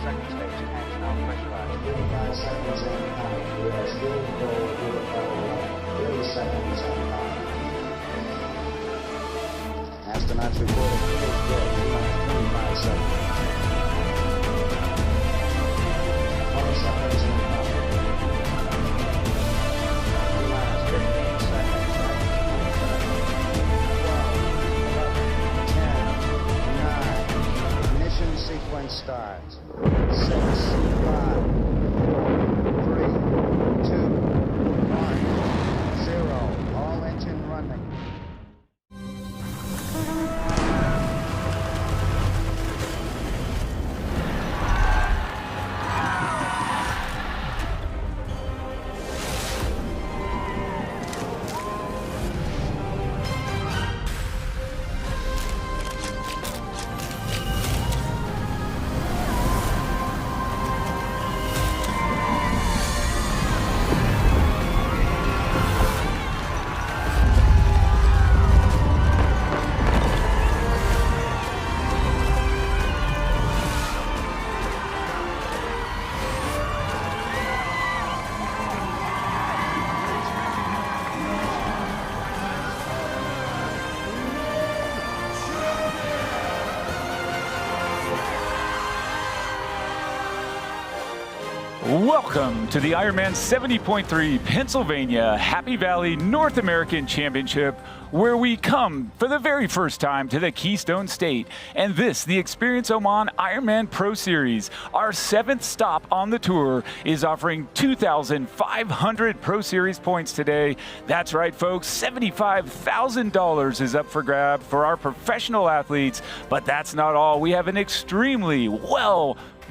second stage tanks now pressurized. 35 seconds on time. We are still going to 30 seconds on time. Astronauts reported fuel good. 35 seconds. 20 seconds on time. 15 seconds. 12, 11, 10, 9. Ignition sequence starts. 6, 5, 4, 3, 2, 1, 0. All engine running. Welcome to the IRONMAN 70.3 Pennsylvania Happy Valley North American Championship, where we come for the very first time to the Keystone State. And this, the Experience Oman Ironman Pro Series, our 7th stop on the tour, is offering 2,500 Pro Series points today. That's right, folks, $75,000 is up for grab for our professional athletes. But that's not all. We have an extremely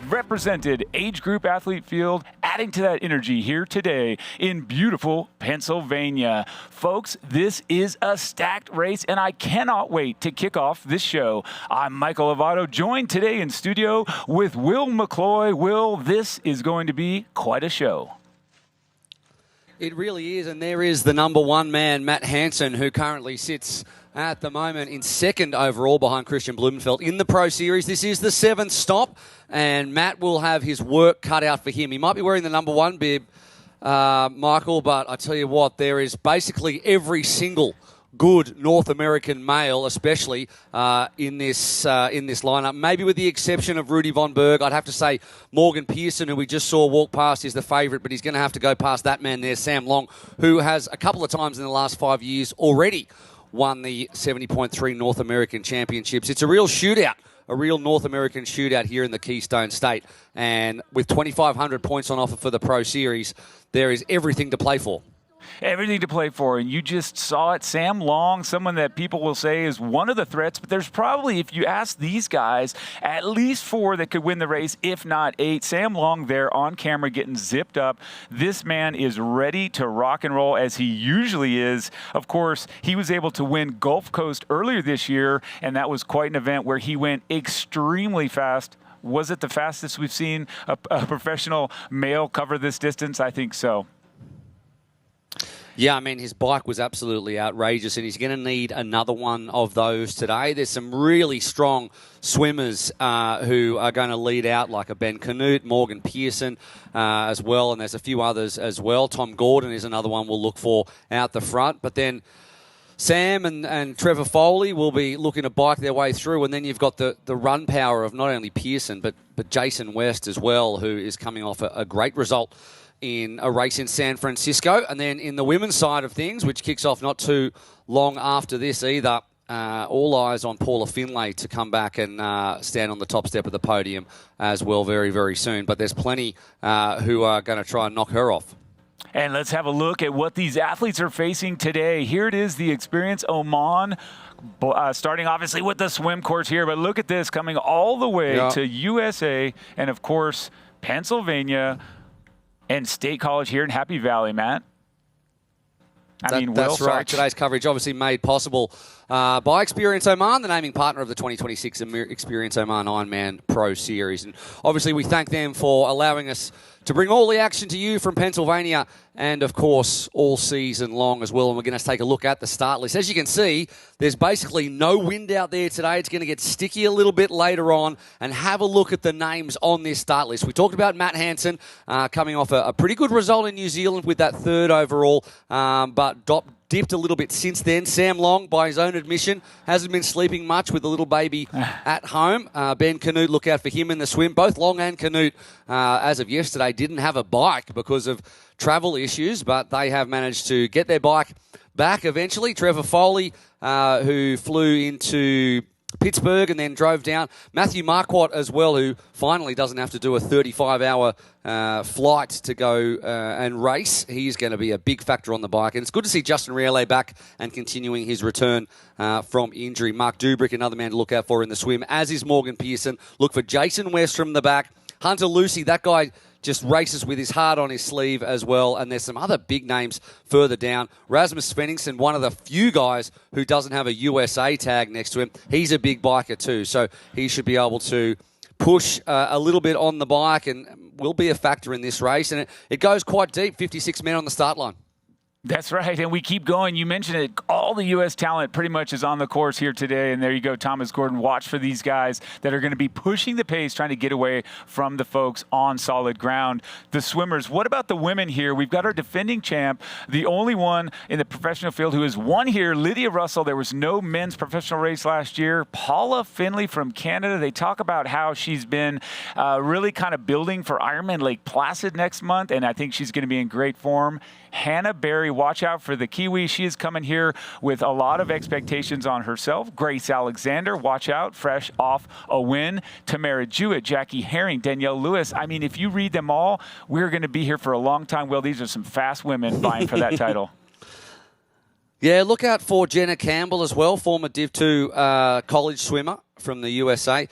represented age group athlete field adding to that energy here today in beautiful Pennsylvania. Folks, this is a stacked race, and I cannot wait to kick off this show. I'm Michael Lovato, joined today in studio with Will McCloy. Will, this is going to be quite a show. It really is, and there is the number one man, Matt Hansen, who currently sits at the moment in second overall behind Christian Blumenfeld in the Pro Series. This is the 7th stop, and Matt will have his work cut out for him. He might be wearing the number one bib, Michael, but I tell you what, there is basically every single good North American male, especially in this lineup. Maybe with the exception of Rudy Von Berg, I'd have to say Morgan Pearson, who we just saw walk past, is the favourite, but he's going to have to go past that man there, Sam Long, who has a couple of times in the last 5 years already won the 70.3 North American Championships. It's a real shootout, a real North American shootout here in the Keystone State. And with 2,500 points on offer for the Pro Series, there is everything to play for. Everything to play for, and you just saw it. Sam Long, someone that people will say is one of the threats, but there's probably, if you ask these guys, at least 4 that could win the race, if not 8. Sam Long there on camera getting zipped up. This man is ready to rock and roll as he usually is. Of course, he was able to win Gulf Coast earlier this year, and that was quite an event where he went extremely fast. Was it the fastest we've seen a professional male cover this distance? I think so. Yeah, I mean, his bike was absolutely outrageous, and he's going to need another one of those today. There's some really strong swimmers who are going to lead out, like a Ben Canute, Morgan Pearson as well, and there's a few others as well. Tom Gordon is another one we'll look for out the front. But then Sam and Trevor Foley will be looking to bike their way through, and then you've got the run power of not only Pearson, but Jason West as well, who is coming off a great result in a race in San Francisco. And then in the women's side of things, which kicks off not too long after this either, all eyes on Paula Finlay to come back and stand on the top step of the podium as well very, very soon. But there's plenty who are going to try and knock her off. And let's have a look at what these athletes are facing today. Here it is, the Experience Oman, starting obviously with the swim course here. But look at this, coming all the way to USA and, of course, Pennsylvania and State College here in Happy Valley, Matt. That's right. Today's coverage obviously made possible by Experience Oman, the naming partner of the 2026 Experience Oman Ironman Pro Series. And obviously we thank them for allowing us to bring all the action to you from Pennsylvania and, of course, all season long as well. And we're going to take a look at the start list. As you can see, there's basically no wind out there today. It's going to get sticky a little bit later on. And have a look at the names on this start list. We talked about Matt Hansen coming off a pretty good result in New Zealand with that third overall, but dipped a little bit since then. Sam Long, by his own admission, hasn't been sleeping much with the little baby at home. Ben Canute, look out for him in the swim. Both Long and Canute, as of yesterday, didn't have a bike because of travel issues, but they have managed to get their bike back eventually. Trevor Foley, who flew into Pittsburgh and then drove down. Matthew Marquardt as well, who finally doesn't have to do a 35-hour flight to go and race. He's going to be a big factor on the bike. And it's good to see Justin Riele back and continuing his return from injury. Mark Dubrick, another man to look out for in the swim, as is Morgan Pearson. Look for Jason West from the back. Hunter Lucy, that guy just races with his heart on his sleeve as well. And there's some other big names further down. Rasmus Svenningsson, one of the few guys who doesn't have a USA tag next to him. He's a big biker too, so he should be able to push a little bit on the bike and will be a factor in this race. And it goes quite deep, 56 men on the start line. That's right, and we keep going. You mentioned it. All the U.S. talent pretty much is on the course here today, and there you go, Thomas Gordon. Watch for these guys that are going to be pushing the pace, trying to get away from the folks on solid ground. The swimmers, what about the women here? We've got our defending champ, the only one in the professional field who has won here, Lydia Russell. There was no men's professional race last year. Paula Finley from Canada. They talk about how she's been really kind of building for Ironman Lake Placid next month, and I think she's going to be in great form. Hannah Berry, watch out for the Kiwi. She is coming here with a lot of expectations on herself. Grace Alexander, watch out, fresh off a win. Tamara Jewett, Jackie Herring, Danielle Lewis. I mean, if you read them all, we're going to be here for a long time. Well, these are some fast women vying for that title. Yeah, look out for Jenna Campbell as well, former Div 2 college swimmer from the USA.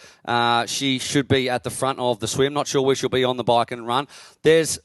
She should be at the front of the swim. Not sure where she'll be on the bike and run. There's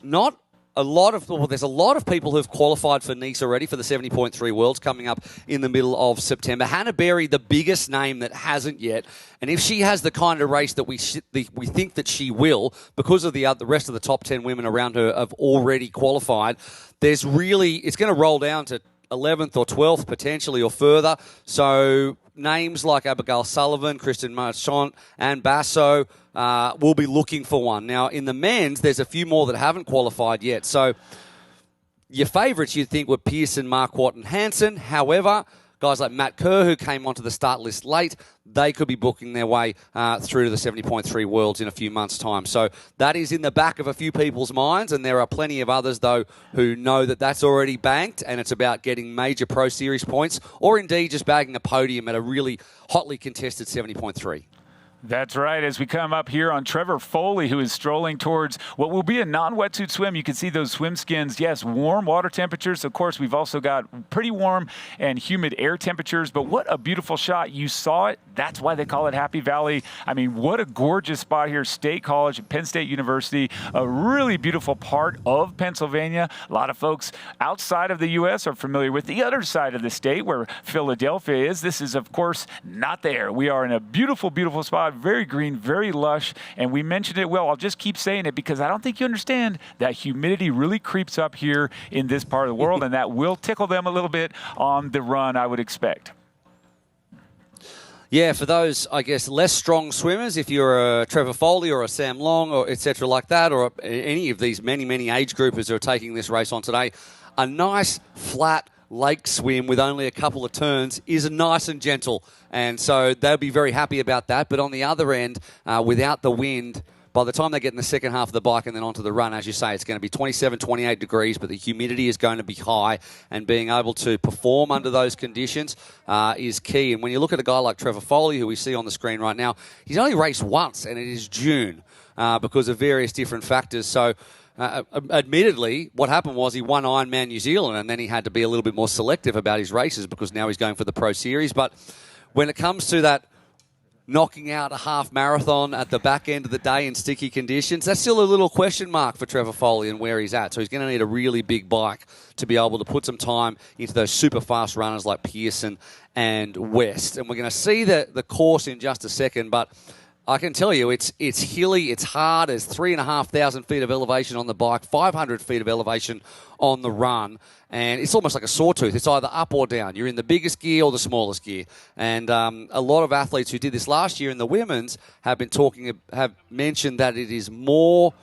a lot of people who've qualified for Nice already for the 70.3 Worlds coming up in the middle of September. Hannah Berry, the biggest name that hasn't yet, and if she has the kind of race that we think that she will, because of the rest of the top 10 women around her have already qualified, it's going to roll down to 11th or 12th potentially or further. So names like Abigail Sullivan, Kristen Marchant, and Basso will be looking for one. Now, in the men's, there's a few more that haven't qualified yet. So your favourites, you'd think, were Pearson, Marquardt, and Hansen. However, guys like Matt Kerr, who came onto the start list late, they could be booking their way through to the 70.3 Worlds in a few months' time. So that is in the back of a few people's minds, and there are plenty of others, though, who know that that's already banked, and it's about getting major Pro Series points, or indeed just bagging a podium at a really hotly contested 70.3. That's right. As we come up here on Trevor Foley, who is strolling towards what will be a non-wetsuit swim. You can see those swim skins. Yes, warm water temperatures. Of course, we've also got pretty warm and humid air temperatures. But what a beautiful shot. You saw it. That's why they call it Happy Valley. I mean, what a gorgeous spot here. State College at Penn State University, a really beautiful part of Pennsylvania. A lot of folks outside of the U.S. are familiar with the other side of the state where Philadelphia is. This is, of course, not there. We are in a beautiful, beautiful spot. Very green, very lush, and we mentioned it well. I'll just keep saying it because I don't think you understand that humidity really creeps up here in this part of the world, and that will tickle them a little bit on the run, I would expect. Yeah, for those, I guess, less strong swimmers, if you're a Trevor Foley or a Sam Long or et cetera like that, or any of these many, many age groupers who are taking this race on today, a nice, flat lake swim with only a couple of turns is nice and gentle. And so they'll be very happy about that. But on the other end, without the wind, by the time they get in the second half of the bike and then onto the run, as you say, it's going to be 27, 28 degrees, but the humidity is going to be high, and being able to perform under those conditions is key. And when you look at a guy like Trevor Foley, who we see on the screen right now, he's only raced once, and it is June because of various different factors. So admittedly, what happened was he won Ironman New Zealand, and then he had to be a little bit more selective about his races because now he's going for the Pro Series. But when it comes to that knocking out a half marathon at the back end of the day in sticky conditions. That's still a little question mark for Trevor Foley and where he's at. So he's going to need a really big bike to be able to put some time into those super fast runners like Pearson and West. And we're going to see the course in just a second, but I can tell you it's hilly, it's hard. There's 3,500 feet of elevation on the bike, 500 feet of elevation on the run, and it's almost like a sawtooth. It's either up or down. You're in the biggest gear or the smallest gear. And a lot of athletes who did this last year in the women's have mentioned that it is more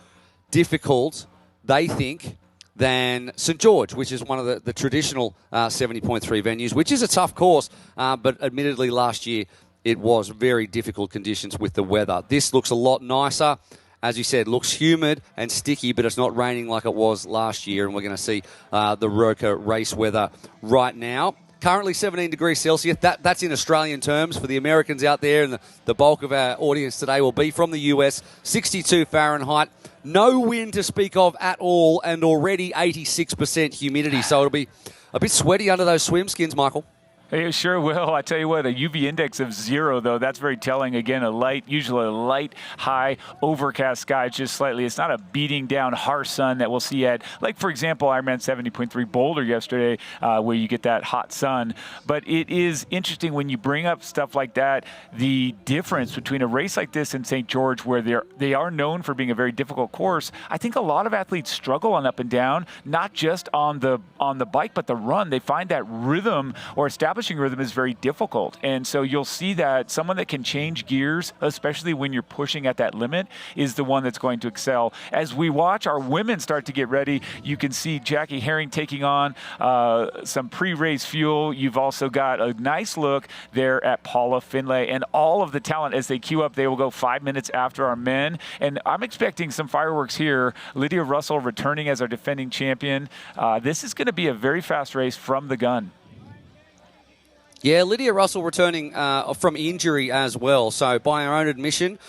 difficult, they think, than St. George, which is one of the traditional 70.3 venues, which is a tough course, but admittedly last year it was very difficult conditions with the weather. This looks a lot nicer. As you said, looks humid and sticky, but it's not raining like it was last year, and we're going to see the Roca race weather right now. Currently 17 degrees Celsius. That's in Australian terms for the Americans out there, and the bulk of our audience today will be from the US. 62 Fahrenheit. No wind to speak of at all, and already 86% humidity. So it'll be a bit sweaty under those swim skins, Michael. It sure will. I tell you what, a UV index of 0, though, that's very telling. Again, usually a light, high, overcast sky, just slightly. It's not a beating down harsh sun that we'll see at, like, for example, Ironman 70.3 Boulder yesterday, where you get that hot sun. But it is interesting when you bring up stuff like that, the difference between a race like this in St. George, where they are known for being a very difficult course. I think a lot of athletes struggle on up and down, not just on the bike, but the run. They find that rhythm or establishing rhythm is very difficult. And so you'll see that someone that can change gears, especially when you're pushing at that limit, is the one that's going to excel. As we watch our women start to get ready, you can see Jackie Herring taking on some pre-race fuel. You've also got a nice look there at Paula Finlay and all of the talent as they queue up. They will go 5 minutes after our men. And I'm expecting some fireworks here. Lydia Russell returning as our defending champion. This is going to be a very fast race from the gun. Yeah, Lydia Russell returning from injury as well. So by her own admission,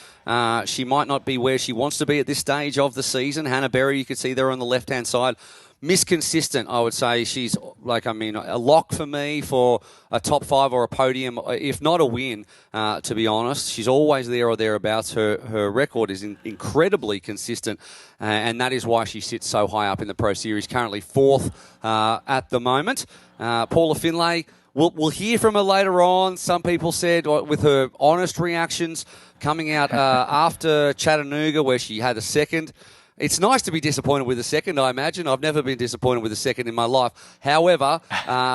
she might not be where she wants to be at this stage of the season. Hannah Berry, you can see there on the left-hand side. Misconsistent, I would say. She's, a lock for me for a top 5 or a podium, if not a win, to be honest. She's always there or thereabouts. Her record is incredibly consistent, and that is why she sits so high up in the Pro Series, currently 4th at the moment. Paula Finlay, we'll hear from her later on. Some people said, with her honest reactions coming out after Chattanooga, where she had a second. It's nice to be disappointed with a second, I imagine. I've never been disappointed with a second in my life. However,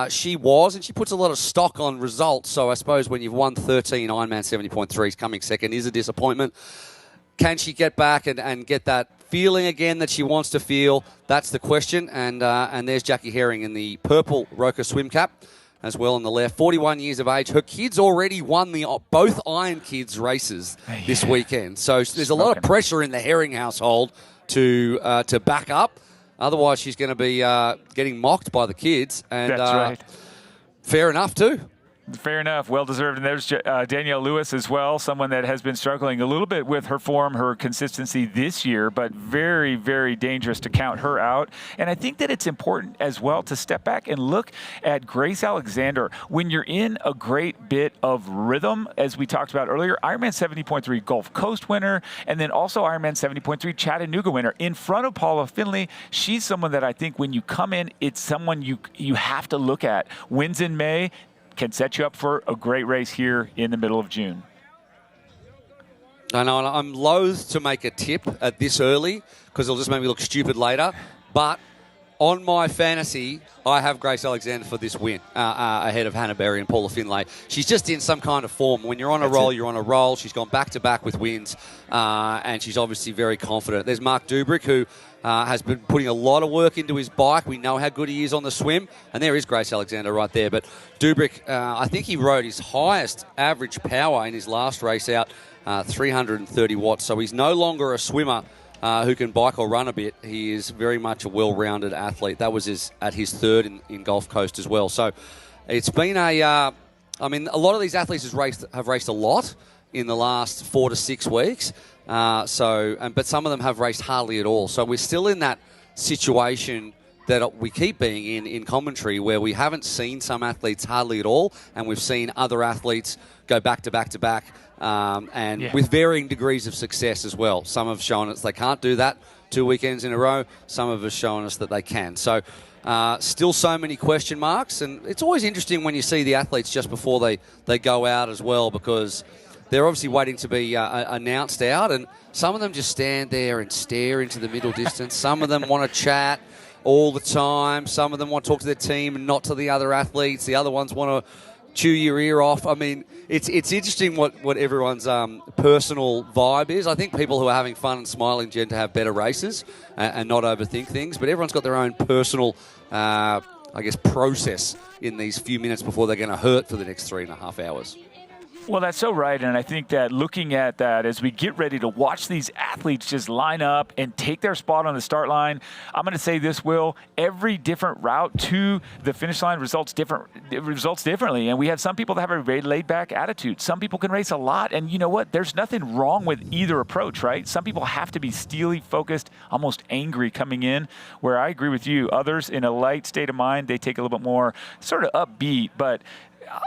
she was, and she puts a lot of stock on results. So I suppose when you've won 13 Ironman 70.3s, coming second is a disappointment. Can she get back and get that feeling again that she wants to feel? That's the question. And there's Jackie Herring in the purple Roca swim cap as well on the left. 41 years of age. Her kids already won both Iron Kids races this weekend. So there's a lot of pressure in the Herring household to back up. Otherwise, she's going to be getting mocked by the kids. And that's right. Fair enough, too. Fair enough. Well-deserved. And there's Danielle Lewis as well, someone that has been struggling a little bit with her form, her consistency this year, but very, very dangerous to count her out. And I think that it's important as well to step back and look at Grace Alexander. When you're in a great bit of rhythm, as we talked about earlier, Ironman 70.3 Gulf Coast winner, and then also Ironman 70.3 Chattanooga winner. In front of Paula Finlay, she's someone that I think when you come in, it's someone you have to look at. Wins in May, can set you up for a great race here in the middle of June. I know, and I'm loath to make a tip at this early because it'll just make me look stupid later. But on my fantasy, I have Grace Alexander for this win ahead of Hannah Berry and Paula Finlay. She's just in some kind of form. When you're on a roll, you're on a roll. She's gone back-to-back with wins, and she's obviously very confident. There's Mark Dubrick, who has been putting a lot of work into his bike. We know how good he is on the swim, and there is Grace Alexander right there. But Dubrick, I think he rode his highest average power in his last race out, 330 watts. So he's no longer a swimmer who can bike or run a bit. He is very much a well-rounded athlete. That was at his third in Gulf Coast as well. So it's been a lot of these athletes have raced a lot in the last 4 to 6 weeks. But some of them have raced hardly at all. So we're still in that situation that we keep being in commentary, where we haven't seen some athletes hardly at all, and we've seen other athletes go back to back to back and with varying degrees of success as well. Some have shown us they can't do that 2 weekends in a row. Some have shown us that they can. So still so many question marks, and it's always interesting when you see the athletes just before they go out as well, because they're obviously waiting to be announced out, and some of them just stand there and stare into the middle distance. Some of them want to chat all the time. Some of them want to talk to their team and not to the other athletes. The other ones want to chew your ear off. I mean, it's interesting what everyone's personal vibe is. I think people who are having fun and smiling tend to have better races and not overthink things, but everyone's got their own personal I guess, process in these few minutes before they're going to hurt for the next 3.5 hours. Well, that's so right, and I think that looking at that as we get ready to watch these athletes just line up and take their spot on the start line, I'm going to say this, Will, every different route to the finish line results differently, and we have some people that have a very laid-back attitude. Some people can race a lot, and you know what? There's nothing wrong with either approach, right? Some people have to be steely, focused, almost angry coming in, where I agree with you. Others, in a light state of mind, they take a little bit more sort of upbeat, but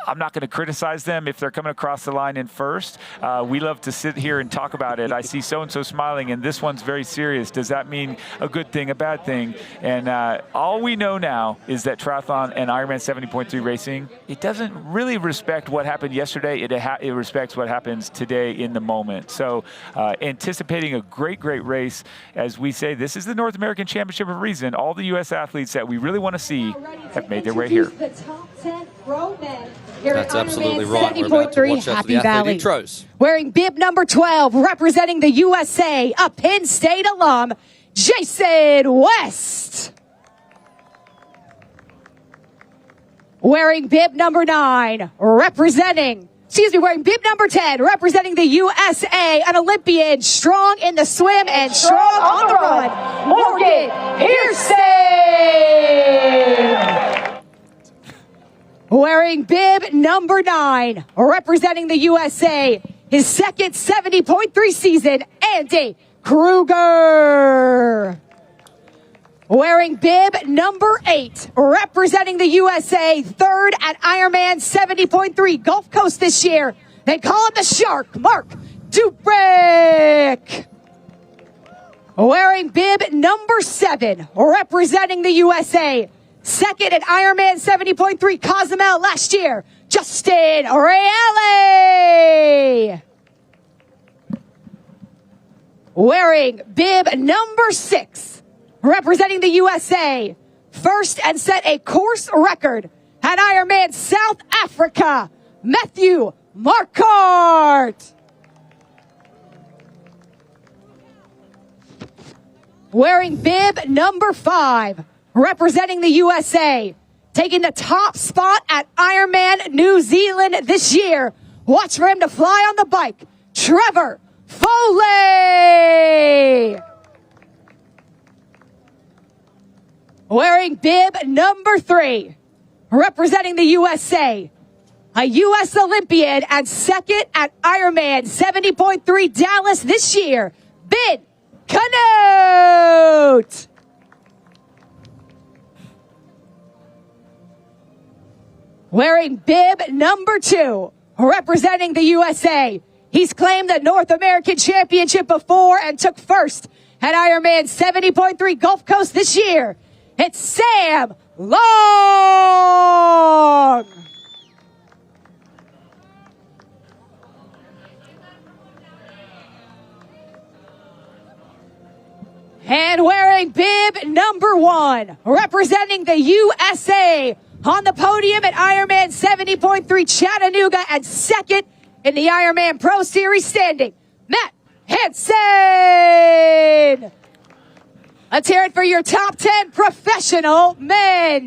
I'm not going to criticize them if they're coming across the line in first. We love to sit here and talk about it. I see so-and-so smiling, and this one's very serious. Does that mean a good thing, a bad thing? And all we know now is that triathlon and Ironman 70.3 racing, it doesn't really respect what happened yesterday. It respects what happens today in the moment. So anticipating a great race. As we say, this is the North American Championship of reason. All the U.S. athletes that we really want to see have made their way here. The top 10 pro men. That's absolutely right. We're about to watch out for the athlete intros. Wearing bib number 12, representing the USA, a Penn State alum, Jason West. Wearing bib number 9, wearing bib number 10, representing the USA, an Olympian, strong in the swim and strong on the run, Morgan Pearson. Wearing bib number 9, representing the USA, his second 70.3 season, Andy Kruger. Wearing bib number 8, representing the USA, third at Ironman 70.3 Gulf Coast this year. They call him the Shark, Mark Dubrick. Wearing bib number 7, representing the USA, second at Ironman 70.3 Cozumel last year, Justin Reale. Wearing bib number 6, representing the USA, first and set a course record at Ironman South Africa, Matthew Marquardt. Wearing bib number 5, representing the USA, taking the top spot at Ironman New Zealand this year. Watch for him to fly on the bike, Trevor Foley. Wearing bib number 3, representing the USA, a U.S. Olympian and second at Ironman 70.3 Dallas this year, Ben Canute. Wearing bib number 2, representing the USA. He's claimed the North American Championship before and took first at Ironman 70.3 Gulf Coast this year. It's Sam Long. And wearing bib number 1, representing the USA, on the podium at Ironman 70.3 Chattanooga and second in the Ironman Pro Series standing, Matt Hansen. Let's hear it for your top 10 professional men.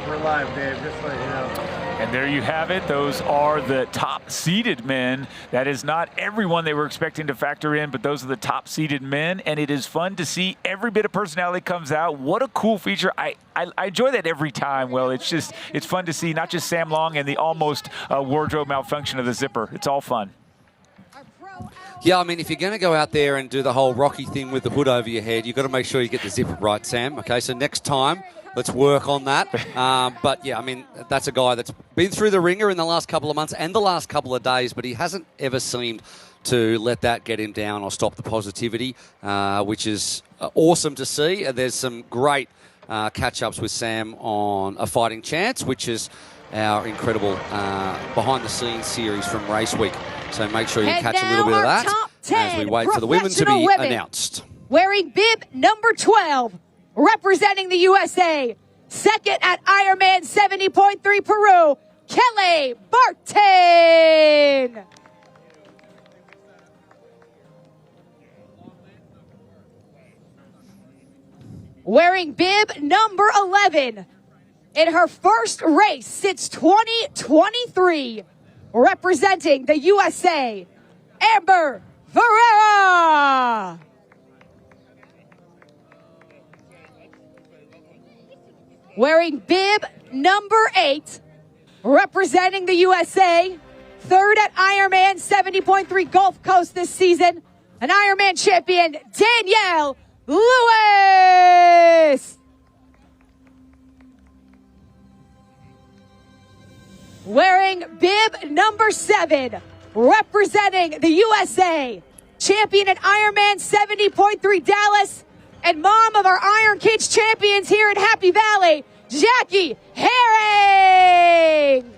We're live, Dave, just so you know. And there you have it. Those are the top-seeded men. That is not everyone they were expecting to factor in, but those are the top-seeded men. And it is fun to see every bit of personality comes out. What a cool feature. I enjoy that every time. Well, it's fun to see not just Sam Long and the almost wardrobe malfunction of the zipper. It's all fun. Yeah, I mean, if you're going to go out there and do the whole Rocky thing with the hood over your head, you've got to make sure you get the zipper right, Sam. Okay, so next time, let's work on that. But, yeah, I mean, that's a guy that's been through the ringer in the last couple of months and the last couple of days, but he hasn't ever seemed to let that get him down or stop the positivity, which is awesome to see. There's some great catch-ups with Sam on A Fighting Chance, which is our incredible behind-the-scenes series from Race Week. So make sure you catch a little bit of that as we wait for the women to be announced. Wearing bib number 12, representing the USA, second at Ironman 70.3 Peru, Kelly Barton. Wearing bib number 11, in her first race since 2023, representing the USA, Amber Ferreira. Wearing bib number 8, representing the USA, third at Ironman 70.3 Gulf Coast this season, an Ironman champion, Danielle Lewis. Wearing bib number 7, representing the USA, champion at Ironman 70.3 Dallas, and mom of our Iron Kids champions here in Happy Valley, Jackie Herring.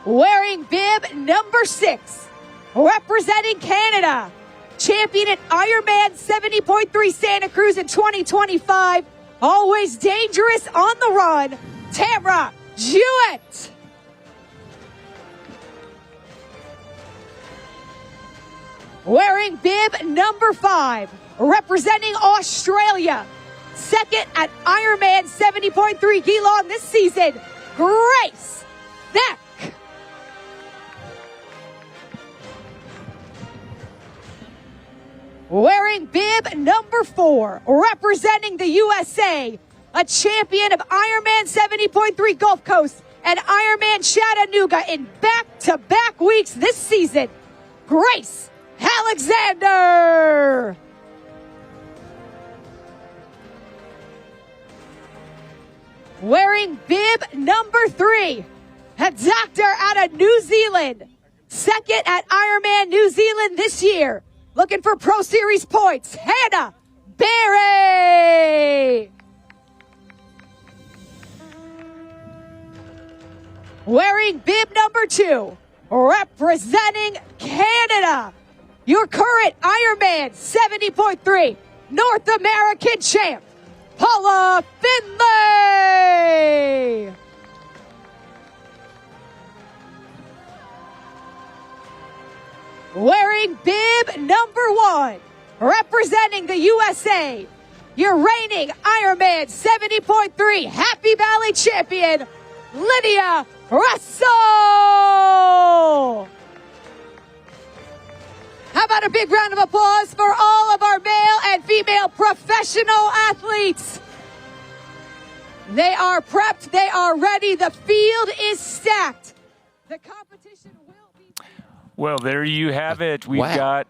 Wearing bib number 6, representing Canada, champion at Ironman 70.3 Santa Cruz in 2025, always dangerous on the run, Tamara Jewett. Wearing bib number 5, representing Australia, second at Ironman 70.3 Geelong this season, Grace Beck. Wearing bib number 4, representing the USA, a champion of Ironman 70.3 Gulf Coast and Ironman Chattanooga in back-to-back weeks this season, Grace Alexander. Wearing bib number 3, a doctor out of New Zealand, second at Ironman New Zealand this year, looking for Pro Series points, Hannah Berry. Wearing bib number 2, representing Canada, your current Ironman 70.3 North American champ, Paula Finlay. Wearing bib number 1, representing the USA, your reigning Ironman 70.3 Happy Valley champion, Lydia Russell. How about a big round of applause for all of our male and female professional athletes? They are prepped, they are ready, the field is stacked. The competition will be... Well, there you have it. We've got...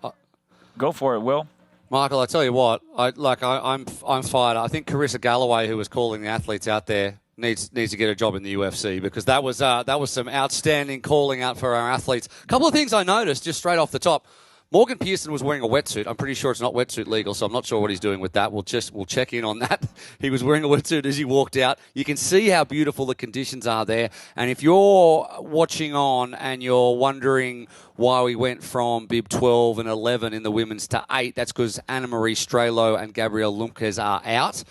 Go for it, Will. Michael, I tell you what, I'm fired. I think Carissa Galloway, who was calling the athletes out there, needs to get a job in the UFC, because that was some outstanding calling out for our athletes. A couple of things I noticed just straight off the top. Morgan Pearson was wearing a wetsuit. I'm pretty sure it's not wetsuit legal, so I'm not sure what he's doing with that. We'll check in on that. He was wearing a wetsuit as he walked out. You can see how beautiful the conditions are there. And if you're watching on and you're wondering why we went from bib 12 and 11 in the women's to 8, that's because Anna Marie Strelo and Gabrielle Lumkes are out.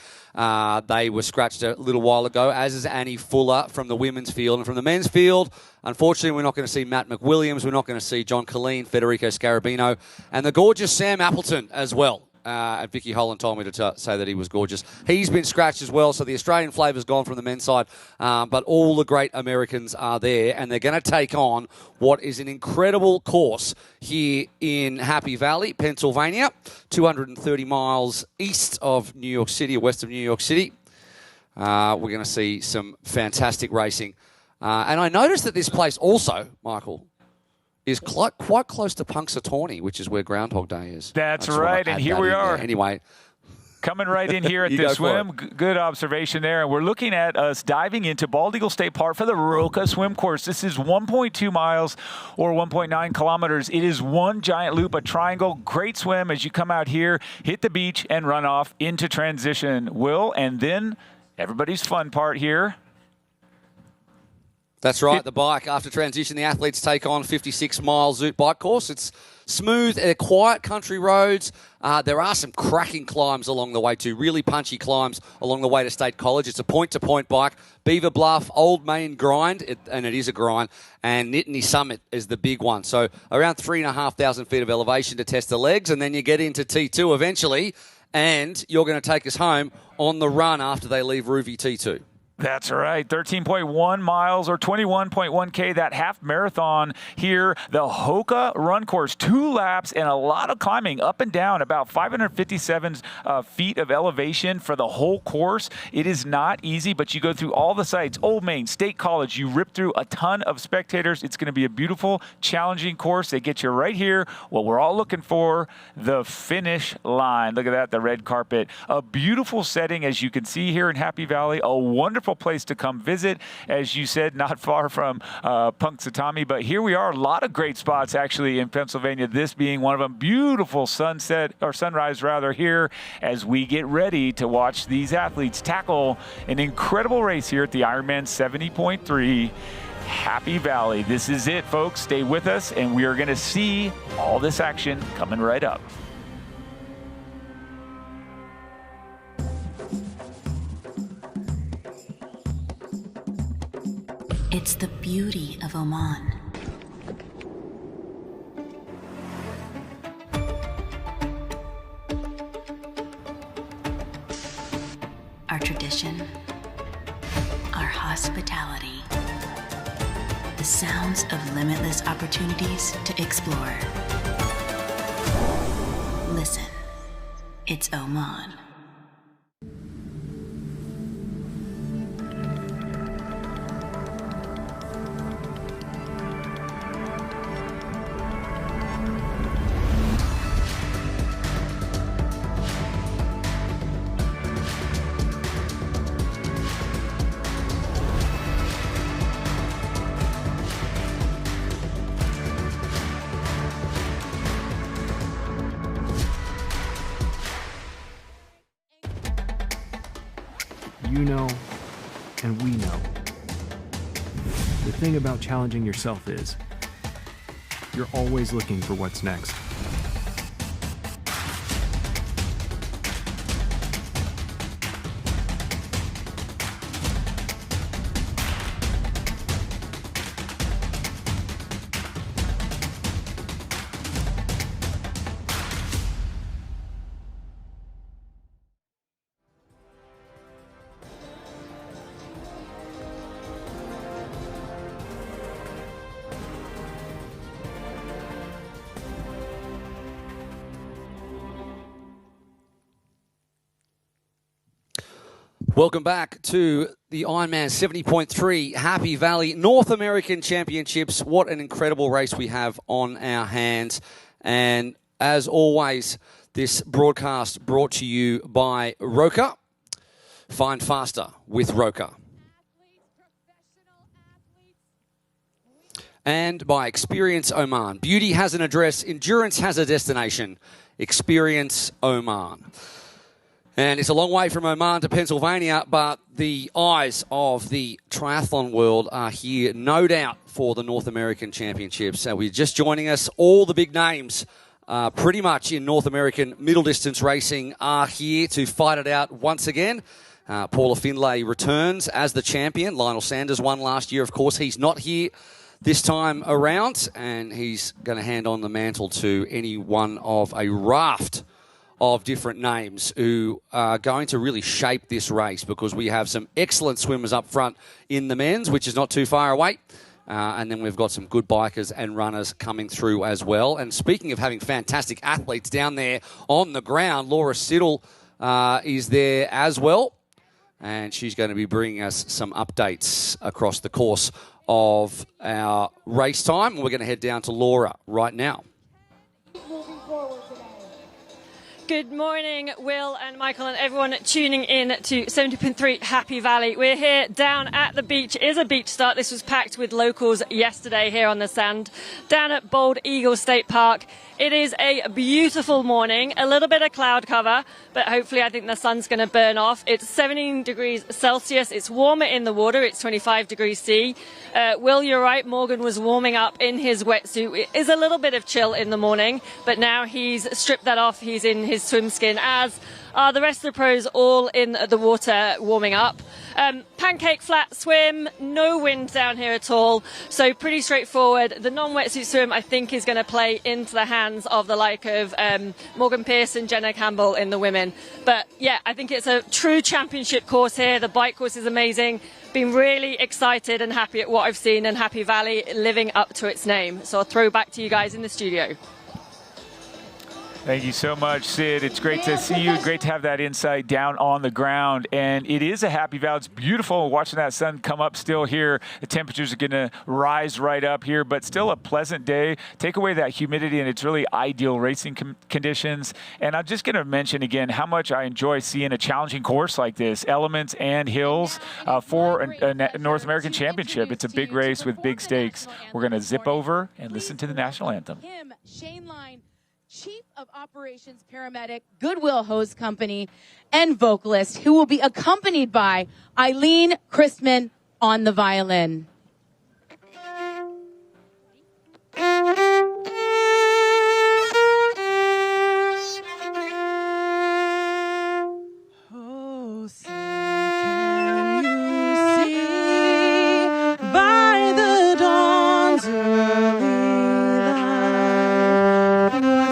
They were scratched a little while ago, as is Annie Fuller from the women's field. And from the men's field, unfortunately, we're not going to see Matt McWilliams. We're not going to see John Colleen, Federico Scarabino, and the gorgeous Sam Appleton as well. And Vicky Holland told me to say that he was gorgeous. He's been scratched as well, so the Australian flavor's gone from the men's side. But all the great Americans are there, and they're going to take on what is an incredible course here in Happy Valley, Pennsylvania, 230 miles east of New York City, or west of New York City. We're going to see some fantastic racing. And I noticed that this place also, Michael, is quite close to Punxsutawney, which is where Groundhog Day is. That's right, and here we are. Anyway. Coming right in here at the swim. Good observation there. And we're looking at us diving into Bald Eagle State Park for the Roca swim course. This is 1.2 miles or 1.9 kilometers. It is one giant loop, a triangle. Great swim as you come out here, hit the beach, and run off into transition. Will, and then everybody's fun part here. That's right, the bike. After transition, the athletes take on 56-mile Zoot bike course. It's smooth, quiet country roads. There are some cracking climbs along the way too, really punchy climbs along the way to State College. It's a point-to-point bike. Beaver Bluff, Old Main Grind, and it is a grind, and Nittany Summit is the big one. So around 3,500 feet of elevation to test the legs, and then you get into T2 eventually, and you're going to take us home on the run after they leave Roovie T2. That's right, 13.1 miles or 21.1K, that half marathon here. The Hoka run course, 2 laps and a lot of climbing up and down, about 557 feet of elevation for the whole course. It is not easy, but you go through all the sites, Old Main, State College, you rip through a ton of spectators. It's going to be a beautiful, challenging course. They get you right here, what we're all looking for, the finish line. Look at that, the red carpet. A beautiful setting, as you can see here in Happy Valley, a wonderful place to come visit. As you said, not far from Punxsutawney, but here we are. A lot of great spots actually in Pennsylvania, this being one of them. Beautiful sunset, or sunrise rather, here as we get ready to watch these athletes tackle an incredible race here at the Ironman 70.3 Happy Valley. This is it, folks. Stay with us, and we are going to see all this action coming right up. It's the beauty of Oman. Our tradition, our hospitality, the sounds of limitless opportunities to explore. Listen, it's Oman. You know, and we know. The thing about challenging yourself is, you're always looking for what's next. Welcome back to the Ironman 70.3 Happy Valley North American Championships. What an incredible race we have on our hands. And as always, this broadcast brought to you by Roca. Find faster with Roca. And by Experience Oman. Beauty has an address, endurance has a destination. Experience Oman. And it's a long way from Oman to Pennsylvania, but the eyes of the triathlon world are here, no doubt, for the North American Championships. So we're just joining us. All the big names pretty much in North American middle distance racing are here to fight it out once again. Paula Findlay returns as the champion. Lionel Sanders won last year, of course. He's not here this time around, and he's going to hand on the mantle to any one of a raft of different names who are going to really shape this race, because we have some excellent swimmers up front in the men's, which is not too far away. And then we've got some good bikers and runners coming through as well. And speaking of having fantastic athletes down there on the ground, Laura Siddle is there as well. and she's going to be bringing us some updates across the course of our race time. We're going to head down to Laura right now. Good morning, Will and Michael and everyone tuning in to 70.3 Happy Valley. We're here down at the beach. It is a beach start. This was packed with locals yesterday here on the sand down at Bald Eagle State Park. It is a beautiful morning, a little bit of cloud cover, but hopefully I think the sun's going to burn off. It's 17 degrees Celsius. It's warmer in the water. It's 25 degrees C. Will, you're right. Morgan was warming up in his wetsuit. It is a little bit of chill in the morning, but now he's stripped that off. He's in his swim skin, as are the rest of the pros, all in the water warming up. Pancake flat swim, no wind down here at all, so pretty straightforward. The non-wetsuit swim, I think, is going to play into the hands of the like of Morgan Pearson, Jenna Campbell in the women. But yeah, I think it's a true championship course here. The bike course is amazing. Been really excited and happy at what I've seen, and Happy Valley living up to its name. So I'll throw back to you guys in the studio. Thank you so much, Sid. It's great to see you. Great to have that insight down on the ground. And it is a Happy Valley. It's beautiful watching that sun come up still here. The temperatures are going to rise right up here, but still a pleasant day. Take away that humidity, and it's really ideal racing conditions. And I'm just going to mention again how much I enjoy seeing a challenging course like this, elements and hills, for a North American Championship. It's a big race with big stakes. We're going to zip over and listen to the national anthem. Shane Line, Chief of Operations Paramedic, Goodwill Hose Company, and vocalist, who will be accompanied by Eileen Christman on the violin. Oh, see, can you see by the dawn's early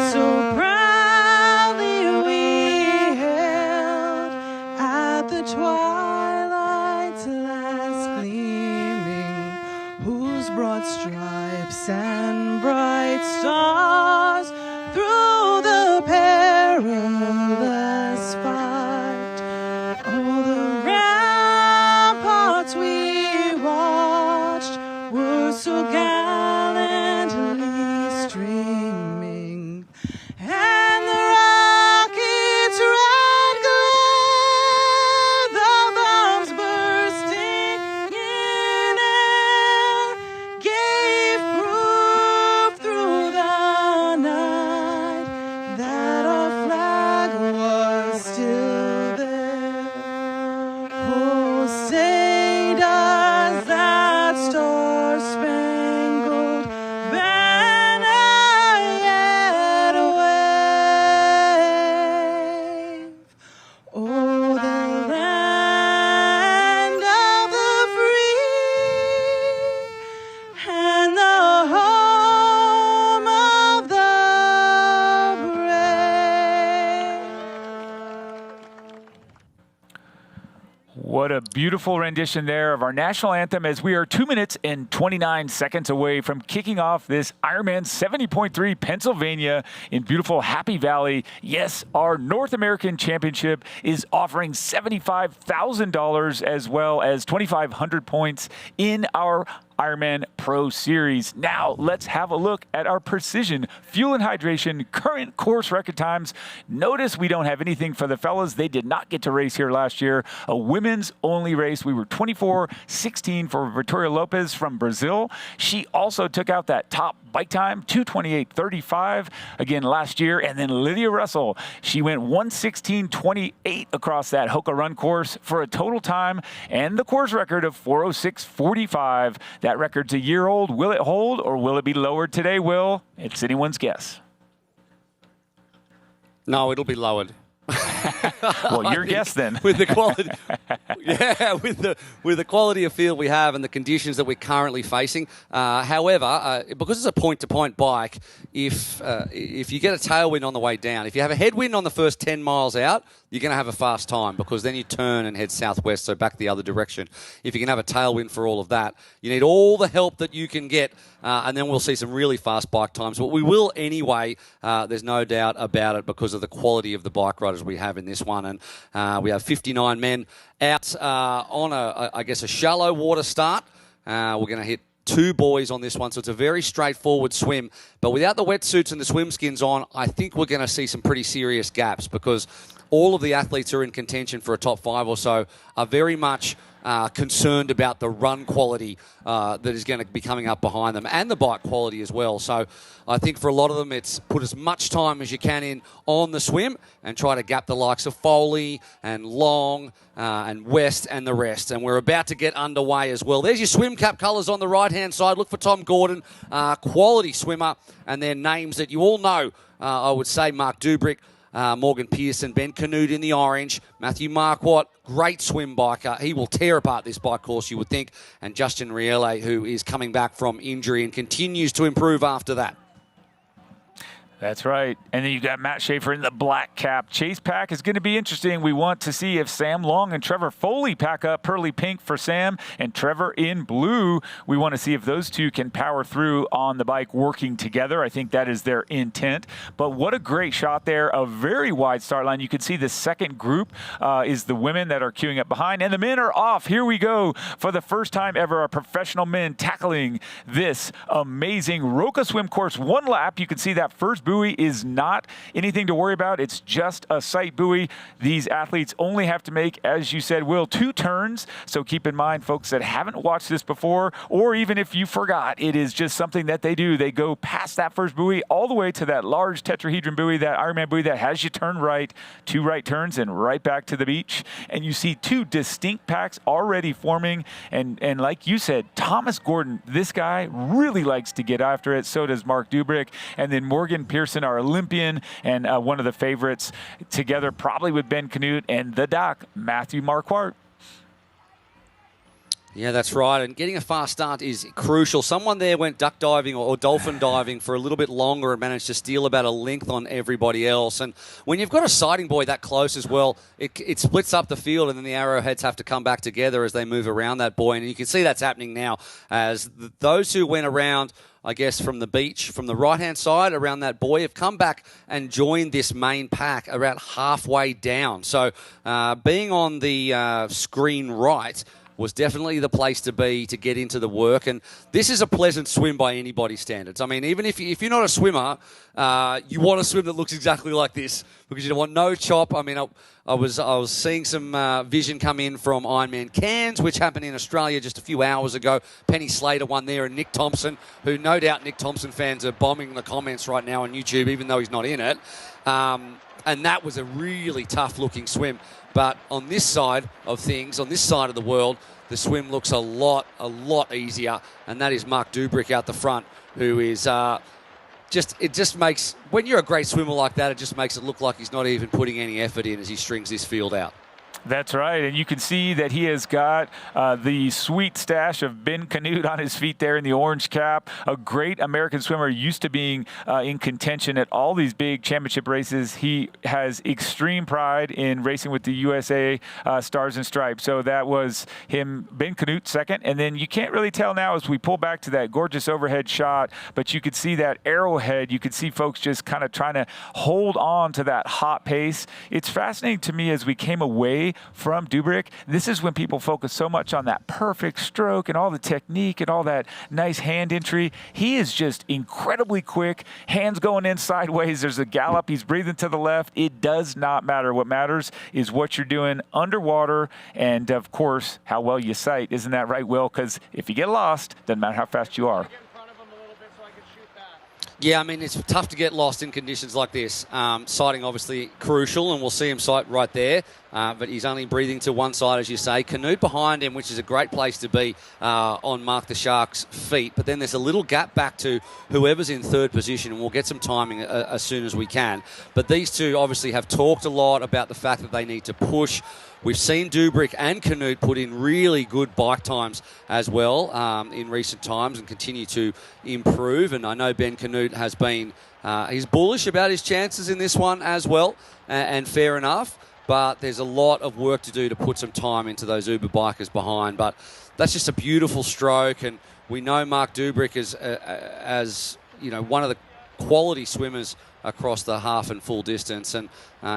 so proudly we hailed at the twilight's last gleaming, whose broad stripes and bright stars through the perilous fight, all the ramparts we watched were so gallantly streaming, and the rocket's red glare, the bombs bursting in air, gave proof through the night that our flag was still there. Oh, say does that star-spangled banner yet wave? Oh, the land of the free and the home of the brave. What a beautiful rendition there of our national anthem, as we are 2 minutes and 29 seconds away from kicking off this Ironman 70.3 Pennsylvania in beautiful Happy Valley. Yes, our North American Championship is offering $75,000 as well as 2,500 points in our Ironman Pro Series. Now, let's have a look at our precision fuel and hydration current course record times. Notice we don't have anything for the fellas. They did not get to race here last year. A women's only race. We were 24:16 for Victoria Lopez from Brazil. She also took out that top bike time, 2:28.35 again last year. And then Lydia Russell, she went 1:16.28 across that Hoka Run course for a total time and the course record of 4:06.45. That record's a year old. Will it hold or will it be lowered today, Will? It's anyone's guess. No, it'll be lowered. Well, your guess then. With the quality, yeah, with the quality of field we have and the conditions that we're currently facing. However, because it's a point-to-point bike, if you get a tailwind on the way down, if you have a headwind on the first 10 miles out, you're going to have a fast time, because then you turn and head southwest, so back the other direction. If you can have a tailwind for all of that, you need all the help that you can get, and then we'll see some really fast bike times. But we will anyway, there's no doubt about it, because of the quality of the bike riders we have in this one. And we have 59 men out on, I guess, a shallow water start. We're going to hit 2 boys on this one, so it's a very straightforward swim. But without the wetsuits and the swim skins on, I think we're going to see some pretty serious gaps, because all of the athletes who are in contention for a top 5 or so are very much concerned about the run quality that is going to be coming up behind them, and the bike quality as well. So I think for a lot of them, it's put as much time as you can in on the swim and try to gap the likes of Foley and Long and West and the rest. And we're about to get underway as well. There's your swim cap colours on the right-hand side. Look for Tom Gordon, quality swimmer, and their names that you all know. I would say Mark Dubrick, Morgan Pearson, Ben Canute in the orange, Matthew Marquardt, great swim biker. He will tear apart this bike course, you would think. And Justin Riele, who is coming back from injury and continues to improve after that. That's right. And then you got Matt Schaefer in the black cap. Chase pack is going to be interesting. We want to see if Sam Long and Trevor Foley pack up pearly pink for Sam and Trevor in blue. We want to see if those two can power through on the bike working together. I think that is their intent. But what a great shot there. A very wide start line. You can see the second group is the women that are queuing up behind. And the men are off. Here we go. For the first time ever, our professional men tackling this amazing Roca swim course. 1 lap. You can see that first buoy is not anything to worry about. It's just a sight buoy. These athletes only have to make, as you said, Will, 2 turns. So keep in mind, folks that haven't watched this before, or even if you forgot, it is just something that they do. They go past that first buoy all the way to that large tetrahedron buoy, that Ironman buoy that has you turn right, 2 right turns, and right back to the beach. And you see 2 distinct packs already forming. And like you said, Thomas Gordon, this guy really likes to get after it. So does Mark Dubrick. And then Morgan Pearson, our Olympian and one of the favorites, together probably with Ben Canute and the doc, Matthew Marquardt. Yeah, that's right. And getting a fast start is crucial. Someone there went duck diving or dolphin diving for a little bit longer and managed to steal about a length on everybody else. And when you've got a sighting buoy that close as well, it splits up the field, and then the arrowheads have to come back together as they move around that buoy. And you can see that's happening now as those who went around, I guess, from the beach, from the right-hand side around that buoy, have come back and joined this main pack about halfway down. So being on the screen right was definitely the place to be to get into the work. And this is a pleasant swim by anybody's standards. I mean, even if you're not a swimmer, you want a swim that looks exactly like this, because you don't want no chop. I mean, I was seeing some vision come in from Ironman Cairns, which happened in Australia just a few hours ago. Penny Slater won there, and Nick Thompson, who no doubt Nick Thompson fans are bombing the comments right now on YouTube, even though he's not in it. And that was a really tough-looking swim. But on this side of things, on this side of the world, the swim looks a lot easier. And that is Mark Dubrick out the front, who is it just makes, when you're a great swimmer like that, it just makes it look like he's not even putting any effort in as he strings this field out. That's right, and you can see that he has got the sweet stash of Ben Canute on his feet there in the orange cap. A great American swimmer, used to being in contention at all these big championship races. He has extreme pride in racing with the USA Stars and Stripes. So that was him, Ben Canute second, and then you can't really tell now as we pull back to that gorgeous overhead shot, but you could see that arrowhead. You could see folks just kind of trying to hold on to that hot pace. It's fascinating to me as we came away from Dubrick. This is when people focus so much on that perfect stroke and all the technique and all that nice hand entry. He is just incredibly quick, hands going in sideways. There's a gallop. He's breathing to the left. It does not matter. What matters is what you're doing underwater and, of course, how well you sight. Isn't that right, Will? Because if you get lost, doesn't matter how fast you are. Yeah, I mean, it's tough to get lost in conditions like this. Sighting obviously crucial, and we'll see him sight right there. But he's only breathing to one side, as you say. Canute behind him, which is a great place to be on Mark the Shark's feet. But then there's a little gap back to whoever's in third position, and we'll get some timing as soon as we can. But these two obviously have talked a lot about the fact that they need to push. We've seen Dubrick and Canute put in really good bike times as well in recent times and continue to improve. And I know Ben Canute has been, he's bullish about his chances in this one as well, and fair enough. but there's a lot of work to do to put some time into those Uber bikers behind. But that's just a beautiful stroke, and we know Mark Dubrick as you know, one of the quality swimmers across the half and full distance, and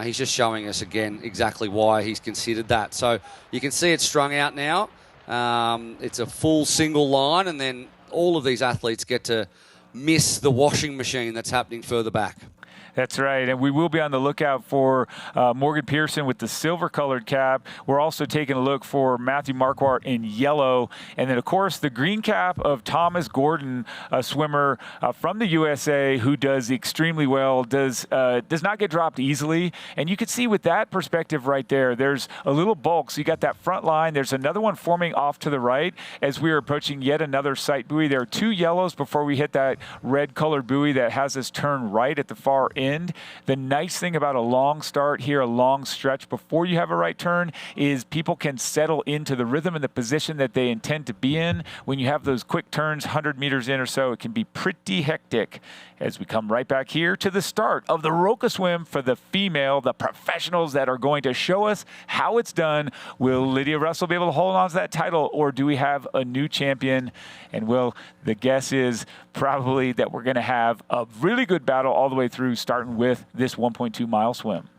he's just showing us again exactly why he's considered that. So you can see it's strung out now. It's a full single line, and then all of these athletes get to miss the washing machine that's happening further back. That's right, and we will be on the lookout for Morgan Pearson with the silver-colored cap. We're also taking a look for Matthew Marquardt in yellow, and then, of course, the green cap of Thomas Gordon, a swimmer from the USA who does extremely well, does not get dropped easily. And you can see with that perspective right there, there's a little bulk. So you got that front line. There's another one forming off to the right as we are approaching yet another sight buoy. There are 2 yellows before we hit that red-colored buoy that has us turn right at the far end. The nice thing about a long start here, a long stretch before you have a right turn, is people can settle into the rhythm and the position that they intend to be in. When you have those quick turns, 100 meters in or so, it can be pretty hectic. As we come right back here to the start of the Roca Swim for the female, the professionals that are going to show us how it's done. Will Lydia Russell be able to hold on to that title, or do we have a new champion? And the guess is probably that we're going to have a really good battle all the way through, starting with this 1.2 mile swim.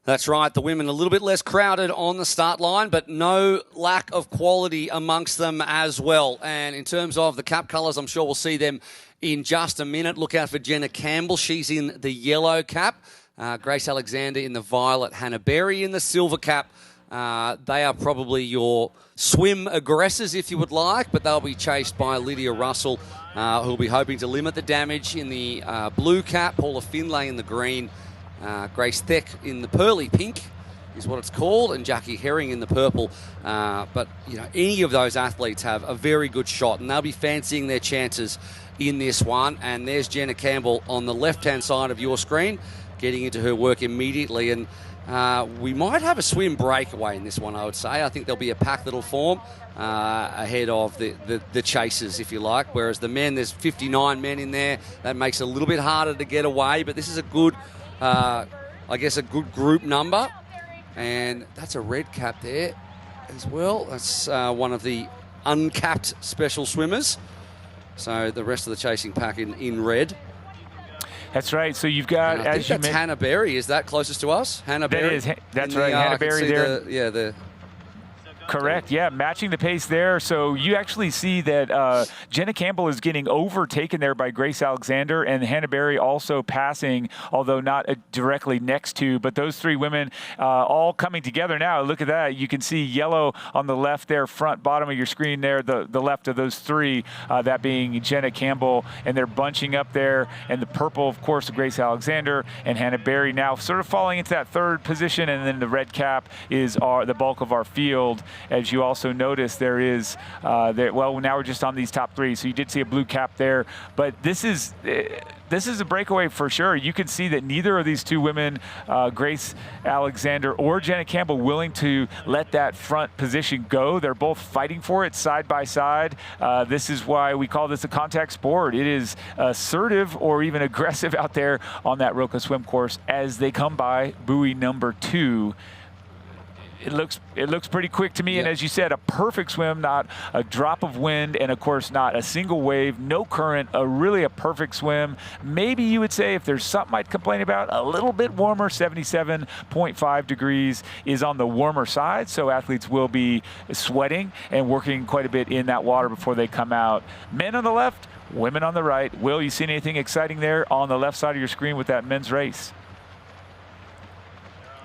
That's right. The women a little bit less crowded on the start line, but no lack of quality amongst them as well. And in terms of the cap colours, I'm sure we'll see them in just a minute. Look out for Jenna Campbell. She's in the yellow cap. Grace Alexander in the violet. Hannah Berry in the silver cap. They are probably your swim aggressors, if you would like, but they'll be chased by Lydia Russell, who'll be hoping to limit the damage in the blue cap. Paula Finlay in the green. Grace Theck in the pearly pink is what it's called, and Jackie Herring in the purple. But, you know, any of those athletes have a very good shot, and they'll be fancying their chances in this one. And there's Jenna Campbell on the left-hand side of your screen, getting into her work immediately. And we might have a swim breakaway in this one, I would say. I think there'll be a pack that'll form ahead of the chasers, if you like. Whereas the men, there's 59 men in there. That makes it a little bit harder to get away. But this is a good, I guess, a good group number. And that's a red cap there as well. That's one of the uncapped special swimmers. So the rest of the chasing pack in red. That's right. So you've got, I think that's Hannah Berry. Is that closest to us? Hannah Berry. That's right. Hannah Berry there. Correct, yeah, matching the pace there. So you actually see that Jenna Campbell is getting overtaken there by Grace Alexander, and Hannah Berry also passing, although not directly next to. But those 3 women all coming together now. Look at that. You can see yellow on the left there, front, bottom of your screen there, the left of those 3, that being Jenna Campbell, and they're bunching up there. And the purple, of course, Grace Alexander and Hannah Berry now sort of falling into that 3rd position, and then the red cap is the bulk of our field. As you also notice, there is, well, now we're just on these top 3, so you did see a blue cap there. But this is a breakaway for sure. You can see that neither of these 2 women, Grace Alexander or Jenna Campbell, willing to let that front position go. They're both fighting for it side by side. This is why we call this a contact sport. It is assertive or even aggressive out there on that Roca swim course as they come by buoy number 2. It looks pretty quick to me, and as you said, a perfect swim, not a drop of wind, and of course not a single wave, no current, really a perfect swim. Maybe you would say, if there's something I'd complain about, a little bit warmer, 77.5 degrees is on the warmer side, so athletes will be sweating and working quite a bit in that water before they come out. Men on the left, women on the right. Will, you see anything exciting there on the left side of your screen with that men's race?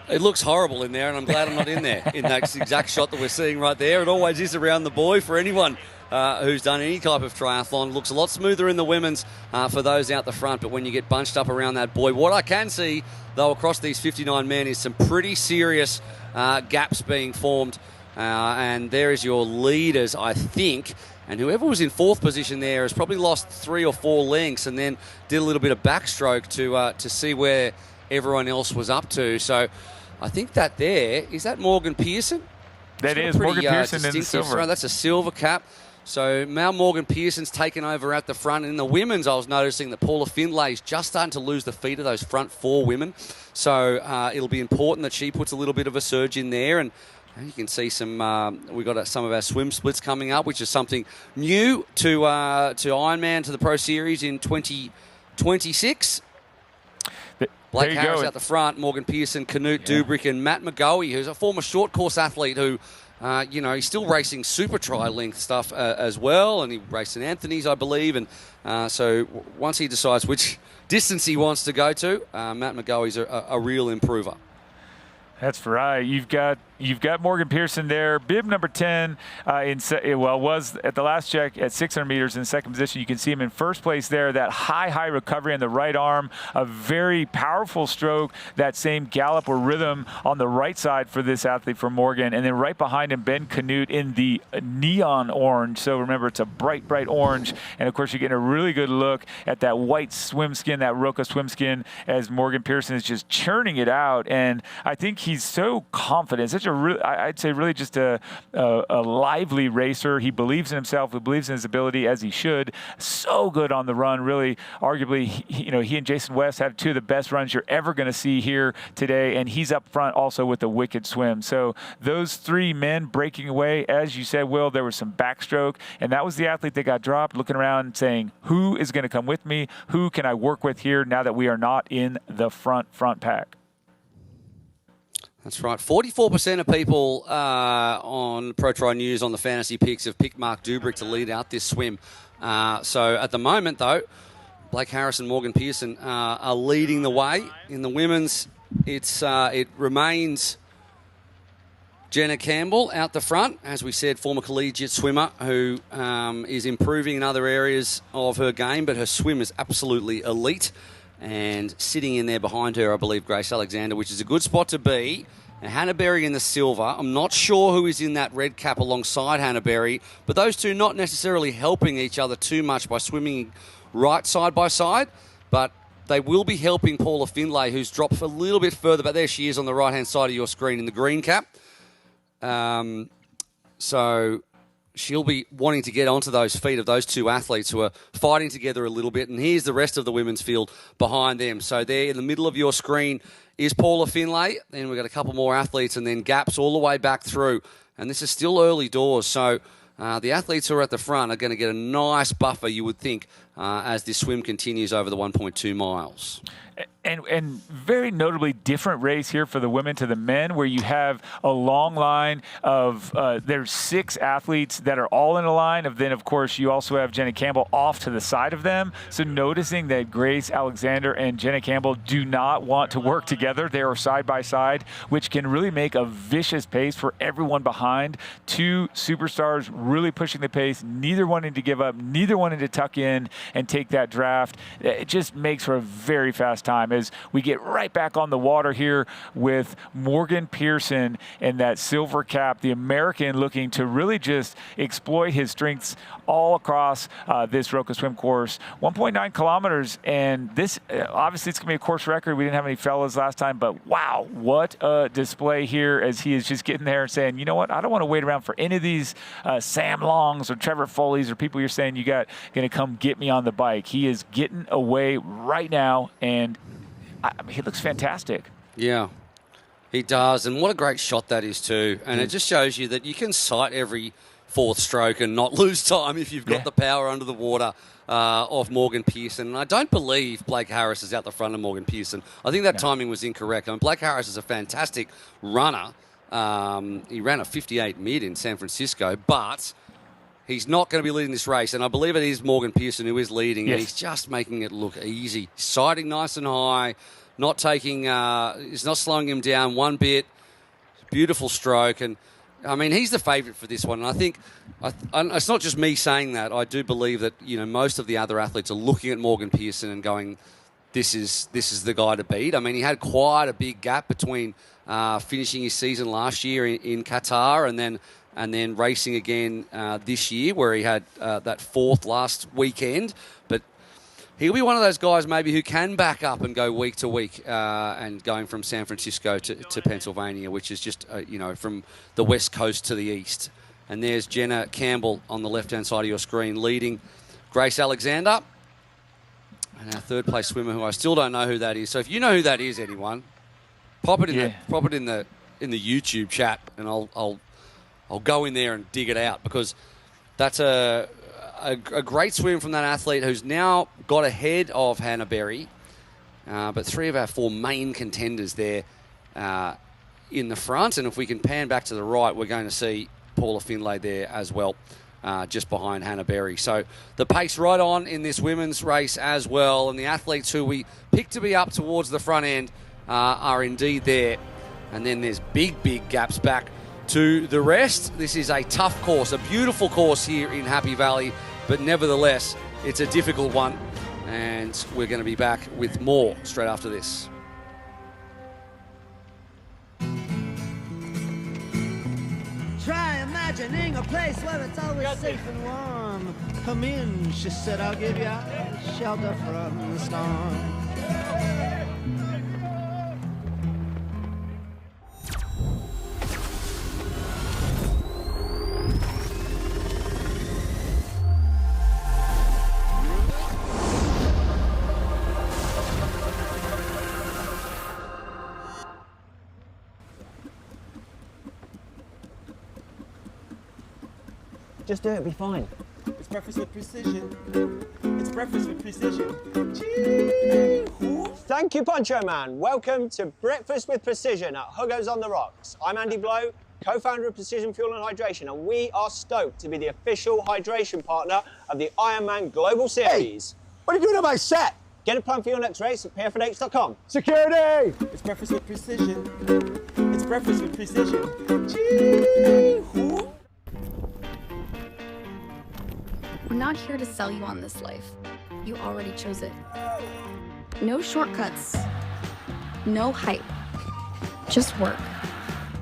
It looks horrible in there, and I'm glad I'm not in there in that exact shot that we're seeing right there. It always is around the buoy for anyone who's done any type of triathlon. It looks a lot smoother in the women's for those out the front, but when you get bunched up around that buoy, what I can see, though, across these 59 men is some pretty serious gaps being formed, and there is your leaders, I think. And whoever was in 4th position there has probably lost 3 or 4 lengths and then did a little bit of backstroke to see where everyone else was up to. So I think that there, is that Morgan Pearson? That is Morgan Pearson in the silver. That's a silver cap. So now Morgan Pearson's taken over at the front. In the women's, I was noticing that Paula Findlay's just starting to lose the feet of those front 4 women. So it'll be important that she puts a little bit of a surge in there. And you can see we've got some of our swim splits coming up, which is something new to Ironman, to the Pro Series in 2026. Blake Harris out the front, Morgan Pearson, Knut Dubrick, and Matt McGoey, who's a former short course athlete who, he's still racing super tri-length stuff as well, and he raced in Anthony's, I believe. And so once he decides which distance he wants to go to, Matt McGoey's a real improver. That's right. You've got Morgan Pearson there. Bib number 10 was at the last check at 600 meters in second position. You can see him in first place there. That high recovery on the right arm, a very powerful stroke. That same gallop or rhythm on the right side for this athlete, for Morgan. And then right behind him, Ben Knut in the neon orange. So remember, it's a bright orange. And of course, you're getting a really good look at that white swim skin, that Roka swim skin, as Morgan Pearson is just churning it out. And I think he's so confident. I'd say really just a lively racer. He believes in himself. He believes in his ability, as he should. So good on the run. Really, arguably, he and Jason West have 2 of the best runs you're ever going to see here today. And he's up front also with a wicked swim. So those 3 men breaking away, as you said, Will, there was some backstroke. And that was the athlete that got dropped, looking around and saying, who is going to come with me? Who can I work with here now that we are not in the front pack? That's right. 44% of people on Pro Tri News on the Fantasy Picks have picked Mark Dubrick to lead out this swim. So at the moment, though, Blake Harris and Morgan Pearson are leading the way. In the women's, it remains Jenna Campbell out the front, as we said, former collegiate swimmer who is improving in other areas of her game, but her swim is absolutely elite. And sitting in there behind her, I believe, Grace Alexander, which is a good spot to be. And Hannah Berry in the silver. I'm not sure who is in that red cap alongside Hannah Berry, but those two not necessarily helping each other too much by swimming right side by side, but they will be helping Paula Findlay, who's dropped a little bit further, but there she is on the right-hand side of your screen in the green cap. So she'll be wanting to get onto those feet of those 2 athletes who are fighting together a little bit. And here's the rest of the women's field behind them. So there in the middle of your screen is Paula Findlay. Then we've got a couple more athletes and then gaps all the way back through. And this is still early doors. So the athletes who are at the front are going to get a nice buffer, you would think, as this swim continues over the 1.2 miles. And very notably different race here for the women to the men, where you have a long line of there's 6 athletes that are all in a line. Then, of course, you also have Jenna Campbell off to the side of them. So noticing that Grace Alexander and Jenna Campbell do not want to work together. They are side by side, which can really make a vicious pace for everyone behind. 2 superstars really pushing the pace, neither wanting to give up, neither wanting to tuck in and take that draft. It just makes for a very fast time as we get right back on the water here with Morgan Pearson and that silver cap, the American, looking to really just exploit his strengths all across this Roka swim course. 1.9 kilometers, and this obviously it's going to be a course record. We didn't have any fellas last time, but wow, what a display here as he is just getting there and saying, you know what, I don't want to wait around for any of these Sam Longs or Trevor Foley's or people you're saying you got going to come get me on the bike. He is getting away right now, and I mean, he looks fantastic. Yeah, he does. And what a great shot that is too. And it just shows you that you can sight every 4th stroke and not lose time if you've got the power under the water of Morgan Pearson. And I don't believe Blake Harris is out the front of Morgan Pearson. I think that timing was incorrect. I mean, Blake Harris is a fantastic runner. He ran a 58 mid in San Francisco, but he's not going to be leading this race, and I believe it is Morgan Pearson who is leading, and he's just making it look easy. Sighting nice and high, not taking, he's not slowing him down one bit. Beautiful stroke, and I mean, he's the favourite for this one. And I think it's not just me saying that. I do believe that most of the other athletes are looking at Morgan Pearson and going, "This is the guy to beat." I mean, he had quite a big gap between finishing his season last year in Qatar and then racing again this year, where he had that 4th last weekend. But he'll be one of those guys maybe who can back up and go week to week, and going from San Francisco to Pennsylvania, which is just from the west coast to the east. And there's Jenna Campbell on the left-hand side of your screen leading Grace Alexander. And our third place swimmer, who I still don't know who that is. So if you know who that is, anyone, pop it in the YouTube chat, and I'll go in there and dig it out, because that's a great swim from that athlete who's now got ahead of Hannah Berry. But 3 of our 4 main contenders there in the front. And if we can pan back to the right, we're going to see Paula Findlay there as well, just behind Hannah Berry. So the pace right on in this women's race as well. And the athletes who we picked to be up towards the front end are indeed there. And then there's big gaps back to the rest. This is a tough course, a beautiful course here in Happy Valley, but nevertheless, it's a difficult one. And we're going to be back with more straight after this. Try imagining a place where it's always safe and warm. Come in, she said, I'll give you shelter from the storm. Just do it, be fine. It's breakfast with precision. It's breakfast with precision. Thank you, Poncho Man. Welcome to Breakfast with Precision at Hugo's on the Rocks. I'm Andy Blow, co-founder of Precision Fuel and Hydration, and we are stoked to be the official hydration partner of the Ironman Global Series. Hey, what are you doing on my set? Get a plan for your next race at pfnx.com. Security! It's breakfast with precision. It's breakfast with precision. We're not here to sell you on this life. You already chose it. No shortcuts. No hype. Just work.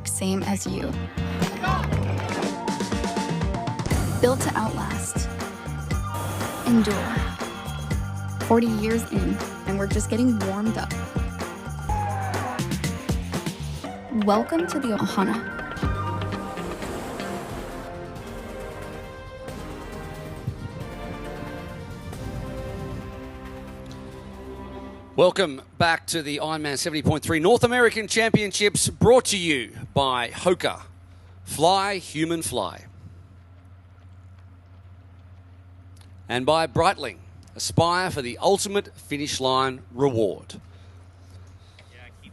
Same as you. Built to outlast. Endure. 40 years in, and we're just getting warmed up. Welcome to the Ohana. Welcome back to the Ironman 70.3 North American Championships, brought to you by Hoka. Fly, human fly. And by Breitling. Aspire for the ultimate finish line reward.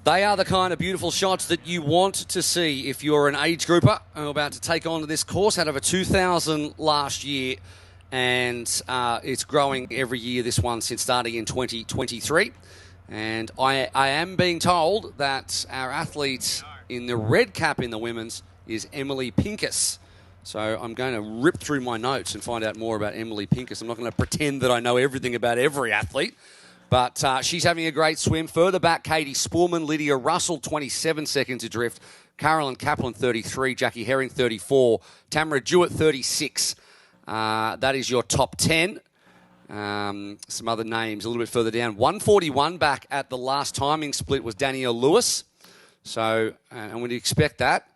They are the kind of beautiful shots that you want to see if you're an age grouper who are about to take on this course. Had over 2,000 last year, and it's growing every year, this one, since starting in 2023. And I am being told that our athlete in the red cap in the women's is Emily Pincus. So I'm going to rip through my notes and find out more about Emily Pincus. I'm not going to pretend that I know everything about every athlete, but she's having a great swim. Further back, Katie Spoolman, Lydia Russell, 27 seconds adrift. Carolyn Kaplan, 33. Jackie Herring, 34. Tamara Jewett, 36. That is your top 10. Some other names a little bit further down. 141 back at the last timing split was Danielle Lewis. So, and we'd expect that.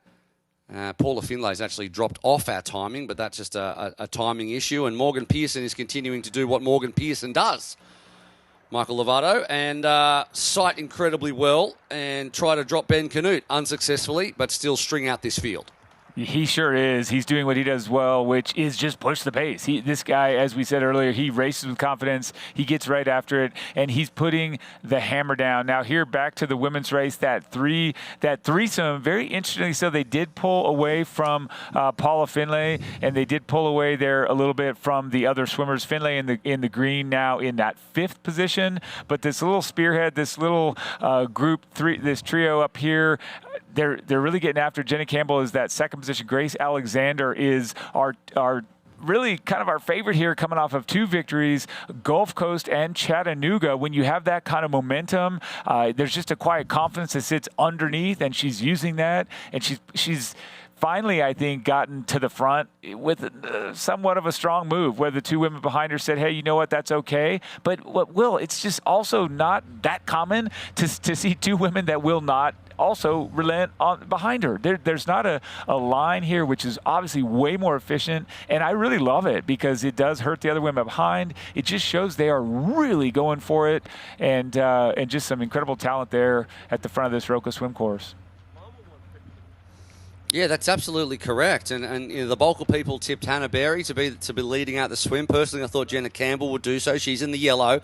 Paula Findlay's actually dropped off our timing, but that's just a timing issue. And Morgan Pearson is continuing to do what Morgan Pearson does. Michael Lovato, and sight incredibly well and try to drop Ben Canute unsuccessfully, but still string out this field. He sure is. He's doing what he does well, which is just push the pace. This guy, as we said earlier, he races with confidence. He gets right after it, and he's putting the hammer down. Now here, back to the women's race, that threesome, very interestingly so, they did pull away from Paula Findlay, and they did pull away there a little bit from the other swimmers. Findlay in the green now in that 5th position, but this little spearhead, this little group, this trio up here, they're really getting after. Jenna Campbell is that 2nd position. Grace Alexander is our really kind of our favorite here, coming off of 2 victories, Gulf Coast and Chattanooga. When you have that kind of momentum, there's just a quiet confidence that sits underneath, and she's using that, and she's finally, I think, gotten to the front with somewhat of a strong move, where the 2 women behind her said, hey, you know what, that's okay. But it's just also not that common to see 2 women that will not also relent on behind her. There's not a line here, which is obviously way more efficient, and I really love it because it does hurt the other women behind. It just shows they are really going for it, and just some incredible talent there at the front of this Roca swim course. Yeah, that's absolutely correct. And you know, the bulk of people tipped Hannah Berry to be leading out the swim. Personally, I thought Jenna Campbell would do so. She's in the yellow.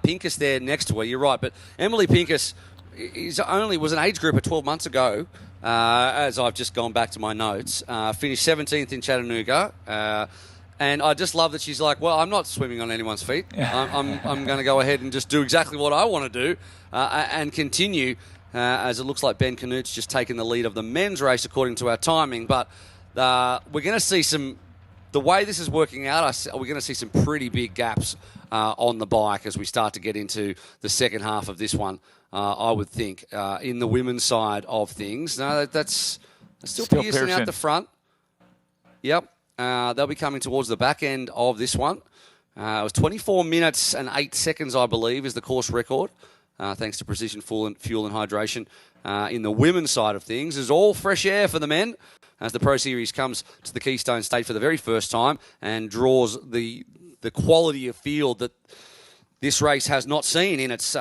Pincus there next to her. You're right, but Emily Pincus was an age grouper 12 months ago. As I've just gone back to my notes, finished 17th in Chattanooga. And I just love that she's like, well, I'm not swimming on anyone's feet. I'm going to go ahead and just do exactly what I want to do and continue. As it looks like Ben Canute's just taken the lead of the men's race according to our timing. But we're going to see the way this is working out, we're going to see some pretty big gaps on the bike as we start to get into the second half of this one, I would think, in the women's side of things. No, that's still Pearson out the front. Yep. They'll be coming towards the back end of this one. It was 24 minutes and 8 seconds, I believe, is the course record. Thanks to Precision Fuel and Hydration. In the women's side of things, is all fresh air for the men as the Pro Series comes to the Keystone State for the very first time and draws the quality of field that this race has not seen in its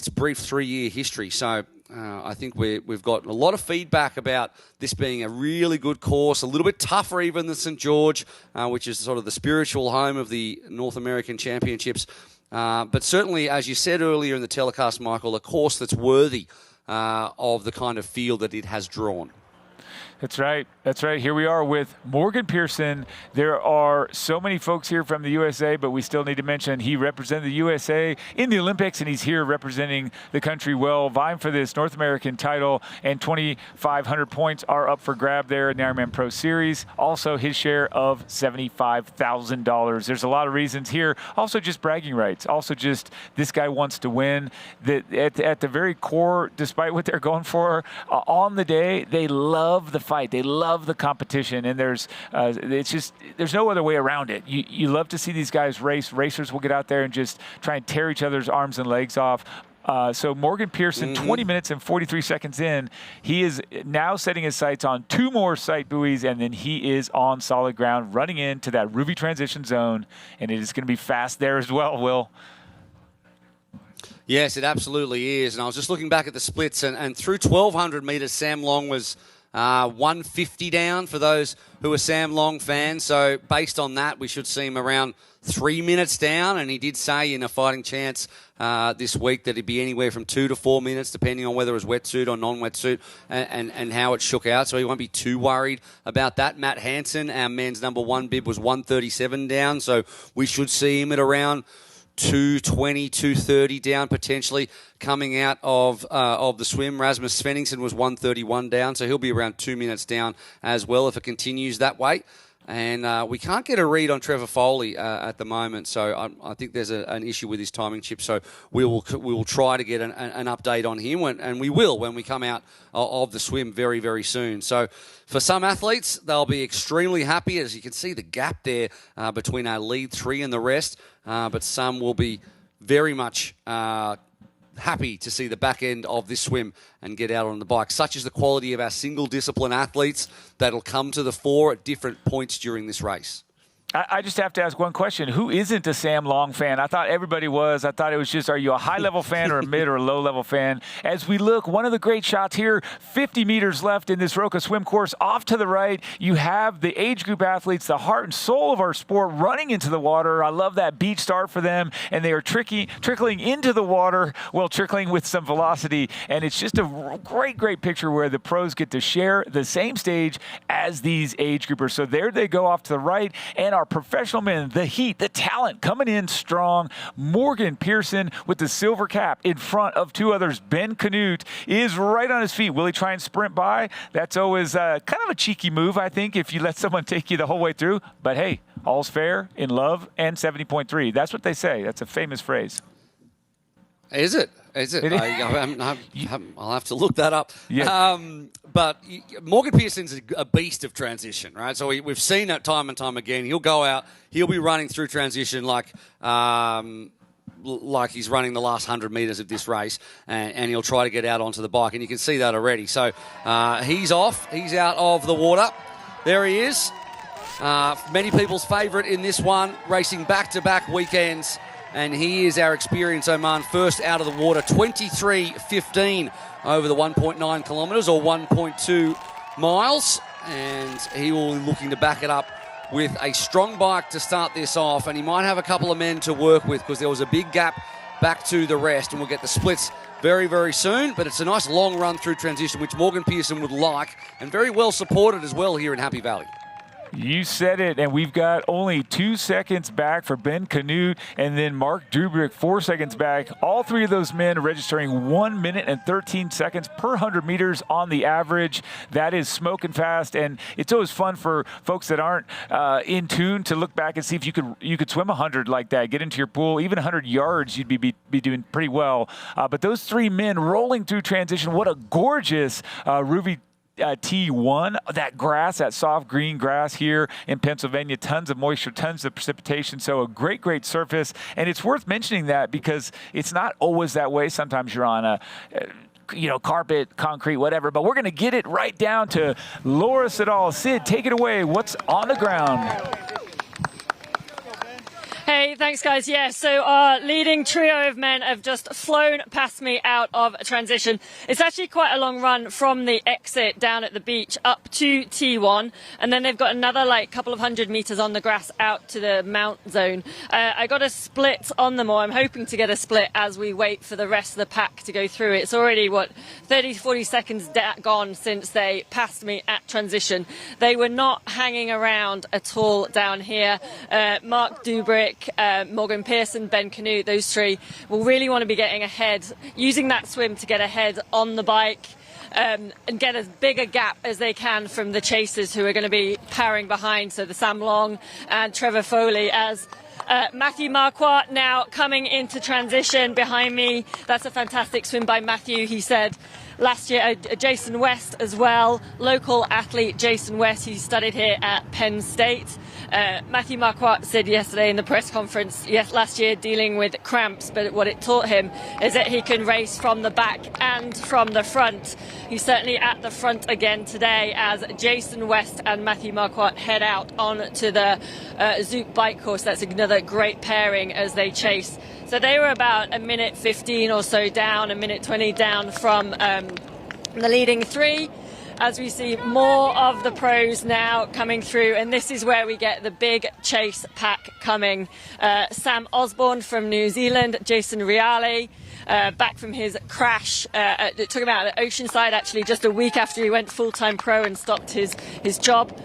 brief 3-year history. So I think we've got a lot of feedback about this being a really good course, a little bit tougher even than St. George, which is sort of the spiritual home of the North American Championships. But certainly, as you said earlier in the telecast, Michael, a course that's worthy of the kind of field that it has drawn. That's right. That's right. Here we are with Morgan Pearson. There are so many folks here from the USA, but we still need to mention he represented the USA in the Olympics, and he's here representing the country well, vying for this North American title, and 2,500 points are up for grab there in the Ironman Pro Series. Also, his share of $75,000. There's a lot of reasons here. Also, just bragging rights. Also, just this guy wants to win. At the very core, despite what they're going for, on the day, they love the fight. They love the competition, and there's no other way around it. You love to see these guys race. Racers will get out there and just try and tear each other's arms and legs off. So Morgan Pearson, 20 minutes and 43 seconds in, he is now setting his sights on 2 more sight buoys, and then he is on solid ground, running into that Ruby transition zone, and it is going to be fast there as well, Will. Yes, it absolutely is. And I was just looking back at the splits, and through 1,200 metres, Sam Long was 150 down for those who are Sam Long fans. So based on that, we should see him around 3 minutes down. And he did say in a fighting chance this week that it'd be anywhere from 2 to 4 minutes, depending on whether it was wetsuit or non-wetsuit and how it shook out. So he won't be too worried about that. Matt Hansen, our men's number 1 bib, was 137 down. So we should see him at around 220, 230 down potentially coming out of the swim. Rasmus Svenningsson was 131 down, so he'll be around 2 minutes down as well if it continues that way. And we can't get a read on Trevor Foley at the moment, so I think there's an issue with his timing chip. So we will try to get an update on him, and we will when we come out of the swim very, very soon. So for some athletes, they'll be extremely happy. As you can see, the gap there between our lead 3 and the rest. But some will be very much happy to see the back end of this swim and get out on the bike. Such is the quality of our single discipline athletes that'll come to the fore at different points during this race. I just have to ask one question. Who isn't a Sam Long fan? I thought everybody was. I thought it was just, are you a high-level fan or a mid or a low-level fan? As we look, one of the great shots here, 50 meters left in this Roca swim course. Off to the right, you have the age group athletes, the heart and soul of our sport, running into the water. I love that beach start for them, and they are trickling into the water, well, trickling with some velocity. And it's just a great, great picture where the pros get to share the same stage as these age groupers. So there they go off to the right, and our professional men, the heat, the talent coming in strong. Morgan Pearson with the silver cap in front of 2 others. Ben Canute is right on his feet. Will he try and sprint by? That's always kind of a cheeky move, I think, if you let someone take you the whole way through. But hey, all's fair in love and 70.3. That's what they say. That's a famous phrase. Is it? I'll have to look that up. Yeah. But Morgan Pearson's a beast of transition, right? So we've seen that time and time again. He'll go out, he'll be running through transition like like he's running the last 100 metres of this race, and he'll try to get out onto the bike, and you can see that already. So he's off. He's out of the water. There he is. Many people's favourite in this one, racing back-to-back weekends. And he is our experienced Oman, first out of the water, 23.15 over the 1.9 kilometres or 1.2 miles. And he will be looking to back it up with a strong bike to start this off. And he might have a couple of men to work with because there was a big gap back to the rest. And we'll get the splits very, very soon. But it's a nice long run through transition, which Morgan Pearson would like. And very well supported as well here in Happy Valley. You said it, and we've got only 2 seconds back for Ben Canute, and then Mark Dubrick 4 seconds back. All three of those men registering 1 minute and 13 seconds per 100 meters on the average. That is smoking fast, and it's always fun for folks that aren't in tune to look back and see if you could swim 100 like that, get into your pool. Even 100 yards, you'd be doing pretty well. But those three men rolling through transition, what a gorgeous Ruby T1, that grass, that soft green grass here in Pennsylvania, tons of moisture, tons of precipitation, so a great, great surface. And it's worth mentioning that because it's not always that way. Sometimes you're on a carpet, concrete, whatever, but we're going to get it right down to Laura Siddall. Sid, take it away. What's on the ground? Hey, thanks, guys. Yeah, so our leading trio of men have just flown past me out of transition. It's actually quite a long run from the exit down at the beach up to T1, and then they've got another couple of 100 meters on the grass out to the mount zone. I got a split on them, or I'm hoping to get a split as we wait for the rest of the pack to go through. It's already, 30 to 40 seconds gone since they passed me at transition. They were not hanging around at all down here. Mark Dubrick, Morgan Pearson, Ben Canute, those three will really want to be getting ahead, using that swim to get ahead on the bike and get as big a gap as they can from the chasers who are going to be powering behind, so the Sam Long and Trevor Foley, as Matthew Marquardt now coming into transition behind me. That's a fantastic swim by Matthew, he said. Last year, Jason West as well, local athlete Jason West, who studied here at Penn State. Matthew Marquardt said yesterday in the press conference, last year dealing with cramps, but what it taught him is that he can race from the back and from the front. He's certainly at the front again today as Jason West and Matthew Marquardt head out onto the Zoop bike course. That's another great pairing as they chase. So they were about a minute 15 or so down, a minute 20 down from the leading three. As we see more of the pros now coming through, and this is where we get the big chase pack coming. Sam Osborne from New Zealand, Jason Reale, back from his crash. It took him out at Oceanside, actually, just a week after he went full-time pro and stopped his job.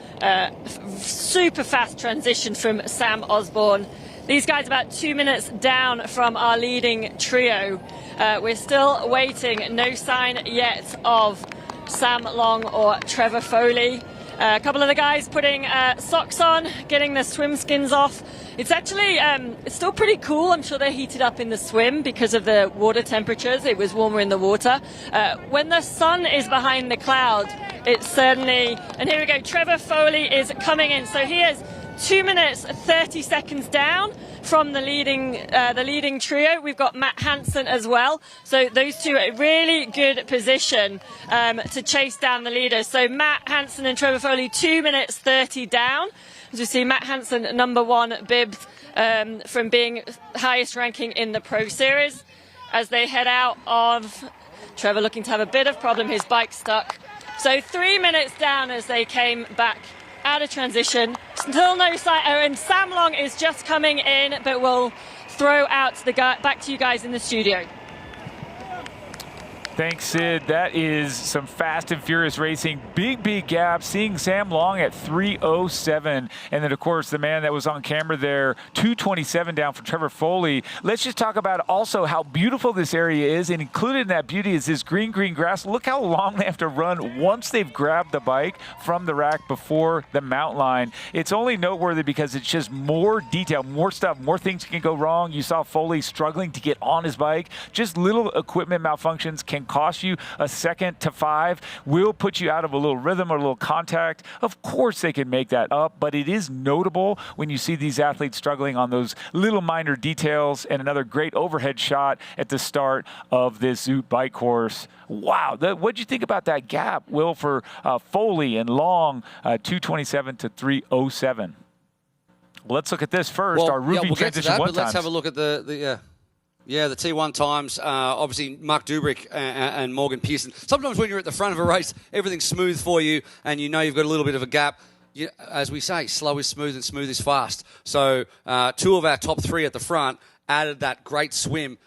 Super fast transition from Sam Osborne. These guys about 2 minutes down from our leading trio. We're still waiting, no sign yet of Sam Long or Trevor Foley. A couple of the guys putting socks on, getting their swim skins off. It's actually, it's still pretty cool. I'm sure they're heated up in the swim because of the water temperatures. It was warmer in the water. When the sun is behind the cloud, it's certainly, and here we go, Trevor Foley is coming in. So he is 2 minutes 30 seconds down from the leading trio. We've got Matt Hansen as well. So those two are a really good position to chase down the leaders. So Matt Hansen and Trevor Foley, 2 minutes 30 down. As you see, Matt Hansen, number one bib from being highest ranking in the Pro Series. As they head out of, Trevor looking to have a bit of problem, his bike's stuck. So 3 minutes down as they came back out of transition. Still no sign, and Sam Long is just coming in, but we'll throw out back to you guys in the studio. Thanks, Sid. That is some fast and furious racing. Big, big gap. Seeing Sam Long at 3:07. And then, of course, the man that was on camera there, 2:27 down for Trevor Foley. Let's just talk about also how beautiful this area is. And included in that beauty is this green, green grass. Look how long they have to run once they've grabbed the bike from the rack before the mount line. It's only noteworthy because it's just more detail, more stuff, more things can go wrong. You saw Foley struggling to get on his bike. Just little equipment malfunctions can can cost you a second to 5, will put you out of a little rhythm or a little contact. Of course they can make that up, but it is notable when you see these athletes struggling on those little minor details. And another great overhead shot at the start of this Zoot bike course. Wow, what'd you think about that gap, Will, for Foley and Long, 2:27 to 3:07? Let's look at this first. Well, our Ruby we'll get to transition that, one but let's times. have a look at the T1 times. Obviously, Mark Dubrick and Morgan Pearson. Sometimes when you're at the front of a race, everything's smooth for you, and you know you've got a little bit of a gap. As we say, slow is smooth and smooth is fast. So 2 of our top 3 at the front added that great swim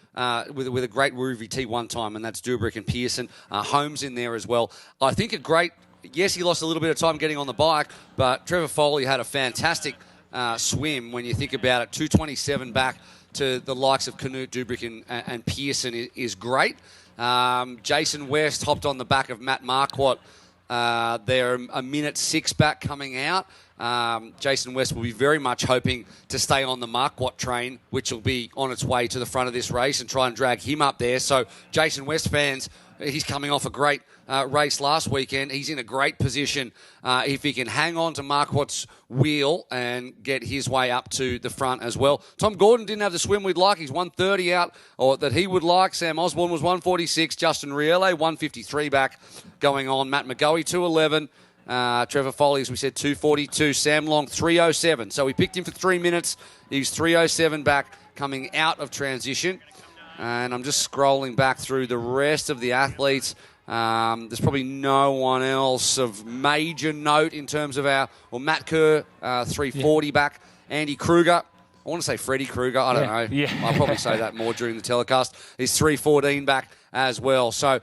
with a great Ruby T1 time, and that's Dubrick and Pearson. Holmes in there as well. I think a great... Yes, he lost a little bit of time getting on the bike, but Trevor Foley had a fantastic swim when you think about it. 2:27 back to the likes of Canute, Dubrick and Pearson is great. Jason West hopped on the back of Matt Marquardt. They're a minute 6 back coming out. Jason West will be very much hoping to stay on the Marquardt train, which will be on its way to the front of this race, and try and drag him up there. So Jason West fans, he's coming off a great race last weekend. He's in a great position if he can hang on to Marquardt's wheel and get his way up to the front as well. Tom Gordon didn't have the swim we'd like. He's 130 out, or that he would like. Sam Osborne was 146. Justin Riele, 153 back going on. Matt McGoey, 211. Trevor Foley, as we said, 242. Sam Long, 307. So we picked him for 3 minutes. He's 307 back coming out of transition. And I'm just scrolling back through the rest of the athletes. There's probably no one else of major note in terms of Matt Kerr, 340 back. Andy Kruger. I want to say Freddie Kruger. I don't know. Yeah. I'll probably say that more during the telecast. He's 314 back as well. So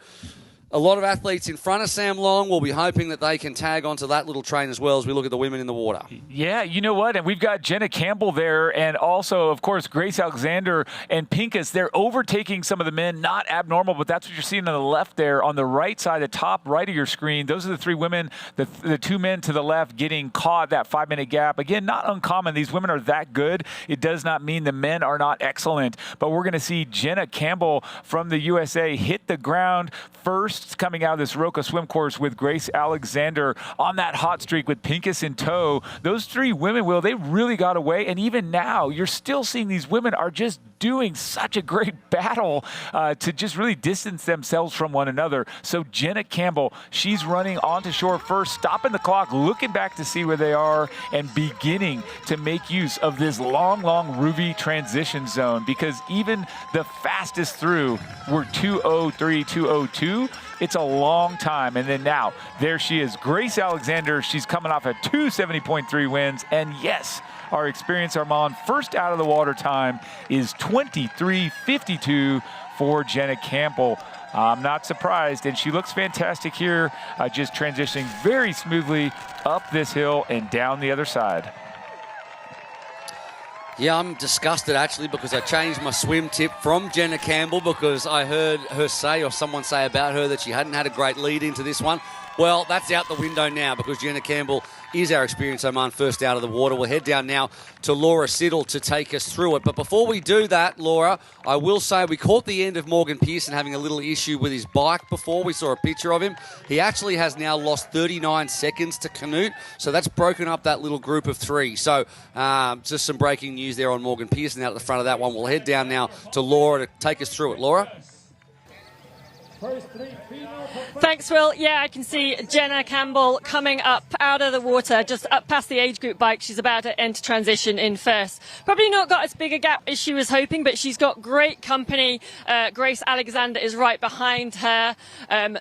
a lot of athletes in front of Sam Long. We'll be hoping that they can tag onto that little train as well as we look at the women in the water. Yeah, you know what? And we've got Jenna Campbell there, and also, of course, Grace Alexander and Pincus. They're overtaking some of the men. Not abnormal, but that's what you're seeing on the left there. On the right side, the top right of your screen, those are the 3 women, the 2 men to the left getting caught, that 5-minute gap. Again, not uncommon. These women are that good. It does not mean the men are not excellent. But we're going to see Jenna Campbell from the USA hit the ground first, coming out of this Roca swim course with Grace Alexander on that hot streak with Pincus in tow. Those 3 women, Will, they really got away. And even now, you're still seeing these women are just doing such a great battle to just really distance themselves from one another. So Jenna Campbell, she's running onto shore first, stopping the clock, looking back to see where they are, and beginning to make use of this long Ruby transition zone, because even the fastest through were 2:03, 2:02. It's a long time. And then now, there she is, Grace Alexander. She's coming off a 270.3 wins. And yes, our experienced Armand first out of the water time is 23:52 for Jenna Campbell. I'm not surprised, and she looks fantastic here, just transitioning very smoothly up this hill and down the other side. Yeah, I'm disgusted actually, because I changed my swim tip from Jenna Campbell because I heard her say, or someone say about her, that she hadn't had a great lead into this one. Well, that's out the window now, because Jenna Campbell is our experienced Oman first out of the water. We'll head down now to Laura Siddle to take us through it. But before we do that, Laura, I will say we caught the end of Morgan Pearson having a little issue with his bike before. We saw a picture of him. He actually has now lost 39 seconds to Canute, so that's broken up that little group of 3. So just some breaking news there on Morgan Pearson out at the front of that one. We'll head down now to Laura to take us through it. Laura? Thanks, Will. Yeah, I can see Jenna Campbell coming up out of the water, just up past the age group bike. She's about to enter transition in first. Probably not got as big a gap as she was hoping, but she's got great company. Grace Alexander is right behind her.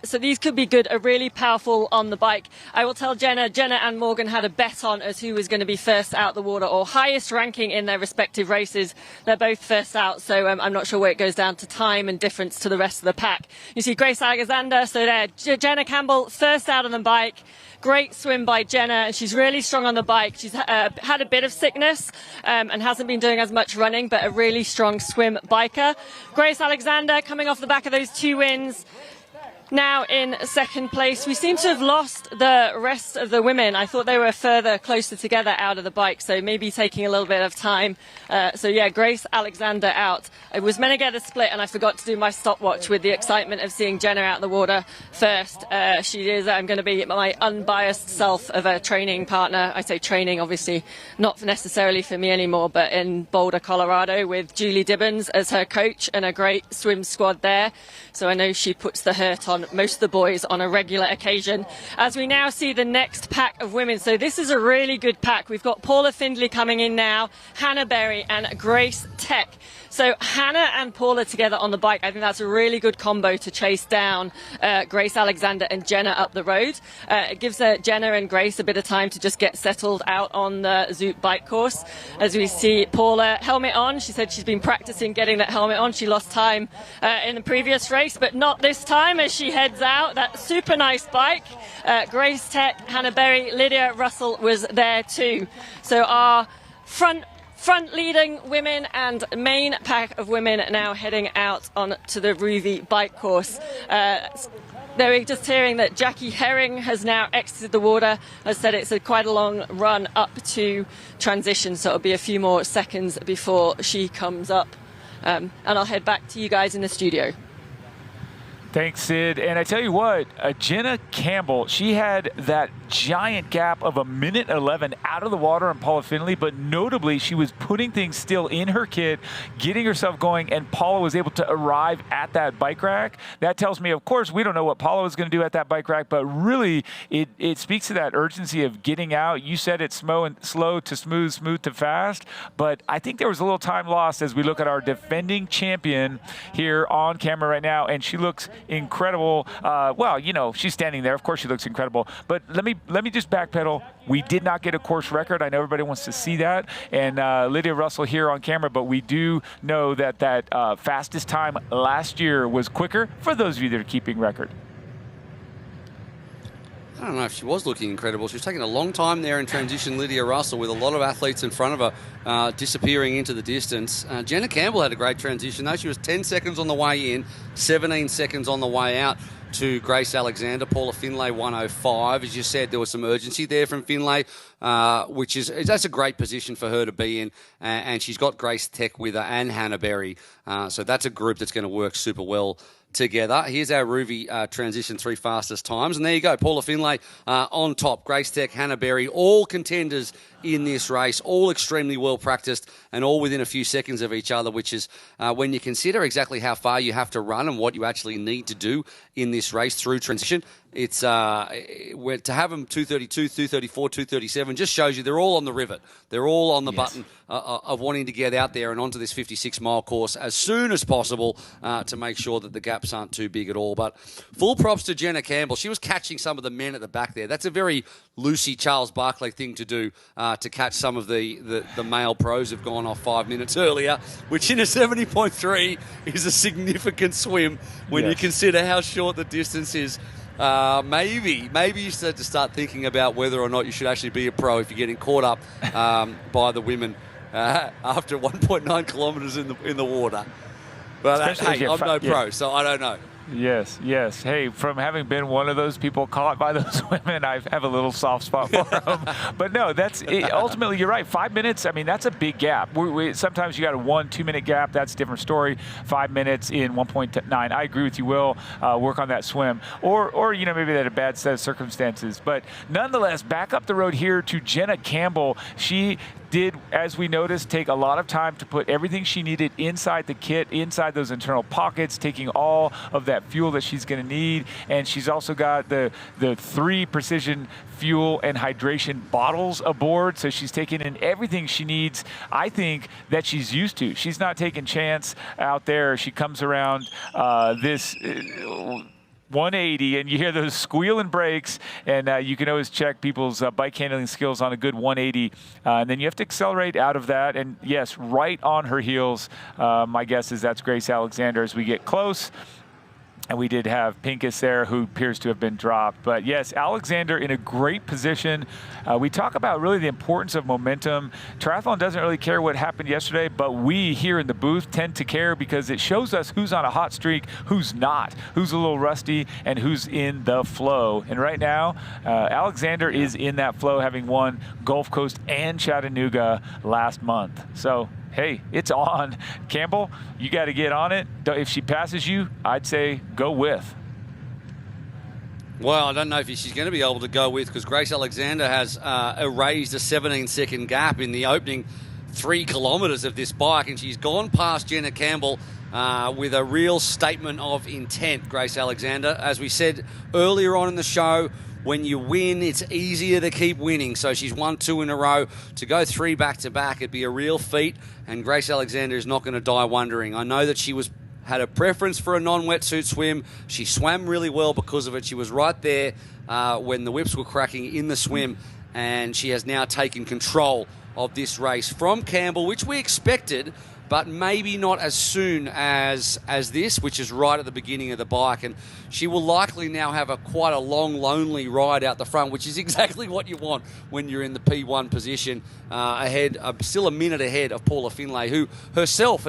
So these could be good, really powerful on the bike. I will tell Jenna and Morgan had a bet on as who was going to be first out the water, or highest ranking in their respective races. They're both first out, so I'm not sure where it goes down to time and difference to the rest of the pack. You see Grace Alexander, so there, Jenna Campbell first out on the bike. Great swim by Jenna, and she's really strong on the bike. She's had a bit of sickness and hasn't been doing as much running, but a really strong swim biker. Grace Alexander coming off the back of those 2 wins. now in second place. We seem to have lost the rest of the women. I thought they were further closer together out of the bike, so maybe taking a little bit of time. So yeah, Grace Alexander out. I was meant to get a split and I forgot to do my stopwatch with the excitement of seeing Jenna out of the water first. She is, I'm going to be my unbiased self of a training partner. I say training, obviously not necessarily for me anymore, but in Boulder, Colorado, with Julie Dibbons as her coach and a great swim squad there. So I know she puts the hurt on most of the boys on a regular occasion. As we now see the next pack of women. So this is a really good pack. We've got Paula Findlay coming in now, Hannah Berry and Grace Tech. So Hannah and Paula together on the bike, I think that's a really good combo to chase down Grace Alexander and Jenna up the road. It gives Jenna and Grace a bit of time to just get settled out on the Zoot bike course. As we see Paula, helmet on. She said she's been practicing getting that helmet on. She lost time in the previous race, but not this time as she heads out. That super nice bike. Grace Tech, Hannah Berry, Lydia Russell was there too. So our front leading women and main pack of women now heading out on to the Ruvi bike course. They're just hearing that Jackie Herring has now exited the water. As I said, it's quite a long run up to transition, so it'll be a few more seconds before she comes up. And I'll head back to you guys in the studio. Thanks, Sid. And I tell you what, Jenna Campbell, she had that giant gap of 1:11 out of the water on Paula Findlay, but notably she was putting things still in her kit, getting herself going, and Paula was able to arrive at that bike rack. That tells me, of course, we don't know what Paula was going to do at that bike rack, but really it speaks to that urgency of getting out. You said it's slow to smooth, smooth to fast, but I think there was a little time lost as we look at our defending champion here on camera right now, and she looks incredible. Well, you know, she's standing there. Of course she looks incredible. But let me just backpedal. We did not get a course record. I know everybody wants to see that. And Lydia Russell here on camera, but we do know that fastest time last year was quicker for those of you that are keeping record. I don't know if she was looking incredible. She was taking a long time there in transition, Lydia Russell, with a lot of athletes in front of her disappearing into the distance. Jenna Campbell had a great transition, though. She was 10 seconds on the way in, 17 seconds on the way out to Grace Alexander. Paula Findlay 1:05. As you said, there was some urgency there from Findlay, that's a great position for her to be in. And she's got Grace Tech with her and Hannah Berry. So that's a group that's going to work super well together. Here's our Ruvi transition 3 fastest times. And there you go, Paula Findlay on top. Grace Tech, Hannah Berry, all contenders in this race, all extremely well practiced and all within a few seconds of each other, which is when you consider exactly how far you have to run and what you actually need to do in this race through transition. It's to have them 232, 234, 237 just shows you they're all on the rivet. They're all on the button of wanting to get out there and onto this 56-mile course as soon as possible to make sure that the gaps aren't too big at all. But full props to Jenna Campbell. She was catching some of the men at the back there. That's a very Lucy Charles Barclay thing to do, to catch some of the male pros who've gone off 5 minutes earlier, which in a 70.3 is a significant swim when you consider how short the distance is. Maybe you start thinking about whether or not you should actually be a pro if you're getting caught up by the women after 1.9 kilometres in the water. But hey, I'm no pro, so I don't know. Yes. Hey, from having been one of those people caught by those women, I have a little soft spot for them. But no, ultimately, you're right. 5 minutes, I mean, that's a big gap. Sometimes you got a 1-2 minute gap. That's a different story. 5 minutes in 1.9. I agree with you, Will. Work on that swim. Or maybe they had a bad set of circumstances. But nonetheless, back up the road here to Jenna Campbell. She did, as we noticed, take a lot of time to put everything she needed inside the kit, inside those internal pockets, taking all of that fuel that she's going to need. And she's also got the 3 precision fuel and hydration bottles aboard. So she's taking in everything she needs, I think, that she's used to. She's not taking chance out there. She comes around this 180, and you hear those squealing brakes, and you can always check people's bike handling skills on a good 180, and then you have to accelerate out of that. And yes, right on her heels, my guess is that's Grace Alexander as we get close. and we did have Pincus there, who appears to have been dropped. But yes, Alexander in a great position. We talk about really the importance of momentum. Triathlon doesn't really care what happened yesterday, but we here in the booth tend to care because it shows us who's on a hot streak, who's not, who's a little rusty, and who's in the flow. And right now, Alexander is in that flow, having won Gulf Coast and Chattanooga last month. So, hey, it's on. Campbell, you got to get on it. If she passes you, I'd say go with. Well, I don't know if she's going to be able to go with, because Grace Alexander has erased a 17-second gap in the opening 3 kilometres of this bike, and she's gone past Jenna Campbell with a real statement of intent, Grace Alexander. As we said earlier on in the show, when you win, it's easier to keep winning. So she's won 2 in a row. To go 3 back-to-back, it'd be a real feat, and Grace Alexander is not going to die wondering. I know that she had a preference for a non-wetsuit swim. She swam really well because of it. She was right there when the whips were cracking in the swim, and she has now taken control of this race from Campbell, which we expected, but maybe not as soon as this, which is right at the beginning of the bike. And she will likely now have quite a long, lonely ride out the front, which is exactly what you want when you're in the P1 position, still a minute ahead of Paula Finlay, who herself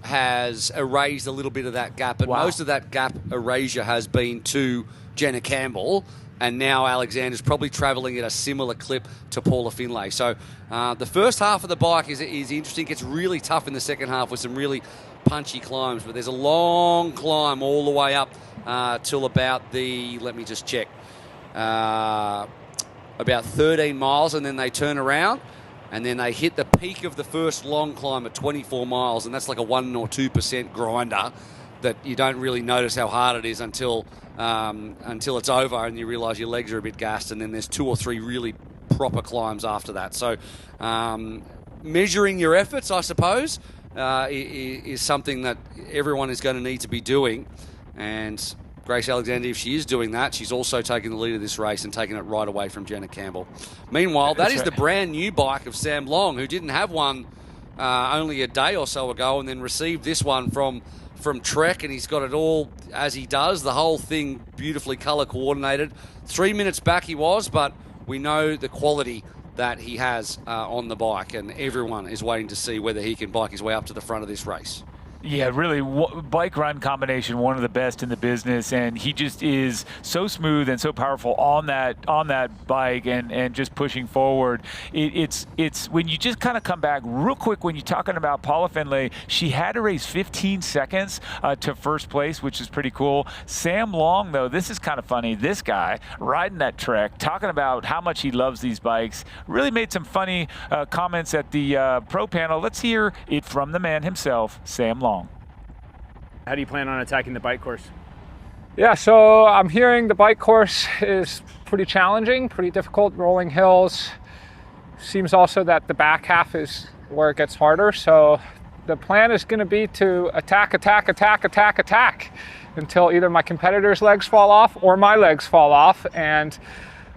has erased a little bit of that gap, and most of that gap erasure has been to Jenna Campbell, and now Alexander's probably travelling at a similar clip to Paula Finlay. So the first half of the bike is interesting. It gets really tough in the second half with some really punchy climbs, but there's a long climb all the way up till about let me just check, about 13 miles, and then they turn around, and then they hit the peak of the first long climb at 24 miles, and that's like a 1 or 2% grinder that you don't really notice how hard it is until it's over and you realise your legs are a bit gassed, and then there's 2 or 3 really proper climbs after that. So measuring your efforts, I suppose, is something that everyone is going to need to be doing, and Grace Alexander, if she is doing that, she's also taking the lead of this race and taking it right away from Jenna Campbell. Meanwhile, that is the brand new bike of Sam Long, who didn't have one only a day or so ago, and then received this one from Trek, and he's got it all as he does, the whole thing beautifully colour coordinated. 3 minutes back he was, but we know the quality that he has on the bike, and everyone is waiting to see whether he can bike his way up to the front of this race. Yeah, really, bike-run combination, one of the best in the business, and he just is so smooth and so powerful on that bike and just pushing forward. It's when you just kind of come back real quick when you're talking about Paula Finlay, she had to race 15 seconds to first place, which is pretty cool. Sam Long, though, this is kind of funny. This guy riding that Trek, talking about how much he loves these bikes, really made some funny comments at the pro panel. Let's hear it from the man himself, Sam Long. How do you plan on attacking the bike course? Yeah, so I'm hearing the bike course is pretty challenging, pretty difficult, rolling hills. Seems also that the back half is where it gets harder. So the plan is going to be to attack until either my competitors' legs fall off or my legs fall off. And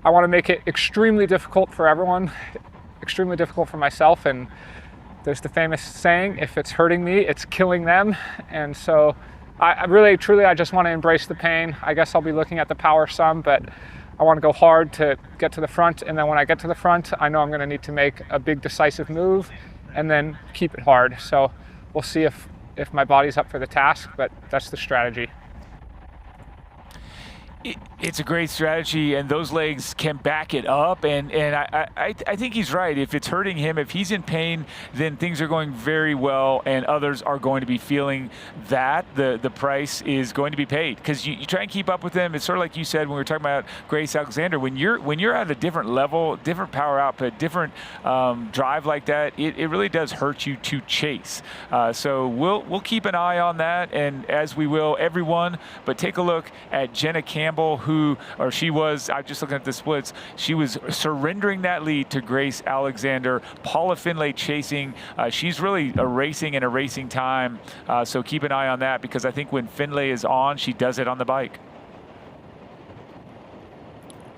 I want to make it extremely difficult for everyone, extremely difficult for myself. And there's the famous saying, if it's hurting me, it's killing them. And so I really, truly, I just want to embrace the pain. I guess I'll be looking at the power some, but I want to go hard to get to the front. And then when I get to the front, I know I'm going to need to make a big decisive move and then keep it hard. So we'll see if my body's up for the task, but that's the strategy. It's a great strategy, and those legs can back it up, and I think he's right. If it's hurting him, if he's in pain, then things are going very well, and others are going to be feeling that the price is going to be paid, because you try and keep up with them. It's sort of like you said when we were talking about Grace Alexander. When you're at a different level, different power output, different drive like that, it really does hurt you to chase. So we'll keep an eye on that, and as we will everyone. But take a look at Jenna Campbell, I'm just looking at the splits, she was surrendering that lead to Grace Alexander. Paula Finlay chasing. She's really erasing time, so keep an eye on that, because I think when Finlay is on, she does it on the bike.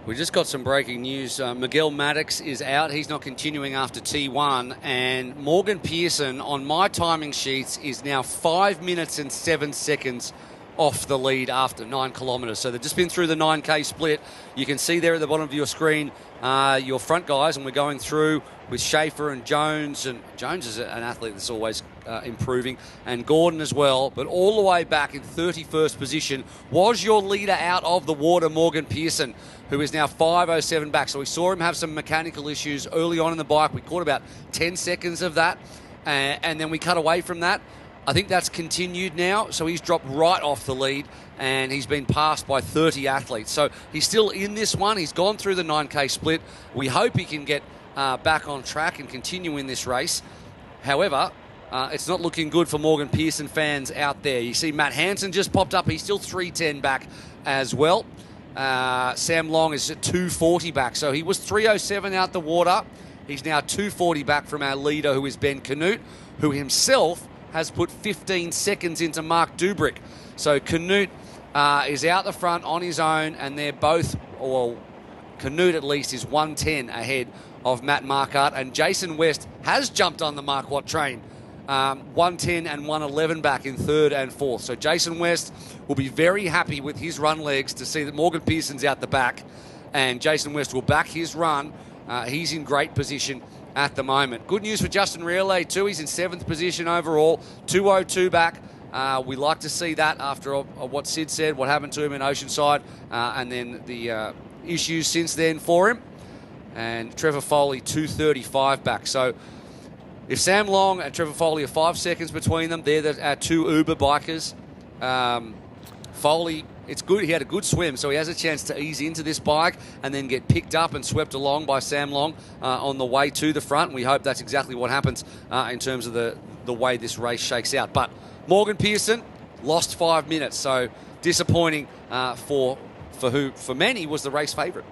We just got some breaking news. Miguel Maddox is out. He's not continuing after T1. And Morgan Pearson, on my timing sheets, is now 5 minutes and 7 seconds off the lead after 9 kilometres. So they've just been through the 9K split. You can see there at the bottom of your screen your front guys, and we're going through with Schaefer and Jones. And Jones is an athlete that's always improving, and Gordon as well. But all the way back in 31st position was your leader out of the water, Morgan Pearson, who is now 5:07 back. So we saw him have some mechanical issues early on in the bike. We caught about 10 seconds of that, and then we cut away from that. I think that's continued now, so he's dropped right off the lead, and he's been passed by 30 athletes. So he's still in this one. He's gone through the 9K split. We hope he can get back on track and continue in this race. However, it's not looking good for Morgan Pearson fans out there. You see Matt Hansen just popped up. He's still 3:10 back as well. Sam Long is at 2:40 back. So he was 3:07 out the water. He's now 2:40 back from our leader, who is Ben Canute, who himself has put 15 seconds into Mark Dubrick. So Canute is out the front on his own, and they're both, well, Canute at least is 1:10 ahead of Matt Marquardt, and Jason West has jumped on the Marquardt train. 1:10 and 1:11 back in 3rd and 4th. So Jason West will be very happy with his run legs to see that Morgan Pearson's out the back, and Jason West will back his run. He's in great position at the moment. Good news for Justin Riole too. He's in 7th position overall, 2:02 back. We like to see that after what Sid said, what happened to him in Oceanside, and then the issues since then for him. And Trevor Foley, 2:35 back. So if Sam Long and Trevor Foley are 5 seconds between them, they're our 2 Uber bikers. Foley, it's good. He had a good swim, so he has a chance to ease into this bike and then get picked up and swept along by Sam Long on the way to the front. And we hope that's exactly what happens in terms of the way this race shakes out. But Morgan Pearson lost 5 minutes, so disappointing for many was the race favourite.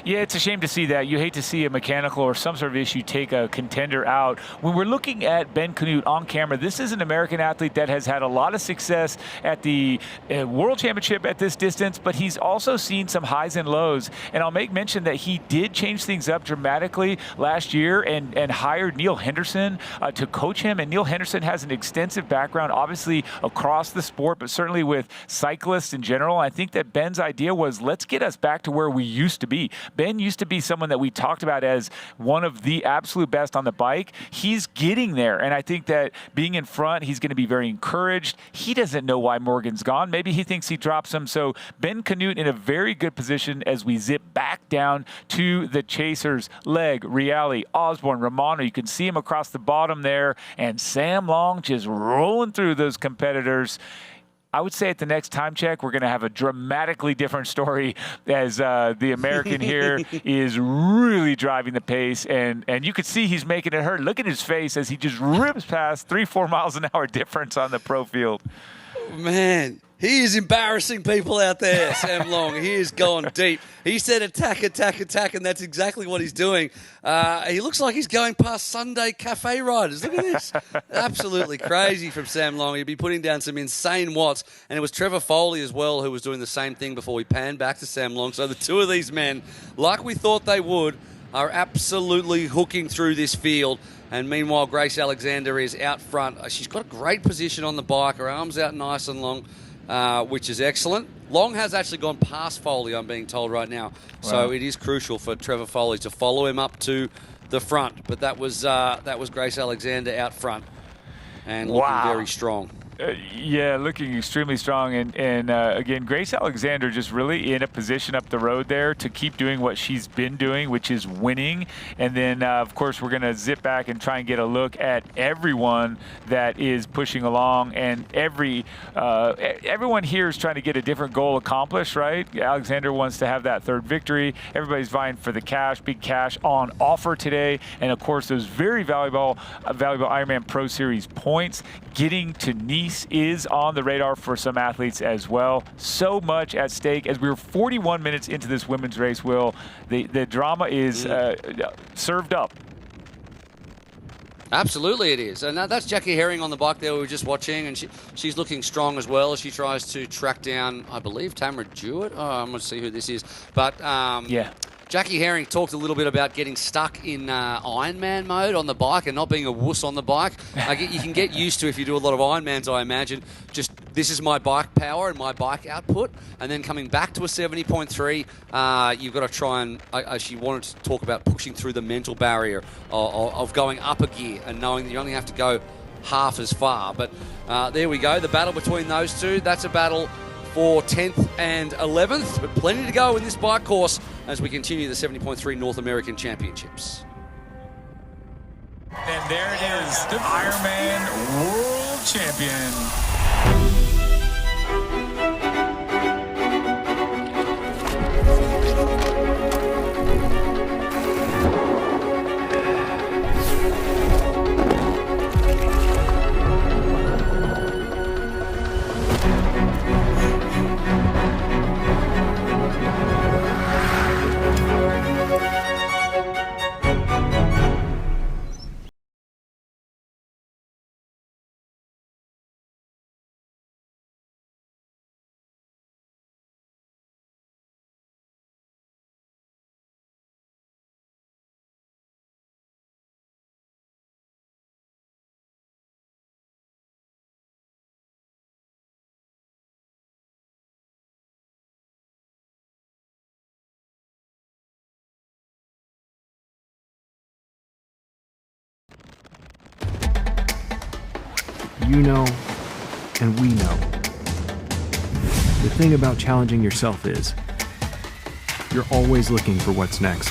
Yeah, it's a shame to see that. You hate to see a mechanical or some sort of issue take a contender out. When we're looking at Ben Canute on camera, this is an American athlete that has had a lot of success at the World Championship at this distance, but he's also seen some highs and lows. And I'll make mention that he did change things up dramatically last year and hired Neil Henderson to coach him. And Neil Henderson has an extensive background, obviously, across the sport, but certainly with cyclists in general. I think that Ben's idea was, let's get us back to where we used to be. Ben used to be someone that we talked about as one of the absolute best on the bike. He's getting there, and I think that being in front, he's going to be very encouraged. He doesn't know why Morgan's gone. Maybe he thinks he drops him. So Ben Canute in a very good position as we zip back down to the chasers. Legg, Riale, Osborne, Romano. You can see him across the bottom there, and Sam Long just rolling through those competitors. I would say at the next time check, we're going to have a dramatically different story as the American here is really driving the pace. And you could see he's making it hurt. Look at his face as he just rips past 3-4 miles an hour difference on the pro field. Man, he is embarrassing people out there, Sam Long. He is going deep. He said attack, attack, attack, and that's exactly what he's doing. He looks like he's going past Sunday cafe riders. Look at this. Absolutely crazy from Sam Long. He'd be putting down some insane watts. And it was Trevor Foley as well who was doing the same thing before we panned back to Sam Long. So the two of these men, like we thought they would, are absolutely hooking through this field. And meanwhile, Grace Alexander is out front. She's got a great position on the bike. Her arms out nice and long, which is excellent. Long has actually gone past Foley, I'm being told right now. Wow. So it is crucial for Trevor Foley to follow him up to the front. But that was Grace Alexander out front and looking very strong. Yeah, looking extremely strong. And again, Grace Alexander just really in a position up the road there to keep doing what she's been doing, which is winning. And then, of course, we're going to zip back and try and get a look at everyone that is pushing along. And everyone here is trying to get a different goal accomplished, right? Alexander wants to have that 3rd victory. Everybody's vying for the cash, big cash on offer today. And, of course, those very valuable Ironman Pro Series points. Getting to Nice is on the radar for some athletes as well. So much at stake. As we were 41 minutes into this women's race, Will, the drama is served up. Absolutely it is. And that's Jackie Herring on the bike there we were just watching, and she's looking strong as well as she tries to track down, I believe, Tamara Jewett. Oh, I'm going to see who this is. But Jackie Herring talked a little bit about getting stuck in Ironman mode on the bike and not being a wuss on the bike. You can get used to, if you do a lot of Ironmans, I imagine, just this is my bike power and my bike output, and then coming back to a 70.3, you've got to try and, she wanted to talk about pushing through the mental barrier of going up a gear and knowing that you only have to go half as far. But there we go, the battle between those two. That's a battle for 10th and 11th, but plenty to go in this bike course as we continue the 70.3 North American Championships. And there it is, the Ironman World Champion. You know, and we know. The thing about challenging yourself is, you're always looking for what's next.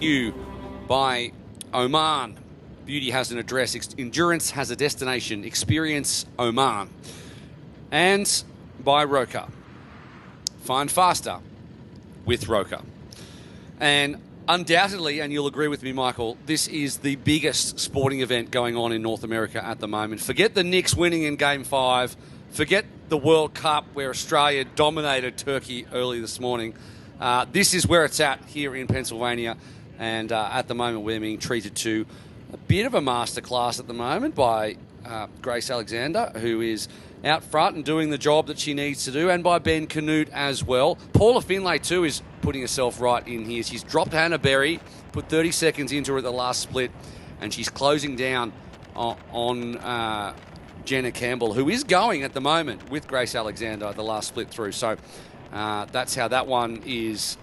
You by Oman. Beauty has an address, endurance has a destination. Experience Oman. And by Roka. Find faster with Roka. And undoubtedly, and you'll agree with me, Michael, this is the biggest sporting event going on in North America at the moment. Forget the Knicks winning in Game 5. Forget the World Cup where Australia dominated Turkey early this morning. This is where it's at here in Pennsylvania. And at the moment, we're being treated to a bit of a masterclass at the moment by Grace Alexander, who is out front and doing the job that she needs to do, and by Ben Canute as well. Paula Finlay, too, is putting herself right in here. She's dropped Hannah Berry, put 30 seconds into her at the last split, and she's closing down on Jenna Campbell, who is going at the moment with Grace Alexander at the last split through. So that's how that one is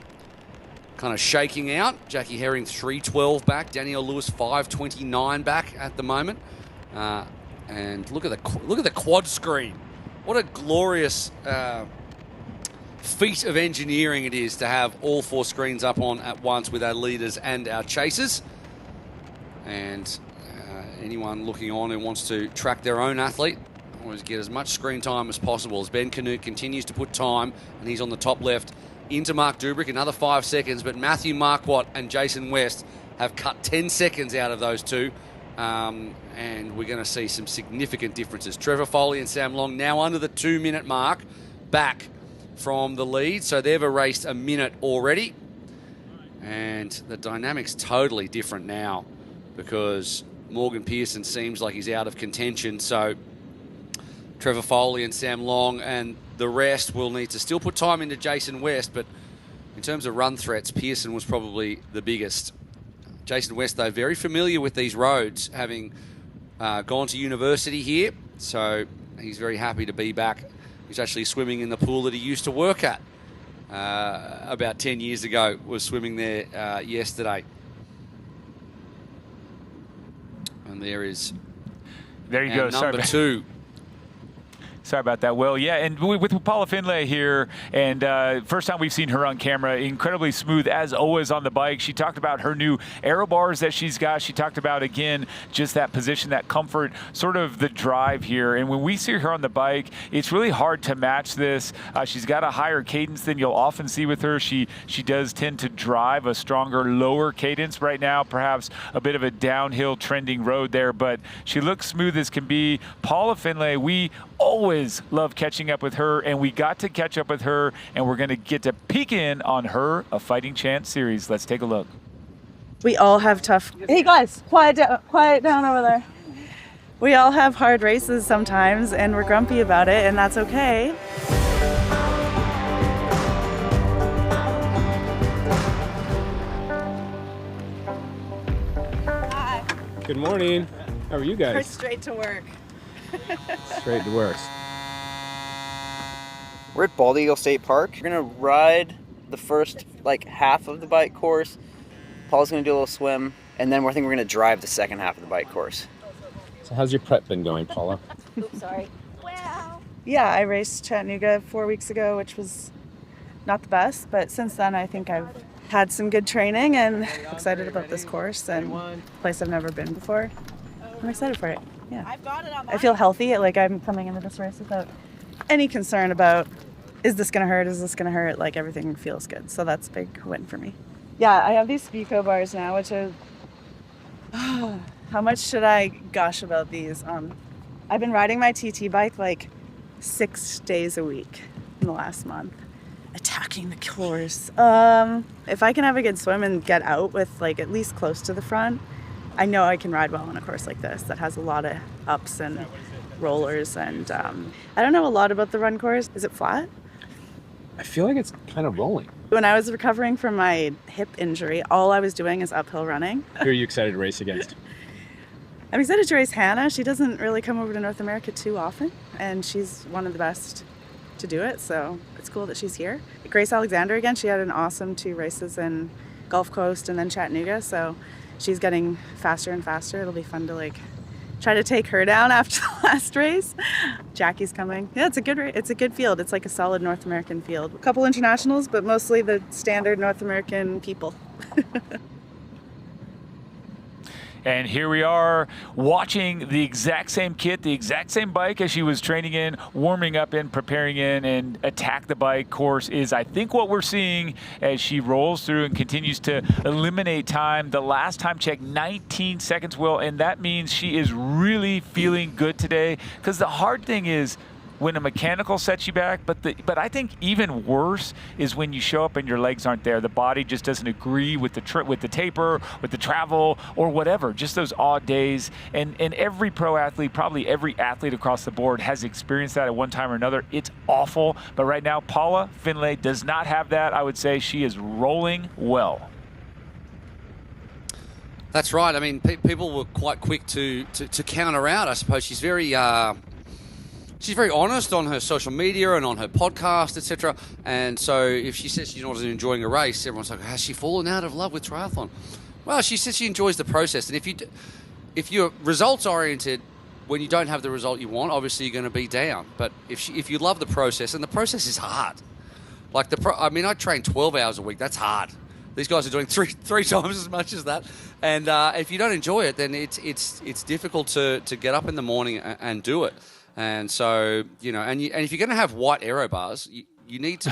kind of shaking out. Jackie Herring 3:12 back. Danielle Lewis 5:29 back at the moment. And look at the quad screen. What a glorious feat of engineering it is to have all four screens up on at once with our leaders and our chasers. And anyone looking on who wants to track their own athlete, always get as much screen time as possible as Ben Canute continues to put time, and he's on the top left into Mark Dubrick, another 5 seconds, but Matthew Marquardt and Jason West have cut 10 seconds out of those two, and we're going to see some significant differences. Trevor Foley and Sam Long now under the 2 minute mark, back from the lead, so they've erased a minute already, and the dynamic's totally different now because Morgan Pearson seems like he's out of contention, so Trevor Foley and Sam Long and the rest will need to still put time into Jason West, but in terms of run threats, Pearson was probably the biggest. Jason West, though, very familiar with these roads, having gone to university here, so he's very happy to be back. He's actually swimming in the pool that he used to work at about 10 years ago, was swimming there yesterday. And there is there you go. number 2. Sorry about that, Will. Yeah, and with Paula Findlay here, and first time we've seen her on camera, incredibly smooth as always on the bike. She talked about her new aero bars that she's got. She talked about, again, just that position, that comfort, sort of the drive here. And when we see her on the bike, it's really hard to match this. She's got a higher cadence than you'll often see with her. She does tend to drive a stronger, lower cadence right now, perhaps a bit of a downhill trending road there, but she looks smooth as can be. Paula Findlay, we always love catching up with her, and we got to catch up with her, and we're going to get to peek in on her A Fighting Chance series. Let's take a look. We all have tough... Hey guys, quiet down over there. We all have hard races sometimes, and we're grumpy about it, and that's okay. Hi. Good morning. How are you guys? We're straight to work. Straight to work. We're at Bald Eagle State Park. We're gonna ride the first half of the bike course. Paul's gonna do a little swim, and then we're gonna drive the second half of the bike course. So how's your prep been going, Paula? Oops, sorry. Wow. Yeah, I raced Chattanooga 4 weeks ago, which was not the best, but since then I think I've had some good training and excited about this course and a place I've never been before. I'm excited for it. Yeah. I feel healthy. I'm coming into this race without any concern about, is this going to hurt? Is this going to hurt? Everything feels good. So that's a big win for me. Yeah, I have these Spico bars now, which are, how much should I gush about these? I've been riding my TT bike 6 days a week in the last month, attacking the course. If I can have a good swim and get out with at least close to the front, I know I can ride well on a course like this that has a lot of ups and rollers, and I don't know a lot about the run course. Is it flat? I feel like it's kind of rolling. When I was recovering from my hip injury, all I was doing is uphill running. Who are you excited to race against? I'm excited to race Hannah. She doesn't really come over to North America too often, and she's one of the best to do it, so it's cool that she's here. Grace Alexander again, she had an awesome 2 races in Gulf Coast and then Chattanooga, so she's getting faster and faster. It'll be fun to try to take her down after the last race. Jackie's coming. Yeah, it's a good field. It's a solid North American field. A couple internationals, but mostly the standard North American people. And here we are watching the exact same kit, the exact same bike as she was training in, warming up in, preparing in, and attack the bike course is, I think, what we're seeing as she rolls through and continues to eliminate time. The last time check, 19 seconds, Will, and that means she is really feeling good today, because the hard thing is when a mechanical sets you back, but I think even worse is when you show up and your legs aren't there. The body just doesn't agree with the taper, with the travel, or whatever. Just those odd days. And every pro athlete, probably every athlete across the board, has experienced that at one time or another. It's awful. But right now, Paula Findlay does not have that. I would say she is rolling well. That's right. I mean, people were quite quick to counter out. I suppose she's very honest on her social media and on her podcast, etc. And so if she says she's not enjoying a race, everyone's like, has she fallen out of love with triathlon? Well, she says she enjoys the process. And if you're results-oriented, when you don't have the result you want, obviously you're going to be down. But if you love the process, and the process is hard. I train 12 hours a week. That's hard. These guys are doing three times as much as that. And if you don't enjoy it, then it's difficult to get up in the morning and do it. And so, and if you're going to have white aero bars, you need to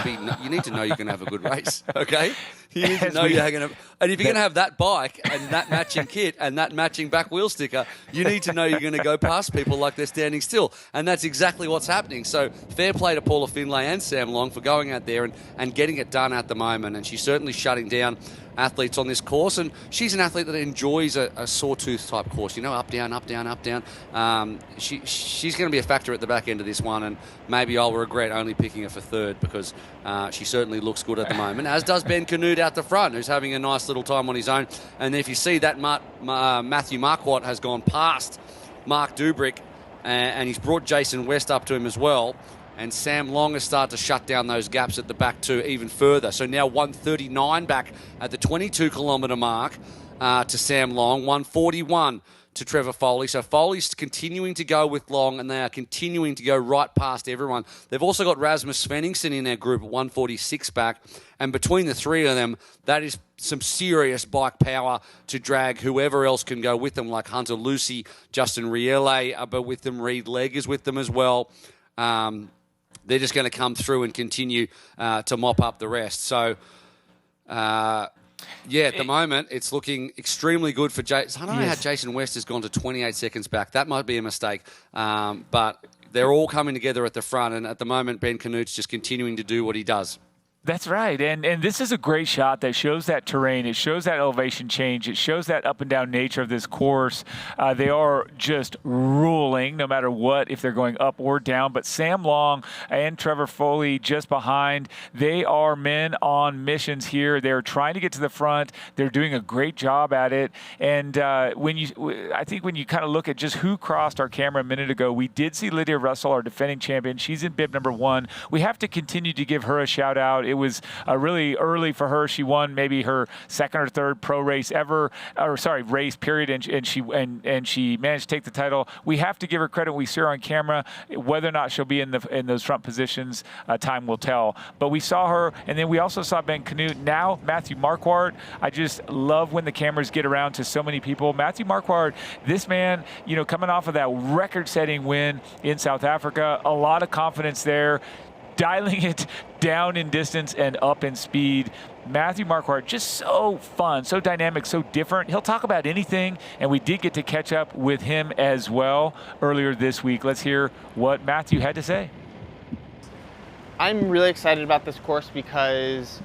know you're going to have a good race, okay? You need to know you're going to, and if you're going to have that bike and that matching kit and that matching back wheel sticker, you need to know you're going to go past people like they're standing still. And that's exactly what's happening. So fair play to Paula Findlay and Sam Long for going out there and getting it done at the moment. And she's certainly shutting down athletes on this course, and she's an athlete that enjoys a sawtooth type course, up, down, up, down, up, down. She's going to be a factor at the back end of this one, and maybe I'll regret only picking her for third, because she certainly looks good at the moment, as does Ben Canute out the front, who's having a nice little time on his own. And if you see that Matthew Marquardt has gone past Mark Dubrick, and he's brought Jason West up to him as well. And Sam Long has started to shut down those gaps at the back too even further. So now 139 back at the 22-kilometre mark to Sam Long. 141 to Trevor Foley. So Foley's continuing to go with long, and they are continuing to go right past everyone. They've also got Rasmus Svenningsson in their group at 146 back, and between the three of them, that is some serious bike power to drag whoever else can go with them, like Hunter Lucy, Justin Riele, but with them, Reed Legg is with them as well. They're just going to come through and continue to mop up the rest. So, at the moment, it's looking extremely good for Jason. I don't know how Jason West has gone to 28 seconds back. That might be a mistake. But they're all coming together at the front, and at the moment, Ben Canute's just continuing to do what he does. That's right, and this is a great shot that shows that terrain. It shows that elevation change. It shows that up and down nature of this course. They are just ruling no matter what, if they're going up or down. But Sam Long and Trevor Foley just behind, they are men on missions here. They're trying to get to the front. They're doing a great job at it. And I think when you kind of look at just who crossed our camera a minute ago, we did see Lydia Russell, our defending champion. She's in bib number 1. We have to continue to give her a shout out. It was really early for her. She won maybe her second or third pro race ever, race period, and she managed to take the title. We have to give her credit. We see her on camera. Whether or not she'll be in those front positions, time will tell. But we saw her, and then we also saw Ben Canute. Now Matthew Marquardt. I just love when the cameras get around to so many people. Matthew Marquardt, this man, coming off of that record-setting win in South Africa, a lot of confidence there. Dialing it down in distance and up in speed. Matthew Marquardt, just so fun, so dynamic, so different. He'll talk about anything, and we did get to catch up with him as well earlier this week. Let's hear what Matthew had to say. I'm really excited about this course because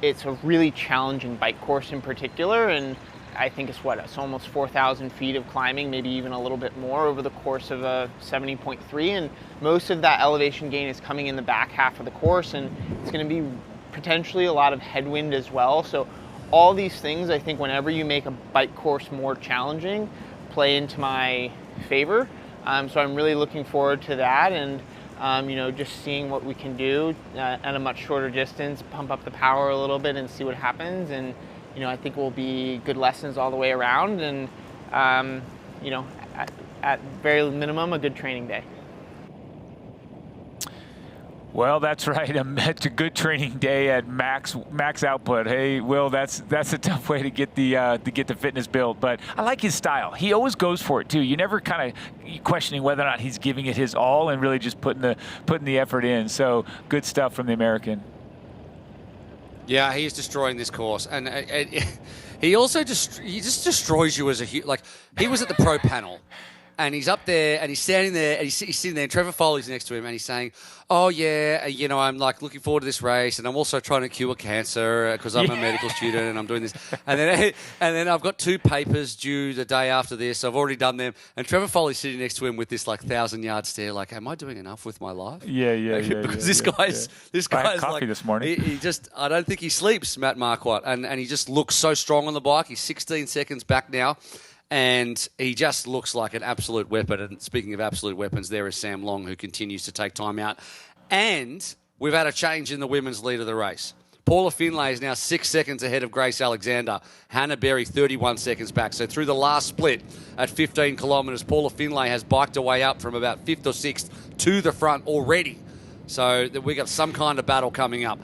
it's a really challenging bike course in particular, and I think it's almost 4,000 feet of climbing, maybe even a little bit more over the course of a 70.3, and most of that elevation gain is coming in the back half of the course, and it's going to be potentially a lot of headwind as well. So all these things, I think whenever you make a bike course more challenging, play into my favor. So I'm really looking forward to that, and just seeing what we can do at a much shorter distance, pump up the power a little bit and see what happens. And I think will be good lessons all the way around, and at very minimum, a good training day. Well, that's right. It's a good training day at max output. Hey, Will, that's a tough way to get the fitness built, but I like his style. He always goes for it too. You never kind of questioning whether or not he's giving it his all and really just putting the effort in. So good stuff from the American. Yeah, he's destroying this course, and he also just destroys you as a like. He was at the pro panel, and he's up there, and he's standing there, and he's sitting there, and Trevor Foley's next to him, and he's saying, "Oh yeah, I'm like looking forward to this race, and I'm also trying to cure cancer because I'm a medical student, and I'm doing this, and then I've got 2 papers due the day after this. So I've already done them." And Trevor Foley's sitting next to him with this 1,000-yard stare, like, "Am I doing enough with my life?" Yeah. Because this guy's I had coffee like, this morning. He just, I don't think he sleeps, Matt Marquardt, and he just looks so strong on the bike. He's 16 seconds back now. And he just looks like an absolute weapon. And speaking of absolute weapons, there is Sam Long, who continues to take time out. And we've had a change in the women's lead of the race. Paula Finlay is now 6 seconds ahead of Grace Alexander. Hannah Berry, 31 seconds back. So through the last split at 15 kilometres, Paula Finlay has biked her way up from about 5th or 6th to the front already. So we got some kind of battle coming up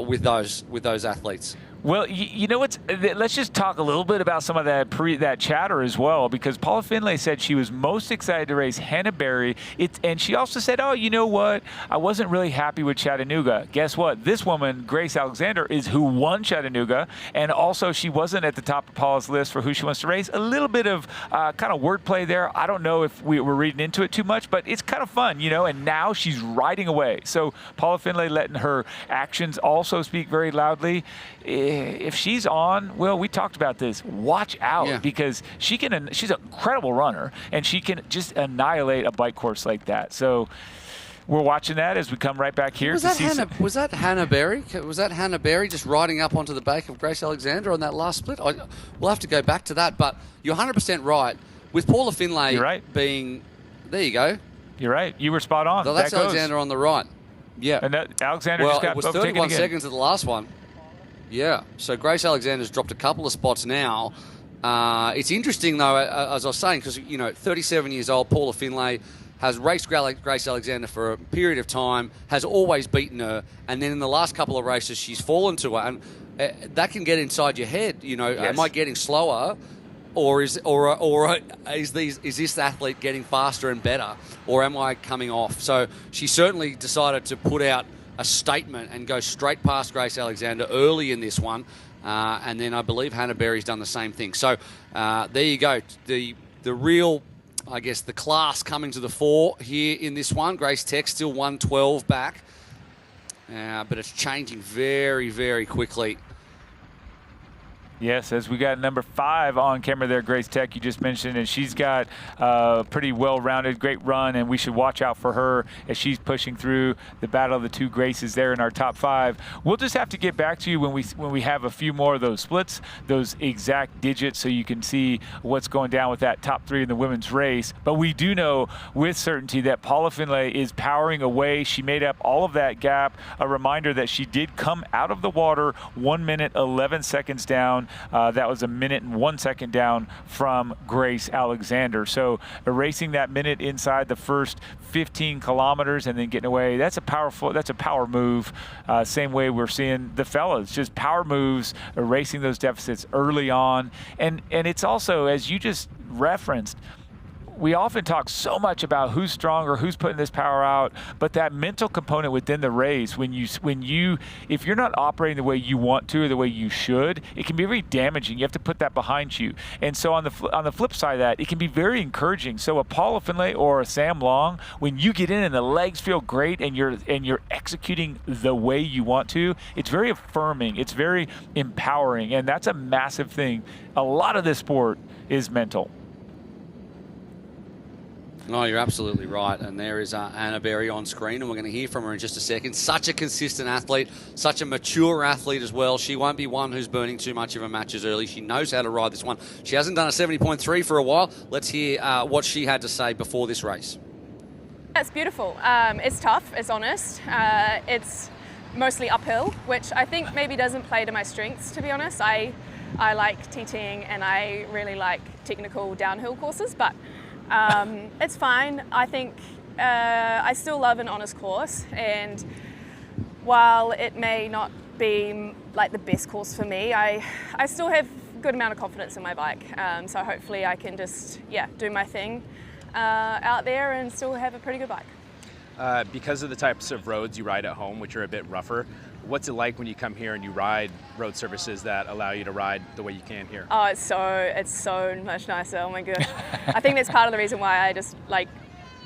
with those athletes. Well, you know what? Let's just talk a little bit about some of that chatter as well, because Paula Finlay said she was most excited to race Hannah Berry. And she also said, "Oh, you know what? I wasn't really happy with Chattanooga." Guess what? This woman, Grace Alexander, is who won Chattanooga, and also she wasn't at the top of Paula's list for who she wants to race. A little bit of kind of wordplay there. I don't know if we were reading into it too much, but it's kind of fun, And now she's riding away. So Paula Finlay letting her actions also speak very loudly. If she's on, well, we talked about this. Watch out, because she's an incredible runner, and she can just annihilate a bike course like that. So we're watching that as we come right back here. Was that Hannah Berry? Was that Hannah Berry just riding up onto the back of Grace Alexander on that last split? We'll have to go back to that, but you're 100% right. With Paula Finlay being, there you go. You're right. You were spot on. So that's Alexander on the right. Yeah. And Alexander just got it was 31 seconds at the last one. Yeah, so Grace Alexander's dropped a couple of spots now. It's interesting, though, as I was saying, because, 37 years old, Paula Finlay has raced Grace Alexander for a period of time, has always beaten her, and then in the last couple of races, she's fallen to her. And that can get inside your head. Yes. Am I getting slower? Or is this athlete getting faster and better, or am I coming off? So she certainly decided to put out a statement and go straight past Grace Alexander early in this one, and then I believe Hannah Berry's done the same thing. So there you go, the real, I guess, the class coming to the fore here in this one. Grace Tech still 112 back, but it's changing very, very quickly. Yes, as we got number 5 on camera there, Grace Tech, you just mentioned, and she's got a pretty well-rounded, great run, and we should watch out for her as she's pushing through the battle of the 2 Graces there in our top 5. We'll just have to get back to you when we have a few more of those splits, those exact digits, so you can see what's going down with that top 3 in the women's race. But we do know with certainty that Paula Finlay is powering away. She made up all of that gap. A reminder that she did come out of the water 1 minute, 11 seconds down. That was 1 minute and 1 second down from Grace Alexander. So erasing that minute inside the first 15 kilometers and then getting away, that's a power move. Same way we're seeing the fellas, just power moves, erasing those deficits early on. And it's also, as you just referenced, we often talk so much about who's stronger, who's putting this power out, but that mental component within the race, if you're not operating the way you want to or the way you should, it can be very damaging. You have to put that behind you. And so on the flip side of that, it can be very encouraging. So a Paula Finlay or a Sam Long, when you get in and the legs feel great and you're executing the way you want to, it's very affirming. It's very empowering, and that's a massive thing. A lot of this sport is mental. No, you're absolutely right. And there is Anna Berry on screen, and we're going to hear from her in just a second. Such a consistent athlete, such a mature athlete as well. She won't be one who's burning too much of her matches early. She knows how to ride this one. She hasn't done a 70.3 for a while. Let's hear what she had to say before this race. It's beautiful. It's tough, it's honest. It's mostly uphill, which I think maybe doesn't play to my strengths, to be honest. I like TTing and I really like technical downhill courses, but it's fine. I think I still love an honest course, and while it may not be like the best course for me, I still have a good amount of confidence in my bike. So hopefully I can just do my thing out there and still have a pretty good bike. Because of the types of roads you ride at home, which are a bit rougher, what's it like when you come here and you ride road surfaces that allow you to ride the way you can here? Oh, it's so much nicer. Oh my gosh. I think that's part of the reason why I just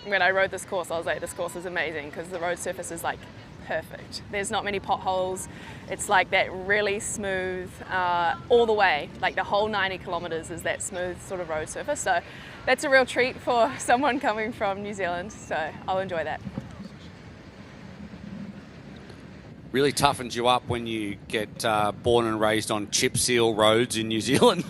when I rode this course, I was like, this course is amazing because the road surface is like perfect. There's not many potholes. It's like that really smooth all the way. Like the whole 90 kilometers is that smooth sort of road surface. So that's a real treat for someone coming from New Zealand. So I'll enjoy that. Really toughens you up when you get born and raised on chip seal roads in New Zealand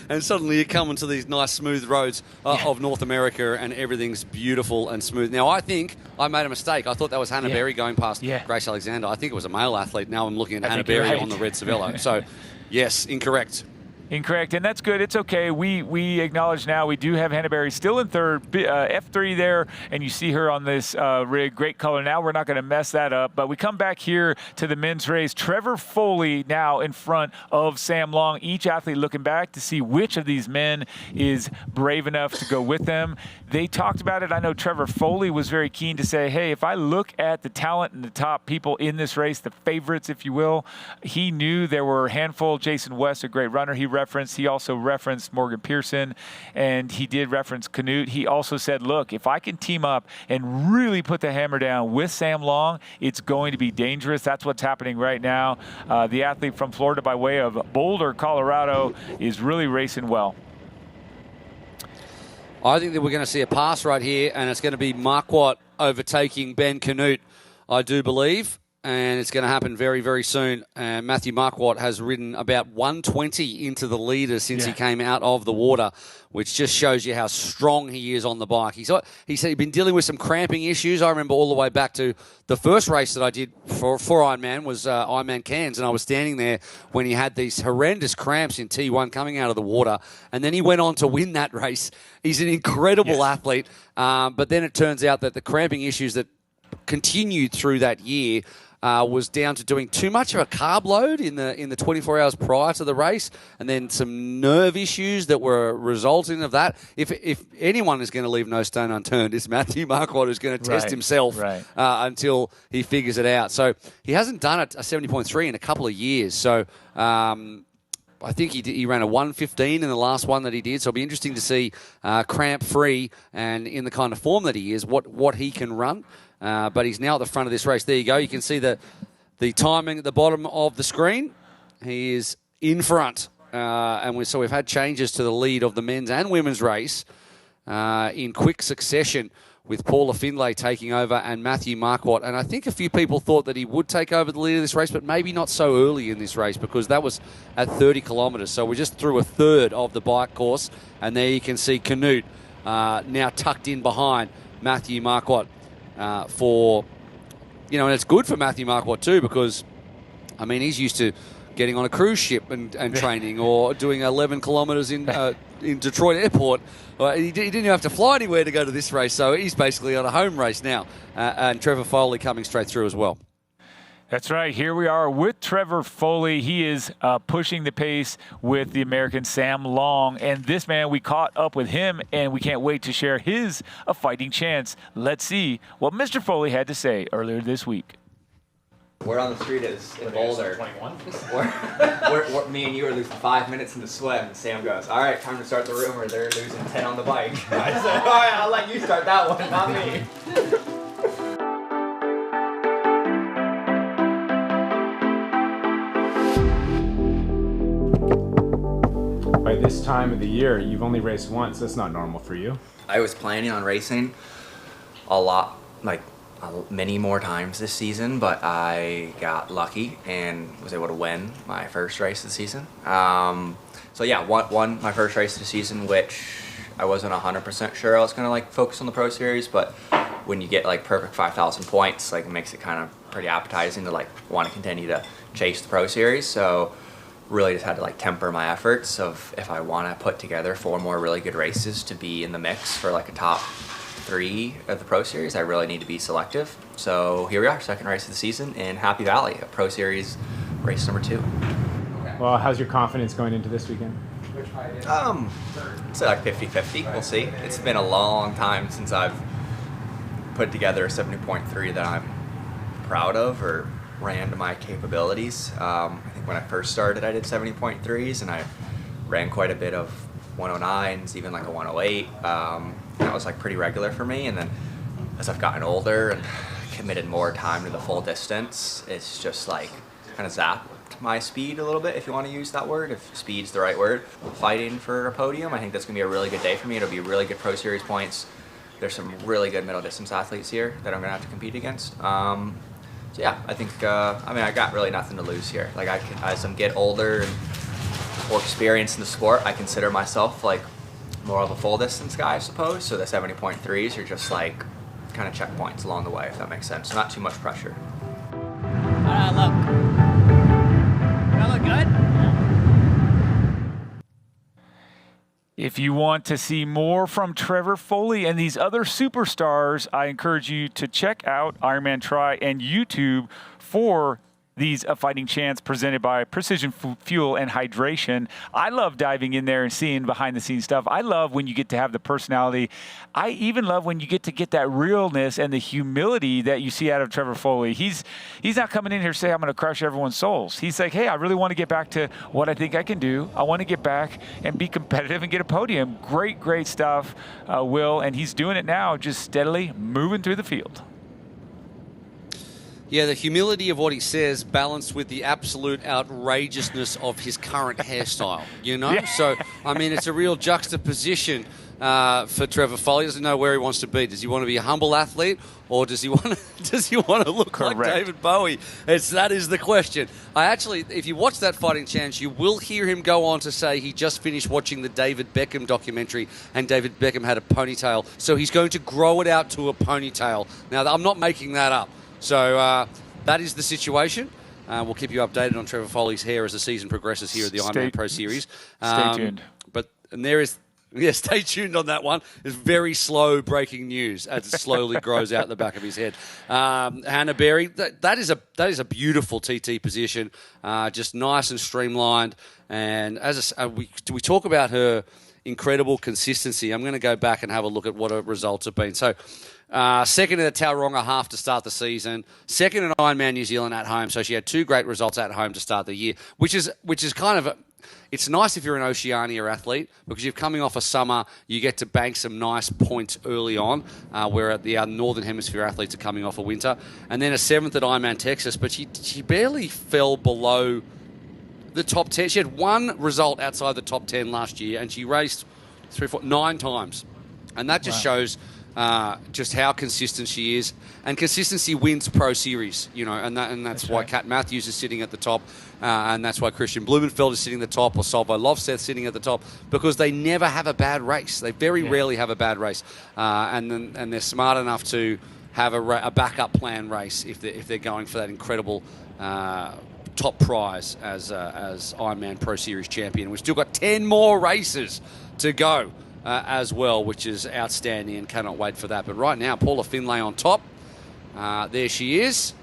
and suddenly you come into these nice smooth roads of North America and everything's beautiful and smooth. Now I think I made a mistake. I thought that was Hannah Berry going past Grace Alexander. I think it was a male athlete. Now I'm looking at Hannah Berry on the red Cervelo. So yes, incorrect. Incorrect, and that's good. It's okay. We acknowledge now we do have Hannah Berry still in third, F3 there, and you see her on this rig. Great color. Now we're not going to mess that up, but we come back here to the men's race. Trevor Foley now in front of Sam Long. Each athlete looking back to see which of these men is brave enough to go with them. They talked about it. I know Trevor Foley was very keen to say, hey, if I look at the talent and the top people in this race, the favorites, if you will, he knew there were a handful. Jason West, a great runner, he also referenced Morgan Pearson, and he did reference Canute. He also said, look, if I can team up and really put the hammer down with Sam Long, it's going to be dangerous. That's what's happening right now. The athlete from Florida by way of Boulder, Colorado, is really racing well. I think that we're going to see a pass right here, and it's going to be Marquardt overtaking Ben Canute, I do believe. and it's going to happen very, very soon. And Matthew Marquardt has ridden about 120 into the leader since he came out of the water, which just shows you how strong he is on the bike. He said he'd been dealing with some cramping issues. I remember all the way back to the first race that I did for Ironman was Ironman Cairns, and I was standing there when he had these horrendous cramps in T1 coming out of the water, and then he went on to win that race. He's an incredible athlete, but then it turns out that the cramping issues that continued through that year was down to doing too much of a carb load in the 24 hours prior to the race, and then some nerve issues that were resulting of that. If anyone is going to leave no stone unturned, it's Matthew Marquardt, who's going to test himself until he figures it out. So he hasn't done a 70.3 in a couple of years. So I think he ran a 1:15 in the last one that he did. So it'll be interesting to see cramp-free and in the kind of form that he is, what he can run. But he's now at the front of this race. There you go. You can see the timing at the bottom of the screen. He is in front. So we've had changes to the lead of the men's and women's race in quick succession, with Paula Findlay taking over and Matthew Marquardt. And I think a few people thought that he would take over the lead of this race, but maybe not so early in this race, because that was at 30 kilometres. So we're just through a third of the bike course. And there you can see Canute now tucked in behind Matthew Marquardt. And it's good for Matthew Marquardt too, because, I mean, he's used to getting on a cruise ship and training, or doing 11 kilometres in Detroit Airport. He didn't even have to fly anywhere to go to this race, so he's basically on a home race now. And Trevor Foley coming straight through as well. That's right. Here we are with Trevor Foley. He is pushing the pace with the American Sam Long. And this man, we caught up with him, and we can't wait to share his A Fighting Chance. Let's see what Mr. Foley had to say earlier this week. We're on the street in Boulder. We're me and you are losing 5 minutes in the swim, and Sam goes, "All right, time to start the rumor. They're losing 10 on the bike." I said, "All right, I'll let you start that one, not me." By this time of the year, you've only raced once. That's not normal for you. I was planning on racing a lot, many more times this season, but I got lucky and was able to win my first race of the season. Won my first race of the season, which I wasn't 100% sure I was gonna focus on the Pro Series, but when you get perfect 5,000 points, it makes it kind of pretty appetizing to want to continue to chase the Pro Series. So really just had to temper my efforts of, if I want to put together 4 more really good races to be in the mix for a top 3 of the Pro Series, I really need to be selective. So here we are, second race of the season in Happy Valley, a Pro Series race number 2. Well, how's your confidence going into this weekend? It's 50-50, we'll see. It's been a long time since I've put together a 70.3 that I'm proud of or ran to my capabilities. I think when I first started, I did 70.3s, and I ran quite a bit of 109s, even a 108. That was pretty regular for me. And then as I've gotten older and committed more time to the full distance, it's just kind of zapped my speed a little bit, if you want to use that word, if speed's the right word. Fighting for a podium, I think that's going to be a really good day for me. It'll be really good Pro Series points. There's some really good middle distance athletes here that I'm going to have to compete against. I think, I got really nothing to lose here. As I get older and more experienced in the sport, I consider myself more of a full distance guy, I suppose. So the 70.3s are just kind of checkpoints along the way, if that makes sense. Not too much pressure. How do I look? Do I look good? If you want to see more from Trevor Foley and these other superstars, I encourage you to check out Ironman Try and YouTube for these A Fighting Chance presented by Precision Fuel and Hydration. I love diving in there and seeing behind-the-scenes stuff. I love when you get to have the personality. I even love when you get that realness and the humility that you see out of Trevor Foley. He's not coming in here to say, I'm going to crush everyone's souls. He's like, hey, I really want to get back to what I think I can do. I want to get back and be competitive and get a podium. Great, great stuff, Will. And he's doing it now, just steadily moving through the field. Yeah, the humility of what he says balanced with the absolute outrageousness of his current hairstyle, you know? Yeah. So, I mean, it's a real juxtaposition for Trevor Foley. He doesn't know where he wants to be. Does he want to be a humble athlete, or does he want to look Correct. like David Bowie? That is the question. If you watch that Fighting Chance, you will hear him go on to say he just finished watching the David Beckham documentary, and David Beckham had a ponytail, so he's going to grow it out to a ponytail. Now, I'm not making that up. So that is the situation. We'll keep you updated on Trevor Foley's hair as the season progresses here at the Ironman Pro Series. Stay tuned. Stay tuned on that one. It's very slow breaking news as it slowly grows out the back of his head. Hannah Berry, that is a beautiful TT position, just nice and streamlined. And we talk about her incredible consistency. I'm going to go back and have a look at what her results have been. So, second in the Tauranga half to start the season, second in Ironman New Zealand at home. So she had 2 great results at home to start the year, which is kind of it's nice if you're an Oceania athlete because you're coming off a summer, you get to bank some nice points early on, where the Northern Hemisphere athletes are coming off a winter. And then a 7th at Ironman Texas, but she barely fell below the top 10. She had 1 result outside the top 10 last year, and she raced 9 times. And that just shows just how consistent she is. And consistency wins Pro Series, you know, and that's why Kat Matthews is sitting at the top, and that's why Christian Blumenfeld is sitting at the top, or Solveig Lofseth sitting at the top, because they never have a bad race. They very rarely have a bad race, and they're smart enough to have a backup plan race if they're going for that incredible top prize as Ironman Pro Series champion. We've still got 10 more races to go as well, which is outstanding, and cannot wait for that. But right now, Paula Finlay on top. There she is.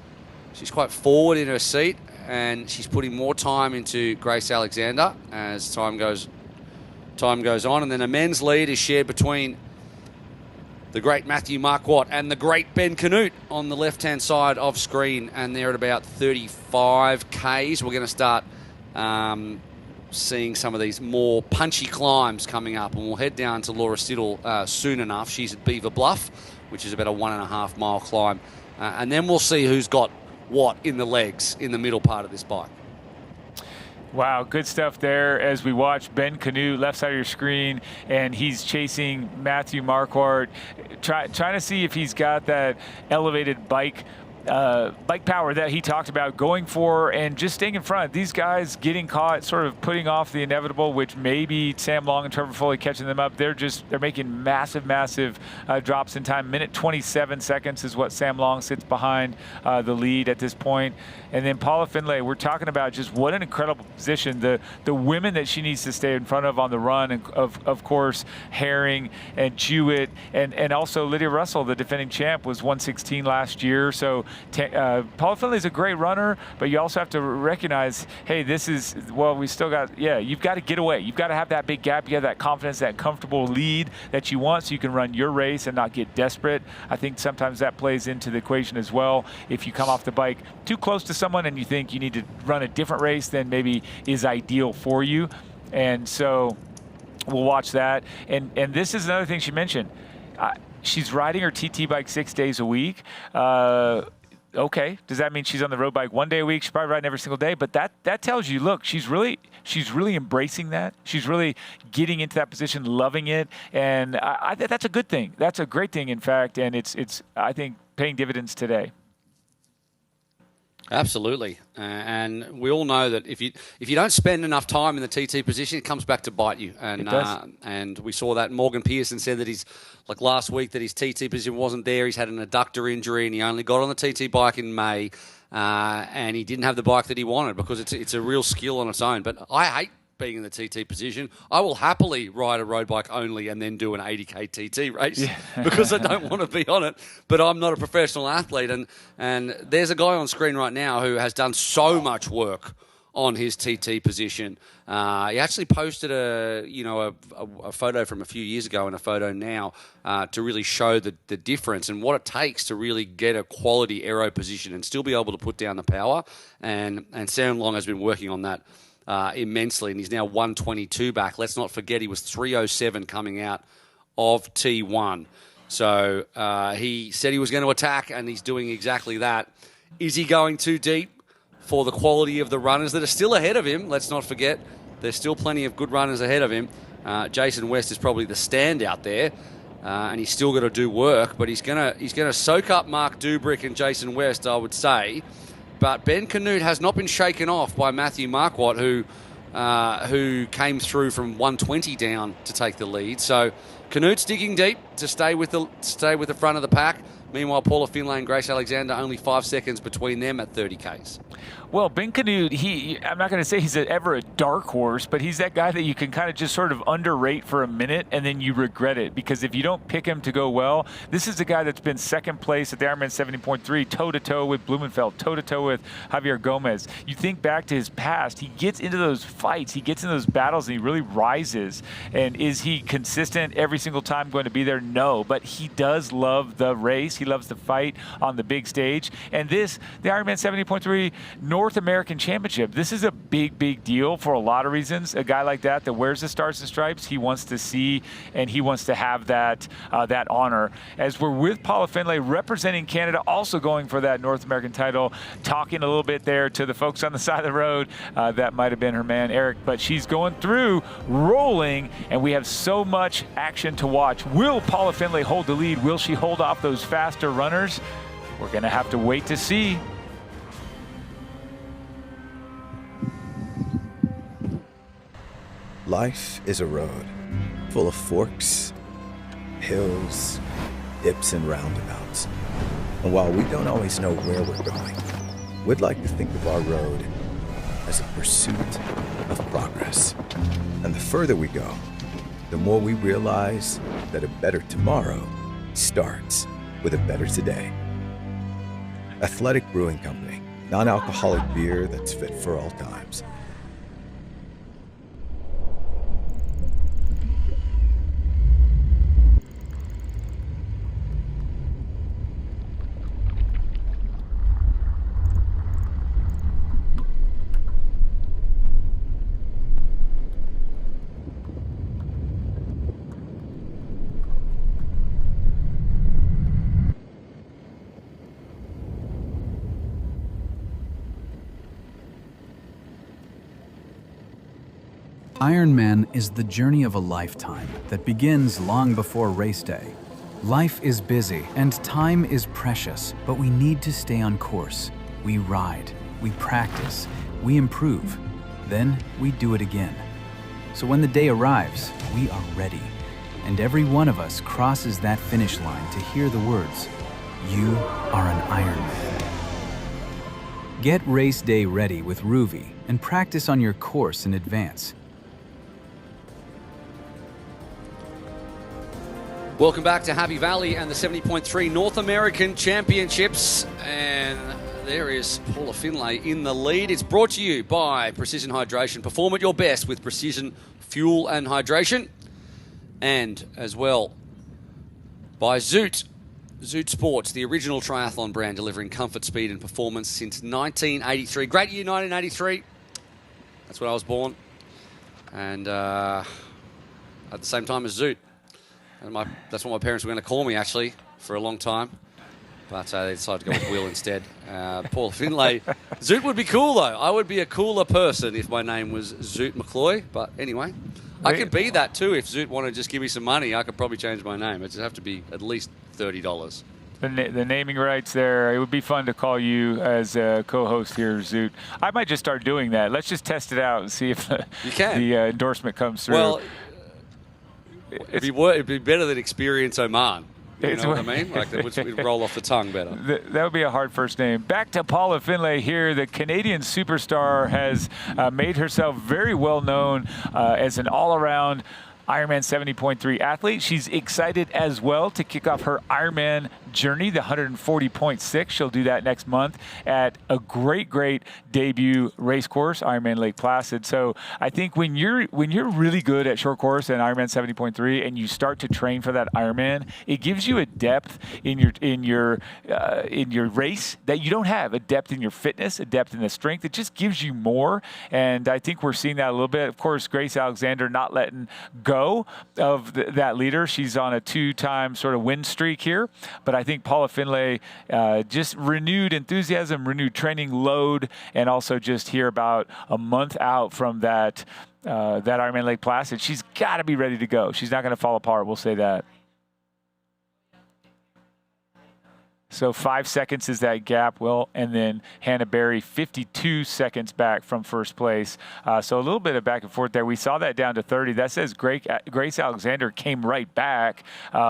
She's quite forward in her seat, and she's putting more time into Grace Alexander as time goes on. And then a men's lead is shared between the great Matthew Marquardt and the great Ben Canute on the left-hand side of screen, and they're at about 35 Ks. We're going to start seeing some of these more punchy climbs coming up, and we'll head down to Laura Siddle soon enough. She's at Beaver Bluff, which is about a 1.5 mile climb, and then we'll see who's got what in the legs in the middle part of this bike. Wow, good stuff there as we watch Ben Canute, left side of your screen, and he's chasing Matthew Marquardt, trying to see if he's got that elevated bike power that he talked about going for, and just staying in front. These guys getting caught, sort of putting off the inevitable, which maybe Sam Long and Trevor Foley catching them up. They're making massive drops in time. Minute 27 seconds is what Sam Long sits behind the lead at this point. And then Paula Finlay, we're talking about just what an incredible position. The women that she needs to stay in front of on the run, and of course Herring and Jewett, and also Lydia Russell, the defending champ, was 116 last year. So Paula Finlay is a great runner, but you also have to recognize, hey, we still got, you've got to get away. You've got to have that big gap. You have that confidence, that comfortable lead that you want, so you can run your race and not get desperate. I think sometimes that plays into the equation as well. If you come off the bike too close to someone and you think you need to run a different race than maybe is ideal for you. And so we'll watch that. And this is another thing she mentioned. She's riding her TT bike 6 days a week. Okay, does that mean she's on the road bike 1 day a week? She's probably riding every single day, but that tells you, look, she's really embracing that. She's really getting into that position, loving it, and I think that's a good thing. That's a great thing, in fact, and it's I think paying dividends today. Absolutely, and we all know that if you don't spend enough time in the TT position, it comes back to bite you. And it does. And we saw that. Morgan Pearson said that last week that his TT position wasn't there. He's had an adductor injury, and he only got on the TT bike in May, and he didn't have the bike that he wanted because it's a real skill on its own. But I hate being in the TT position. I will happily ride a road bike only and then do an 80k TT race because I don't want to be on it, but I'm not a professional athlete. And there's a guy on screen right now who has done so much work on his TT position. He actually posted a photo from a few years ago and a photo now to really show the difference and what it takes to really get a quality aero position and still be able to put down the power. And Sam Long has been working on that immensely, and he's now 122 back. Let's not forget he was 307 coming out of T1. So he said he was going to attack, and he's doing exactly that. Is he going too deep for the quality of the runners that are still ahead of him? Let's not forget, there's still plenty of good runners ahead of him. Jason West is probably the standout there, and he's still got to do work, but he's gonna soak up Mark Dubrick and Jason West, I would say. But Ben Canute has not been shaken off by Matthew Marquardt, who came through from 120 down to take the lead. So Canute's digging deep to stay with the front of the pack. Meanwhile, Paula Finlay and Grace Alexander only 5 seconds between them at 30 Ks. Well, Ben Canute, I'm not going to say he's ever a dark horse, but he's that guy that you can kind of just sort of underrate for a minute and then you regret it, because if you don't pick him to go well, this is the guy that's been second place at the Ironman 70.3, toe-to-toe with Blumenfeld, toe-to-toe with Javier Gomez. You think back to his past, he gets into those fights, he gets into those battles, and he really rises. And is he consistent every single time going to be there? No, but he does love the race. He loves the fight on the big stage. And the Ironman 70.3 North American Championship, this is a big, big deal for a lot of reasons. A guy like that wears the stars and stripes, he wants to see and he wants to have that honor. As we're with Paula Finlay representing Canada, also going for that North American title, talking a little bit there to the folks on the side of the road. That might have been her man, Eric, but she's going through, rolling, and we have so much action to watch. Will Paula Finlay hold the lead? Will she hold off those faster runners? We're going to have to wait to see. Life is a road full of forks, hills, dips, and roundabouts. And while we don't always know where we're going, we'd like to think of our road as a pursuit of progress. And the further we go, the more we realize that a better tomorrow starts with a better today. Athletic Brewing Company, non-alcoholic beer that's fit for all times. Ironman is the journey of a lifetime that begins long before race day. Life is busy and time is precious, but we need to stay on course. We ride, we practice, we improve, then we do it again. So when the day arrives, we are ready, and every one of us crosses that finish line to hear the words, "You are an Ironman." Get race day ready with Ruvi and practice on your course in advance. Welcome back to Happy Valley and the 70.3 North American Championships. And there is Paula Finlay in the lead. It's brought to you by Precision Hydration. Perform at your best with Precision Fuel and Hydration. And as well by Zoot. Zoot Sports, the original triathlon brand delivering comfort, speed and performance since 1983. Great year, 1983. That's when I was born. And at the same time as Zoot. And that's what my parents were going to call me, actually, for a long time. But they decided to go with Will instead. Paul Finlay. Zoot would be cool, though. I would be a cooler person if my name was Zoot McCloy. But anyway, I could be that, too. If Zoot wanted to just give me some money, I could probably change my name. It'd just have to be at least $30. The naming rights there. It would be fun to call you as a co-host here, Zoot. I might just start doing that. Let's just test it out and see if the endorsement comes through. Well, it'd be better than Experience Oman. You know what I mean? Like that would roll off the tongue better. That would be a hard first name. Back to Paula Finlay here. The Canadian superstar has made herself very well known as an all-around Ironman 70.3 athlete. She's excited as well to kick off her Ironman journey, the 140.6. She'll do that next month at a great debut race course, Ironman Lake Placid. So I think when you're really good at short course and Ironman 70.3 and you start to train for that Ironman, it gives you a depth in your race that you don't have, a depth in your fitness, a depth in the strength. It just gives you more. And I think we're seeing that a little bit. Of course, Grace Alexander not letting go go of that leader. She's on a 2-time sort of win streak here. But I think Paula Finlay, just renewed enthusiasm, renewed training load, and also just here about a month out from that Ironman Lake Placid. She's got to be ready to go. She's not going to fall apart. We'll say that. So 5 seconds is that gap, Will, and then Hannah Berry 52 seconds back from first place. So a little bit of back and forth there. We saw that down to 30. That says Grace Alexander came right back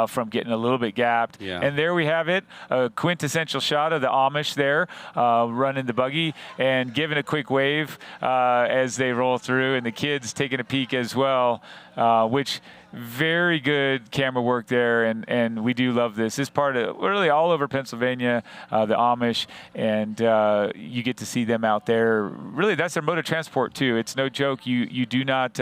from getting a little bit gapped. Yeah. And there we have it, a quintessential shot of the Amish there running the buggy and giving a quick wave as they roll through, and the kids taking a peek as well, which very good camera work there, and we do love this. This part of really all over Pennsylvania, the Amish, and you get to see them out there. Really, that's their mode of transport too. It's no joke. You do not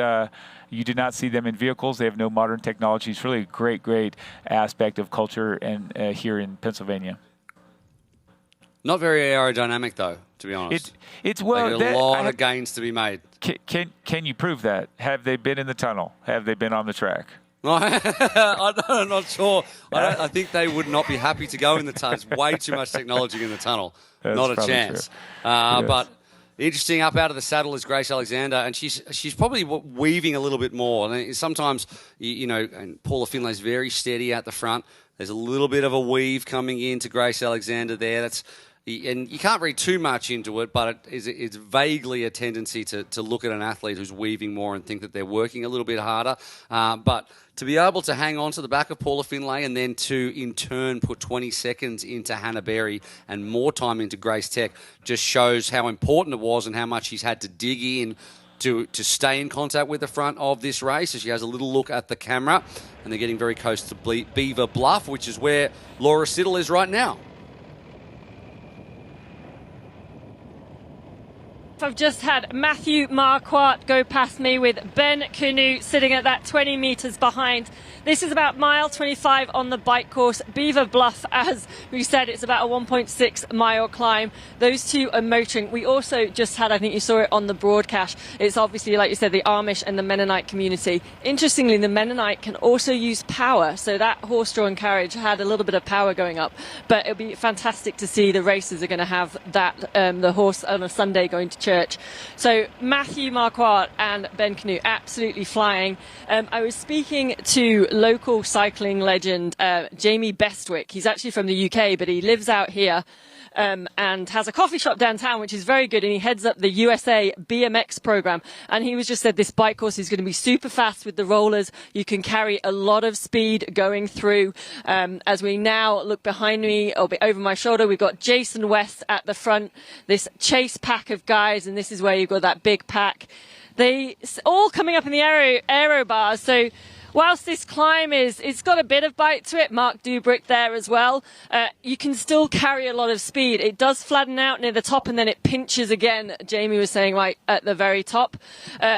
see them in vehicles. They have no modern technology. It's really a great aspect of culture and here in Pennsylvania. Not very aerodynamic, though, to be honest. It's well, like a lot of gains to be made. Can you prove that? Have they been in the tunnel? Have they been on the track? I'm not sure. I think they would not be happy to go in the tunnel. There's way too much technology in the tunnel. That's not a probably chance. Yes. But interesting, up out of the saddle is Grace Alexander, and she's probably weaving a little bit more. And sometimes, and Paula Finlay's very steady at the front. There's a little bit of a weave coming into Grace Alexander there. And you can't read too much into it, but it's vaguely a tendency to look at an athlete who's weaving more and think that they're working a little bit harder. But to be able to hang on to the back of Paula Finlay and then to, in turn, put 20 seconds into Hannah Berry and more time into Grace Tech just shows how important it was and how much she's had to dig in to stay in contact with the front of this race. So she has a little look at the camera, and they're getting very close to Beaver Bluff, which is where Laura Siddle is right now. I've just had Matthew Marquardt go past me with Ben Canoe sitting at that 20 metres behind. This is about mile 25 on the bike course. Beaver Bluff, as we said, it's about a 1.6 mile climb. Those two are motoring. We also just had, I think you saw it on the broadcast, it's obviously, like you said, the Amish and the Mennonite community. Interestingly, the Mennonite can also use power. So that horse-drawn carriage had a little bit of power going up. But it'll be fantastic to see the races are going to have that, the horse on a Sunday going to church. So Matthew Marquardt and Ben Canoe absolutely flying. I was speaking to local cycling legend Jamie Bestwick. He's actually from the UK, but he lives out here and has a coffee shop downtown, which is very good. And he heads up the USA BMX program. And he was just said this bike course is going to be super fast with the rollers. You can carry a lot of speed going through. As we now look behind me, or over my shoulder, we've got Jason West at the front, this chase pack of guys. And this is where you've got that big pack. They all coming up in the aero bars. So whilst this climb it's got a bit of bite to it, Mark Dubrick there as well, you can still carry a lot of speed. It does flatten out near the top and then it pinches again, Jamie was saying, right at the very top.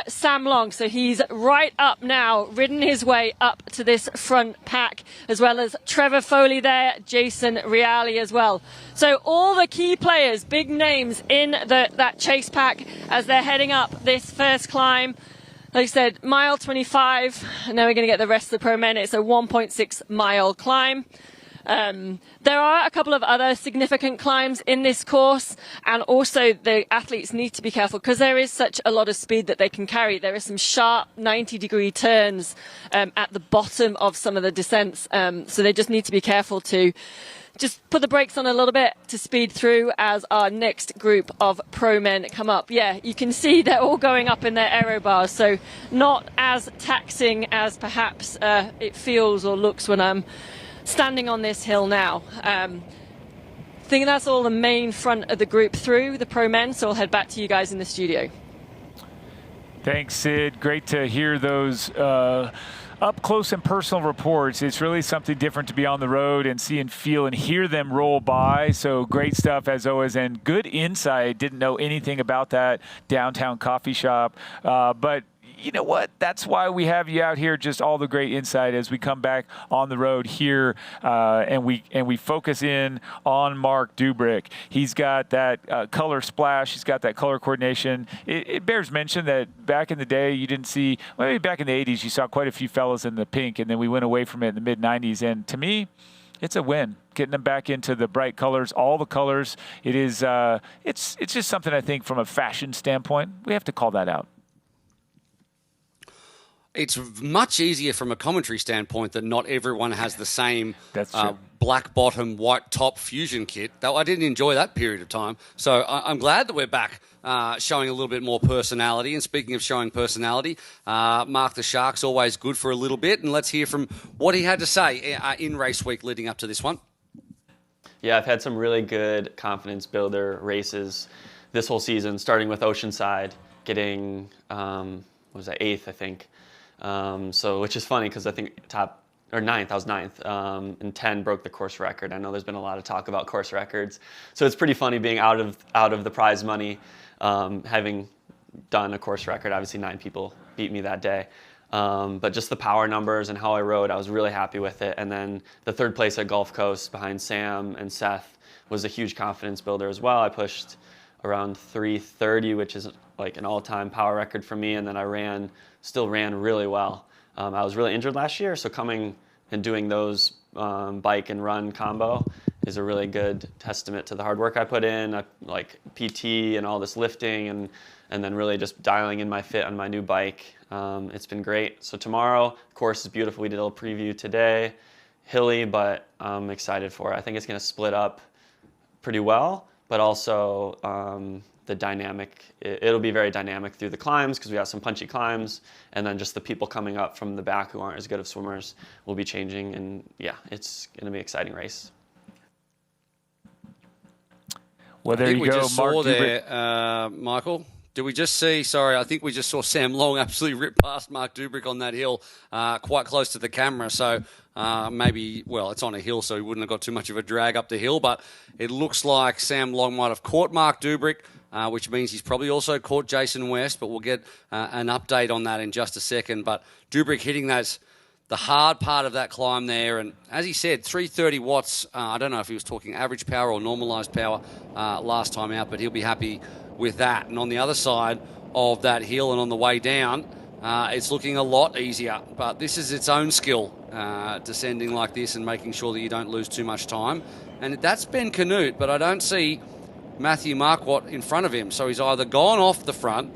Sam Long, so he's right up now, ridden his way up to this front pack, as well as Trevor Foley there, Jason Reale as well. So all the key players, big names in that chase pack as they're heading up this first climb. Like I said, mile 25, and now we're going to get the rest of the pro men. It's a 1.6 mile climb. There are a couple of other significant climbs in this course, and also the athletes need to be careful because there is such a lot of speed that they can carry. There are some sharp 90-degree turns at the bottom of some of the descents, so they just need to be careful to just put the brakes on a little bit to speed through as our next group of pro men come up. Yeah, you can see they're all going up in their aero bars, so not as taxing as perhaps it feels or looks when I'm standing on this hill now. I think that's all the main front of the group through, the pro men, so I'll head back to you guys in the studio. Thanks, Sid. Great to hear those up close and personal reports. It's really something different to be on the road and see and feel and hear them roll by. So great stuff as always, and good insight. Didn't know anything about that downtown coffee shop, but you know what? That's why we have you out here, just all the great insight as we come back on the road here, and we focus in on Mark Dubrick. He's got that color splash. He's got that color coordination. It bears mention that back in the day, you didn't see, well, maybe back in the 80s, you saw quite a few fellas in the pink, and then we went away from it in the mid-90s. And to me, it's a win, getting them back into the bright colors, all the colors. It is, it's just something I think from a fashion standpoint, we have to call that out. It's much easier from a commentary standpoint that not everyone has the same true. Black bottom, white top fusion kit. Though I didn't enjoy that period of time. So I'm glad that we're back showing a little bit more personality. And speaking of showing personality, Mark the Shark's always good for a little bit. And let's hear from what he had to say in race week leading up to this one. Yeah, I've had some really good confidence builder races this whole season, starting with Oceanside, getting, what was that, 8th, I think. So, which is funny because I think ninth, I was 9th, and 10 broke the course record. I know there's been a lot of talk about course records. So it's pretty funny being out of the prize money, having done a course record. Obviously 9 people beat me that day. But just the power numbers and how I rode, I was really happy with it. And then the 3rd place at Gulf Coast behind Sam and Seth was a huge confidence builder as well. I pushed around 3:30, which is like an all-time power record for me. And then I still ran really well. I was really injured last year, so coming and doing those bike and run combo is a really good testament to the hard work I put in, like PT and all this lifting, and then really just dialing in my fit on my new bike. It's been great. So tomorrow, of course, is beautiful. We did a little preview today, hilly, but I'm excited for it. I think it's going to split up pretty well, but also the dynamic, it'll be very dynamic through the climbs because we have some punchy climbs, and then just the people coming up from the back who aren't as good of swimmers will be changing, and yeah, it's going to be an exciting race. Well, there you go, Mark there, Michael. Did we just see, sorry, I think we just saw Sam Long absolutely rip past Mark Dubrick on that hill, quite close to the camera. So maybe, well, it's on a hill, so he wouldn't have got too much of a drag up the hill. But it looks like Sam Long might have caught Mark Dubrick, which means he's probably also caught Jason West. But we'll get an update on that in just a second. But Dubrick hitting the hard part of that climb there. And as he said, 330 watts. I don't know if he was talking average power or normalized power last time out, but he'll be happy with that. And on the other side of that hill and on the way down, it's looking a lot easier. But this is its own skill, descending like this and making sure that you don't lose too much time. And that's Ben Canute, but I don't see Matthew Marquardt in front of him. So he's either gone off the front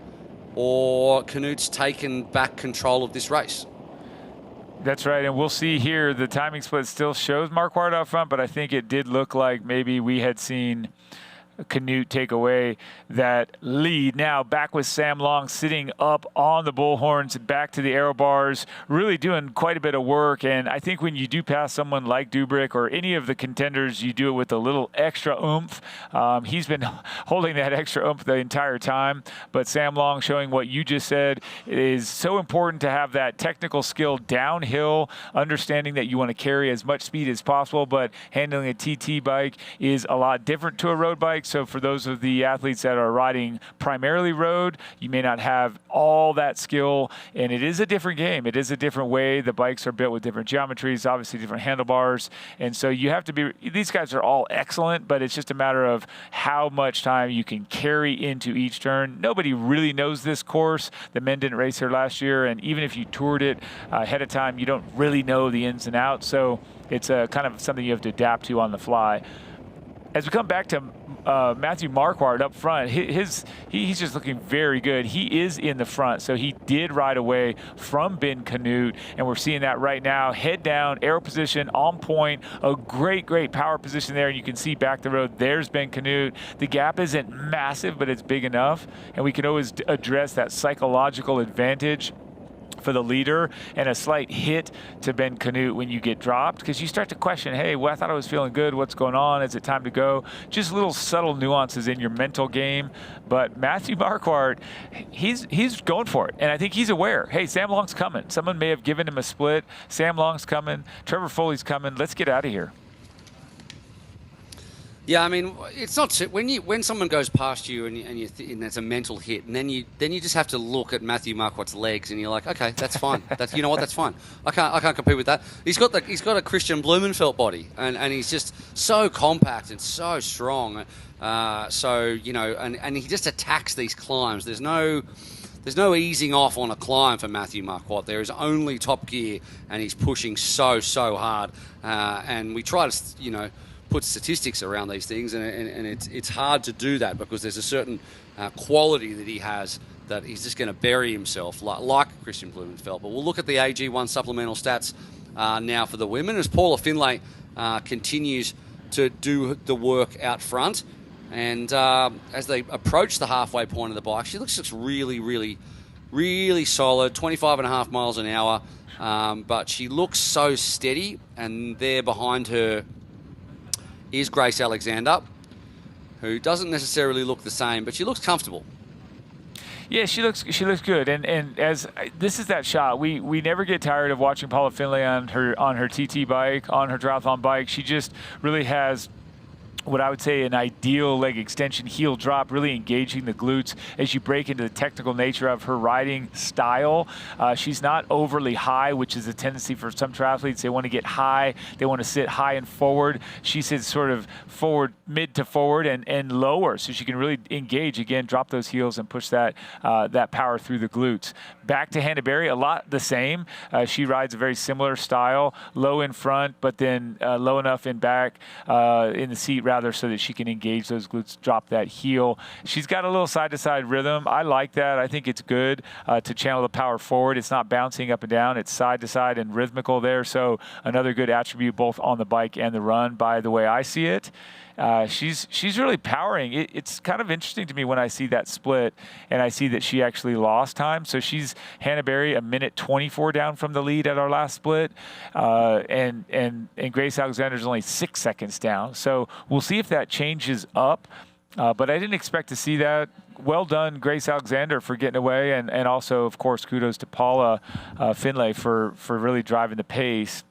or Canute's taken back control of this race. That's right, and we'll see here. The timing split still shows Marquardt out front, but I think it did look like maybe we had seen Canute take away that lead. Now back with Sam Long sitting up on the bullhorns, back to the aero bars, really doing quite a bit of work. And I think when you do pass someone like Dubrick or any of the contenders, you do it with a little extra oomph. He's been holding that extra oomph the entire time. But Sam Long showing what you just said, it is so important to have that technical skill downhill, understanding that you want to carry as much speed as possible, but handling a TT bike is a lot different to a road bike. So for those of the athletes that are riding primarily road, you may not have all that skill, and it is a different game. It is a different way. The bikes are built with different geometries, obviously different handlebars, and so you have to be, these guys are all excellent, but it's just a matter of how much time you can carry into each turn. Nobody really knows this course. The men didn't race here last year, and even if you toured it ahead of time, you don't really know the ins and outs, so it's a kind of something you have to adapt to on the fly. As we come back to Matthew Marquardt up front, he's just looking very good. He is in the front, so he did ride away from Ben Canute, and we're seeing that right now. Head down, aero position, on point, a great power position there, and you can see back the road, there's Ben Canute. The gap isn't massive, but it's big enough, and we can always address that psychological advantage for the leader and a slight hit to Ben Canute when you get dropped, because you start to question, hey, well, I thought I was feeling good. What's going on? Is it time to go? Just little subtle nuances in your mental game. But Matthew Marquardt, he's going for it, and I think he's aware. Hey, Sam Long's coming. Someone may have given him a split. Sam Long's coming. Trevor Foley's coming. Let's get out of here. Yeah, I mean, it's not when someone goes past you and that's a mental hit, and then you just have to look at Matthew Marquardt's legs, and you're like, okay, that's fine. That's that's fine. I can't compete with that. He's got a Christian Blumenfeld body, and he's just so compact and so strong. And he just attacks these climbs. There's no easing off on a climb for Matthew Marquardt. There is only top gear, and he's pushing so hard. And we try to put statistics around these things, and it's hard to do that because there's a certain quality that he has that he's just going to bury himself like Christian Blumenfeld. But we'll look at the AG1 supplemental stats now for the women as Paula Finlay continues to do the work out front. And as they approach the halfway point of the bike, she looks really, really, really solid, 25.5 miles an hour. But she looks so steady, and there behind her is Grace Alexander, who doesn't necessarily look the same, but she looks comfortable. Yeah, she looks good, and as this is that shot, we never get tired of watching Paula Finlay on her TT bike, on her triathlon bike. She just really has what I would say an ideal leg extension heel drop, really engaging the glutes as you break into the technical nature of her riding style. She's not overly high, which is a tendency for some triathletes. They want to get high, they want to sit high and forward. She sits sort of forward, mid to forward and lower, so she can really engage, again, drop those heels and push that power through the glutes. Back to Hannah Berry, a lot the same. She rides a very similar style, low in front, but then low enough in back in the seat rather, so that she can engage those glutes, drop that heel. She's got a little side-to-side rhythm. I like that. I think it's good to channel the power forward. It's not bouncing up and down. It's side-to-side and rhythmical there. So another good attribute both on the bike and the run, by the way I see it. She's really powering. It's kind of interesting to me when I see that split and I see that she actually lost time. So she's Hannah Berry a minute 24 down from the lead at our last split, and Grace Alexander's only 6 seconds down. So we'll see if that changes up. But I didn't expect to see that. Well done, Grace Alexander, for getting away, and also, of course, kudos to Paula Finlay for really driving the pace.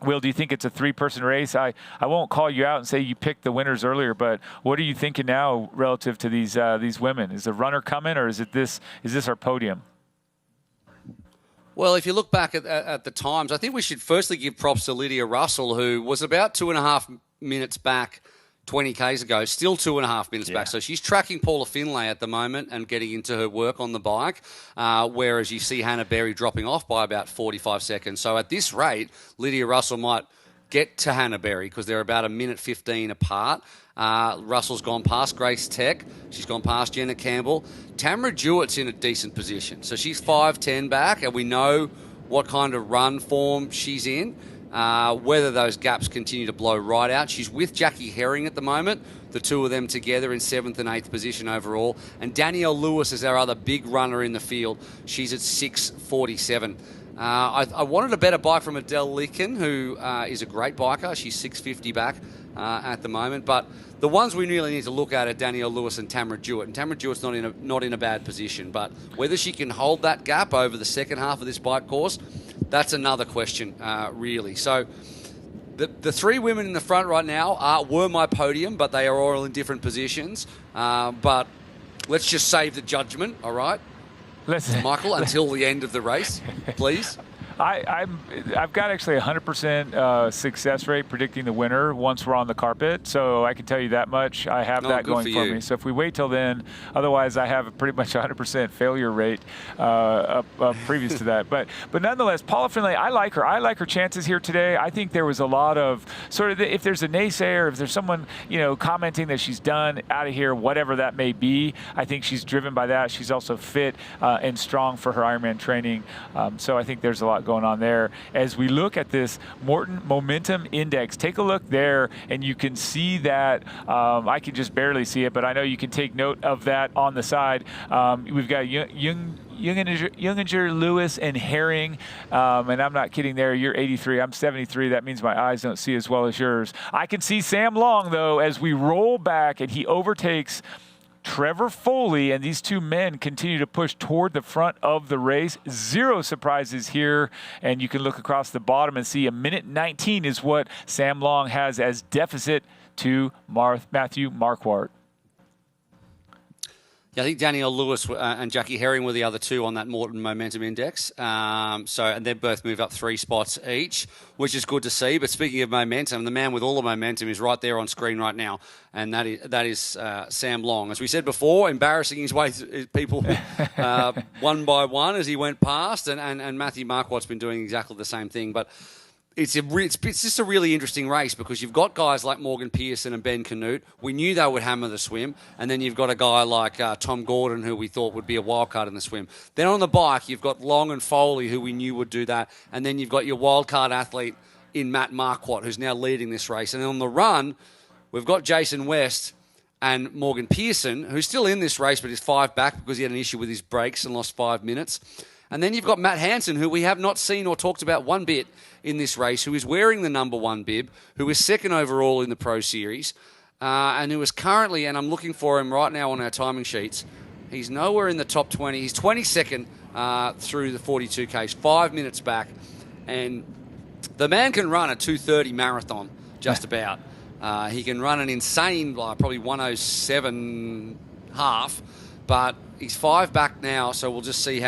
Will, do you think it's a three-person race? I won't call you out and say you picked the winners earlier, but what are you thinking now relative to these women? Is the runner coming, or is this our podium? Well, if you look back at the times, I think we should firstly give props to Lydia Russell, who was about 2.5 minutes back 20 Ks ago, still 2.5 minutes back. So she's tracking Paula Finlay at the moment and getting into her work on the bike, whereas you see Hannah Berry dropping off by about 45 seconds. So at this rate, Lydia Russell might get to Hannah Berry because they're about 1:15 apart. Russell's gone past Grace Tech. She's gone past Jenna Campbell. Tamara Jewett's in a decent position. So she's 5:10 back, and we know what kind of run form she's in. Whether those gaps continue to blow right out. She's with Jackie Herring at the moment, the two of them together in 7th and 8th position overall. And Danielle Lewis is our other big runner in the field. She's at 6:47. I wanted a better bike from Adele Leakin, who is a great biker. She's 6:50 back at the moment. But the ones we really need to look at are Danielle Lewis and Tamara Jewett. And Tamara Jewett's not in a bad position. But whether she can hold that gap over the second half of this bike course, that's another question, really. So the three women in the front right now were my podium, but they are all in different positions. But let's just save the judgment, all right? Michael, until the end of the race, please. I've got actually a 100% success rate predicting the winner once we're on the carpet, so I can tell you that much. I have that going for me. So if we wait till then, otherwise I have a pretty much 100% failure rate previous to that. But nonetheless, Paula Finlay, I like her. I like her chances here today. I think there was a lot of sort of if there's a naysayer, if there's someone commenting that she's done, out of here, whatever that may be, I think she's driven by that. She's also fit and strong for her Ironman training. So I think there's a lot going on there. As we look at this Morton Momentum Index, take a look there, and you can see that. I can just barely see it, but I know you can take note of that on the side. We've got Junginger, Lewis, and Herring, and I'm not kidding there. You're 83. I'm 73. That means my eyes don't see as well as yours. I can see Sam Long, though, as we roll back, and he overtakes Trevor Foley, and these two men continue to push toward the front of the race. Zero surprises here, and you can look across the bottom and see 1:19 is what Sam Long has as deficit to Matthew Marquardt. Yeah, I think Danielle Lewis and Jackie Herring were the other two on that Morton Momentum Index. And they both moved up 3 spots each, which is good to see. But speaking of momentum, the man with all the momentum is right there on screen right now, and that is Sam Long. As we said before, embarrassing his way through people one by one as he went past, and Matthew Marquardt's been doing exactly the same thing. But it's just a really interesting race because you've got guys like Morgan Pearson and Ben Canute. We knew they would hammer the swim. And then you've got a guy like Tom Gordon, who we thought would be a wild card in the swim. Then on the bike, you've got Long and Foley, who we knew would do that. And then you've got your wild card athlete in Matt Marquardt, who's now leading this race. And then on the run, we've got Jason West and Morgan Pearson, who's still in this race, but is 5 back because he had an issue with his brakes and lost 5 minutes. And then you've got Matt Hansen, who we have not seen or talked about one bit in this race, who is wearing the number 1 bib, who is 2nd overall in the Pro Series, and who is currently, and I'm looking for him right now on our timing sheets, he's nowhere in the top 20. He's 22nd through the 42Ks, 5 minutes back. And the man can run a 2:30 marathon, just about. He can run an insane, probably 1:07 half, but he's 5 back now, so we'll just see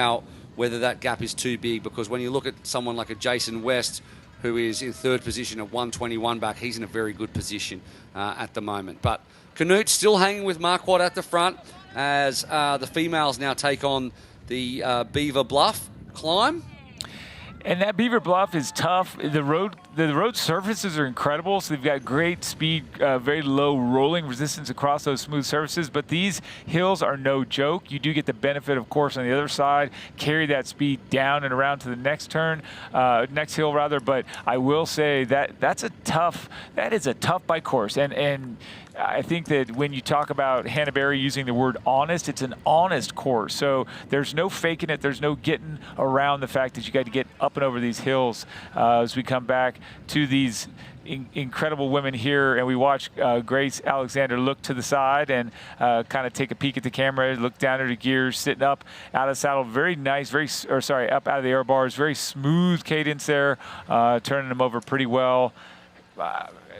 whether that gap is too big, because when you look at someone like a Jason West, who is in 3rd position at 1:21 back, he's in a very good position at the moment. But Canute's still hanging with Marquardt at the front as the females now take on the Beaver Bluff climb. And that Beaver Bluff is tough. The road surfaces are incredible, so they've got great speed, very low rolling resistance across those smooth surfaces. But these hills are no joke. You do get the benefit, of course, on the other side, carry that speed down and around to the next hill rather. But I will say that that is a tough bike course, and I think that when you talk about Hannah Berry using the word honest, it's an honest course. So there's no faking it. There's no getting around the fact that you got to get up and over these hills as we come back to these incredible women here, and we watch Grace Alexander look to the side and kind of take a peek at the camera, look down at her gears, sitting up out of the saddle. Very nice, up out of the air bars. Very smooth cadence there, turning them over pretty well.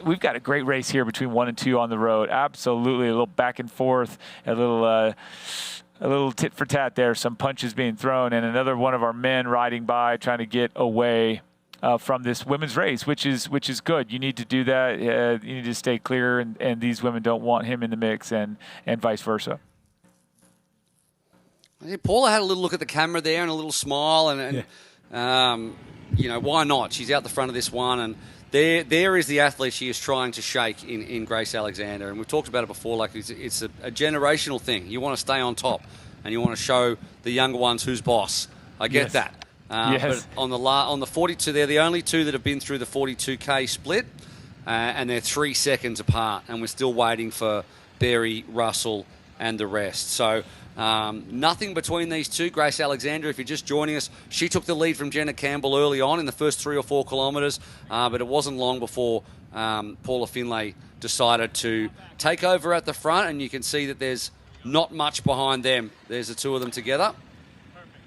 We've got a great race here between 1 and 2 on the road. Absolutely, a little back and forth, a little tit for tat there. Some punches being thrown, and another one of our men riding by, trying to get away from this women's race, which is good. You need to do that. You need to stay clear, and these women don't want him in the mix, and vice versa. Paula had a little look at the camera there and a little smile, and why not? She's out the front of this one, and there is the athlete she is trying to shake in Grace Alexander. And we've talked about it before, like it's a generational thing. You want to stay on top, and you want to show the younger ones who's boss. I get that. But on the 42, they're the only two that have been through the 42K split, and they're 3 seconds apart, and we're still waiting for Berry, Russell, and the rest. So nothing between these two. Grace Alexander, if you're just joining us, she took the lead from Jenna Campbell early on in the first 3 or 4 kilometres, but it wasn't long before Paula Finlay decided to take over at the front, and you can see that there's not much behind them. There's the two of them together.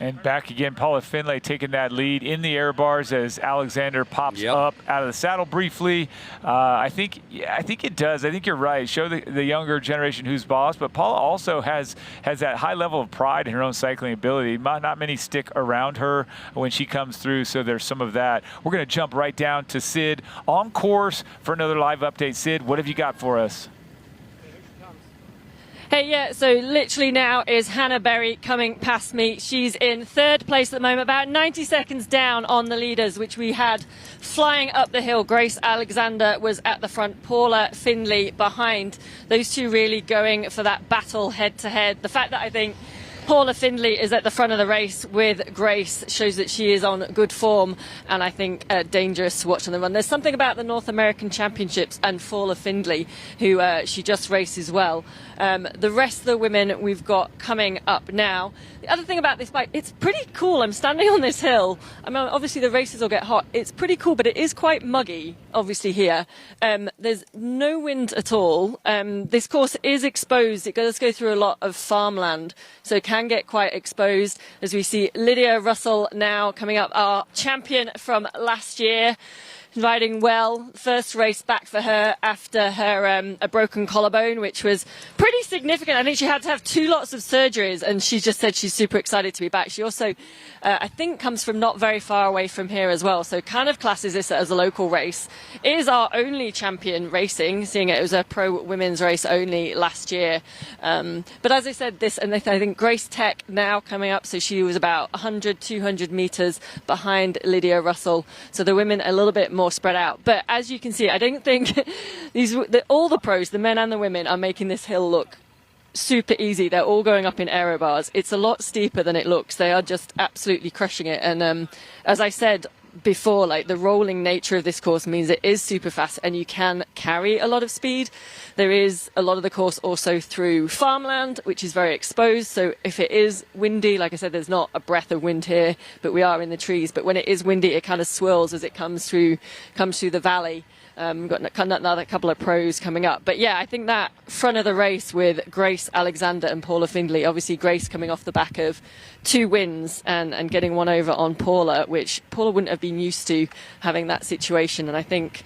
And back again, Paula Finlay taking that lead in the air bars as Alexander pops up out of the saddle briefly. I think it does. I think you're right. Show the younger generation who's boss, but Paula also has that high level of pride in her own cycling ability. Not many stick around her when she comes through, so there's some of that. We're going to jump right down to Sid on course for another live update. Sid, what have you got for us? Hey, yeah, so literally now is Hannah Berry coming past me. She's in 3rd place at the moment, about 90 seconds down on the leaders, which we had flying up the hill. Grace Alexander was at the front, Paula Finlay behind. Those two really going for that battle head-to-head. The fact that I think Paula Finlay is at the front of the race with Grace shows that she is on good form, and I think dangerous to watch on the run. There's something about the North American Championships and Paula Finlay, who she just raced as well. The rest of the women we've got coming up now. The other thing about this bike, it's pretty cool. I'm standing on this hill. I mean, obviously the races will get hot. It's pretty cool, but it is quite muggy, obviously, here. There's no wind at all. This course is exposed. It does go through a lot of farmland, so it can get quite exposed. As we see Lydia Russell now coming up, our champion from last year, riding well. First race back for her after her a broken collarbone, which was pretty significant. I think she had to have 2 lots of surgeries, and she just said she's super excited to be back. She also, I think, comes from not very far away from here as well, so kind of classes this as a local race. It is our only champion racing, seeing it was a pro women's race only last year. But as I said, I think Grace Tech now coming up, so she was about 100, 200 meters behind Lydia Russell. So the women a little bit more spread out. But as you can see, I don't think all the pros, the men and the women, are making this hill look super easy. They're all going up in aero bars. It's a lot steeper than it looks. They are just absolutely crushing it. And as I said before, like, the rolling nature of this course means it is super fast and you can carry a lot of speed. There is a lot of the course also through farmland, which is very exposed. So if it is windy, like I said, there's not a breath of wind here, but we are in the trees. But when it is windy, it kind of swirls as it comes through the valley. We've got another couple of pros coming up. But yeah, I think that front of the race with Grace Alexander and Paula Findlay, obviously Grace coming off the back of 2 wins and getting one over on Paula, which Paula wouldn't have been used to having that situation. And I think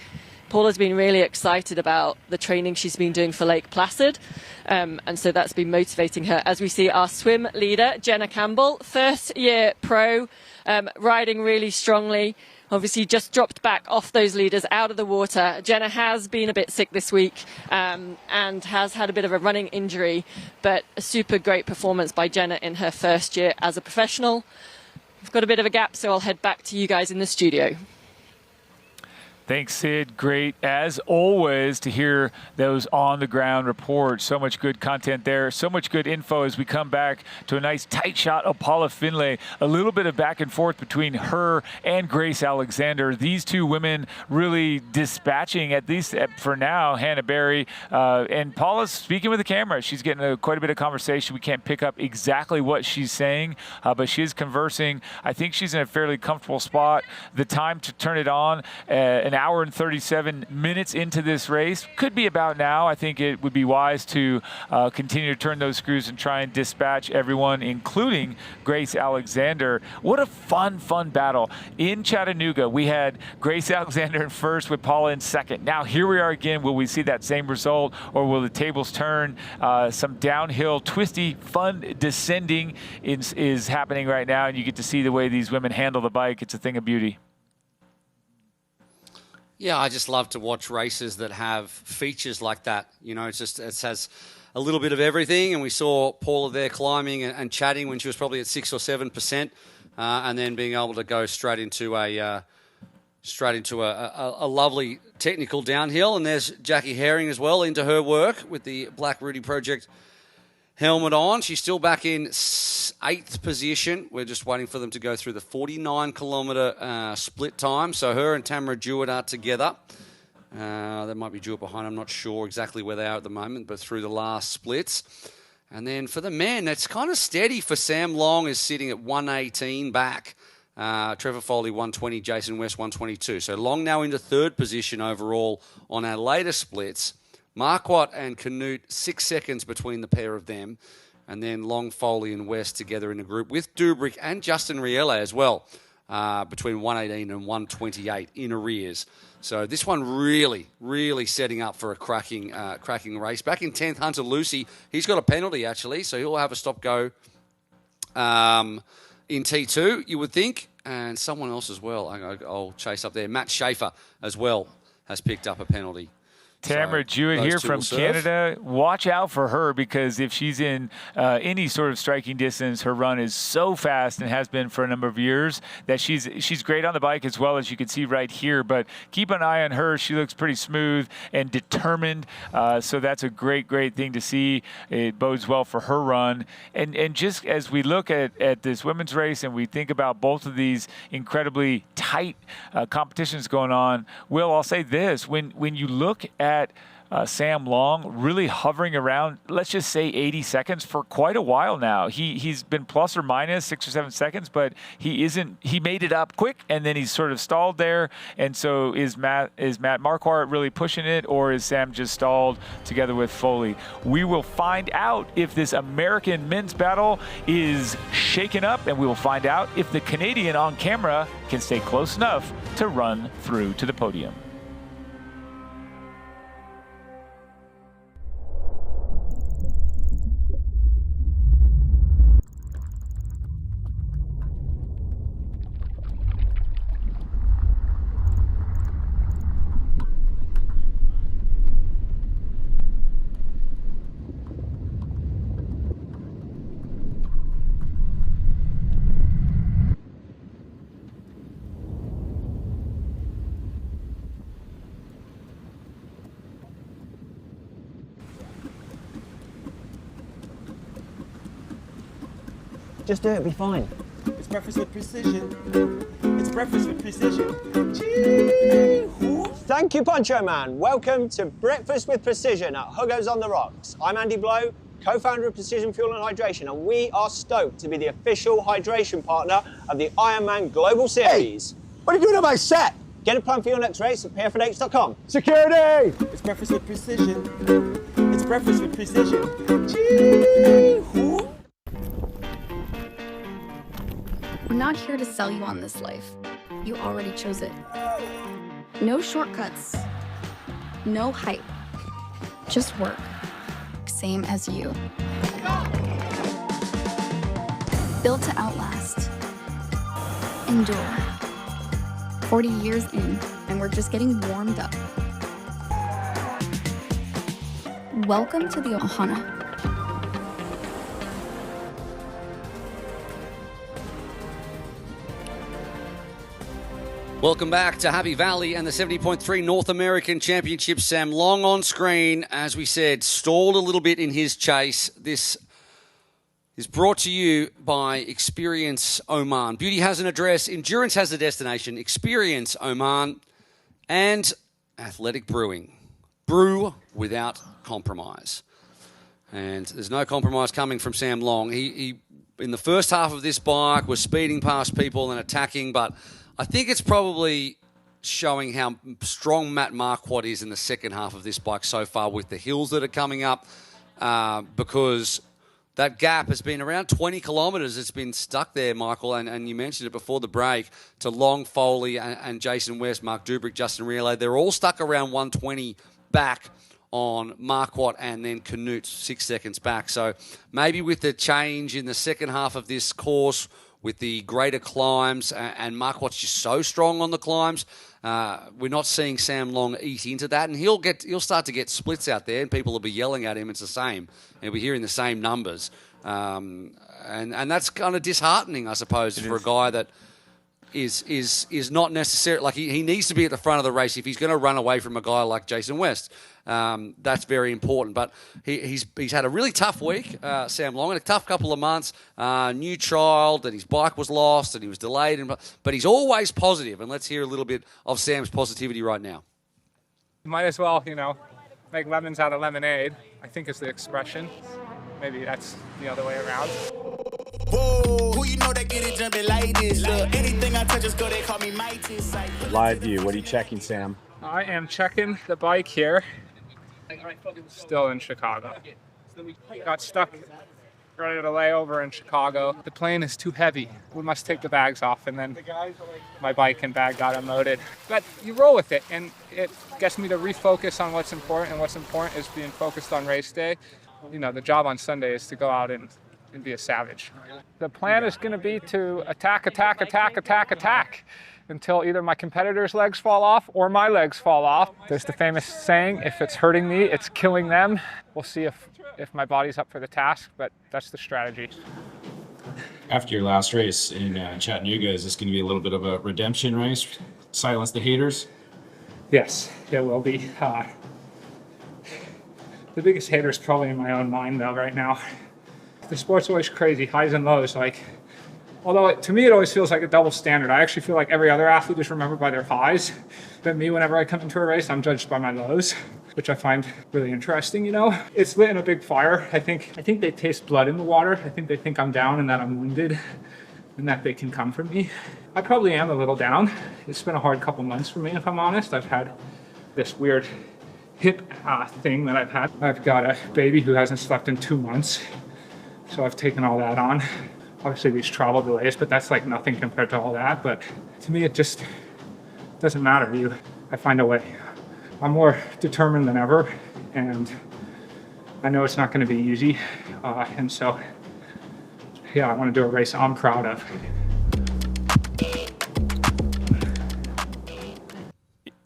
Paula's been really excited about the training she's been doing for Lake Placid. And so that's been motivating her. As we see our swim leader, Jenna Campbell, first year pro, riding really strongly. Obviously just dropped back off those leaders out of the water. Jenna has been a bit sick this week and has had a bit of a running injury, but a super great performance by Jenna in her first year as a professional. We've got a bit of a gap, so I'll head back to you guys in the studio. Thanks, Sid. Great, as always, to hear those on-the-ground reports. So much good content there. So much good info as we come back to a nice tight shot of Paula Findlay. A little bit of back and forth between her and Grace Alexander. These 2 women really dispatching, at least for now, Hannah Berry. And Paula's speaking with the camera. She's getting quite a bit of conversation. We can't pick up exactly what she's saying, but she is conversing. I think she's in a fairly comfortable spot. The time to turn it on, an hour and 37 minutes into this race. Could be about now. I think it would be wise to continue to turn those screws and try and dispatch everyone, including Grace Alexander. What a fun battle. In Chattanooga, we had Grace Alexander in first with Paula in second. Now here we are again. Will we see that same result, or will the tables turn? Some downhill, twisty, fun descending is happening right now, and you get to see the way these women handle the bike. It's a thing of beauty. Yeah, I just love to watch races that have features like that. You know, it has a little bit of everything. And we saw Paula there climbing and chatting when she was probably at 6 or 7%, and then being able to go straight into a lovely technical downhill. And there's Jackie Herring as well into her work with the Black Rudy Project helmet on. She's still back in 8th position. We're just waiting for them to go through the 49-kilometre split time. So her and Tamara Jewett are together. There might be Jewett behind. I'm not sure exactly where they are at the moment, but through the last splits. And then for the men, it's kind of steady for Sam Long is sitting at 118 back. Trevor Foley 120, Jason West 122. So Long now into 3rd position overall on our later splits. Marquardt and Canute, 6 seconds between the pair of them. And then Long, Foley and West together in a group with Dubrick and Justin Riella as well, between 118 and 128 in arrears. So this one really setting up for a cracking race. Back in 10th, Hunter Lucy. He's got a penalty, actually, so he'll have a stop-go in T2, you would think. And someone else as well. I'll chase up there. Matt Schaefer as well has picked up a penalty. Tamara Jewett here from Canada. Watch out for her, because if she's in any sort of striking distance, her run is so fast and has been for a number of years that she's great on the bike as well, as you can see right here. But keep an eye on her. She looks pretty smooth and determined. So that's a great thing to see. It bodes well for her run. And just as we look at this women's race and we think about both of these incredibly tight competitions going on, Will, I'll say this. When you look at Sam Long really hovering around, let's just say 80 seconds for quite a while now. He's been plus or minus 6 or 7 seconds, but he made it up quick and then he's sort of stalled there. And so is Matt Marquardt really pushing it, or is Sam just stalled together with Foley? We will find out if this American men's battle is shaken up, and we will find out if the Canadian on camera can stay close enough to run through to the podium. Just do it, be fine. It's breakfast with precision. It's breakfast with precision. Thank you, Poncho Man. Welcome to Breakfast with Precision at Hugo's on the Rocks. I'm Andy Blow, co-founder of Precision Fuel and Hydration, and we are stoked to be the official hydration partner of the Ironman Global Series. Hey, what are you doing on my set? Get a plan for your next race at pfnx.com. Security! It's breakfast with precision. It's breakfast with precision. We're not here to sell you on this life. You already chose it. No shortcuts. No hype. Just work. Same as you. Built to outlast. Endure. 40 years in, and we're just getting warmed up. Welcome to the Ohana. Welcome back to Happy Valley and the 70.3 North American Championship. Sam Long on screen, as we said, stalled a little bit in his chase. This is brought to you by Experience Oman. Beauty has an address, endurance has a destination. Experience Oman and Athletic Brewing. Brew without compromise. And there's no compromise coming from Sam Long. He in the first half of this bike was speeding past people and attacking, but I think it's probably showing how strong Matt Marquardt is in the second half of this bike so far with the hills that are coming up, because that gap has been around 20 kilometres. It's been stuck there, Michael, and you mentioned it before the break, to Long, Foley and Jason West, Mark Dubrick, Justin Riello. They're all stuck around 120 back on Marquardt, and then Canute 6 seconds back. So maybe with the change in the second half of this course, with the greater climbs, and Marquardt's just so strong on the climbs, we're not seeing Sam Long eat into that, and he'll start to get splits out there, and people will be yelling at him. It's the same, and we're hearing the same numbers, and that's kind of disheartening, I suppose, for a guy that is not necessarily, like, he needs to be at the front of the race if he's going to run away from a guy like Jason West. That's very important. But he's had a really tough week, Sam Long, and a tough couple of months. New child, and his bike was lost, and he was delayed. But he's always positive, and let's hear a little bit of Sam's positivity right now. You might as well, make lemons out of lemonade, I think is the expression. Maybe that's the other way around. Whoa, who you know that get it jumping like this? Look, anything I touch is good, they call me Mightis. Live view, what are you checking, Sam? I am checking the bike here. Still in Chicago. Got stuck ready to lay over in Chicago. The plane is too heavy. We must take the bags off, and then my bike and bag got unloaded. But you roll with it, and it gets me to refocus on what's important, and what's important is being focused on race day. The job on Sunday is to go out and be a savage. The plan is going to be to attack until either my competitors' legs fall off or my legs fall off. There's the famous saying, if it's hurting me, it's killing them. We'll see if my body's up for the task, but that's the strategy. After your last race in Chattanooga, is this going to be a little bit of a redemption race? Silence the haters? Yes, it will be. The biggest hater is probably in my own mind, though, right now. The sport's always crazy, highs and lows. Although to me it always feels like a double standard. I actually feel like every other athlete is remembered by their highs, but me, whenever I come into a race, I'm judged by my lows. which I find really interesting, you know. It's lit in a big fire. I think they taste blood in the water. I think they think I'm down and that I'm wounded and that they can come for me. I probably am a little down. It's been a hard couple months for me, if I'm honest. I've had this weird hip thing that I've had. I've got a baby who hasn't slept in 2 months, so I've taken all that on. Obviously these travel delays, but that's like nothing compared to all that. But to me, it just doesn't matter. I find a way. I'm more determined than ever, and I know it's not going to be easy. And so, yeah, I want to do a race I'm proud of.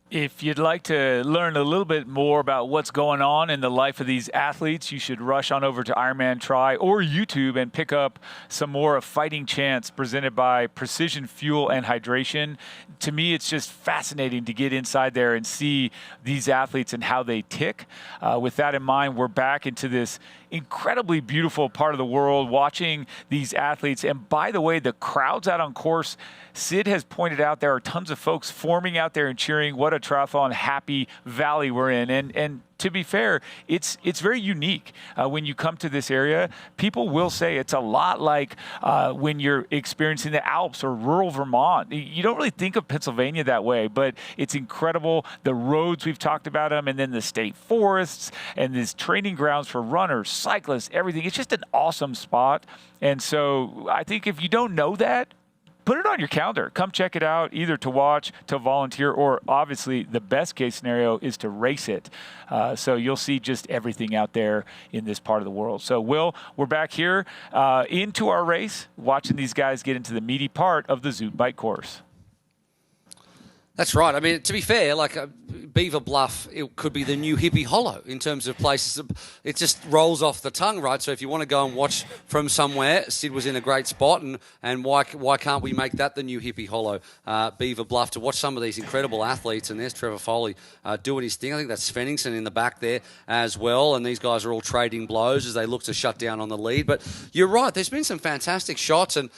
If you'd like to learn a little bit more about what's going on in the life of these athletes, you should rush on over to Ironman Try or YouTube and pick up some more of Fighting Chance presented by Precision Fuel and Hydration. To me, it's just fascinating to get inside there and see these athletes and how they tick. With that in mind, we're back into this incredibly beautiful part of the world watching these athletes. And by the way, the crowds out on course, Sid has pointed out there are tons of folks forming out there and cheering. What a triathlon happy valley we're in. And to be fair, it's very unique. When you come to this area, people will say it's a lot like when you're experiencing the Alps or rural Vermont. You don't really think of Pennsylvania that way, but it's incredible. The roads, we've talked about them, and then the state forests and these training grounds for runners, cyclists, everything. It's just an awesome spot. And so I think if you don't know that, put it on your calendar. Come check it out, either to watch, to volunteer, or obviously the best case scenario is to race it. So you'll see just everything out there in this part of the world. So Will, we're back here into our race, watching these guys get into the meaty part of the Zoot Bike course. That's right. I mean, to be fair, like Beaver Bluff, it could be the new Hippie Hollow in terms of places. It just rolls off the tongue, right? So if you want to go and watch from somewhere, Sid was in a great spot, and why can't we make that the new Hippie Hollow, Beaver Bluff, to watch some of these incredible athletes? And there's Trevor Foley doing his thing. I think that's Svenningsson in the back there as well, and these guys are all trading blows as they look to shut down on the lead. But you're right, there's been some fantastic shots, and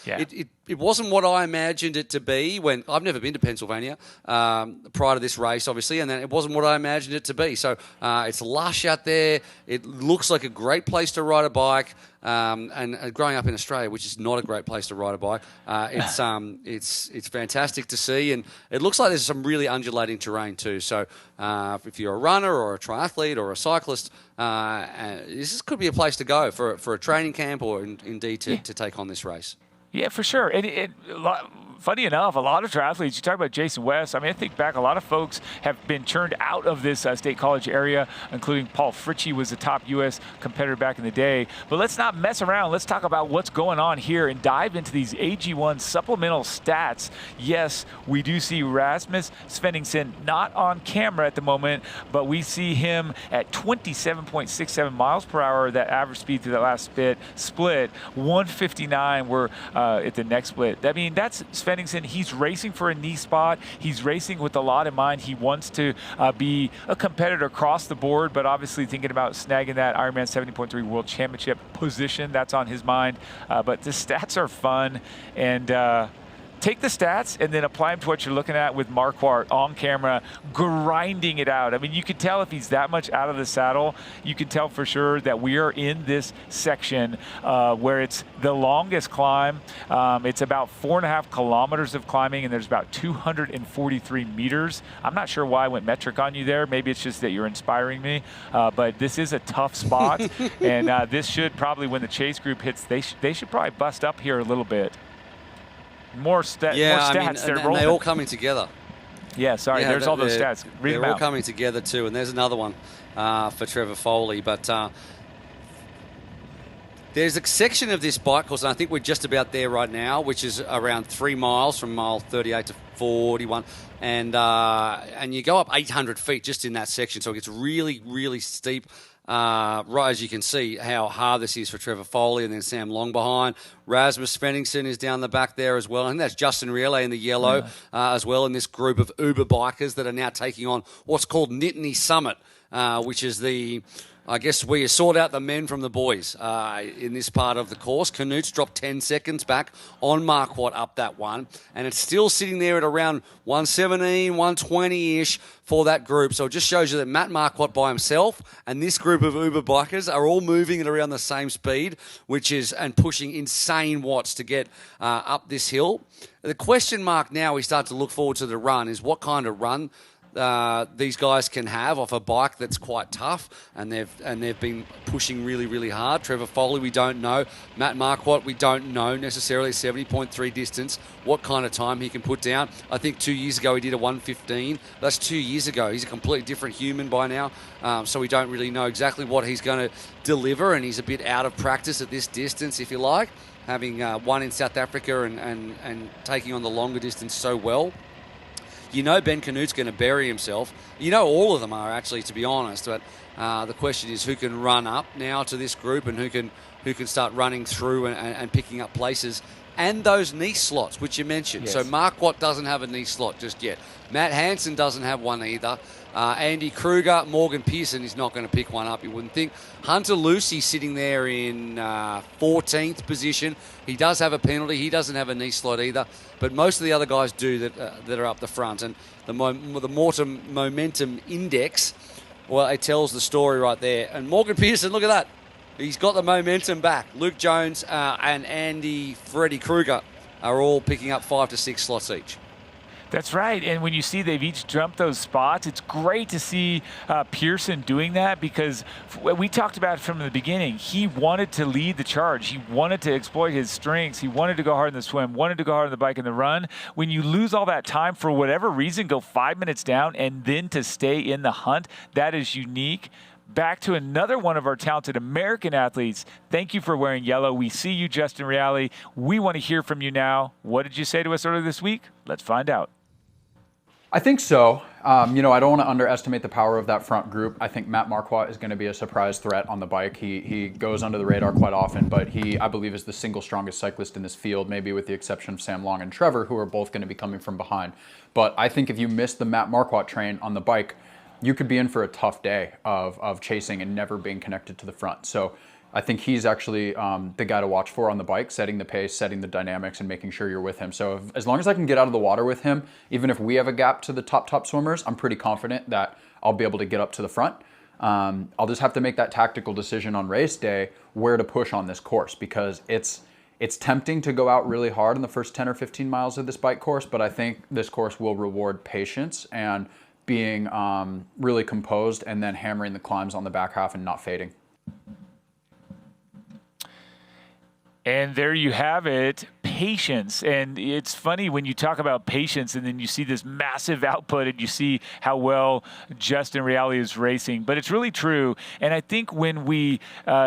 it wasn't what I imagined it to be. When I've never been to Pennsylvania prior to this race, obviously, and then it wasn't what I imagined it to be. So it's lush out there. It looks like a great place to ride a bike. And growing up in Australia, which is not a great place to ride a bike, it's fantastic to see, and it looks like there's some really undulating terrain too. So if you're a runner or a triathlete or a cyclist, this could be a place to go for a training camp or indeed to take on this race. Yeah, for sure. And funny enough, a lot of triathletes, you talk about Jason West, I mean, I think back, a lot of folks have been churned out of this State College area, including Paul Fritchie was the top U.S. competitor back in the day. But let's not mess around. Let's talk about what's going on here and dive into these AG1 supplemental stats. Yes, we do see Rasmus Svenningsson not on camera at the moment, but we see him at 27.67 miles per hour, that average speed through that last split, 159 we're at the next split. I mean, that's Svenningsson. He's racing for a knee spot. He's racing with a lot in mind. He wants to be a competitor across the board, but obviously thinking about snagging that Ironman 70.3 World Championship position. That's on his mind. But the stats are fun, and take the stats and then apply them to what you're looking at with Marquardt on camera, grinding it out. I mean, you can tell if he's that much out of the saddle. You can tell for sure that we are in this section where it's the longest climb. It's about 4.5 kilometers of climbing, and there's about 243 meters. I'm not sure why I went metric on you there. Maybe it's just that you're inspiring me. But this is a tough spot, and this should probably, when the chase group hits, they should probably bust up here a little bit. More stats. I mean, and they're all coming together. Yeah, sorry, there's all those stats. Read them out. They're all coming together too, and there's another one for Trevor Foley. But there's a section of this bike course, and I think we're just about there right now, which is around 3 miles from mile 38 to 41, and you go up 800 feet just in that section, so it gets really, really steep. Right, as you can see how hard this is for Trevor Foley, and then Sam Long behind. Rasmus Svenningsson is down the back there as well. I think that's Justin Riele in the yellow as well, in this group of Uber bikers that are now taking on what's called Nittany Summit. which is I guess we sort out the men from the boys in this part of the course. Canute's dropped 10 seconds back on Marquardt up that one, and it's still sitting there at around 117, 120-ish for that group. So it just shows you that Matt Marquardt by himself and this group of Uber bikers are all moving at around the same speed, and pushing insane watts to get up this hill. The question mark now we start to look forward to the run is what kind of run these guys can have off a bike that's quite tough, and they've been pushing really, really hard. Trevor Foley, we don't know. Matt Marquardt, we don't know necessarily. 70.3 distance, what kind of time he can put down. I think 2 years ago he did a 1:15. That's 2 years ago. He's a completely different human by now, so we don't really know exactly what he's going to deliver, and he's a bit out of practice at this distance, if you like, having won in South Africa and taking on the longer distance so well. You know Ben Canute's going to bury himself. You know all of them are, actually, to be honest. But the question is who can run up now to this group and who can start running through and picking up places. And those knee slots, which you mentioned. Yes. So Marquardt doesn't have a knee slot just yet. Matt Hansen doesn't have one either. Andy Kruger, Morgan Pearson is not going to pick one up, you wouldn't think. Hunter Lucy sitting there in 14th position. He does have a penalty. He doesn't have a knee slot either. But most of the other guys do that are up the front. And the momentum index, well, it tells the story right there. And Morgan Pearson, look at that. He's got the momentum back. Luke Jones and Freddie Kruger are all picking up 5 to 6 slots each. That's right, and when you see they've each jumped those spots, it's great to see Pearson doing that, because we talked about it from the beginning. He wanted to lead the charge. He wanted to exploit his strengths. He wanted to go hard in the swim, wanted to go hard on the bike and the run. When you lose all that time for whatever reason, go 5 minutes down, and then to stay in the hunt, that is unique. Back to another one of our talented American athletes. Thank you for wearing yellow. We see you, Justin Reale. We want to hear from you now. What did you say to us earlier this week? Let's find out. I think so. I don't want to underestimate the power of that front group. I think Matt Marquardt is going to be a surprise threat on the bike. He goes under the radar quite often, but he, I believe, is the single strongest cyclist in this field, maybe with the exception of Sam Long and Trevor, who are both going to be coming from behind. But I think if you miss the Matt Marquardt train on the bike, you could be in for a tough day of chasing and never being connected to the front. So I think he's actually the guy to watch for on the bike, setting the pace, setting the dynamics, and making sure you're with him. So as long as I can get out of the water with him, even if we have a gap to the top swimmers, I'm pretty confident that I'll be able to get up to the front. I'll just have to make that tactical decision on race day where to push on this course, because it's tempting to go out really hard in the first 10 or 15 miles of this bike course, but I think this course will reward patience and being really composed and then hammering the climbs on the back half and not fading. And there you have it, patience. And it's funny when you talk about patience and then you see this massive output and you see how well Justin Reale is racing. But it's really true. And I think when we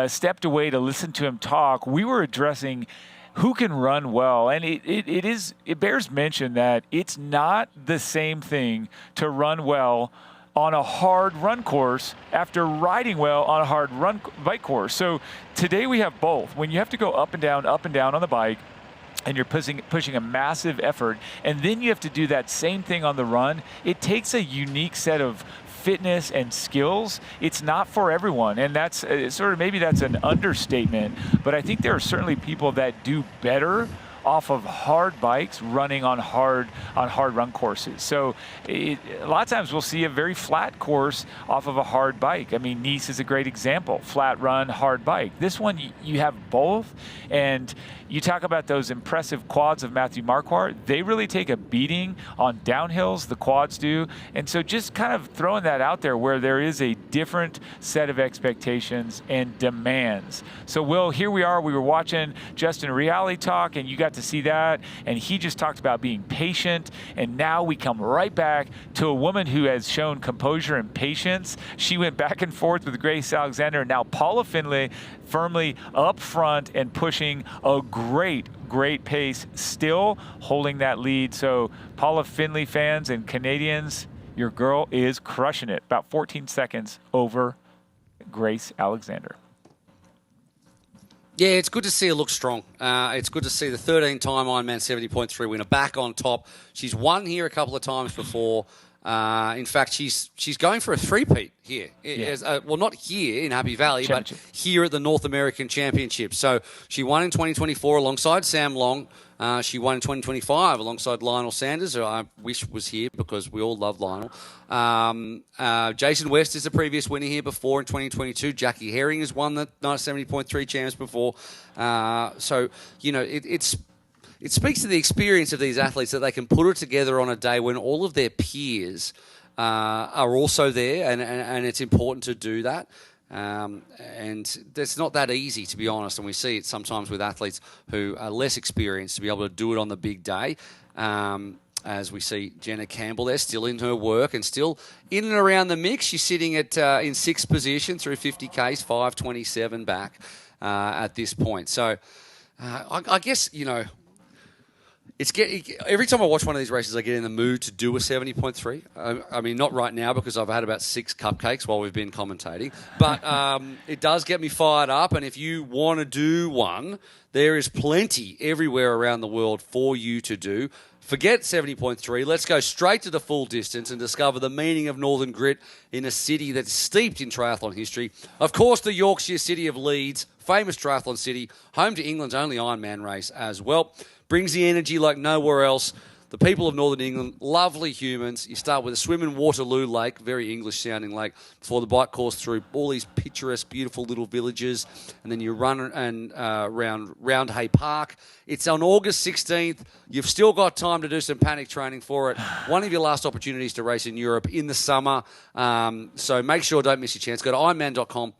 stepped away to listen to him talk, we were addressing who can run well. And it bears mention that it's not the same thing to run well on a hard run course after riding well on a hard run bike course. So today we have both. When you have to go up and down on the bike, and you're pushing a massive effort, and then you have to do that same thing on the run, it takes a unique set of fitness and skills. It's not for everyone, and that's maybe that's an understatement, but I think there are certainly people that do better off of hard bikes running on hard run courses. So a lot of times we'll see a very flat course off of a hard bike. I mean, Nice is a great example, flat run, hard bike. This one, you have both, and you talk about those impressive quads of Matthew Marquardt. They really take a beating on downhills, the quads do. And so just kind of throwing that out there where there is a different set of expectations and demands. So Will, here we are, we were watching Justin Reale talk, and you got to see that, and he just talked about being patient, and now we come right back to a woman who has shown composure and patience. She went back and forth with Grace Alexander, and now Paula Findlay firmly up front and pushing a great pace, still holding that lead. So Paula Findlay fans and Canadians, your girl is crushing it. About 14 seconds over Grace Alexander. Yeah, it's good to see her look strong. It's good to see the 13-time Ironman 70.3 winner back on top. She's won here a couple of times before. In fact, she's going for a three-peat here. Well, not here in Happy Valley, but here at the North American Championship. So she won in 2024 alongside Sam Long. She won in 2025 alongside Lionel Sanders, who I wish was here because we all love Lionel. Jason West is the previous winner here before in 2022. Jackie Herring has won the 70.3 champs before. So, you know, it speaks to the experience of these athletes that they can put it together on a day when all of their peers are also there, and it's important to do that. And it's not that easy, to be honest, and we see it sometimes with athletes who are less experienced to be able to do it on the big day. As we see Jenna Campbell there, still in her work and still in and around the mix. She's sitting at in sixth position through 50Ks, 5:27 back at this point. So I guess, you know, every time I watch one of these races, I get in the mood to do a 70.3. I mean, not right now because I've had about 6 cupcakes while we've been commentating. But it does get me fired up. And if you want to do one, there is plenty everywhere around the world for you to do. Forget 70.3. Let's go straight to the full distance and discover the meaning of Northern Grit in a city that's steeped in triathlon history. Of course, the Yorkshire city of Leeds, famous triathlon city, home to England's only Ironman race as well. Brings the energy like nowhere else. The people of Northern England, lovely humans. You start with a swim in Waterloo Lake, very English-sounding lake, before the bike course through all these picturesque, beautiful little villages, and then you run around Roundhay Park. It's on August 16th. You've still got time to do some panic training for it. One of your last opportunities to race in Europe in the summer. So make sure, don't miss your chance. Go to ironman.com.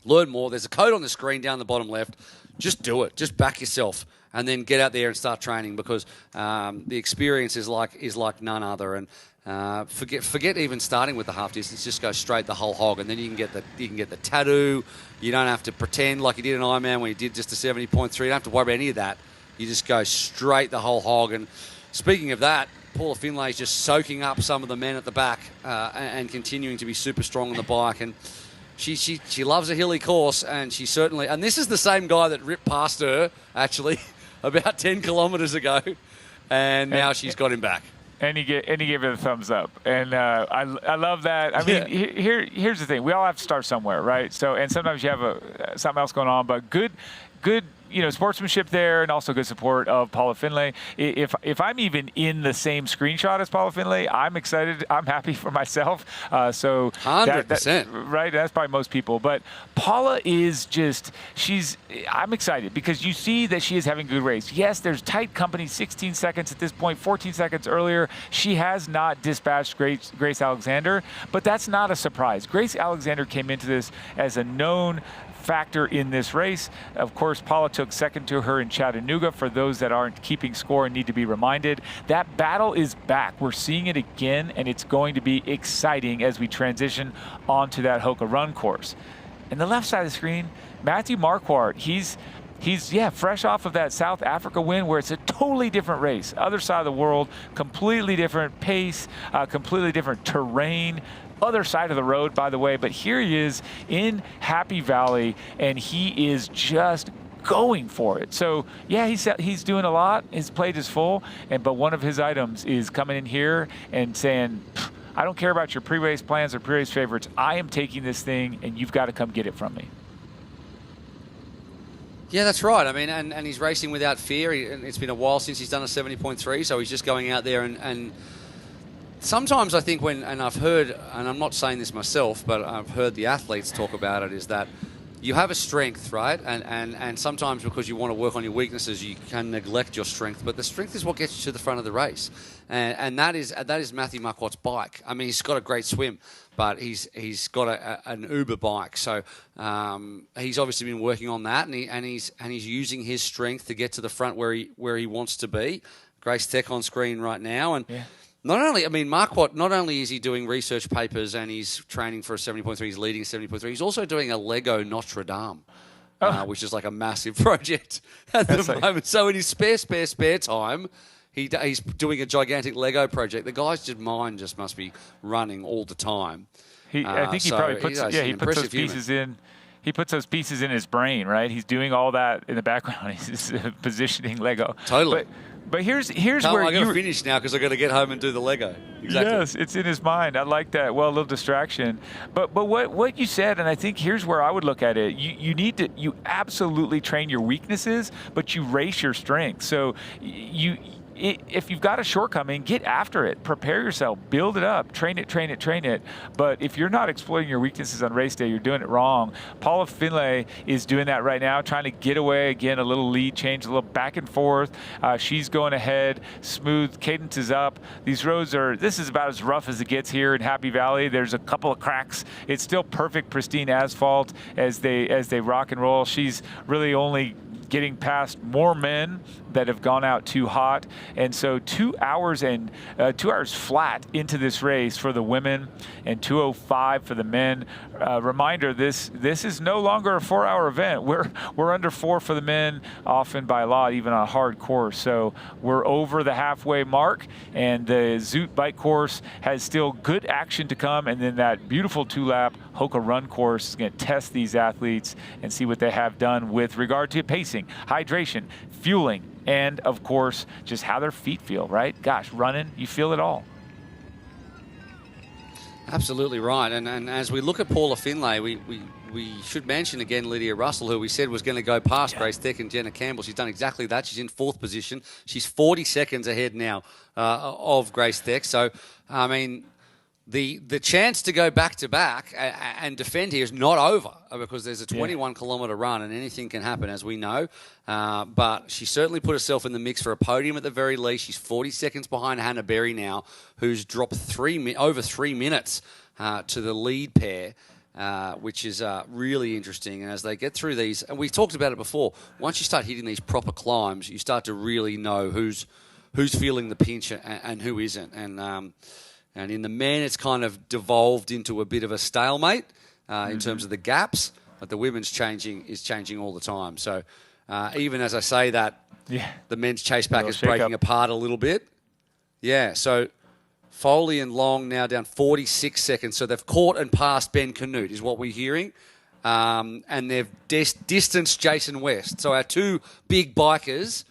Learn more. There's a code on the screen down the bottom left. Just do it. Just back yourself. And then get out there and start training because the experience is like none other. And forget even starting with the half distance. Just go straight the whole hog, and then you can get the tattoo. You don't have to pretend like you did an Ironman when you did just a 70.3. You don't have to worry about any of that. You just go straight the whole hog. And speaking of that, Paula Finlay is just soaking up some of the men at the back and continuing to be super strong on the bike. And she loves a hilly course, and she certainly. And this is the same guy that ripped past her actually. About 10 kilometres ago, and now she's got him back. And he gave it a thumbs up, and I love that. I mean, here's the thing: we all have to start somewhere, right? So, and sometimes you have something else going on, but good, you know, sportsmanship there, and also good support of Paula Finlay. If I'm even in the same screenshot as Paula Finlay, I'm excited. I'm happy for myself. So 100%, right? That's probably most people. But Paula is I'm excited because you see that she is having a good race. Yes, there's tight company, 16 seconds at this point, 14 seconds earlier. She has not dispatched Grace Alexander, but that's not a surprise. Grace Alexander came into this as a known factor in this race. Of course, Paula took second to her in Chattanooga. For those that aren't keeping score and need to be reminded, that battle is back. We're seeing it again, and it's going to be exciting as we transition onto that Hoka Run course. And the left side of the screen, Matthew Marquardt, he's fresh off of that South Africa win where it's a totally different race. Other side of the world, completely different pace, completely different terrain. Other side of the road, by the way, but here he is in Happy Valley, and he is just going for it. So yeah, he's doing a lot. His plate is full, but one of his items is coming in here and saying, I don't care about your pre-race plans or pre-race favorites. I am taking this thing, and you've got to come get it from me. Yeah, that's right. I mean, and he's racing without fear. It's been a while since he's done a 70.3, so he's just going out there and sometimes I think and I've heard, and I'm not saying this myself, but I've heard the athletes talk about it, is that you have a strength, right? And sometimes because you want to work on your weaknesses, you can neglect your strength. But the strength is what gets you to the front of the race. And that is Matthew Marquardt's bike. I mean, he's got a great swim, but he's got an Uber bike. So he's obviously been working on that, and he's using his strength to get to the front where he wants to be. Grace Tech on screen right now, and. Yeah. Marquardt, not only is he doing research papers and he's training for a 70.3, he's leading a 70.3, he's also doing a Lego Notre Dame, which is like a massive project at the moment. So in his spare time, he's doing a gigantic Lego project. The guy's mind just must be running all the time. I think he probably puts those pieces in. He puts those pieces in his brain, right? He's doing all that in the background. He's positioning Lego. Totally. But here's Can't, where I got to finish now because I got to get home and do the Lego. Exactly. Yes, it's in his mind. I like that. Well, a little distraction. But what you said, and I think here's where I would look at it. You absolutely train your weaknesses, but you race your strengths. So if you've got a shortcoming, get after it. Prepare yourself. Build it up. Train it. But if you're not exploiting your weaknesses on race day, you're doing it wrong. Paula Finlay is doing that right now, trying to get away. Again, a little lead change, a little back and forth. She's going ahead. Smooth. Cadence is up. These roads this is about as rough as it gets here in Happy Valley. There's a couple of cracks. It's still perfect, pristine asphalt as they rock and roll. She's really only getting past more men that have gone out too hot, and so 2 hours flat into this race for the women, and 2:05 for the men. Reminder: this is no longer a 4-hour event. We're under 4 for the men, often by a lot, even on a hard course. So we're over the halfway mark, and the Zoot bike course has still good action to come, and then that beautiful 2-lap Hoka run course is going to test these athletes and see what they have done with regard to pacing, hydration, fueling, and of course, just how their feet feel, right? Gosh, running, you feel it all. Absolutely right. And as we look at Paula Finlay, we should mention again Lydia Russell, who we said was going to go past Grace Thick and Jenna Campbell. She's done exactly that. She's in 4th position. She's 40 seconds ahead now of Grace Thick. So, I mean, the chance to go back-to-back and defend here is not over because there's a 21-kilometre run and anything can happen, as we know. But she certainly put herself in the mix for a podium at the very least. She's 40 seconds behind Hannah Berry now, who's dropped over 3 minutes to the lead pair, which is really interesting. And as they get through these, and we talked about it before, once you start hitting these proper climbs, you start to really know who's feeling the pinch and who isn't. And in the men, it's kind of devolved into a bit of a stalemate in terms of the gaps, but the women's is changing all the time. So even as I say that, the men's chase pack is breaking apart a little bit. Yeah, so Foley and Long now down 46 seconds. So they've caught and passed Ben Canute is what we're hearing. And they've distanced Jason West. So our two big bikers,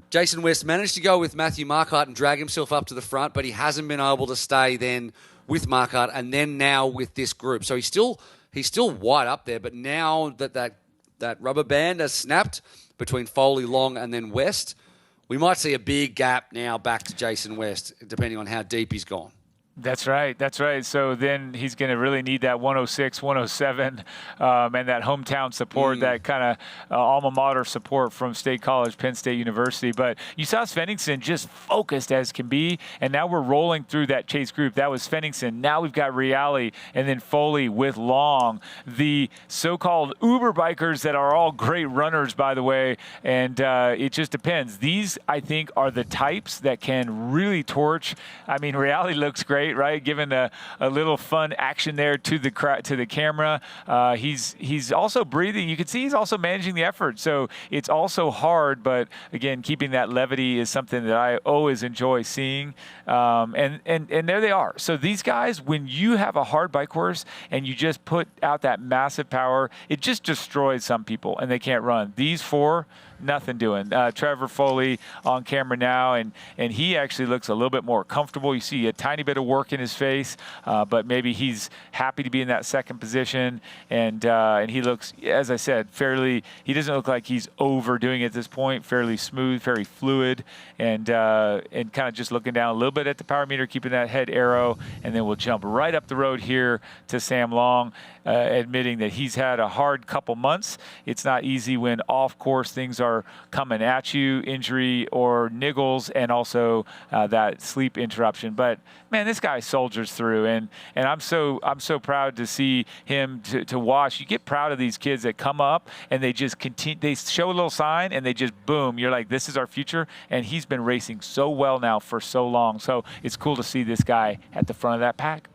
Jason West managed to go with Matthew Marquardt and drag himself up to the front, but he hasn't been able to stay then with Marquardt and then now with this group. So he's still wide up there, but now that rubber band has snapped between Foley, Long, and then West, we might see a big gap now back to Jason West, depending on how deep he's gone. That's right. So then he's going to really need that 106, 107, and that hometown support, that kind of alma mater support from State College, Penn State University. But you saw Svenningsson just focused as can be, and now we're rolling through that chase group. That was Svenningsson. Now we've got Reale and then Foley with Long, the so-called Uber bikers that are all great runners, by the way, and it just depends. These, I think, are the types that can really torch. I mean, Reale looks great, right? Giving a little fun action there to the camera. He's also breathing. You can see he's also managing the effort. So it's also hard, but again, keeping that levity is something that I always enjoy seeing. And there they are. So these guys, when you have a hard bike course and you just put out that massive power, it just destroys some people and they can't run. These four, nothing doing. Trevor Foley on camera now, and he actually looks a little bit more comfortable. You see a tiny bit of work in his face, but maybe he's happy to be in that second position, and he looks, as I said, he doesn't look like he's overdoing it at this point, fairly smooth, very fluid, and kind of just looking down a little bit at the power meter, keeping that head arrow, and then we'll jump right up the road here to Sam Long, admitting that he's had a hard couple months. It's not easy when off course things are coming at you, injury or niggles, and also that sleep interruption. But man, this guy soldiers through, and I'm so proud to see him to watch. You get proud of these kids that come up and they just continue. They show a little sign and they just boom. You're like, this is our future. And he's been racing so well now for so long. So it's cool to see this guy at the front of that pack.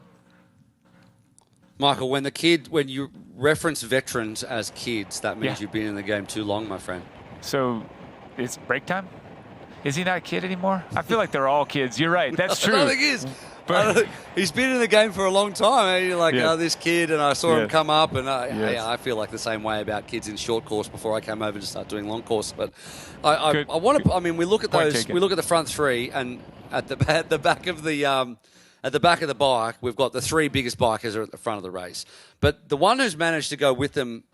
Michael, when you reference veterans as kids, that means you've been in the game too long, my friend. So it's break time? Is he not a kid anymore? I feel like they're all kids. You're right. That's true. I don't think he is. He's been in the game for a long time. You're like, Yes. this kid, and I saw him Yes. come up, and Yes. I feel like the same way about kids in short course before I came over to start doing long course. But I want to. I mean, we look at Point those. taken. We look at the front three, and at the back of the bike, we've got the three biggest bikers are at the front of the race. But the one who's managed to go with them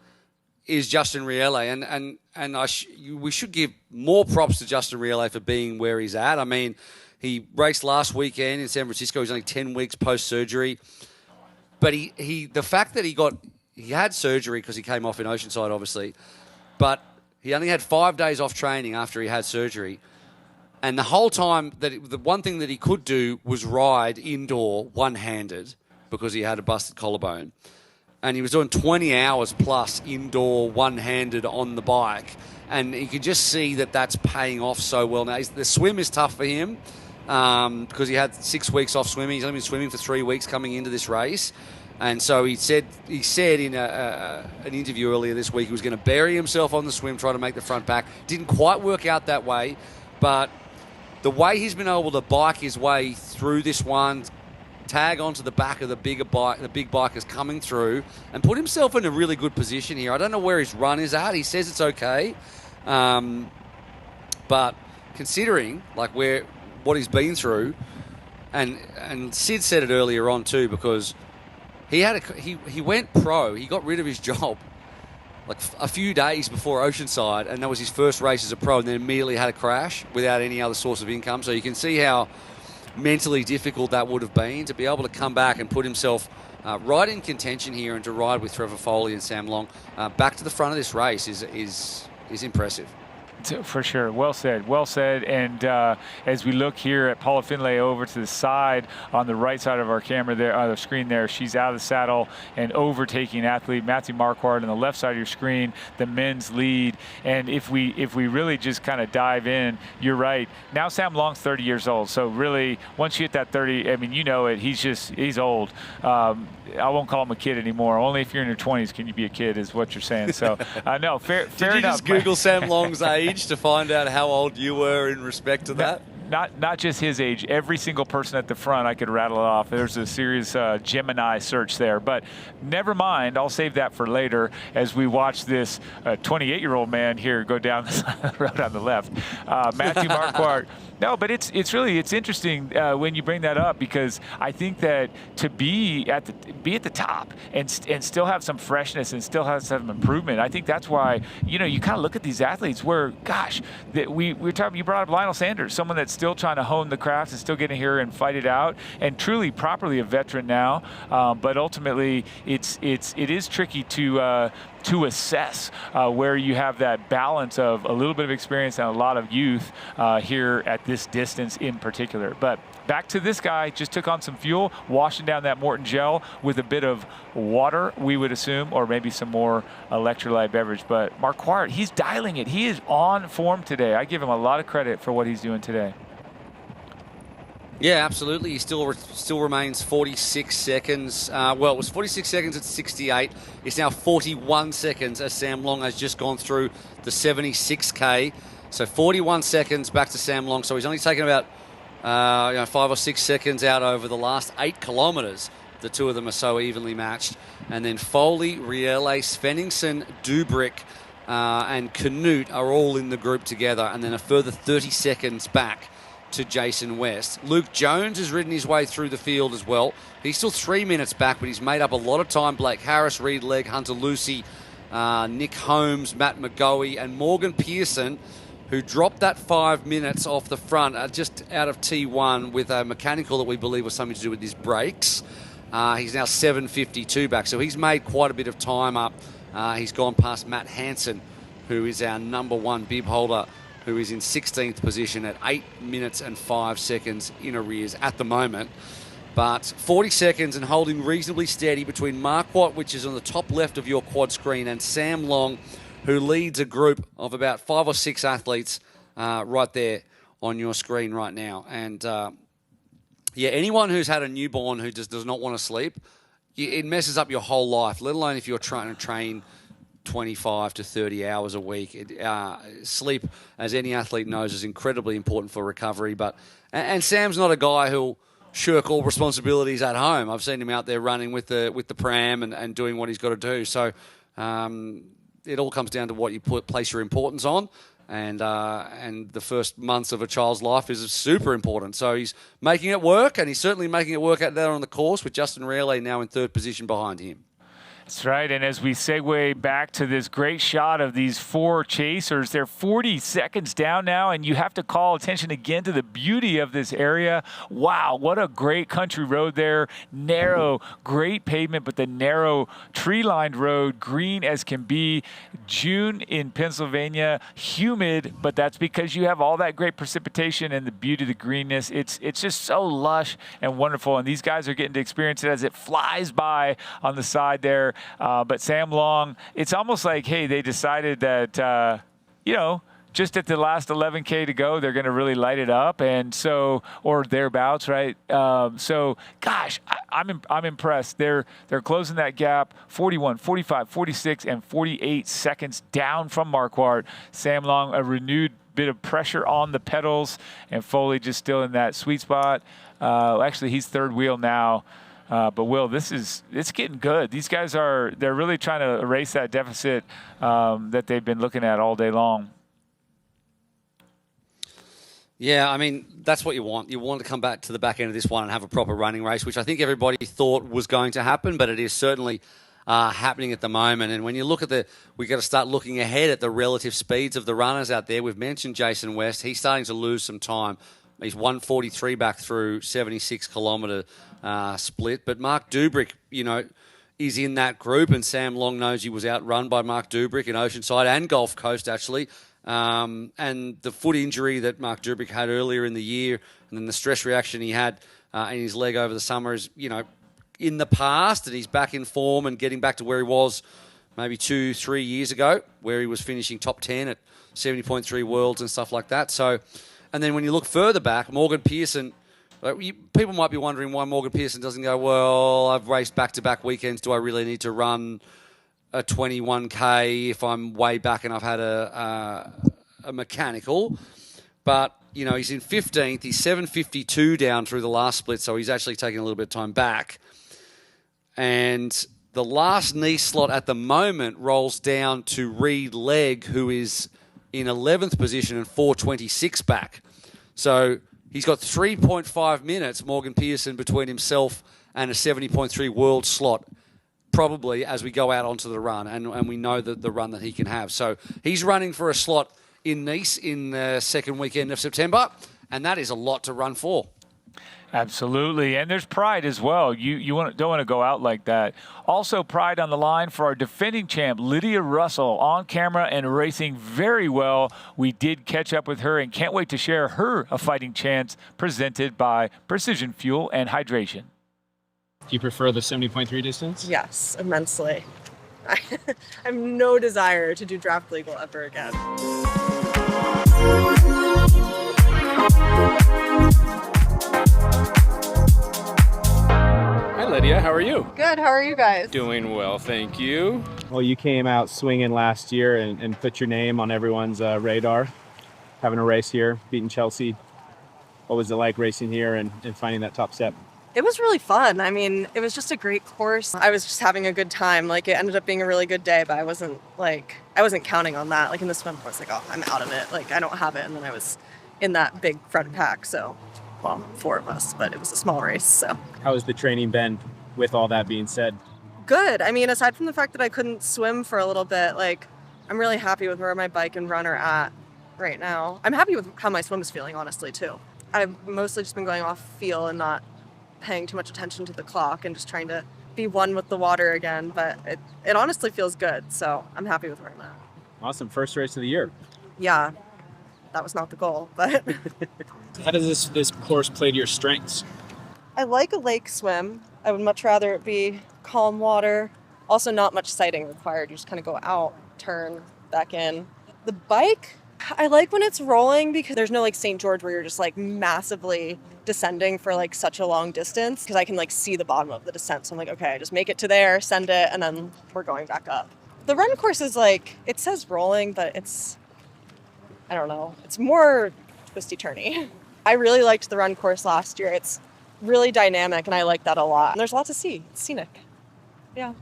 is Justin Riele, and we should give more props to Justin Riele for being where he's at. I mean, he raced last weekend in San Francisco. He's only 10 weeks post-surgery. But the fact that he had surgery because he came off in Oceanside, obviously, but he only had 5 days off training after he had surgery. And the whole time, the one thing that he could do was ride indoor one-handed because he had a busted collarbone. And he was doing 20 hours plus indoor one-handed on the bike. And you can just see that that's paying off so well now. The swim is tough for him because he had 6 weeks off swimming. He's only been swimming for 3 weeks coming into this race. And so he said in an interview earlier this week he was going to bury himself on the swim, try to make the front pack. Didn't quite work out that way. But the way he's been able to bike his way through this one, tag onto the back of the big bikers coming through, and put himself in a really good position here. I don't know where his run is at. He says it's okay, but considering like what he's been through, and Sid said it earlier on too, because he went pro. He got rid of his job like a few days before Oceanside, and that was his first race as a pro, and then immediately had a crash without any other source of income. So you can see how mentally difficult that would have been to be able to come back and put himself right in contention here, and to ride with Trevor Foley and Sam Long back to the front of this race is impressive. For sure. Well said. Well said. And as we look here at Paula Finlay over to the side on the right side of our camera there, on the screen there, she's out of the saddle and overtaking athlete Matthew Marquardt. On the left side of your screen, the men's lead. And if we really just kind of dive in, you're right. Now Sam Long's 30 years old. So really, once you hit that 30, I mean, you know it. He's old. I won't call him a kid anymore. Only if you're in your 20s can you be a kid, is what you're saying. So no, fair enough. Did you just Google Sam Long's age to find out how old you were in respect to that? Not just his age. Every single person at the front, I could rattle it off. There's a serious Gemini search there. But never mind. I'll save that for later as we watch this 28-year-old man here go down the side of the road on the left. Matthew Marquardt. No, but it's interesting when you bring that up, because I think that to be at the top and still have some freshness and still have some improvement, I think that's why you kind of look at these athletes where, gosh, that we were talking. You brought up Lionel Sanders, someone that's still trying to hone the craft and still getting here and fight it out, and truly properly a veteran now. But ultimately, it is tricky to assess where you have that balance of a little bit of experience and a lot of youth here at this distance in particular. But back to this guy, just took on some fuel, washing down that Morton gel with a bit of water, we would assume, or maybe some more electrolyte beverage. But Marquardt, he's dialing it. He is on form today. I give him a lot of credit for what he's doing today. Yeah, absolutely. He still remains 46 seconds. Well, it was 46 seconds at 68. It's now 41 seconds as Sam Long has just gone through the 76K. So 41 seconds back to Sam Long. So he's only taken about 5 or 6 seconds out over the last 8 kilometres. The two of them are so evenly matched. And then Foley, Riele, Svenningsson, Dubrick, and Canute are all in the group together. And then a further 30 seconds back to Jason West. Luke Jones has ridden his way through the field as well. He's still 3 minutes back, but he's made up a lot of time. Blake Harris, Reed Legg, Hunter Lucy, Nick Holmes, Matt McGoey, and Morgan Pearson, who dropped that 5 minutes off the front just out of T1 with a mechanical that we believe was something to do with his brakes. He's now 7:52 back, so he's made quite a bit of time up. He's gone past Matt Hansen, who is our number one bib holder, who is in 16th position at 8 minutes and 5 seconds in arrears at the moment. But 40 seconds and holding reasonably steady between Marquardt, which is on the top left of your quad screen, and Sam Long, who leads a group of about 5 or 6 athletes right there on your screen right now. And anyone who's had a newborn who just does not want to sleep, it messes up your whole life, let alone if you're trying to train 25 to 30 hours a week. Sleep, as any athlete knows, is incredibly important for recovery. And Sam's not a guy who'll shirk all responsibilities at home. I've seen him out there running with the pram and doing what he's got to do. So it all comes down to what you place your importance on. And the first months of a child's life is super important. So he's making it work, and he's certainly making it work out there on the course with Justin Raleigh now in third position behind him. That's right, and as we segue back to this great shot of these 4 chasers, they're 40 seconds down now, and you have to call attention again to the beauty of this area. Wow, what a great country road there. Narrow, great pavement, but the narrow tree-lined road, green as can be. June in Pennsylvania, humid, but that's because you have all that great precipitation and the beauty of the greenness. It's just so lush and wonderful, and these guys are getting to experience it as it flies by on the side there. But Sam Long, it's almost like, hey, they decided that, just at the last 11K to go, they're going to really light it up, and so, or thereabouts, right? Gosh, I'm impressed. They're closing that gap 41, 45, 46, and 48 seconds down from Marquardt. Sam Long, a renewed bit of pressure on the pedals, and Foley just still in that sweet spot. Actually, he's third wheel now. But Will, it's getting good. These guys they're really trying to erase that deficit that they've been looking at all day long. Yeah, I mean, that's what you want. You want to come back to the back end of this one and have a proper running race, which I think everybody thought was going to happen, but it is certainly happening at the moment. And when you look at we got to start looking ahead at the relative speeds of the runners out there. We've mentioned Jason West. He's starting to lose some time. He's 1:43 back through 76-kilometre split. But Mark Dubrick, is in that group, and Sam Long knows he was outrun by Mark Dubrick in Oceanside and Gulf Coast, actually. And the foot injury that Mark Dubrick had earlier in the year, and then the stress reaction he had in his leg over the summer is, in the past, and he's back in form and getting back to where he was maybe 2-3 years ago, where he was finishing top 10 at 70.3 Worlds and stuff like that. So... And then when you look further back, Morgan Pearson, people might be wondering why Morgan Pearson doesn't go, well, I've raced back-to-back weekends. Do I really need to run a 21K if I'm way back and I've had a mechanical? But, he's in 15th. He's 7:52 down through the last split, so he's actually taking a little bit of time back. And the last knee slot at the moment rolls down to Reed Legg, who is in 11th position and 4:26 back. So he's got 3.5 minutes, Morgan Pearson, between himself and a 70.3 world slot, probably as we go out onto the run, and we know the run that he can have. So he's running for a slot in Nice in the second weekend of September, and that is a lot to run for. Absolutely, and there's pride as well. You don't want to go out like that. Also, pride on the line for our defending champ, Lydia Russell, on camera and racing very well. We did catch up with her and can't wait to share her A Fighting Chance presented by Precision Fuel and Hydration. Do you prefer the 70.3 distance? Yes, immensely. I have no desire to do draft legal ever again. Hi Lydia, how are you? Good, how are you guys? Doing well, thank you. Well, you came out swinging last year and put your name on everyone's radar, having a race here, beating Chelsea. What was it like racing here and finding that top step? It was really fun. I mean, it was just a great course. I was just having a good time. It ended up being a really good day, but I wasn't counting on that. In the swim, I was like, oh, I'm out of it. I don't have it. And then I was in that big front pack, so, well, 4 of us, but it was a small race, so. How has the training been with all that being said? Good. I mean, aside from the fact that I couldn't swim for a little bit, I'm really happy with where my bike and run are at right now. I'm happy with how my swim is feeling, honestly, too. I've mostly just been going off feel and not paying too much attention to the clock and just trying to be one with the water again, but it honestly feels good, so I'm happy with where I'm at. Awesome. First race of the year. Yeah, that was not the goal, but... How does this course play to your strengths? I like a lake swim. I would much rather it be calm water. Also not much sighting required. You just kind of go out, turn, back in. The bike, I like when it's rolling because there's no St. George where you're just massively descending for such a long distance, because I can see the bottom of the descent. So I'm like, okay, just make it to there, send it, and then we're going back up. The run course is it says rolling, but I don't know. It's more twisty-turny. I really liked the run course last year. It's really dynamic, and I like that a lot. And there's a lot to see. It's scenic. Yeah.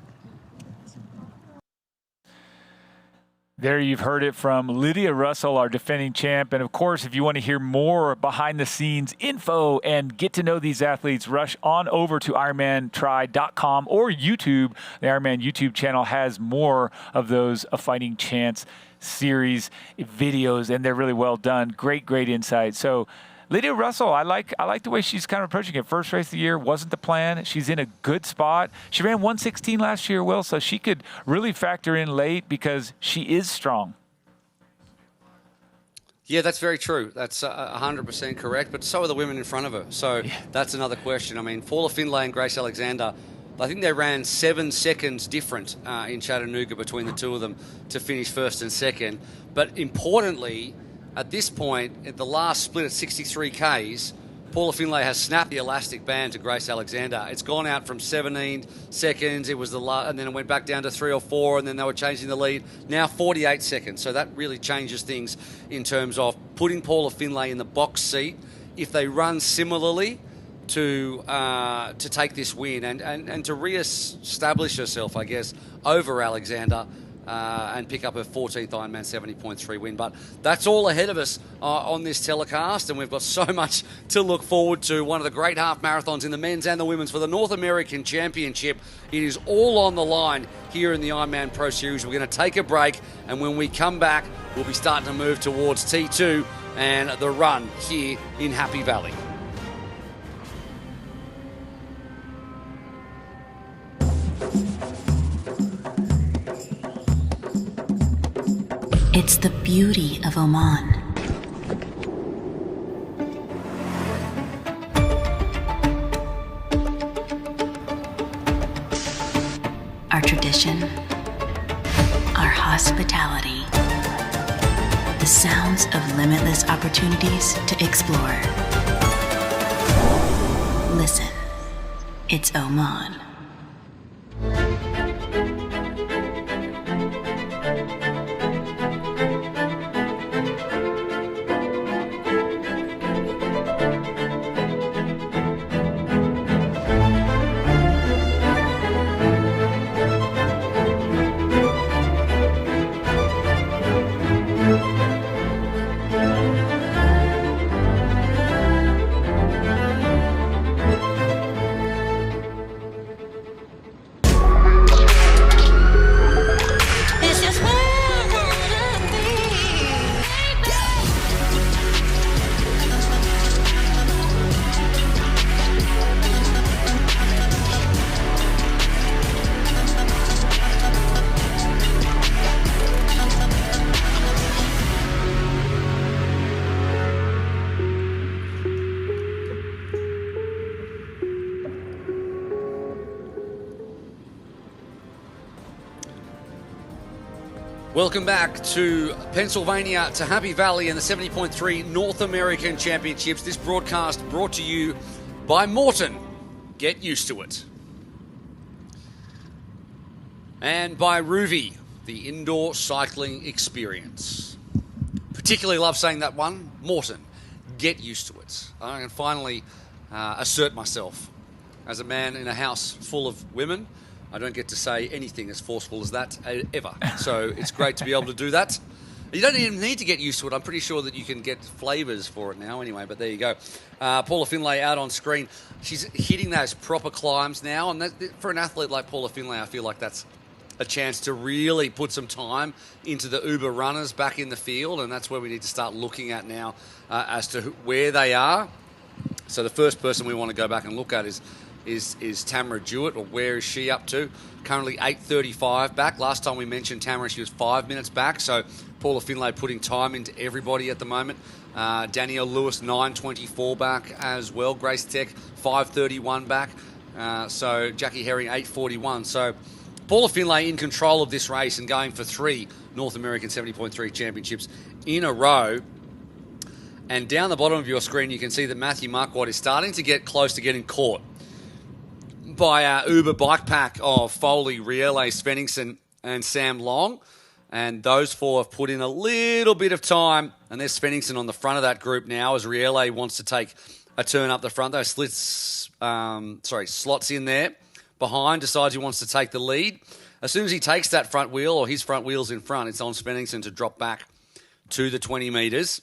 There you've heard it from Lydia Russell, our defending champ. And of course, if you want to hear more behind the scenes info and get to know these athletes, rush on over to IronmanTry.com or YouTube. The Ironman YouTube channel has more of those A Fighting Chance series videos, and they're really well done. Great insight. So Lydia Russell, I like the way she's kind of approaching it. First race of the year wasn't the plan. She's in a good spot. She ran 1:16 last year, Will, so she could really factor in late because she is strong. Yeah, that's very true. That's 100% correct, but so are the women in front of her. So that's another question. I mean, Paula Findlay and Grace Alexander, I think they ran 7 seconds different in Chattanooga between the two of them to finish first and second. But importantly, at this point, at the last split at 63 Ks, Paula Findlay has snapped the elastic band to Grace Alexander. It's gone out from 17 seconds. It was and then it went back down to 3 or 4, and then they were changing the lead. Now 48 seconds. So that really changes things in terms of putting Paula Findlay in the box seat if they run similarly to take this win and to re-establish herself, I guess, over Alexander. And pick up her 14th Ironman 70.3 win. But that's all ahead of us on this telecast, and we've got so much to look forward to. One of the great half marathons in the men's and the women's for the North American Championship. It is all on the line here in the Ironman Pro Series. We're going to take a break, and when we come back, we'll be starting to move towards T2 and the run here in Happy Valley. It's the beauty of Oman. Our tradition, our hospitality, the sounds of limitless opportunities to explore. Listen, it's Oman. Welcome back to Pennsylvania, to Happy Valley and the 70.3 North American Championships. This broadcast brought to you by Morton. Get used to it. And by Ruvi, the indoor cycling experience. Particularly love saying that one, Morton. Get used to it. I can finally assert myself as a man in a house full of women. I don't get to say anything as forceful as that ever. So it's great to be able to do that. You don't even need to get used to it. I'm pretty sure that you can get flavours for it now anyway, but there you go. Paula Findlay out on screen. She's hitting those proper climbs now, and for an athlete like Paula Findlay, I feel like that's a chance to really put some time into the Uber runners back in the field, and that's where we need to start looking at now as to where they are. So the first person we want to go back and look at is Tamara Jewett, or where is she up to? Currently 8:35 back. Last time we mentioned Tamara, she was 5 minutes back. So Paula Findlay putting time into everybody at the moment. Danielle Lewis 9:24 back as well. Grace Tech 5:31 back. So Jackie Herring 8:41. So Paula Findlay in control of this race and going for 3 North American 70.3 championships in a row. And down the bottom of your screen, you can see that Matthew Marquardt is starting to get close to getting caught by our Uber bike pack of Foley, Riele, Svenningson, and Sam Long. And those 4 have put in a little bit of time. And there's Svenningson on the front of that group now as Riele wants to take a turn up the front. Those slots in there. Behind, decides he wants to take the lead. As soon as he takes that front wheel, or his front wheel's in front, it's on Spenningson to drop back to the 20 metres.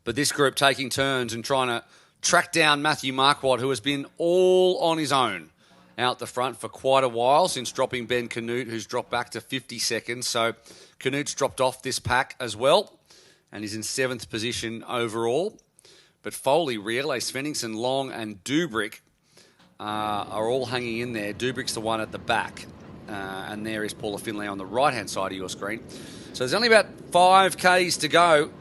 But this group taking turns and trying to track down Matthew Marquardt, who has been all on his own out the front for quite a while since dropping Ben Canute, who's dropped back to 50 seconds. So Canute's dropped off this pack as well and is in 7th position overall. But Foley, Riele, Svenningson, Long and Dubrick are all hanging in there. Dubrick's the one at the back. And there is Paula Finlay on the right-hand side of your screen. So there's only about 5 Ks to go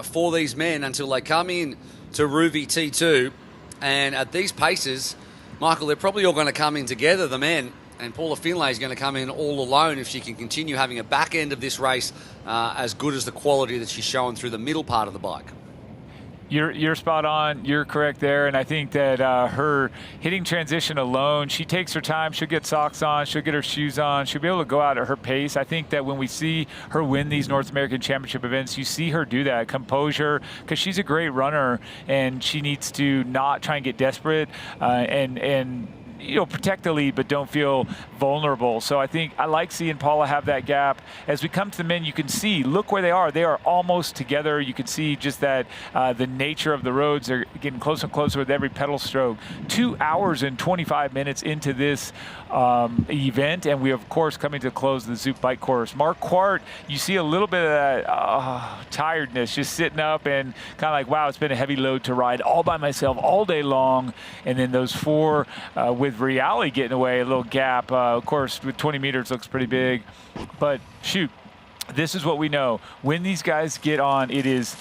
for these men until they come in to Ruvi T2. And at these paces, Michael, they're probably all going to come in together, the men. And Paula Finlay is going to come in all alone if she can continue having a back end of this race as good as the quality that she's shown through the middle part of the bike. You're spot on. You're correct there. And I think that her hitting transition alone, she takes her time. She'll get socks on. She'll get her shoes on. She'll be able to go out at her pace. I think that when we see her win these North American Championship events, you see her do that. Composure, because she's a great runner, and she needs to not try and get desperate and protect the lead, but don't feel vulnerable. So I think I like seeing Paula have that gap. As we come to the men, you can see, look where they are. They are almost together. You can see just that the nature of the roads are getting closer and closer with every pedal stroke. 2 hours and 25 minutes into this event, and we, of course, coming to close the Zoop Bike Course. Marquardt, you see a little bit of that tiredness, just sitting up and kind of like, wow, it's been a heavy load to ride all by myself all day long. And then those 4 with Riele getting away, a little gap. Of course, with 20 meters looks pretty big. But shoot, this is what we know. When these guys get on, it is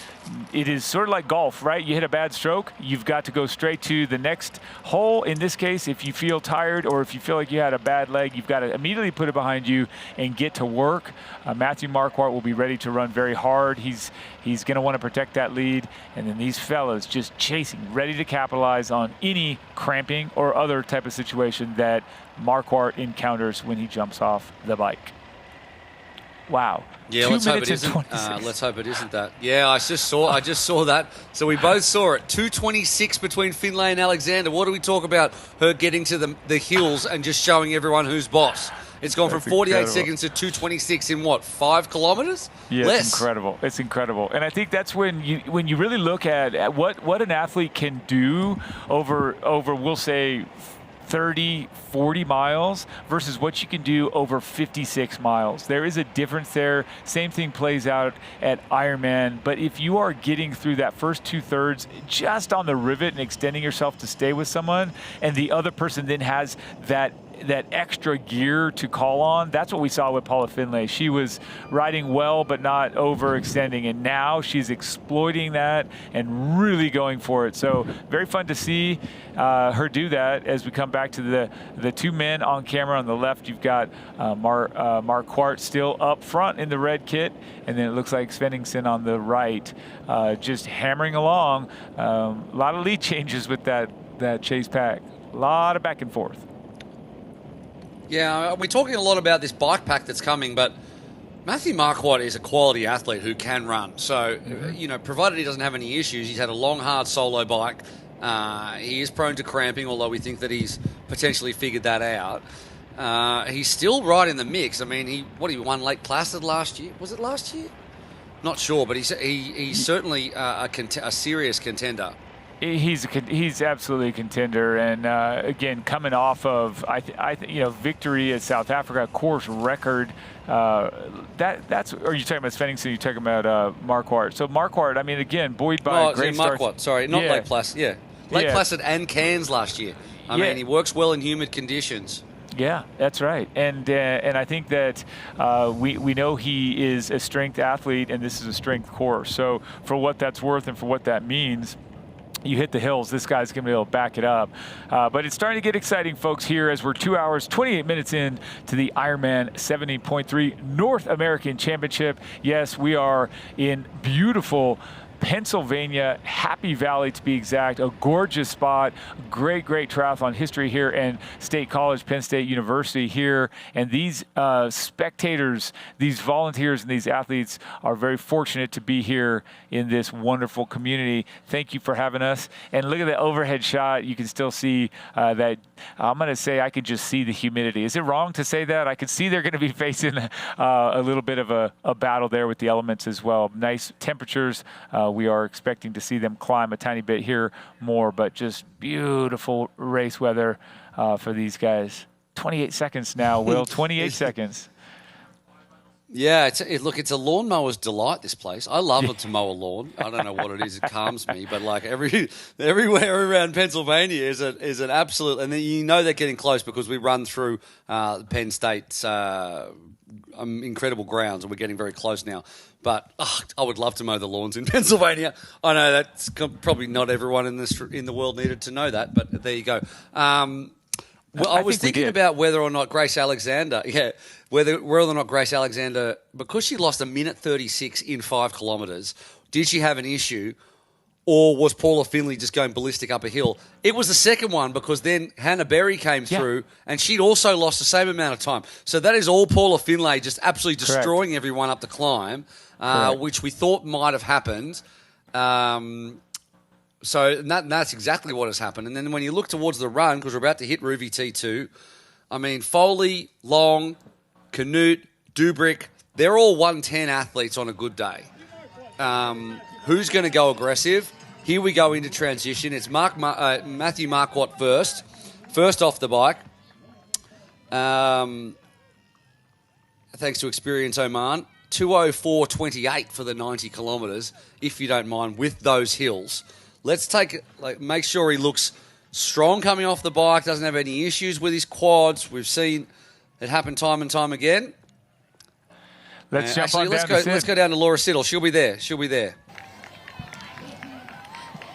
sort of like golf, right? You hit a bad stroke, you've got to go straight to the next hole. In this case, if you feel tired or if you feel like you had a bad leg, you've got to immediately put it behind you and get to work. Matthew Marquardt will be ready to run very hard. He's going to want to protect that lead. And then these fellas just chasing, ready to capitalize on any cramping or other type of situation that Marquardt encounters when he jumps off the bike. Wow. Yeah, let's hope it isn't. Let's hope it isn't that. Yeah, I just saw that. So we both saw it. 2:26 between Finlay and Alexander. What do we talk about? Her getting to the hills and just showing everyone who's boss. It's gone from 48 seconds to 2:26 in what, 5 kilometers? Yeah, Less. It's incredible. It's incredible. And I think that's when you really look at what an athlete can do over we'll say 30, 40 miles versus what you can do over 56 miles. There is a difference there. Same thing plays out at Ironman. But if you are getting through that first 2/3 just on the rivet and extending yourself to stay with someone, and the other person then has that extra gear to call on, that's what we saw with Paula Finlay. She was riding well but not overextending, and now she's exploiting that and really going for it. So very fun to see her do that. As we come back to the 2 men on camera on the left, you've got Marquardt still up front in the red kit, and then it looks like Svenningson on the right, just hammering along. A lot of lead changes with that chase pack. A lot of back and forth. Yeah, we're talking a lot about this bike pack that's coming, but Matthew Marquardt is a quality athlete who can run. So, provided he doesn't have any issues, he's had a long, hard solo bike. He is prone to cramping, although we think that he's potentially figured that out. He's still right in the mix. I mean, he won Lake Placid last year? Was it last year? Not sure, but he's certainly a serious contender. He's absolutely a contender, and again, coming off of victory at South Africa, course record. That's. Are you talking about Svenningson? You're talking about Marquardt. So Marquardt, I mean, again, buoyed by a great start. Marquardt, sorry, not Lake Placid. Yeah, Lake Placid and Cairns last year. I mean, he works well in humid conditions. Yeah, that's right, and I think that we know he is a strength athlete, and this is a strength course. So for what that's worth and for what that means, you hit the hills, this guy's going to be able to back it up. But it's starting to get exciting, folks, here as we're 2 hours, 28 minutes in to the Ironman 70.3 North American Championship. Yes, we are in beautiful Pennsylvania, Happy Valley to be exact. A gorgeous spot, great triathlon history here, and State College, Penn State University here. And these spectators, these volunteers, and these athletes are very fortunate to be here in this wonderful community. Thank you for having us. And look at the overhead shot. You can still see that. I'm going to say I could just see the humidity. Is it wrong to say that? I could see they're going to be facing a little bit of a battle there with the elements as well. Nice temperatures. We are expecting to see them climb a tiny bit here more, but just beautiful race weather for these guys. 28 seconds now, Will. 28 seconds. Yeah, it's a lawnmower's delight, this place. I love it to mow a lawn. I don't know what it is. It calms me. But, like, everywhere around Pennsylvania is an absolute... And then you know they're getting close because we run through Penn State's incredible grounds, and we're getting very close now. But I would love to mow the lawns in Pennsylvania. I know that's probably not everyone in the world needed to know that, but there you go. Well, I was thinking about whether or not Grace Alexander, whether or not Grace Alexander, because she lost 1:36 in 5 kilometres, did she have an issue, or was Paula Finley just going ballistic up a hill? It was the second one, because then Hannah Berry came through, and she'd also lost the same amount of time. So that is all Paula Finley just absolutely destroying everyone up the climb, which we thought might have happened. So that's exactly what has happened. And then when you look towards the run, because we're about to hit Ruby T2, I mean, Foley, Long, Canute, Dubrick, they're all 110 athletes on a good day. Who's going to go aggressive? Here we go into transition. It's Matthew Marquardt first off the bike. Thanks to Experience Oman. 2:04.28 for the 90 kilometres, if you don't mind, with those hills. Let's make sure he looks strong coming off the bike, doesn't have any issues with his quads. We've seen it happen time and time again. Let's go down to Laura Siddle. She'll be there.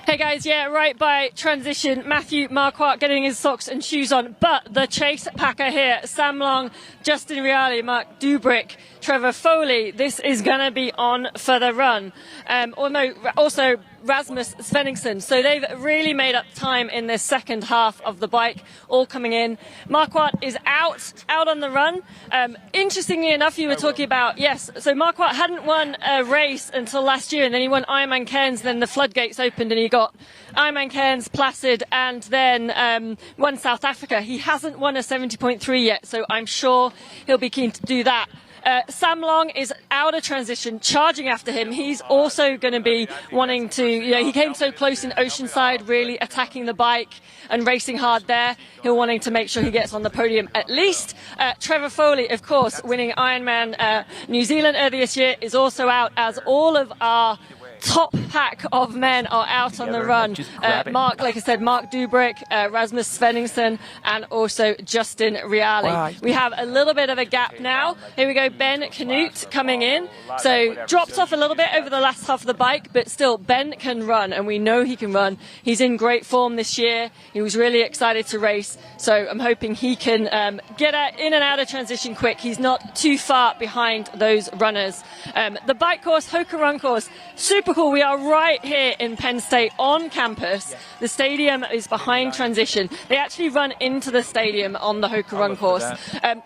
Hey guys, right by transition, Matthew Marquardt getting his socks and shoes on, but the chase packer here, Sam Long, Justin Reale, Mark Dubrick, Trevor Foley, this is going to be on for the run. Also Rasmus Svenningsson. So they've really made up time in this second half of the bike, all coming in. Marquardt is out on the run. Interestingly enough, you were talking about, so Marquardt hadn't won a race until last year, and then he won Ironman Cairns, then the floodgates opened and he got Ironman Cairns, Placid, and then won South Africa. He hasn't won a 70.3 yet, so I'm sure he'll be keen to do that. Sam Long is out of transition, charging after him. He's also going to be wanting to, he came so close in Oceanside, really attacking the bike and racing hard there. He'll wanting to make sure he gets on the podium at least. Trevor Foley, of course, winning Ironman New Zealand earlier this year, is also out, as all of our top pack of men are out on the run. Mark, like I said, Mark Dubrick, Rasmus Svenningsson, and also Justin Reale. Wow. We have a little bit of a gap now. Here we go, Ben Canute coming in. So dropped off a little bit over the last half of the bike, but still Ben can run, and we know he can run. He's in great form this year. He was really excited to race, so I'm hoping he can get in and out of transition quick. He's not too far behind those runners. The bike course, Hoka Run course, super cool. We are right here in Penn State on campus. The stadium is behind transition. They actually run into the stadium on the Hoka Run course.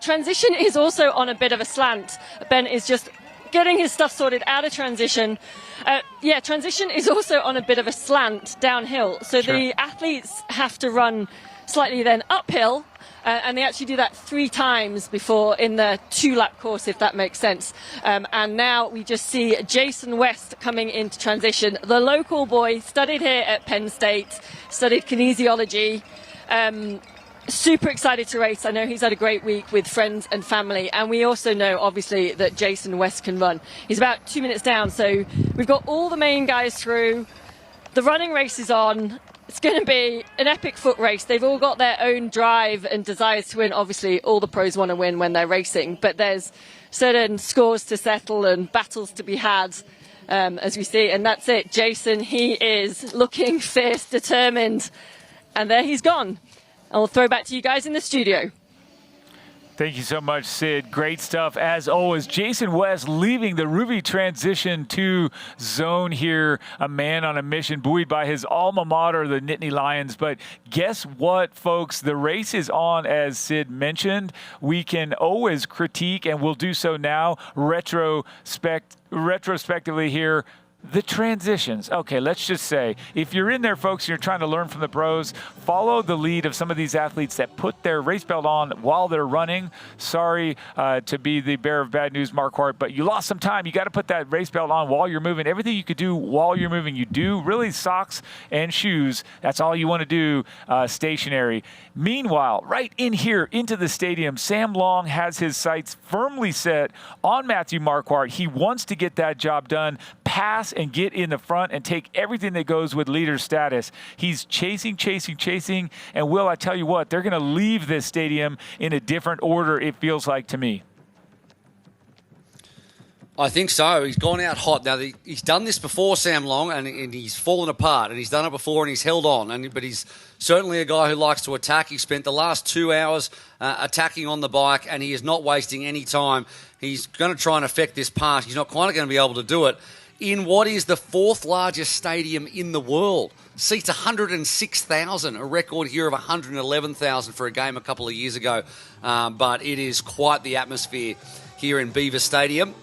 Transition is also on a bit of a slant. Ben is just getting his stuff sorted out of transition. Transition is also on a bit of a slant downhill. So the athletes have to run slightly then uphill. And they actually do that 3 times before in the 2-lap course, if that makes sense. And now we just see Jason West coming into transition. The local boy, studied here at Penn State, studied kinesiology. Super excited to race. I know he's had a great week with friends and family. And we also know, obviously, that Jason West can run. He's about 2 minutes down. So we've got all the main guys through. The running race is on. It's going to be an epic foot race. They've all got their own drive and desires to win. Obviously, all the pros want to win when they're racing, but there's certain scores to settle and battles to be had, as we see. And that's it. Jason, he is looking fierce, determined, and there he's gone. I'll throw back to you guys in the studio. Thank you so much, Sid. Great stuff as always. Jason West leaving the Ruby transition to zone here, a man on a mission, buoyed by his alma mater, the Nittany Lions. But guess what, folks? The race is on, as Sid mentioned. We can always critique, and we'll do so now, retrospectively here. The transitions. Okay, let's just say, if you're in there, folks, and you're trying to learn from the pros, follow the lead of some of these athletes that put their race belt on while they're running. Sorry to be the bearer of bad news, Mark Hart, but you lost some time. You got to put that race belt on while you're moving. Everything you could do while you're moving, you do. Really, socks and shoes, that's all you want to do stationary. Meanwhile, right in here into the stadium, Sam Long has his sights firmly set on Matthew Marquardt. He wants to get that job done, pass and get in the front and take everything that goes with leader status. He's chasing, and Will, I tell you what, they're going to leave this stadium in a different order, it feels like to me. I think so. He's gone out hot. Now, he's done this before, Sam Long, and he's fallen apart. And he's done it before, and he's held on. But he's certainly a guy who likes to attack. He spent the last 2 hours attacking on the bike, and he is not wasting any time. He's going to try and affect this pass. He's not quite going to be able to do it in what is the fourth largest stadium in the world. Seats 106,000, a record here of 111,000 for a game a couple of years ago. But it is quite the atmosphere here in Beaver Stadium.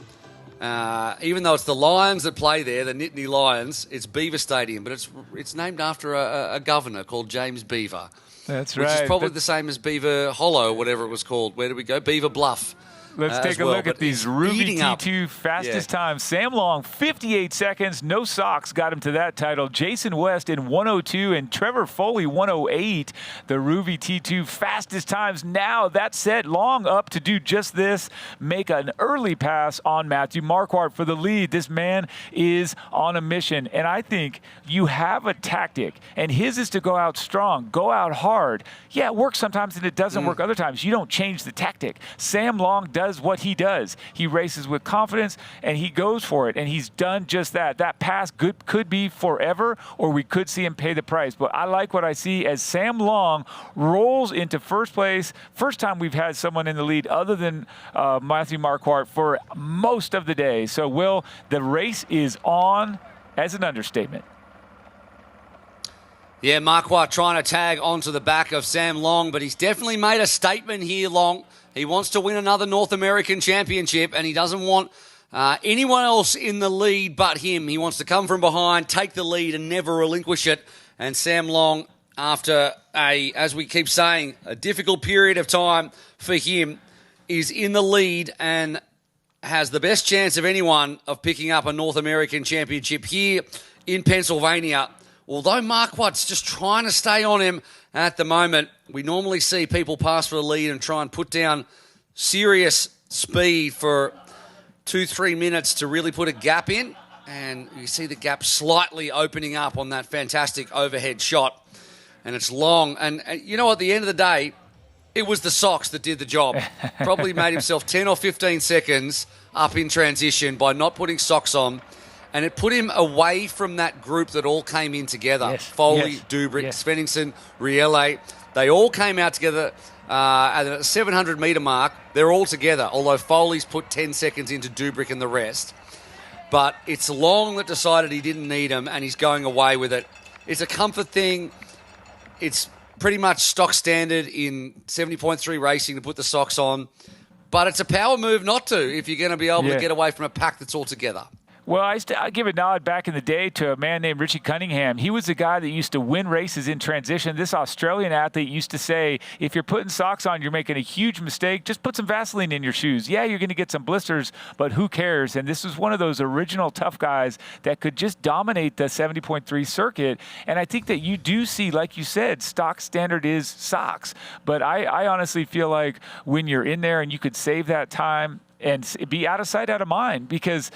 Even though it's the Lions that play there, the Nittany Lions, it's Beaver Stadium, but it's named after a governor called James Beaver. That's which right. Which is probably the same as Beaver Hollow, whatever it was called. Where did we go? Beaver Bluff. Let's take a look at these Ruby T2 fastest times. Sam Long, 58 seconds. No socks got him to that title. Jason West in 102 and Trevor Foley 108. The Ruby T2 fastest times. Now that set, Long up to do just this, make an early pass on Matthew Marquardt for the lead. This man is on a mission, and I think you have a tactic, and his is to go out strong, go out hard. Yeah, it works sometimes and it doesn't work other times. You don't change the tactic. Sam Long does what he does. He races with confidence and he goes for it, and he's done just that. That pass could be forever, or we could see him pay the price. But I like what I see as Sam Long rolls into first place. First time we've had someone in the lead other than Matthew Marquardt for most of the day. So, Will, the race is on as an understatement. Yeah, Marquardt trying to tag onto the back of Sam Long, but he's definitely made a statement here, Long. He wants to win another North American championship, and he doesn't want anyone else in the lead but him. He wants to come from behind, take the lead, and never relinquish it. And Sam Long, after as we keep saying, a difficult period of time for him, is in the lead and has the best chance of anyone of picking up a North American championship here in Pennsylvania. Although Marquardt's just trying to stay on him at the moment, we normally see people pass for the lead and try and put down serious speed for 2-3 minutes to really put a gap in. And you see the gap slightly opening up on that fantastic overhead shot. And it's Long. And you know, at the end of the day, it was the socks that did the job. Probably made himself 10 or 15 seconds up in transition by not putting socks on. And it put him away from that group that all came in together. Yes. Foley, Yes. Dubrick, Yes. Svenningsson, Riele. They all came out together at the 700-metre mark. They're all together, although Foley's put 10 seconds into Dubrick and the rest. But it's Long that decided he didn't need him, and he's going away with it. It's a comfort thing. It's pretty much stock standard in 70.3 racing to put the socks on. But it's a power move not to if you're going to be able to get away from a pack that's all together. Well, I give a nod back in the day to a man named Richie Cunningham. He was the guy that used to win races in transition. This Australian athlete used to say, if you're putting socks on, you're making a huge mistake. Just put some Vaseline in your shoes. Yeah, you're going to get some blisters, but who cares? And this was one of those original tough guys that could just dominate the 70.3 circuit. And I think that you do see, like you said, stock standard is socks. But I honestly feel like when you're in there and you could save that time, and be out of sight, out of mind, because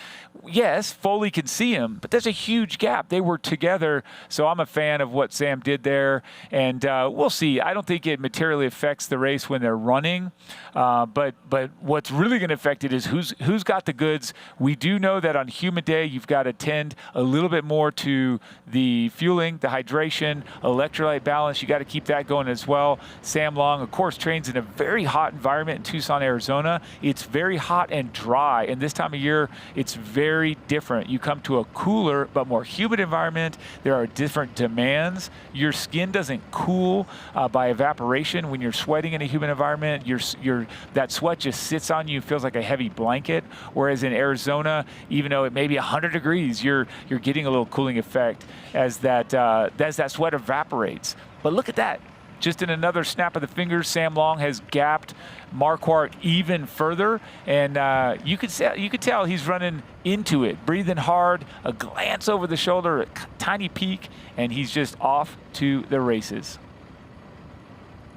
yes, Foley can see him, but there's a huge gap. They were together, so I'm a fan of what Sam did there, and we'll see. I don't think it materially affects the race when they're running, but what's really going to affect it is who's got the goods. We do know that on humid day, you've got to tend a little bit more to the fueling, the hydration, electrolyte balance. You got to keep that going as well. Sam Long, of course, trains in a very hot environment in Tucson, Arizona. It's very hot and dry, and this time of year, it's very different. You come to a cooler but more humid environment. There are different demands. Your skin doesn't cool by evaporation when you're sweating in a humid environment. That sweat just sits on you, feels like a heavy blanket. Whereas in Arizona, even though it may be 100 degrees, you're getting a little cooling effect as that sweat evaporates. But look at that. Just in another snap of the fingers, Sam Long has gapped Marquardt even further, and you could tell he's running into it, breathing hard, a glance over the shoulder, a tiny peak, and he's just off to the races.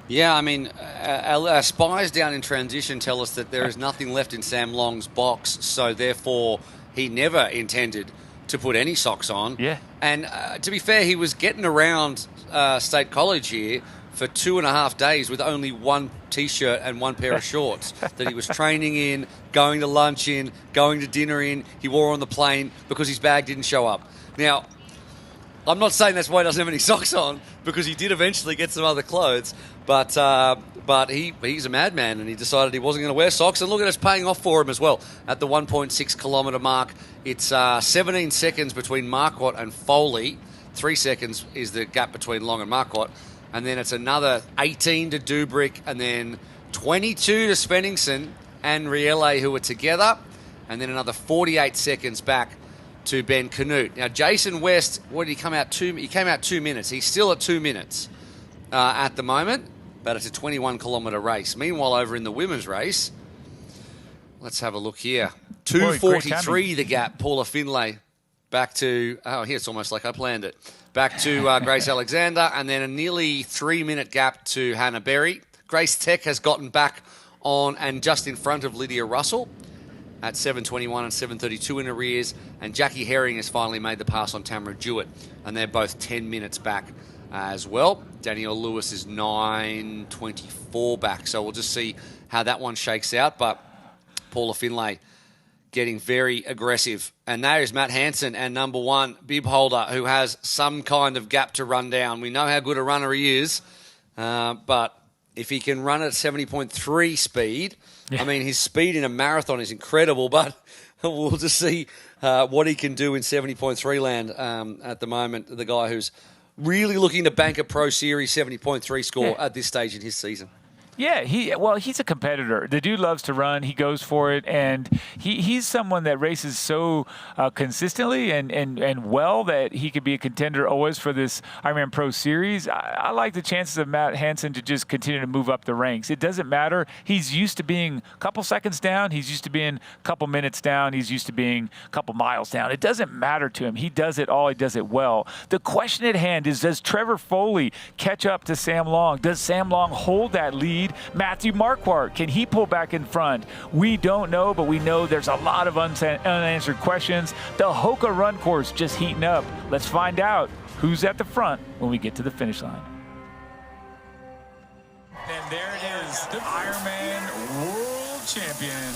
Yeah, I mean, our spies down in transition tell us that there is nothing left in Sam Long's box, so therefore he never intended to put any socks on. Yeah. And to be fair, he was getting around State College here for 2.5 days with only one T-shirt and one pair of shorts that he was training in, going to lunch in, going to dinner in. He wore on the plane because his bag didn't show up. Now, I'm not saying that's why he doesn't have any socks on, because he did eventually get some other clothes, but he's a madman, and he decided he wasn't going to wear socks, and look at it's paying off for him as well. At the 1.6 kilometre mark, it's 17 seconds between Marquardt and Foley. 3 seconds is the gap between Long and Marquardt. And then it's another 18 to Dubrick, and then 22 to Svenningson and Riele, who are together, and then another 48 seconds back to Ben Canute. Now, Jason West, what did he come out 2? He came out 2 minutes. He's still at 2 minutes at the moment, but it's a 21-kilometre race. Meanwhile, over in the women's race, let's have a look here. 2:43 the gap, Paula Finlay. Back to, here it's almost like I planned it. Back to Grace Alexander, and then a nearly 3-minute gap to Hannah Berry. Grace Tech has gotten back on and just in front of Lydia Russell at 7:21 and 7:32 in arrears, and Jackie Herring has finally made the pass on Tamara Jewett, and they're both 10 minutes back as well. Danielle Lewis is 9:24 back, so we'll just see how that one shakes out, but Paula Finlay getting very aggressive. And there is Matt Hansen and number 1, bib holder, who has some kind of gap to run down. We know how good a runner he is, but if he can run at 70.3 speed, I mean, his speed in a marathon is incredible, but we'll just see what he can do in 70.3 land at the moment. The guy who's really looking to bank a Pro Series 70.3 score at this stage in his season. Yeah, he's a competitor. The dude loves to run. He goes for it, and he's someone that races so consistently and well that he could be a contender always for this Ironman Pro Series. I like the chances of Matt Hansen to just continue to move up the ranks. It doesn't matter. He's used to being a couple seconds down. He's used to being a couple minutes down. He's used to being a couple miles down. It doesn't matter to him. He does it all. He does it well. The question at hand is, does Trevor Foley catch up to Sam Long? Does Sam Long hold that lead? Matthew Marquardt, can he pull back in front? We don't know, but we know there's a lot of unanswered questions. The Hoka run course just heating up. Let's find out who's at the front when we get to the finish line. And there it is, the Ironman World Champion.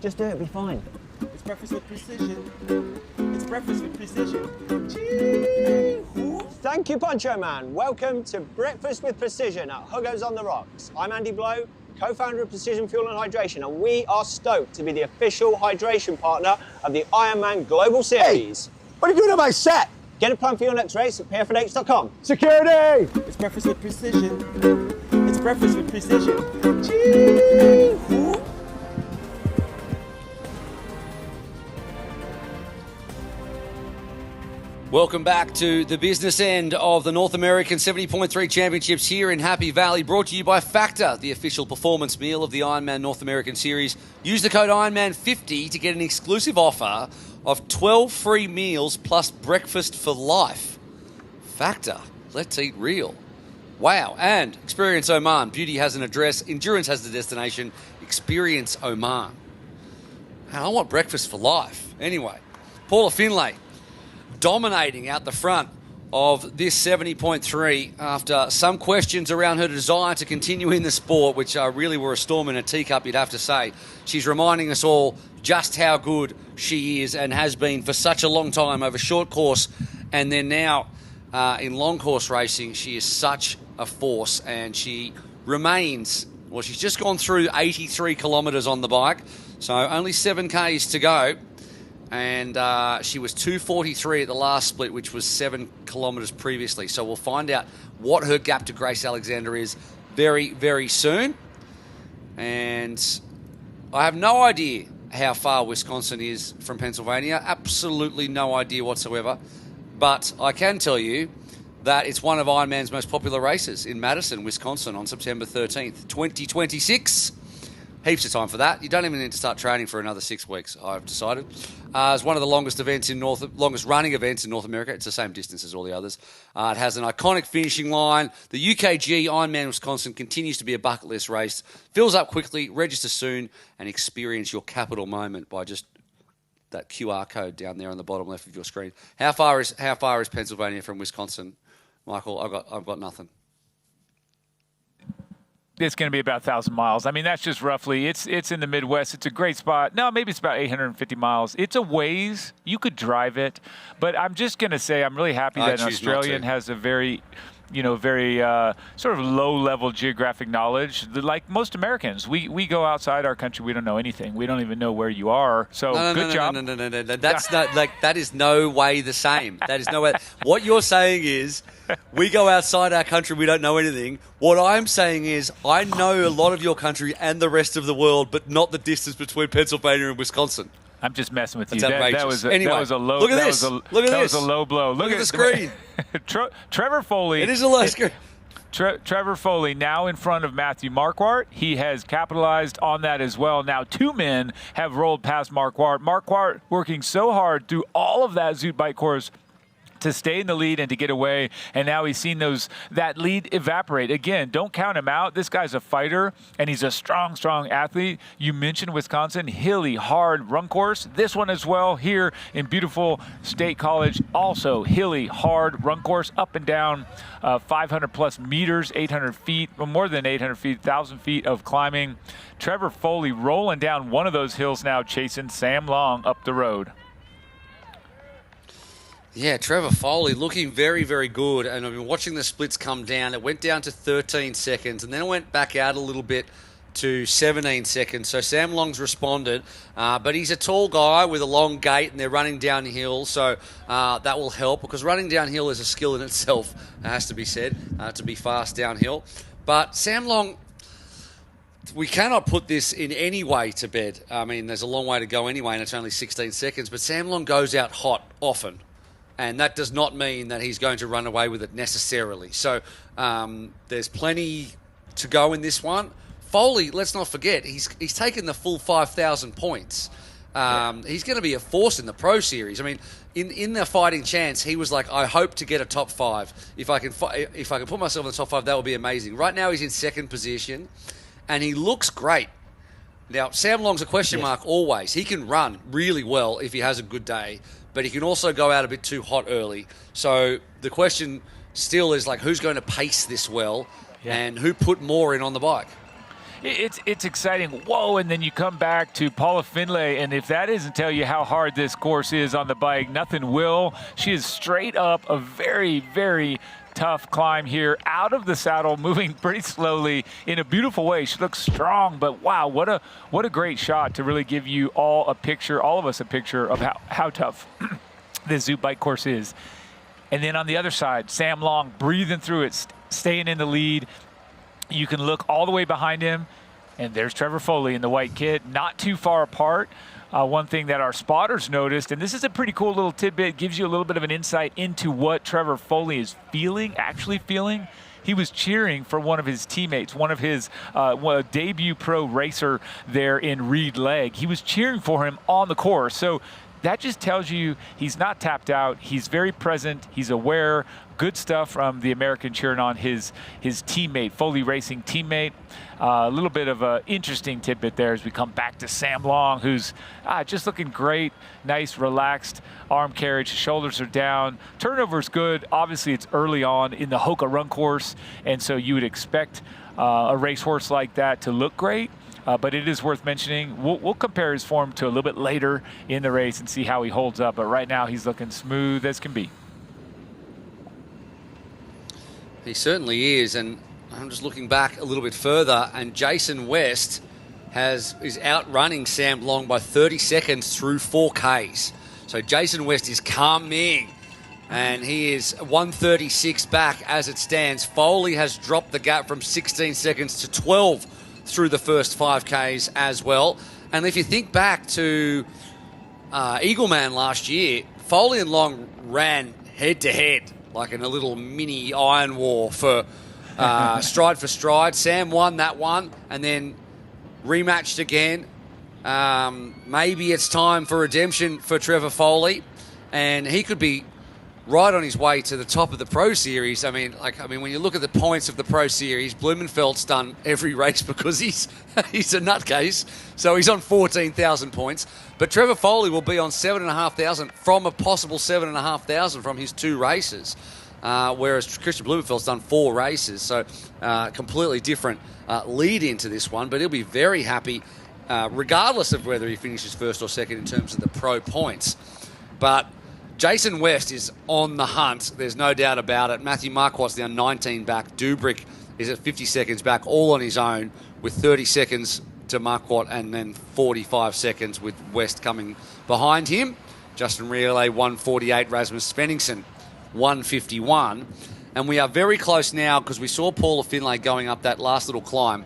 Just do it, be fine. It's breakfast with precision. It's breakfast with precision. Thank you, Poncho Man. Welcome to Breakfast with Precision at Hugo's on the Rocks. I'm Andy Blow, co-founder of Precision Fuel and Hydration, and we are stoked to be the official hydration partner of the Ironman Global Series. Hey, what are you doing to my set? Get a plan for your next race at pfnx.com. Security! It's breakfast with precision. It's breakfast with precision. Welcome back to the business end of the North American 70.3 Championships here in Happy Valley, brought to you by Factor, the official performance meal of the Ironman North American Series. Use the code Ironman50 to get an exclusive offer of 12 free meals plus breakfast for life. Factor, let's eat real. Wow, and Experience Oman. Beauty has an address, endurance has the destination. Experience Oman. And I want breakfast for life. Anyway, Paula Finlay dominating out the front of this 70.3 after some questions around her desire to continue in the sport, which really were a storm in a teacup, you'd have to say. She's reminding us all just how good she is and has been for such a long time over short course, and then now in long course racing. She is such a force, and she remains, well, she's just gone through 83 kilometres on the bike, so only 7 Ks to go. And she was 2:43 at the last split, which was 7 kilometres previously. So we'll find out what her gap to Grace Alexander is very, very soon. And I have no idea how far Wisconsin is from Pennsylvania. Absolutely no idea whatsoever. But I can tell you that it's one of Ironman's most popular races in Madison, Wisconsin on September 13th, 2026. Heaps of time for that. You don't even need to start training for another 6 weeks, I've decided. It's one of the longest running events in North America. It's the same distance as all the others. It has an iconic finishing line. The UKG Ironman Wisconsin continues to be a bucket list race. Fills up quickly, register soon, and experience your capital moment by just that QR code down there on the bottom left of your screen. How far is Pennsylvania from Wisconsin, Michael? I've got nothing. It's going to be about 1,000 miles. I mean, that's just roughly. It's in the Midwest. It's a great spot. No, maybe it's about 850 miles. It's a ways. You could drive it. But I'm just going to say I'm really happy that an Australian has a very sort of low-level geographic knowledge. Like most Americans, we go outside our country. We don't know anything. We don't even know where you are. So good job. No. That's not like that is no way the same. That is no way. What you're saying is we go outside our country. We don't know anything. What I'm saying is I know a lot of your country and the rest of the world, but not the distance between Pennsylvania and Wisconsin. I'm just messing with you. That was a low. Look at this. Look at this. That was a low blow. Look at the screen. Trevor Foley. It is a low screen. Trevor Foley now in front of Matthew Marquardt. He has capitalized on that as well. Now 2 men have rolled past Marquardt. Marquardt working so hard through all of that Zoot bike course to stay in the lead and to get away, and now he's seen that lead evaporate. Again, don't count him out. This guy's a fighter, and he's a strong athlete. You mentioned Wisconsin, hilly, hard run course. This one as well here in beautiful State College, also hilly, hard run course, up and down, 500-plus meters, 800 feet, more than 800 feet, 1,000 feet of climbing. Trevor Foley rolling down one of those hills now, chasing Sam Long up the road. Yeah, Trevor Foley looking very, very good. And I've been watching the splits come down. It went down to 13 seconds, and then it went back out a little bit to 17 seconds. So Sam Long's responded. But he's a tall guy with a long gait, and they're running downhill. So that will help, because running downhill is a skill in itself, it has to be said, to be fast downhill. But Sam Long, we cannot put this in any way to bed. I mean, there's a long way to go anyway, and it's only 16 seconds. But Sam Long goes out hot often. And that does not mean that he's going to run away with it necessarily. So there's plenty to go in this one. Foley, let's not forget, he's taken the full 5,000 points. He's going to be a force in the Pro Series. I mean, in the fighting chance, he was like, I hope to get a top 5. If I can put myself in the top 5, that would be amazing. Right now, he's in second position, and he looks great. Now, Sam Long's a question mark always. He can run really well if he has a good day, but he can also go out a bit too hot early. So the question still is, like, who's going to pace this well and who put more in on the bike? It's exciting. Whoa, and then you come back to Paula Finlay, and if that doesn't tell you how hard this course is on the bike, nothing will. She is straight up a very, very tough climb here, out of the saddle, moving pretty slowly in a beautiful way. She looks strong, but wow, what a great shot to really give you all a picture, all of us a picture of how tough this Zoot bike course is. And then on the other side, Sam Long breathing through it, staying in the lead. You can look all the way behind him, and there's Trevor Foley in the white kit, not too far apart. One thing that our spotters noticed, and this is a pretty cool little tidbit, gives you a little bit of an insight into what Trevor Foley is actually feeling. He was cheering for one of his teammates, one of his debut pro racer there in Reed Legg. He was cheering for him on the course. So that just tells you he's not tapped out. He's very present. He's aware. Good stuff from the American cheering on his teammate, Foley Racing teammate. A little bit of an interesting tidbit there as we come back to Sam Long, who's just looking great. Nice, relaxed arm carriage. Shoulders are down. Turnover's good. Obviously, it's early on in the Hoka run course, and so you would expect a racehorse like that to look great. But it is worth mentioning. We'll compare his form to a little bit later in the race and see how he holds up. But right now, he's looking smooth as can be. He certainly is, and I'm just looking back a little bit further, and Jason West is outrunning Sam Long by 30 seconds through 4Ks. So Jason West is coming, and he is 136 back as it stands. Foley has dropped the gap from 16 seconds to 12 through the first 5Ks as well. And if you think back to Eagleman last year, Foley and Long ran head-to-head, like in a little mini iron war for stride for stride. Sam won that one and then rematched again. Maybe it's time for redemption for Trevor Foley, and he could be right on his way to the top of the Pro Series. I mean, when you look at the points of the Pro Series, Blumenfeld's done every race because he's a nutcase, so he's on 14,000 points. But Trevor Foley will be on 7,500 from a possible 7,500 from his 2 races, whereas Christian Blumenfeld's done 4 races. So completely different lead into this one, but he'll be very happy regardless of whether he finishes first or second in terms of the pro points. But Jason West is on the hunt. There's no doubt about it. Matthew Marquardt's now 19 back. Dubrick is at 50 seconds back, all on his own, with 30 seconds to Marquardt and then 45 seconds with West coming behind him. Justin Riole, 148. Rasmus Svenningsen, 151. And we are very close now because we saw Paula Finlay going up that last little climb.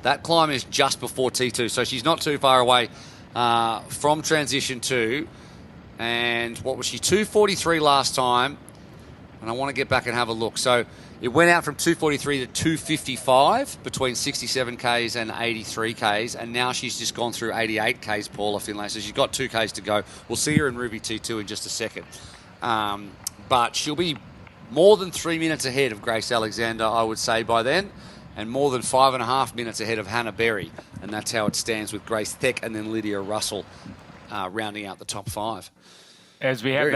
That climb is just before T2, so she's not too far away from transition 2. And what was she? 243 last time. And I want to get back and have a look. So it went out from 243 to 255 between 67 Ks and 83 Ks. And now she's just gone through 88 Ks, Paula Finlay. So she's got 2 Ks to go. We'll see her in Ruby T2 in just a second. But she'll be more than 3 minutes ahead of Grace Alexander, I would say, by then. And more than 5.5 minutes ahead of Hannah Berry. And that's how it stands with Grace Theck and then Lydia Russell rounding out the top 5. As we have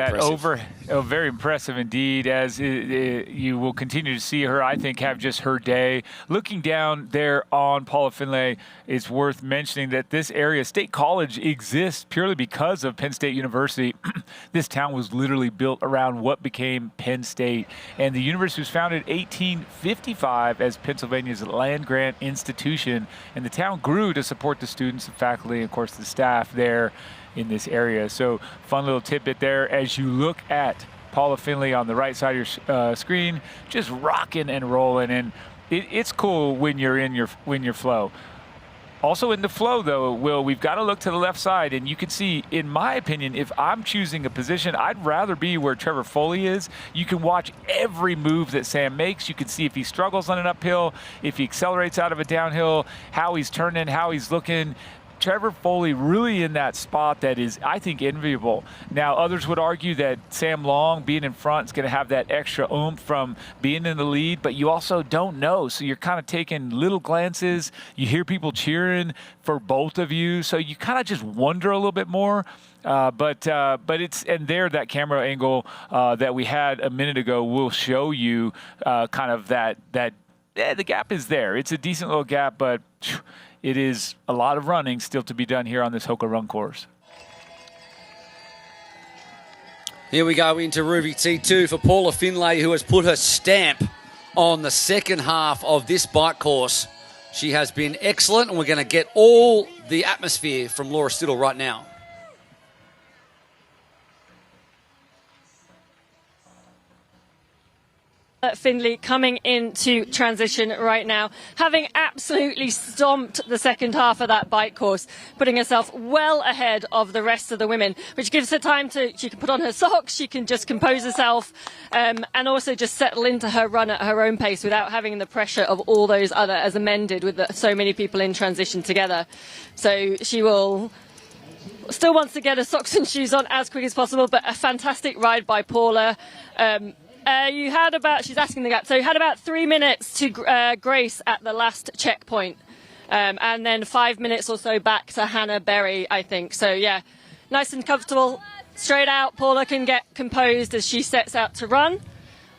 very impressive indeed, as you will continue to see her, I think, have just her day. Looking down there on Paula Finlay, it's worth mentioning that this area, State College, exists purely because of Penn State University. This town was literally built around what became Penn State. And the university was founded in 1855 as Pennsylvania's land-grant institution. And the town grew to support the students and faculty, and, of course, the staff there in this area. So fun little tidbit there as you look at Paula Finlay on the right side of your screen, just rocking and rolling. And it's cool when you're in your flow. Also in the flow, though, Will, we've got to look to the left side, and you can see, in my opinion, if I'm choosing a position, I'd rather be where Trevor Foley is. You can watch every move that Sam makes. You can see if he struggles on an uphill, if he accelerates out of a downhill, how he's turning, how he's looking. Trevor Foley really in that spot that is, I think, enviable. Now, others would argue that Sam Long being in front is going to have that extra oomph from being in the lead, but you also don't know. So you're kind of taking little glances. You hear people cheering for both of you. So you kind of just wonder a little bit more. But it's, and there, that camera angle that we had a minute ago will show you kind of that the gap is there. It's a decent little gap, but it is a lot of running still to be done here on this Hoka Run course. Here we go into Ruby T2 for Paula Finlay, who has put her stamp on the second half of this bike course. She has been excellent, and we're going to get all the atmosphere from Laura Stittle right now. Finlay coming into transition right now, having absolutely stomped the second half of that bike course, putting herself well ahead of the rest of the women, which gives her time she can put on her socks, she can just compose herself, and also just settle into her run at her own pace without having the pressure of all those other, as the men did with so many people in transition together. So she will still wants to get her socks and shoes on as quick as possible, but a fantastic ride by Paula. You had about, she's asking the gap, so you had about 3 minutes to Grace at the last checkpoint, and then 5 minutes or so back to Hannah Berry, I think. So yeah, nice and comfortable, straight out. Paula can get composed as she sets out to run,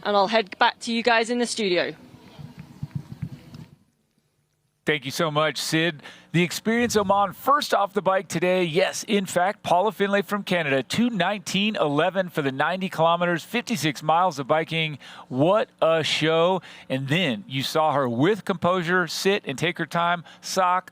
and I'll head back to you guys in the studio. Thank you so much, Sid. The Experience Oman first off the bike today. Yes, in fact, Paula Finlay from Canada, 2:19:11 for the 90 kilometers, 56 miles of biking. What a show. And then you saw her with composure, sit and take her time, sock,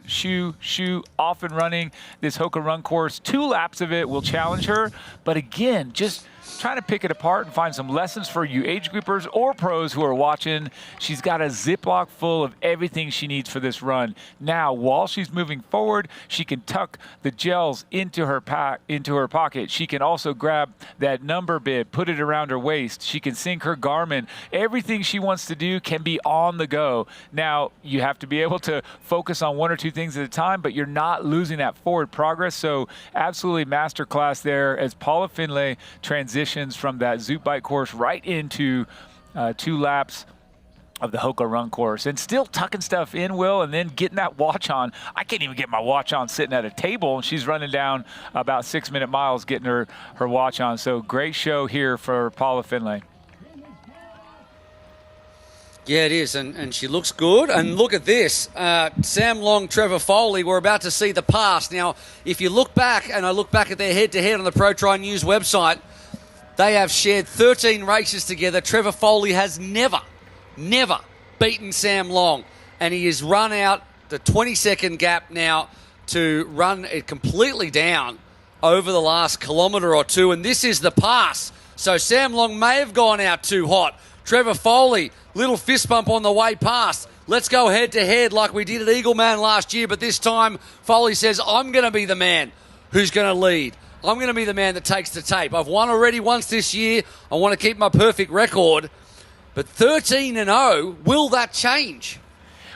shoe, off and running this Hoka Run course. 2 laps of it will challenge her. But again, just trying to pick it apart and find some lessons for you age groupers or pros who are watching. She's got a Ziploc full of everything she needs for this run. Now, while she's moving forward, she can tuck the gels into her pocket. She can also grab that number bib, put it around her waist. She can sync her Garmin. Everything she wants to do can be on the go. Now, you have to be able to focus on 1 or 2 things at a time, but you're not losing that forward progress. So absolutely masterclass there as Paula Finlay transitions from that Zoot bike course right into 2 laps of the Hoka Run course, and still tucking stuff in, Will, and then getting that watch on. I can't even get my watch on sitting at a table, and she's running down about 6-minute miles getting her watch on. So great show here for Paula Finlay. Yeah, it is, and she looks good. And look at this. Sam Long, Trevor Foley, we're about to see the pass. Now, if you look back, and I look back at their head-to-head on the Pro Tri News website, they have shared 13 races together. Trevor Foley has never beaten Sam Long, and he has run out the 20-second gap now to run it completely down over the last kilometre or 2, and this is the pass. So Sam Long may have gone out too hot. Trevor Foley, little fist bump on the way past. Let's go head-to-head like we did at Eagleman last year, but this time Foley says, I'm going to be the man who's going to lead. I'm going to be the man that takes the tape. I've won already once this year. I want to keep my perfect record. But 13-0, will that change?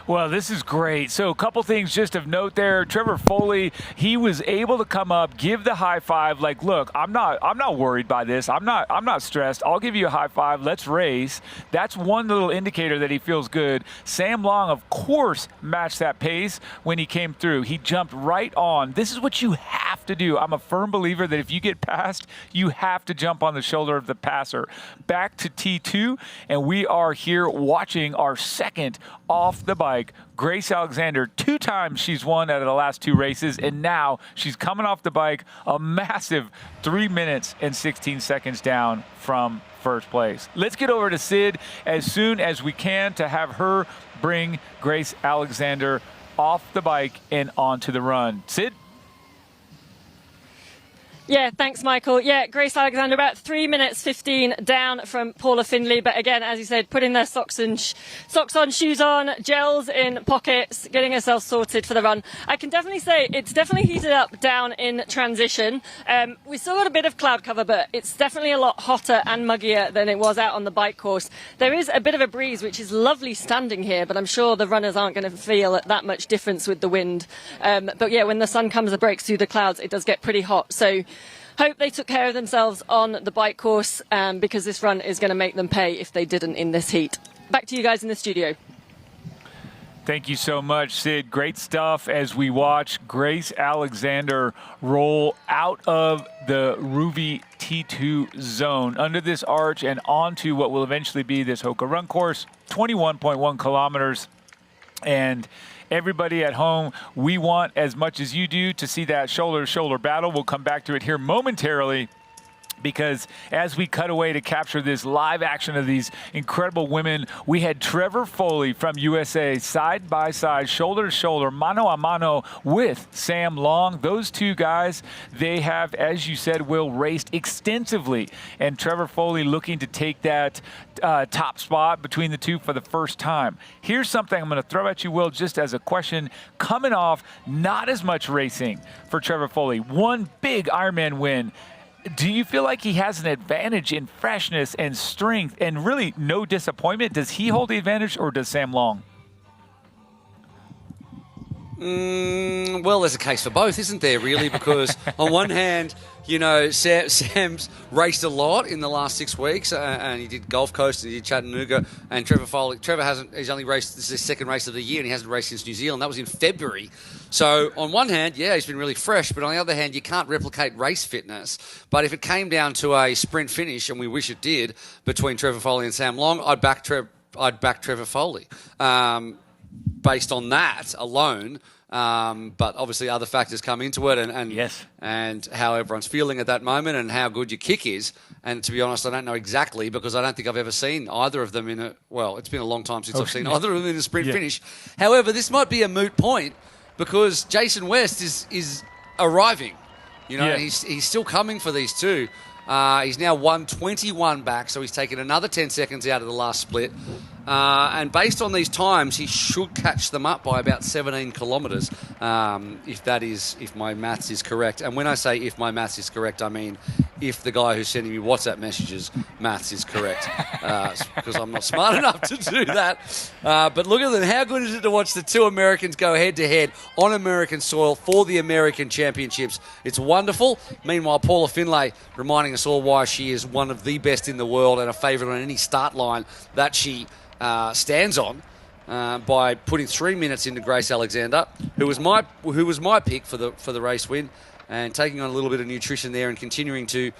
Well, this is great. So a couple things just of note there. Trevor Foley, he was able to come up, give the high five, like, look, I'm not worried by this. I'm not stressed. I'll give you a high five. Let's race. That's one little indicator that he feels good. Sam Long, of course, matched that pace when he came through. He jumped right on. This is what you have to do. I'm a firm believer that if you get passed, you have to jump on the shoulder of the passer. Back to T2, and we are here watching our second off the bike. Grace Alexander, 2 times she's won out of the last 2 races, and now she's coming off the bike a massive 3 minutes and 16 seconds down from first place. Let's get over to Sid as soon as we can to have her bring Grace Alexander off the bike and onto the run. Sid? Yeah, thanks, Michael. Yeah, Grace Alexander about 3 minutes 15 down from Paula Finlay. But again, as you said, putting their socks on, shoes on, gels in pockets, getting herself sorted for the run. I can definitely say it's definitely heated up down in transition. We still got a bit of cloud cover, but it's definitely a lot hotter and muggier than it was out on the bike course. There is a bit of a breeze, which is lovely standing here, but I'm sure the runners aren't going to feel that much difference with the wind. But yeah, when the sun comes and breaks through the clouds, it does get pretty hot. So hope they took care of themselves on the bike course, because this run is going to make them pay if they didn't in this heat. Back to you guys in the studio. Thank you so much, Sid. Great stuff as we watch Grace Alexander roll out of the Ruby T2 zone under this arch and onto what will eventually be this Hoka Run course, 21.1 kilometers. And everybody at home, we want as much as you do to see that shoulder-to-shoulder battle. We'll come back to it here momentarily, because as we cut away to capture this live action of these incredible women, we had Trevor Foley from USA side by side, shoulder to shoulder, mano a mano with Sam Long. Those two guys, they have, as you said, Will, raced extensively. And Trevor Foley looking to take that top spot between the two for the first time. Here's something I'm going to throw at you, Will, just as a question. Coming off not as much racing for Trevor Foley, one big Ironman win. Do you feel like he has an advantage in freshness and strength and really no disappointment? Does he hold the advantage, or does Sam Long? Well, there's a case for both, isn't there, really? Because on one hand, Sam's raced a lot in the last 6 weeks, and he did Gulf Coast and he did Chattanooga. And he's only raced, this is his second race of the year, and he hasn't raced since New Zealand. That was in February. So on one hand, yeah, he's been really fresh, but on the other hand, you can't replicate race fitness. But if it came down to a sprint finish, and we wish it did, between Trevor Foley and Sam Long, I'd back Trevor Foley based on that alone. But obviously other factors come into it, and how everyone's feeling at that moment and how good your kick is. And to be honest, I don't know exactly, because I don't think I've ever seen either of them it's been a long time since I've seen either of them in a sprint finish. However, this might be a moot point, because Jason West is arriving. He's still coming for these two. He's now 1:21 back, so he's taken another 10 seconds out of the last split. And based on these times, he should catch them up by about 17 kilometres, if my maths is correct. And when I say if my maths is correct, I mean if the guy who's sending me WhatsApp messages maths is correct, because I'm not smart enough to do that. But look at them. How good is it to watch the two Americans go head-to-head on American soil for the American Championships? It's wonderful. Meanwhile, Paula Findlay reminding us all why she is one of the best in the world and a favourite on any start line that she stands on, by putting 3 minutes into Grace Alexander, who was my pick for the race win, and taking on a little bit of nutrition there and continuing to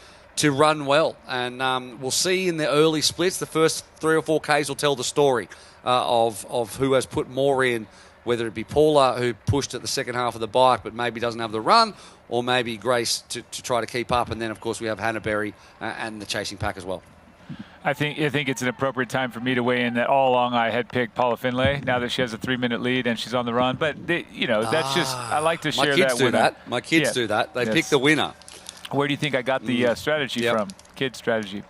run well. And we'll see in the early splits, the first 3 or 4 Ks will tell the story of who has put more in, whether it be Paula, who pushed at the second half of the bike but maybe doesn't have the run, or maybe Grace to try to keep up. And then, of course, we have Hannah Berry and the chasing pack as well. I think it's an appropriate time for me to weigh in that all along I had picked Paula Findlay, now that she has a 3-minute lead and she's on the run. But, that's just, I like to share that with them. My kids do that. They pick the winner. Where do you think I got the strategy from? Kid strategy.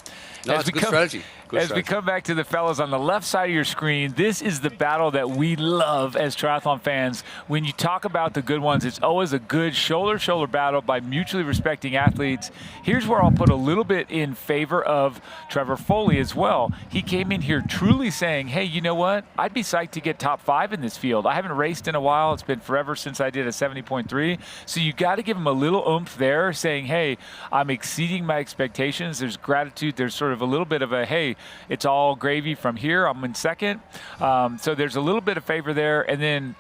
No, it's a good strategy. We come back to the fellas on the left side of your screen, this is the battle that we love as triathlon fans. When you talk about the good ones, it's always a good shoulder-to-shoulder battle by mutually respecting athletes. Here's where I'll put a little bit in favor of Trevor Foley as well. He came in here truly saying, hey, you know what? I'd be psyched to get top 5 in this field. I haven't raced in a while. It's been forever since I did a 70.3. So you got to give him a little oomph there, saying, hey, I'm exceeding my expectations. There's gratitude. There's sort of a little bit of a, hey, it's all gravy from here. I'm in second. So there's a little bit of favor there. And then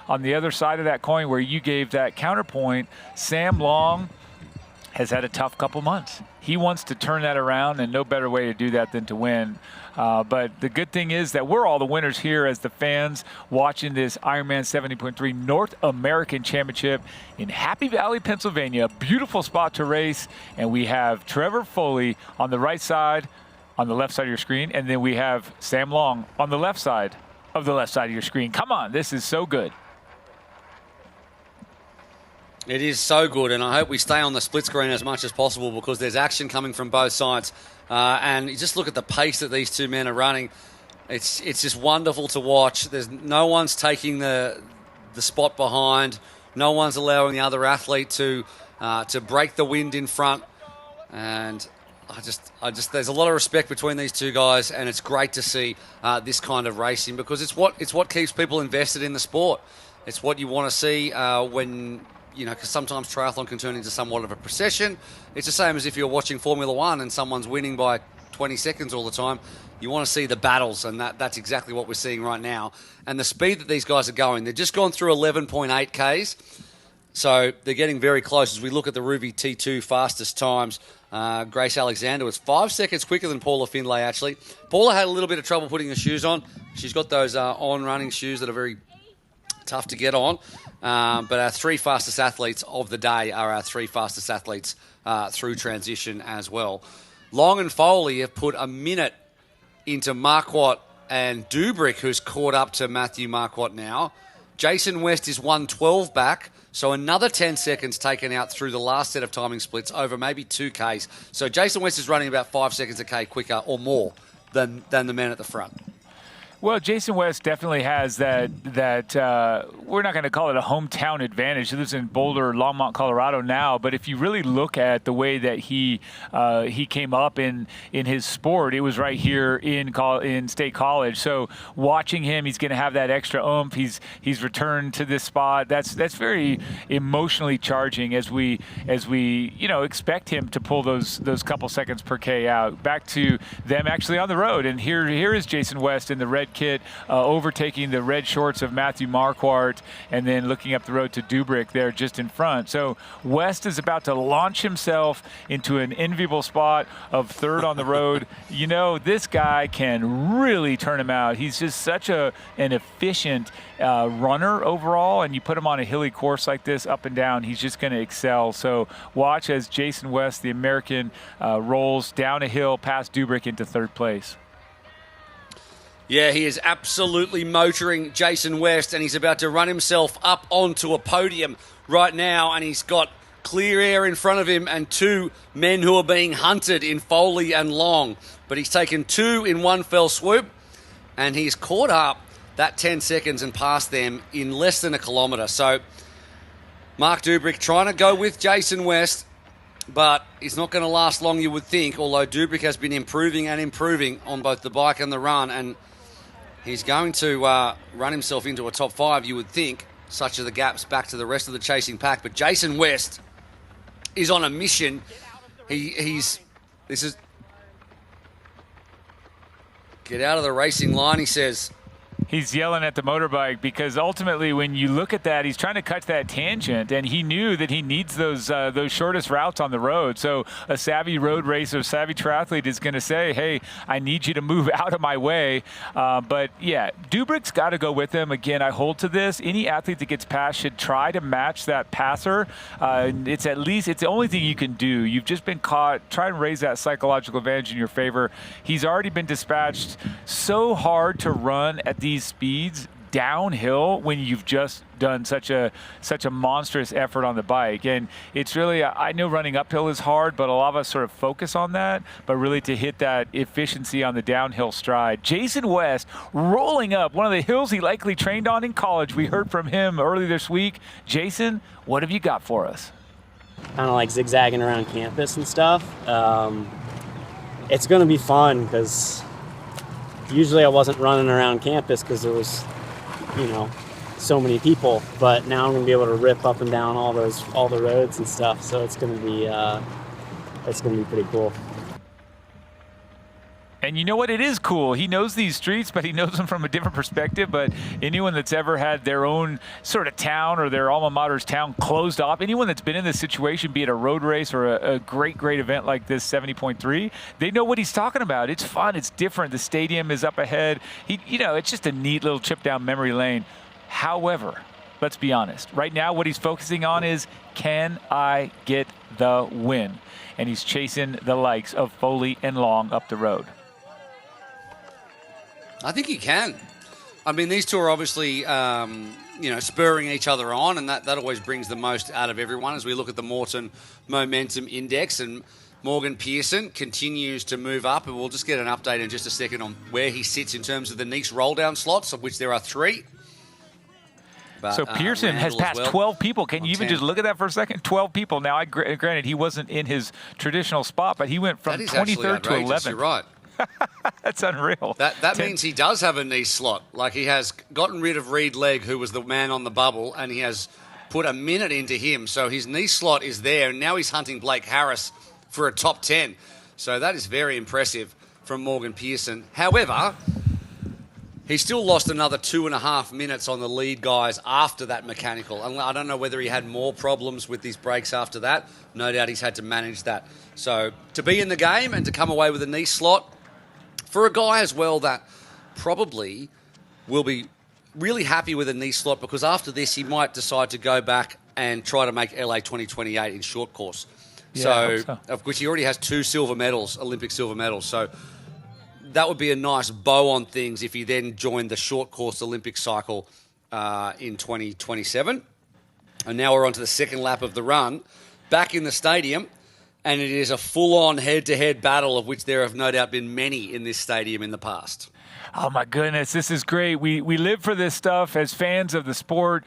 on the other side of that coin, where you gave that counterpoint, Sam Long has had a tough couple months. He wants to turn that around, and no better way to do that than to win. But the good thing is that we're all the winners here as the fans watching this Ironman 70.3 North American Championship in Happy Valley, Pennsylvania. Beautiful spot to race. And we have Trevor Foley on the right side, on the left side of your screen, and then we have Sam Long on the left side of your screen. Come on, this is so good. It is so good, and I hope we stay on the split screen as much as possible, because there's action coming from both sides. And you just look at the pace that these two men are running. It's just wonderful to watch. There's no one's taking the spot behind. No one's allowing the other athlete to break the wind in front. And I just there's a lot of respect between these two guys, and it's great to see this kind of racing, because it's what keeps people invested in the sport. It's what you want to see when, because sometimes triathlon can turn into somewhat of a procession. It's the same as if you're watching Formula One and someone's winning by 20 seconds all the time. You want to see the battles, and that's exactly what we're seeing right now. And the speed that these guys are going, they've just gone through 11.8 Ks, so they're getting very close. As we look at the Ruby T2 fastest times, Grace Alexander was 5 seconds quicker than Paula Findlay, actually. Paula had a little bit of trouble putting her shoes on. She's got those on-running shoes that are very tough to get on. But our 3 fastest athletes of the day are our 3 fastest athletes through transition as well. Long and Foley have put a minute into Marquardt and Dubrick, who's caught up to Matthew Marquardt now. Jason West is 1:12 back, so another 10 seconds taken out through the last set of timing splits over maybe 2Ks. So Jason West is running about 5 seconds a K quicker or more than the men at the front. Well, Jason West definitely has that we're not going to call it a hometown advantage. He lives in Boulder, Longmont, Colorado now. But if you really look at the way that he came up in his sport, it was right here in State College. So watching him, he's going to have that extra oomph. He's returned to this spot. That's very emotionally charging as we expect him to pull those couple seconds per K out. Back to them actually on the road, and here is Jason West in the red kit, overtaking the red shorts of Matthew Marquardt, and then looking up the road to Dubrick there just in front. So West is about to launch himself into an enviable spot of third on the road. This guy can really turn him out. He's just such an efficient runner overall, and you put him on a hilly course like this, up and down, he's just going to excel. So watch as Jason West, the American, rolls down a hill past Dubrick into third place. Yeah, he is absolutely motoring Jason West, and he's about to run himself up onto a podium right now, and he's got clear air in front of him and 2 men who are being hunted in Foley and Long. But he's taken 2 in one fell swoop, and he's caught up that 10 seconds and passed them in less than a kilometre. So Mark Dubrick trying to go with Jason West, but it's not going to last long, you would think, although Dubrick has been improving on both the bike and the run, and he's going to run himself into a top 5, you would think, such are the gaps back to the rest of the chasing pack. But Jason West is on a mission. Get out of the racing line, he says. He's yelling at the motorbike because ultimately when you look at that, he's trying to cut that tangent, and he knew that he needs those shortest routes on the road. So a savvy road racer, a savvy triathlete is going to say, hey, I need you to move out of my way. But yeah, Dubrick's got to go with him. Again, I hold to this. Any athlete that gets past should try to match that passer. It's the only thing you can do. You've just been caught. Try and raise that psychological advantage in your favor. He's already been dispatched. So hard to run at these speeds downhill when you've just done such a monstrous effort on the bike. And it's really, I know running uphill is hard, but a lot of us sort of focus on that, but really to hit that efficiency on the downhill stride. Jason West rolling up one of the hills he likely trained on in college. We heard from him early this week. Jason, what have you got for us? Kind of like zigzagging around campus and stuff. It's going to be fun because usually I wasn't running around campus because there was, so many people. But now I'm going to be able to rip up and down all the roads and stuff. So it's going to be pretty cool. And you know what? It is cool. He knows these streets, but he knows them from a different perspective. But anyone that's ever had their own sort of town or their alma mater's town closed off, anyone that's been in this situation, be it a road race or a great event like this 70.3, they know what he's talking about. It's fun. It's different. The stadium is up ahead. It's just a neat little trip down memory lane. However, let's be honest. Right now, what he's focusing on is, can I get the win? And he's chasing the likes of Foley and Long up the road. I think he can. I mean, these two are obviously, spurring each other on, and that always brings the most out of everyone as we look at the Morton Momentum Index. And Morgan Pearson continues to move up, and we'll just get an update in just a second on where he sits in terms of the Nice roll-down slots, of which there are 3. But, so Pearson has passed 12 people. Can you even just look at that for a second? 12 people. Now, granted, he wasn't in his traditional spot, but he went from 23rd to 11th. You're right. That's unreal. That means he does have a knee slot. Like, he has gotten rid of Reed Legg, who was the man on the bubble, and he has put a minute into him. So his knee slot is there, and now he's hunting Blake Harris for a top 10. So that is very impressive from Morgan Pearson. However, he still lost another 2.5 minutes on the lead guys after that mechanical. I don't know whether he had more problems with these brakes after that. No doubt he's had to manage that. So to be in the game and to come away with a knee slot, for a guy as well that probably will be really happy with a knee slot because after this he might decide to go back and try to make LA 2028 in short course. Yeah, I hope so. Of which he already has 2 silver medals, Olympic silver medals. So that would be a nice bow on things if he then joined the short course Olympic cycle in 2027. And now we're on to the second lap of the run, back in the stadium, and it is a full-on head-to-head battle of which there have no doubt been many in this stadium in the past. Oh, my goodness. This is great. We live for this stuff as fans of the sport.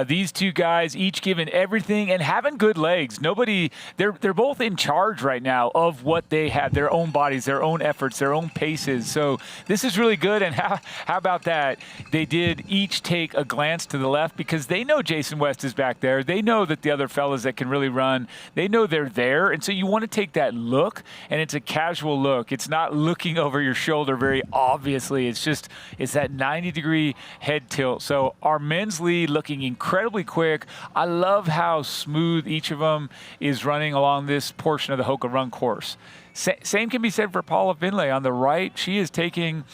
These two guys each giving everything and having good legs. They're both in charge right now of what they have, their own bodies, their own efforts, their own paces. So this is really good. And how about that? They did each take a glance to the left because they know Jason West is back there. They know that the other fellas that can really run, they know they're there. And so you want to take that look, and it's a casual look. It's not looking over your shoulder very obviously. It's that 90-degree head tilt. So our men's lead looking incredibly quick. I love how smooth each of them is running along this portion of the Hoka Run course. Same can be said for Paula Finlay on the right. She is taking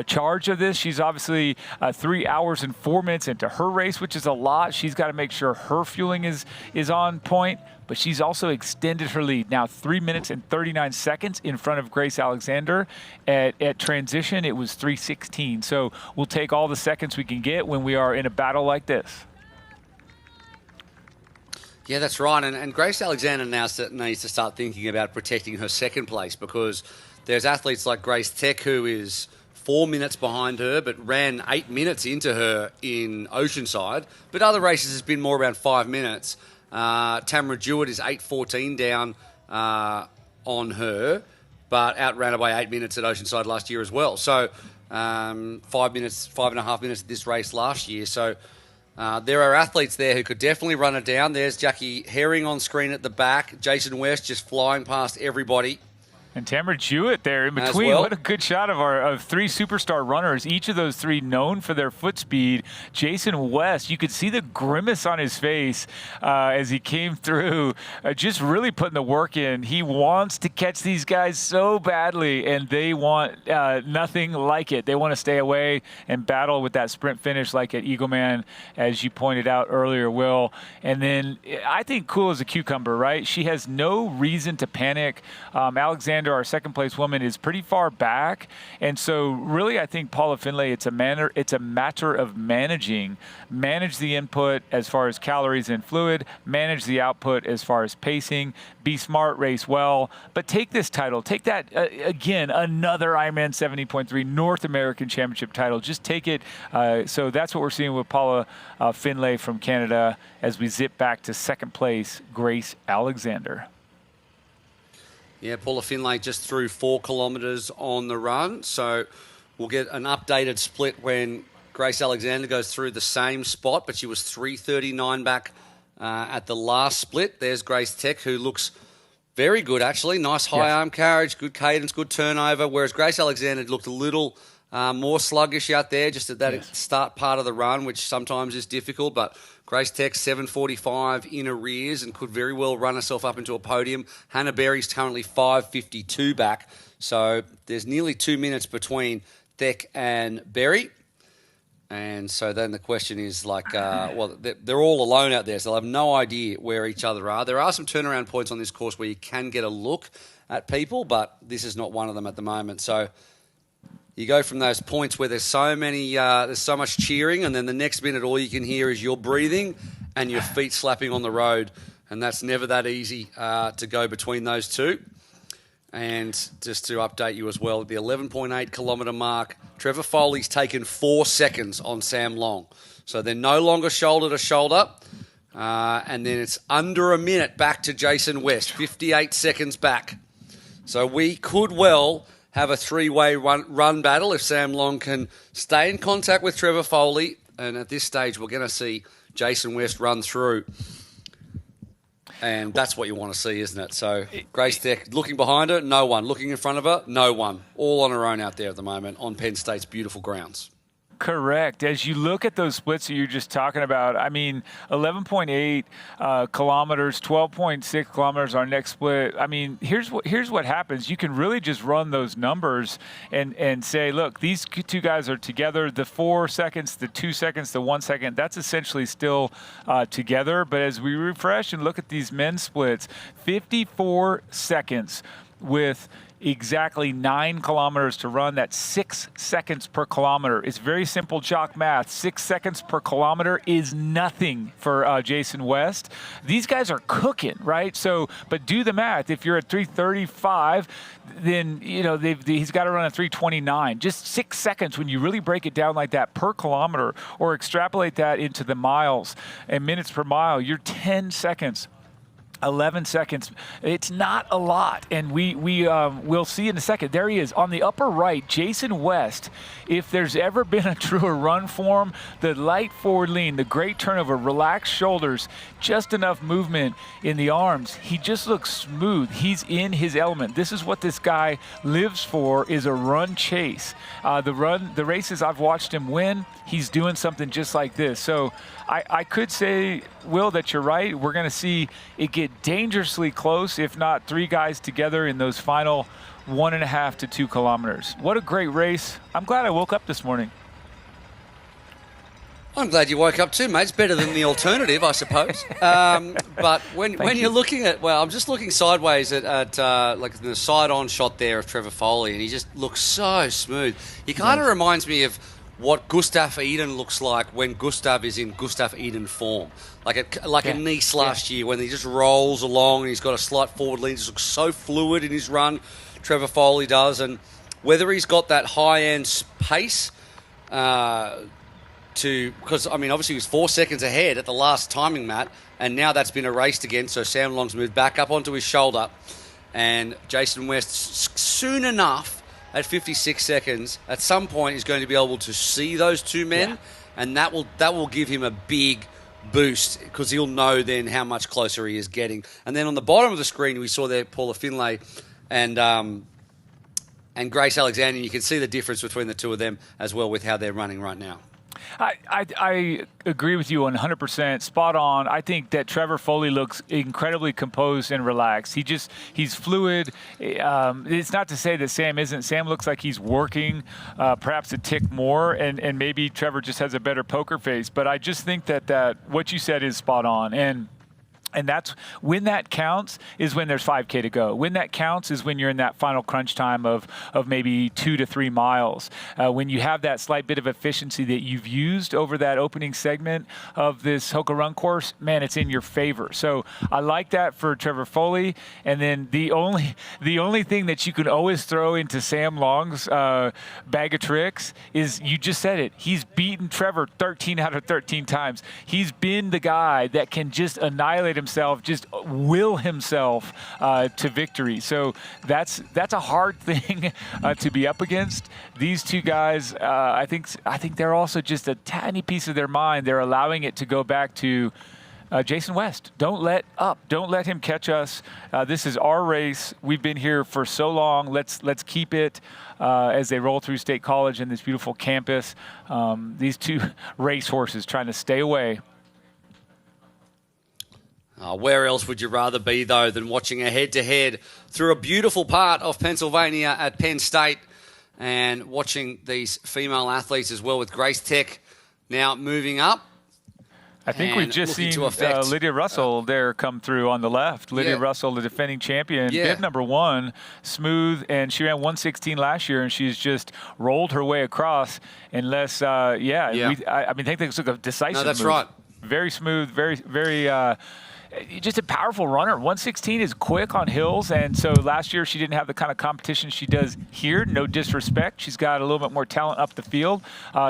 charge of this. She's obviously 3 hours and 4 minutes into her race, which is a lot. She's got to make sure her fueling is on point, but she's also extended her lead. Now 3 minutes and 39 seconds in front of Grace Alexander. At transition, it was 3:16. So we'll take all the seconds we can get when we are in a battle like this. Yeah, that's right. And Grace Alexander now needs to start thinking about protecting her second place because there's athletes like Grace Tech who is 4 minutes behind her, but ran 8 minutes into her in Oceanside. But other races has been more around 5 minutes. Tamara Jewett is 8:14 down on her, but outran her by 8 minutes at Oceanside last year as well. So 5.5 minutes at this race last year. So there are athletes there who could definitely run it down. There's Jackie Herring on screen at the back. Jason West just flying past everybody. And Tamara Jewett there in between. Well. What a good shot of 3 superstar runners, each of those 3 known for their foot speed. Jason West, you could see the grimace on his face as he came through, just really putting the work in. He wants to catch these guys so badly, and they want nothing like it. They want to stay away and battle with that sprint finish like at Eagleman, as you pointed out earlier, Will. And then I think cool as a cucumber, right? She has no reason to panic. Alexander, our second place woman, is pretty far back, and so really I think Paula Finlay, it's a matter of manage the input as far as calories and fluid, manage the output as far as pacing, be smart, race well, but take this title, take that again, another Ironman 70.3 North American Championship title, just take it. So that's what we're seeing with Paula Finlay from Canada as we zip back to second place, Grace Alexander. Yeah, Paula Finlay just threw 4 kilometres on the run. So we'll get an updated split when Grace Alexander goes through the same spot, but she was 3:39 back at the last split. There's Grace Tech, who looks very good, actually. Nice high arm carriage, good cadence, good turnover, whereas Grace Alexander looked a little more sluggish out there just at that start part of the run, which sometimes is difficult, but Grace Tech 7:45 in arrears and could very well run herself up into a podium. Hannah Berry's currently 5:52 back, so there's nearly 2 minutes between Tech and Berry. And so then the question is well, they're all alone out there, so they'll have no idea where each other are. There are some turnaround points on this course where you can get a look at people, but this is not one of them at the moment. So you go from those points where there's so much cheering, and then the next minute all you can hear is your breathing and your feet slapping on the road, and that's never that easy to go between those two. And just to update you as well, at the 11.8 kilometre mark, Trevor Foley's taken 4 seconds on Sam Long. So they're no longer shoulder to shoulder, and then it's under a minute back to Jason West, 58 seconds back. So we could well have a 3-way run battle if Sam Long can stay in contact with Trevor Foley. And at this stage, we're going to see Jason West run through. And that's what you want to see, isn't it? So Grace Tech looking behind her, no one. Looking in front of her, no one. All on her own out there at the moment on Penn State's beautiful grounds. correct. As you look at those splits that you're just talking about, I mean, 11.8 kilometers, 12.6 kilometers, our next split. I mean, here's what happens. You can really just run those numbers and say, look, these two guys are together. The 4 seconds, the 2 seconds, the 1 second, that's essentially still together. But as we refresh and look at these men's splits, 54 seconds with exactly 9 kilometers to run. That's 6 seconds per kilometer. It's very simple jock math. 6 seconds per kilometer is nothing for Jason West. These guys are cooking, right? So, but do the math. If you're at 3:35, then he's got to run a 3:29. Just 6 seconds when you really break it down like that per kilometer, or extrapolate that into the miles and minutes per mile. You're 10 seconds. 11 seconds. It's not a lot, and we'll see in a second. There he is on the upper right, Jason West. If there's ever been a truer run form, the light forward lean, the great turnover, relaxed shoulders, just enough movement in the arms. He just looks smooth. He's in his element. This is what this guy lives for, is a run chase. The races I've watched him win, he's doing something just like this. So I could say, Will, that you're right. We're going to see it get dangerously close, if not 3 guys together in those final 1.5 to 2 kilometers. What a great race. I'm glad I woke up this morning. I'm glad you woke up too, mate. It's better than the alternative, I suppose. But when you're looking at, I'm just looking sideways at like the side-on shot there of Trevor Foley, and he just looks so smooth. He kind of reminds me of what Gustav Iden looks like when Gustav is in Gustav Iden form. Like a Nice last year, when he just rolls along and he's got a slight forward lean. He just looks so fluid in his run, Trevor Foley does. And whether he's got that high-end pace because, I mean, obviously he was 4 seconds ahead at the last timing, Matt, and now that's been erased again, so Sam Long's moved back up onto his shoulder. And Jason West, soon enough, at 56 seconds, at some point is going to be able to see those two men, and that will give him a big boost, because he'll know then how much closer he is getting. And then on the bottom of the screen, we saw there Paula Finlay and Grace Alexander, and you can see the difference between the two of them as well with how they're running right now. I agree with you 100%. Spot on. I think that Trevor Foley looks incredibly composed and relaxed. He's fluid. It's not to say that Sam isn't. Sam looks like he's working perhaps a tick more, and maybe Trevor just has a better poker face. But I just think that what you said is spot on. And that's when that counts, is when there's 5K to go. When that counts is when you're in that final crunch time of maybe 2 to 3 miles. When you have that slight bit of efficiency that you've used over that opening segment of this Hoka run course, man, it's in your favor. So I like that for Trevor Foley. And then the only thing that you can always throw into Sam Long's bag of tricks is, you just said it, he's beaten Trevor 13 out of 13 times. He's been the guy that can just annihilate himself, just will himself to victory. So that's a hard thing to be up against. These two guys, I think they're also just a tiny piece of their mind. They're allowing it to go back to Jason West. Don't let up. Don't let him catch us. This is our race. We've been here for so long. Let's keep it as they roll through State College and this beautiful campus. These two race horses trying to stay away. Where else would you rather be, though, than watching a head-to-head through a beautiful part of Pennsylvania at Penn State, and watching these female athletes as well, with Grace Tech now moving up. I think we've just seen Lydia Russell there come through on the left. Lydia Russell, the defending champion, bib number 1, smooth, and she ran 1:16 last year, and she's just rolled her way across. Unless, I think this was a decisive move. No, that's right. Very smooth, very just a powerful runner. 1:16 is quick on hills, and so last year she didn't have the kind of competition she does here. No disrespect. She's got a little bit more talent up the field.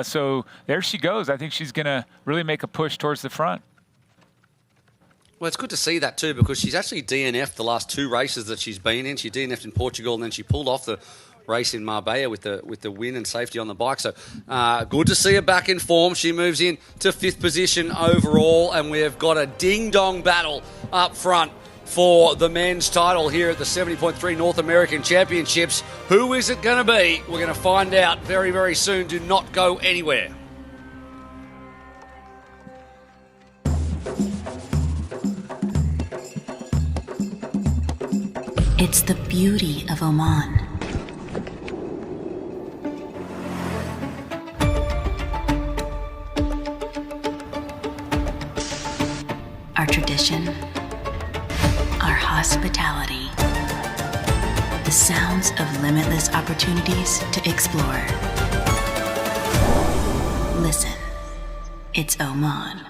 So there she goes. I think she's going to really make a push towards the front. Well, it's good to see that too, because she's actually DNF'd the last 2 races that she's been in. She DNF'd in Portugal, and then she pulled off the race in Marbella with the win and safety on the bike. So good to see her back in form. She moves in to 5th position overall, and we've got a ding-dong battle up front for the men's title here at the 70.3 North American Championships. Who is it going to be? We're going to find out very, very soon. Do not go anywhere. It's the beauty of Oman. Our tradition, our hospitality, the sounds of limitless opportunities to explore. Listen, it's Oman.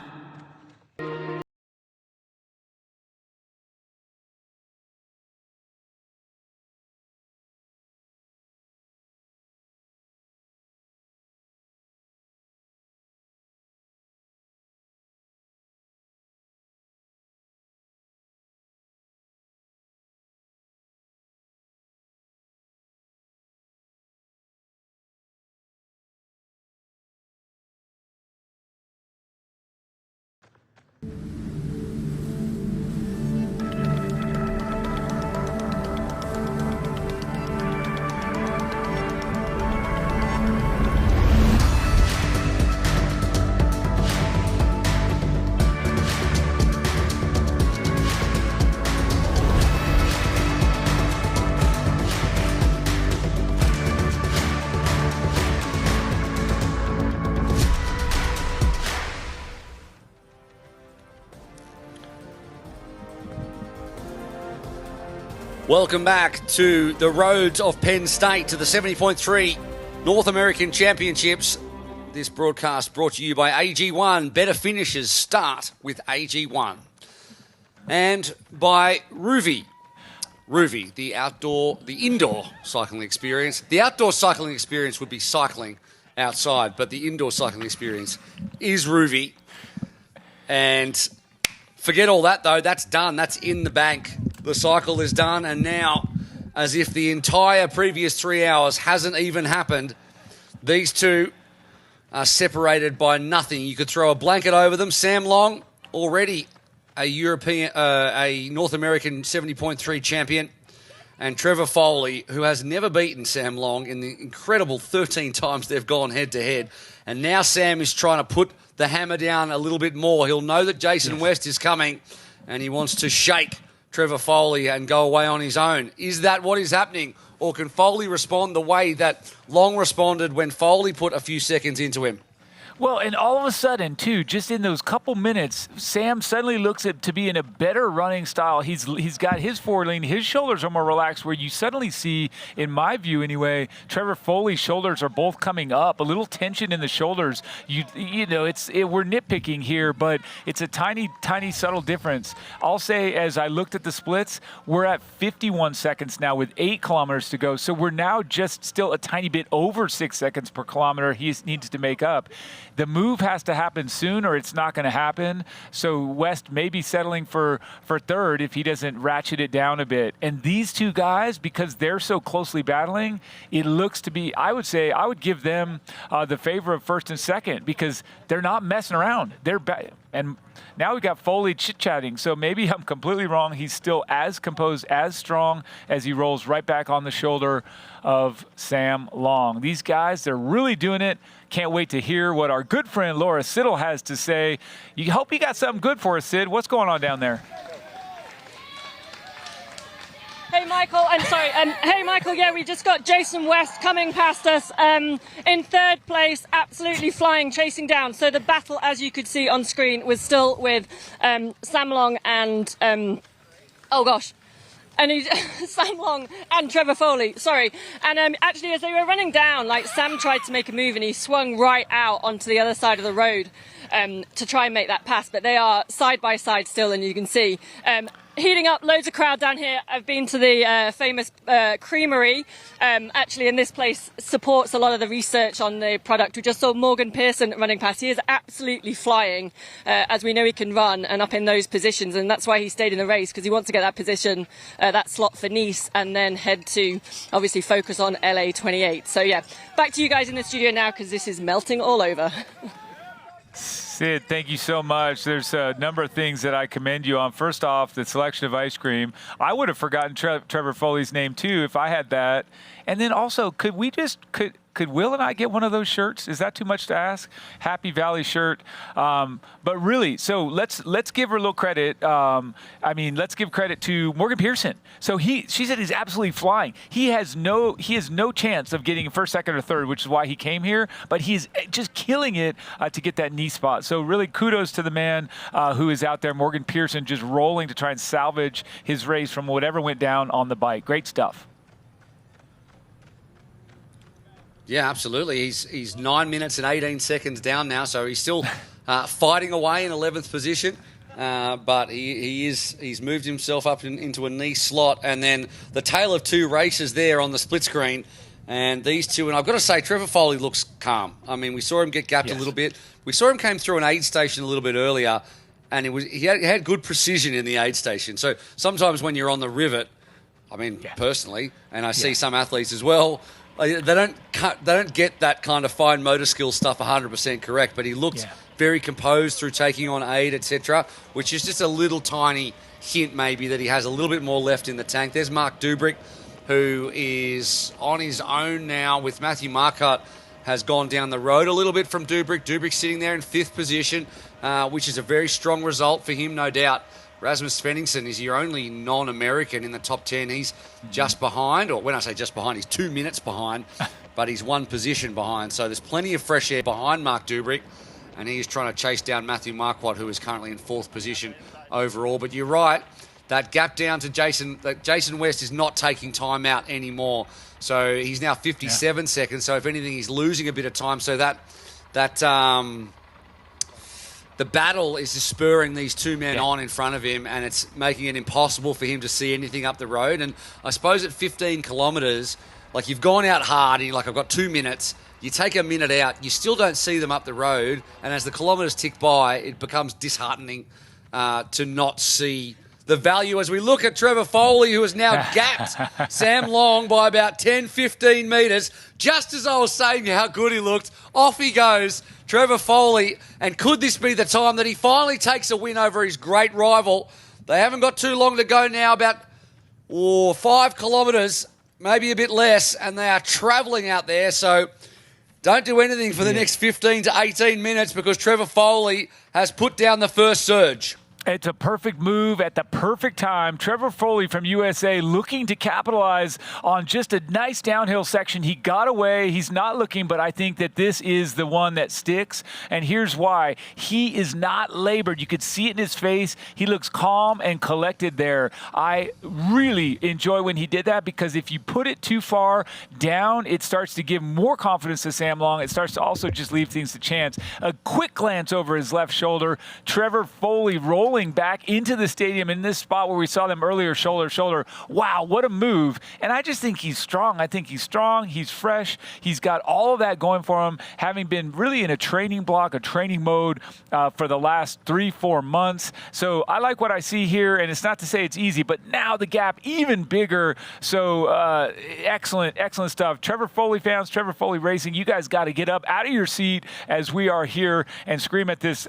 Welcome back to the roads of Penn State, to the 70.3 North American Championships. This broadcast brought to you by AG1. Better finishes start with AG1. And by Ruvi. Ruvi, the indoor cycling experience. The outdoor cycling experience would be cycling outside, but the indoor cycling experience is Ruvi. And forget all that, though. That's done. That's in the bank. The cycle is done, and now, as if the entire previous 3 hours hasn't even happened, these two are separated by nothing. You could throw a blanket over them. Sam Long, already a North American 70.3 champion, and Trevor Foley, who has never beaten Sam Long in the incredible 13 times they've gone head-to-head. And now Sam is trying to put the hammer down a little bit more. He'll know that Jason West is coming, and he wants to shake Trevor Foley and go away on his own. Is that what is happening? Or can Foley respond the way that Long responded when Foley put a few seconds into him? Well, and all of a sudden, too, just in those couple minutes, Sam suddenly looks to be in a better running style. He's got his forward lean. His shoulders are more relaxed, where you suddenly see, in my view anyway, Trevor Foley's shoulders are both coming up. A little tension in the shoulders. We're nitpicking here, but it's a tiny, tiny, subtle difference. I'll say, as I looked at the splits, we're at 51 seconds now with 8 kilometers to go. So we're now just still a tiny bit over 6 seconds per kilometer he needs to make up. The move has to happen soon, or it's not going to happen. So West may be settling for third if he doesn't ratchet it down a bit. And these two guys, because they're so closely battling, it looks to be, I would give them the favor of first and second, because they're not messing around. And now we've got Foley chit-chatting, so maybe I'm completely wrong. He's still as composed, as strong, as he rolls right back on the shoulder of Sam Long. These guys, they're really doing it. Can't wait to hear what our good friend Laura Siddle has to say. You hope you got something good for us, Sid. What's going on down there? Hey, Michael. Hey, Michael. Yeah, we just got Jason West coming past us in third place, absolutely flying, chasing down. So the battle, as you could see on screen, was still with Sam Long and Sam Long and Trevor Foley, sorry. And actually, as they were running down, Sam tried to make a move and he swung right out onto the other side of the road to try and make that pass. But they are side by side still, and you can see heating up, loads of crowd down here. I've been to the famous creamery, actually, and this place supports a lot of the research on the product. We just saw Morgan Pearson running past. He is absolutely flying, as we know he can run, and up in those positions, and that's why he stayed in the race, because he wants to get that position, that slot for Nice, and then head to, obviously, focus on LA 28. So, yeah, back to you guys in the studio now, because this is melting all over. Sid, thank you so much. There's a number of things that I commend you on. First off, the selection of ice cream. I would have forgotten Trevor Foley's name, too, if I had that. And then also, Could Will and I get one of those shirts? Is that too much to ask? Happy Valley shirt. But really, so let's give her a little credit. Let's give credit to Morgan Pearson. So she said he's absolutely flying. He has no chance of getting first, second, or third, which is why he came here. But he's just killing it to get that knee spot. So really, kudos to the man who is out there, Morgan Pearson, just rolling to try and salvage his race from whatever went down on the bike. Great stuff. Yeah, absolutely. He's 9 minutes and 18 seconds down now, so he's still fighting away in 11th position. But he's moved himself up into a knee slot, and then the tail of two races there on the split screen, and these two. And I've got to say, Trevor Foley looks calm. I mean, we saw him get gapped a little bit. We saw him came through an aid station a little bit earlier, and he had good precision in the aid station. So sometimes when you're on the rivet, I mean, personally, and I see some athletes as well. They don't get that kind of fine motor skill stuff 100% correct, but he looked very composed through taking on aid, etc., which is just a little tiny hint maybe that he has a little bit more left in the tank. There's Mark Dubrick, who is on his own now with Matthew Marcotte, has gone down the road a little bit from Dubrick. Dubrick sitting there in 5th position, which is a very strong result for him, no doubt. Rasmus Svenningsson is your only non-American in the top 10. He's just behind, or when I say just behind, he's 2 minutes behind, but he's 1 position behind. So there's plenty of fresh air behind Mark Dubrick, and he is trying to chase down Matthew Marquardt, who is currently in 4th position overall. But you're right, that gap down to Jason West is not taking time out anymore. So he's now 57 seconds. So if anything, he's losing a bit of time. So the battle is just spurring these two men on in front of him, and it's making it impossible for him to see anything up the road. And I suppose at 15 kilometres, like you've gone out hard and you're like, I've got 2 minutes. You take a minute out, you still don't see them up the road. And as the kilometres tick by, it becomes disheartening to not see the value as we look at Trevor Foley, who has now gapped Sam Long by about 10, 15 metres. Just as I was saying how good he looked, off he goes, Trevor Foley. And could this be the time that he finally takes a win over his great rival? They haven't got too long to go now, about 5 kilometres, maybe a bit less, and they are travelling out there. So don't do anything for the next 15 to 18 minutes because Trevor Foley has put down the first surge. It's a perfect move at the perfect time. Trevor Foley from USA looking to capitalize on just a nice downhill section. He got away. He's not looking, but I think that this is the one that sticks. And here's why. He is not labored. You could see it in his face. He looks calm and collected there. I really enjoy when he did that because if you put it too far down, it starts to give more confidence to Sam Long. It starts to also just leave things to chance. A quick glance over his left shoulder. Trevor Foley rolling back into the stadium in this spot where we saw them earlier, shoulder to shoulder. Wow, what a move. And I just think he's strong. I think he's strong. He's fresh. He's got all of that going for him, having been really in a training block, a training mode for the last 3-4 months. So I like what I see here, and it's not to say it's easy, but now the gap even bigger. So excellent stuff. Trevor Foley fans, Trevor Foley Racing, you guys got to get up out of your seat as we are here and scream at this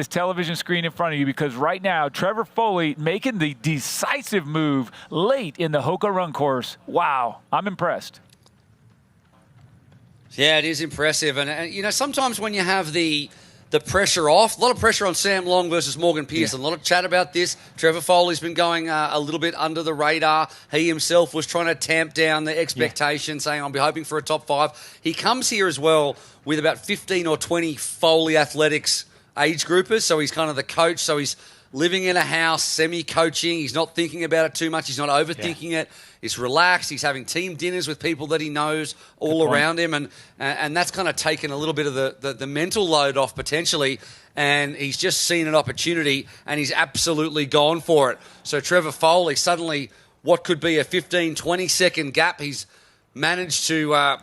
television screen in front of you, because right now, Trevor Foley making the decisive move late in the Hoka Run Course. Wow, I'm impressed. Yeah, it is impressive. And sometimes when you have the pressure off, a lot of pressure on Sam Long versus Morgan Pearson. A lot of chat about this. Trevor Foley's been going a little bit under the radar. He himself was trying to tamp down the expectation, saying, I'll be hoping for a top 5. He comes here as well with about 15 or 20 Foley Athletics age groupers, so he's kind of the coach, so he's living in a house, semi-coaching. He's not thinking about it too much. He's not overthinking it. He's relaxed. He's having team dinners with people that he knows all around him, and that's kind of taken a little bit of the mental load off potentially, and he's just seen an opportunity, and he's absolutely gone for it. So Trevor Foley, suddenly what could be a 15, 20-second gap, he's managed to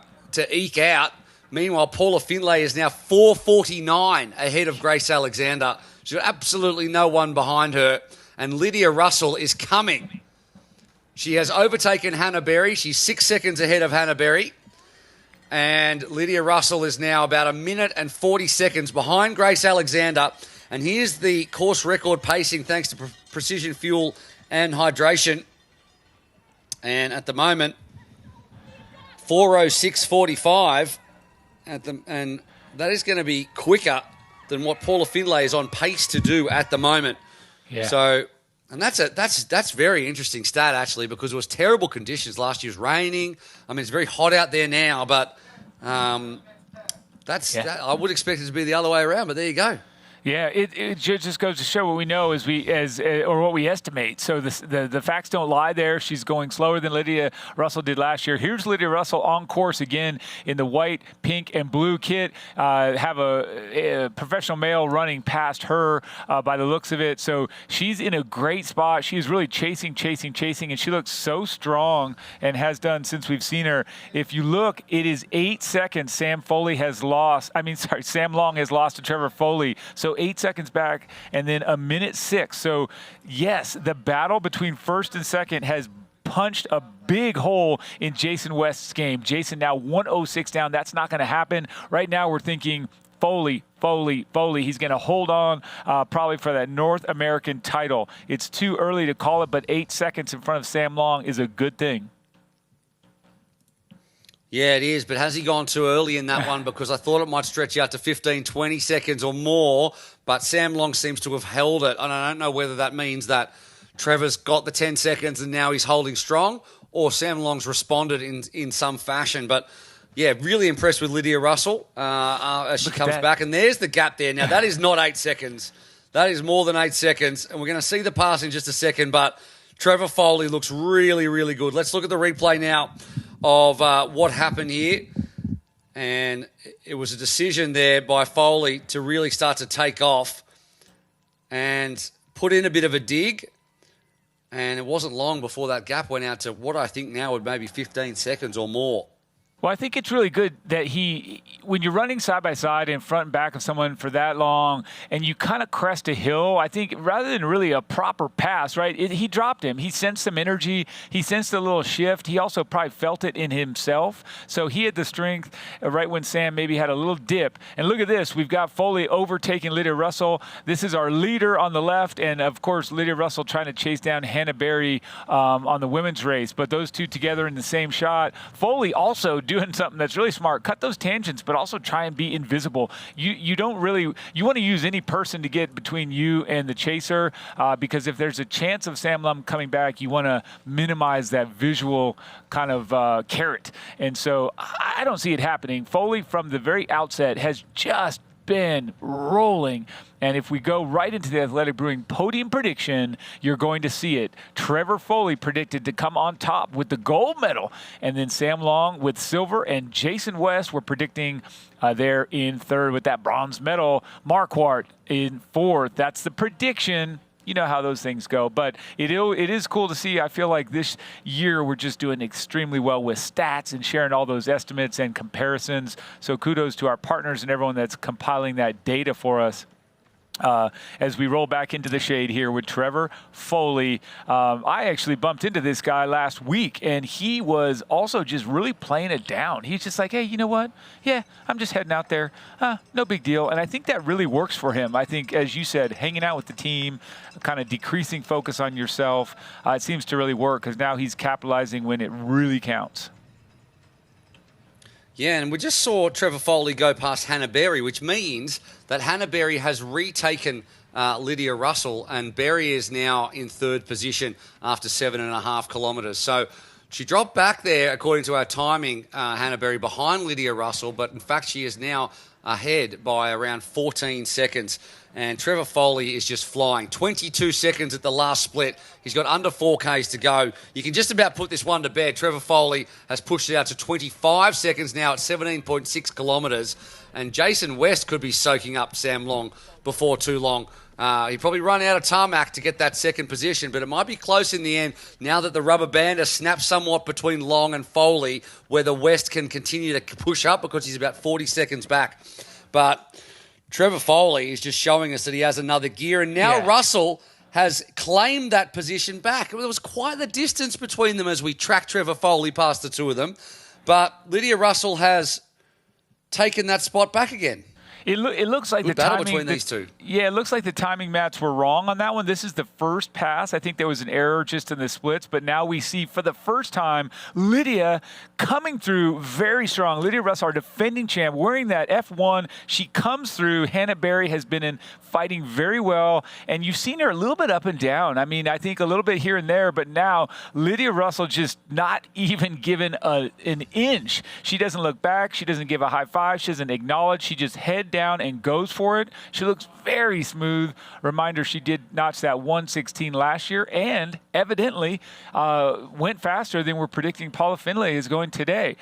eke out. Meanwhile, Paula Findlay is now 4:49 ahead of Grace Alexander. She's got absolutely no one behind her. And Lydia Russell is coming. She has overtaken Hannah Berry. She's 6 seconds ahead of Hannah Berry. And Lydia Russell is now about 1 minute and 40 seconds behind Grace Alexander. And here's the course record pacing thanks to Precision Fuel and Hydration. And at the moment, 4:06.45, and that is going to be quicker than what Paula Findlay is on pace to do at the moment. Yeah. So, and that's very interesting stat actually, because it was terrible conditions last year. It was raining. I mean, it's very hot out there now, but I would expect it to be the other way around. But there you go. Yeah, it just goes to show what we know or what we estimate. So the facts don't lie there. She's going slower than Lydia Russell did last year. Here's Lydia Russell on course again in the white, pink, and blue kit. Have a professional male running past her by the looks of it. So she's in a great spot. She's really chasing, and she looks so strong and has done since we've seen her. If you look, it is 8 seconds Sam Long has lost to Trevor Foley. So 8 seconds back, and then a minute 6. So, yes, the battle between first and second has punched a big hole in Jason West's game. Jason now 1:06 down. That's not going to happen. Right now we're thinking Foley. He's going to hold on probably for that North American title. It's too early to call it, but 8 seconds in front of Sam Long is a good thing. Yeah, it is, but has he gone too early in that one? Because I thought it might stretch out to 15, 20 seconds or more, but Sam Long seems to have held it. And I don't know whether that means that Trevor's got the 10 seconds and now he's holding strong, or Sam Long's responded in some fashion. But, yeah, really impressed with Lydia Russell as she comes back. And there's the gap there. Now, that is not 8 seconds. That is more than 8 seconds. And we're going to see the pass in just a second, but Trevor Foley looks really, really good. Let's look at the replay now of what happened here. And it was a decision there by Foley to really start to take off and put in a bit of a dig. And it wasn't long before that gap went out to what I think now would maybe 15 seconds or more. Well, I think it's really good that when you're running side by side in front and back of someone for that long and you kind of crest a hill, I think rather than really a proper pass, right, he dropped him. He sensed some energy. He sensed a little shift. He also probably felt it in himself. So he had the strength right when Sam maybe had a little dip. And look at this. We've got Foley overtaking Lydia Russell. This is our leader on the left. And, of course, Lydia Russell trying to chase down Hannah Berry on the women's race. But those two together in the same shot. Foley also doing something that's really smart. Cut those tangents, but also try and be invisible. You want to use any person to get between you and the chaser because if there's a chance of Sam Lum coming back, you want to minimize that visual kind of carrot. And so I don't see it happening. Foley from the very outset has just been rolling. And if we go right into the Athletic Brewing podium prediction, you're going to see it. Trevor Foley predicted to come on top with the gold medal, and then Sam Long with silver, and Jason West, we're predicting there in third with that bronze medal. Marquardt in fourth. That's the prediction. You know how those things go, but it is cool to see. I feel like this year we're just doing extremely well with stats and sharing all those estimates and comparisons. So kudos to our partners and everyone that's compiling that data for us. As we roll back into the shade here with Trevor Foley. I actually bumped into this guy last week, and he was also just really playing it down. He's just like, hey, you know what? Yeah, I'm just heading out there. No big deal. And I think that really works for him. I think, as you said, hanging out with the team, kind of decreasing focus on yourself, it seems to really work because now he's capitalizing when it really counts. Yeah, and we just saw Trevor Foley go past Hannah Berry, which means that Hannah Berry has retaken Lydia Russell, and Berry is now in third position after 7.5 kilometres. So she dropped back there, according to our timing, Hannah Berry, behind Lydia Russell, but in fact she is now ahead by around 14 seconds. And Trevor Foley is just flying. 22 seconds at the last split. He's got under 4Ks to go. You can just about put this one to bed. Trevor Foley has pushed it out to 25 seconds now at 17.6 kilometres. And Jason West could be soaking up Sam Long before too long. He'd probably run out of tarmac to get that second position, but it might be close in the end now that the rubber band has snapped somewhat between Long and Foley, where the West can continue to push up because he's about 40 seconds back. But Trevor Foley is just showing us that he has another gear, and now Russell has claimed that position back. There was quite the distance between them as we track Trevor Foley past the two of them, but Lydia Russell has taken that spot back again. It looks like Good the battle timing between these two. Yeah, it looks like the timing mats were wrong on that one. This is the first pass. I think there was an error just in the splits, but now we see for the first time Lydia coming through very strong. Lydia Russell, our defending champ, wearing that F1. She comes through. Hannah Berry has been fighting very well, and you've seen her a little bit up and down. I mean, I think a little bit here and there, but now Lydia Russell just not even given an inch. She doesn't look back. She doesn't give a high five. She doesn't acknowledge. She just head down and goes for it. She looks very smooth. Reminder, she did notch that 1:16 last year and evidently went faster than we're predicting Paula Finlay is going today.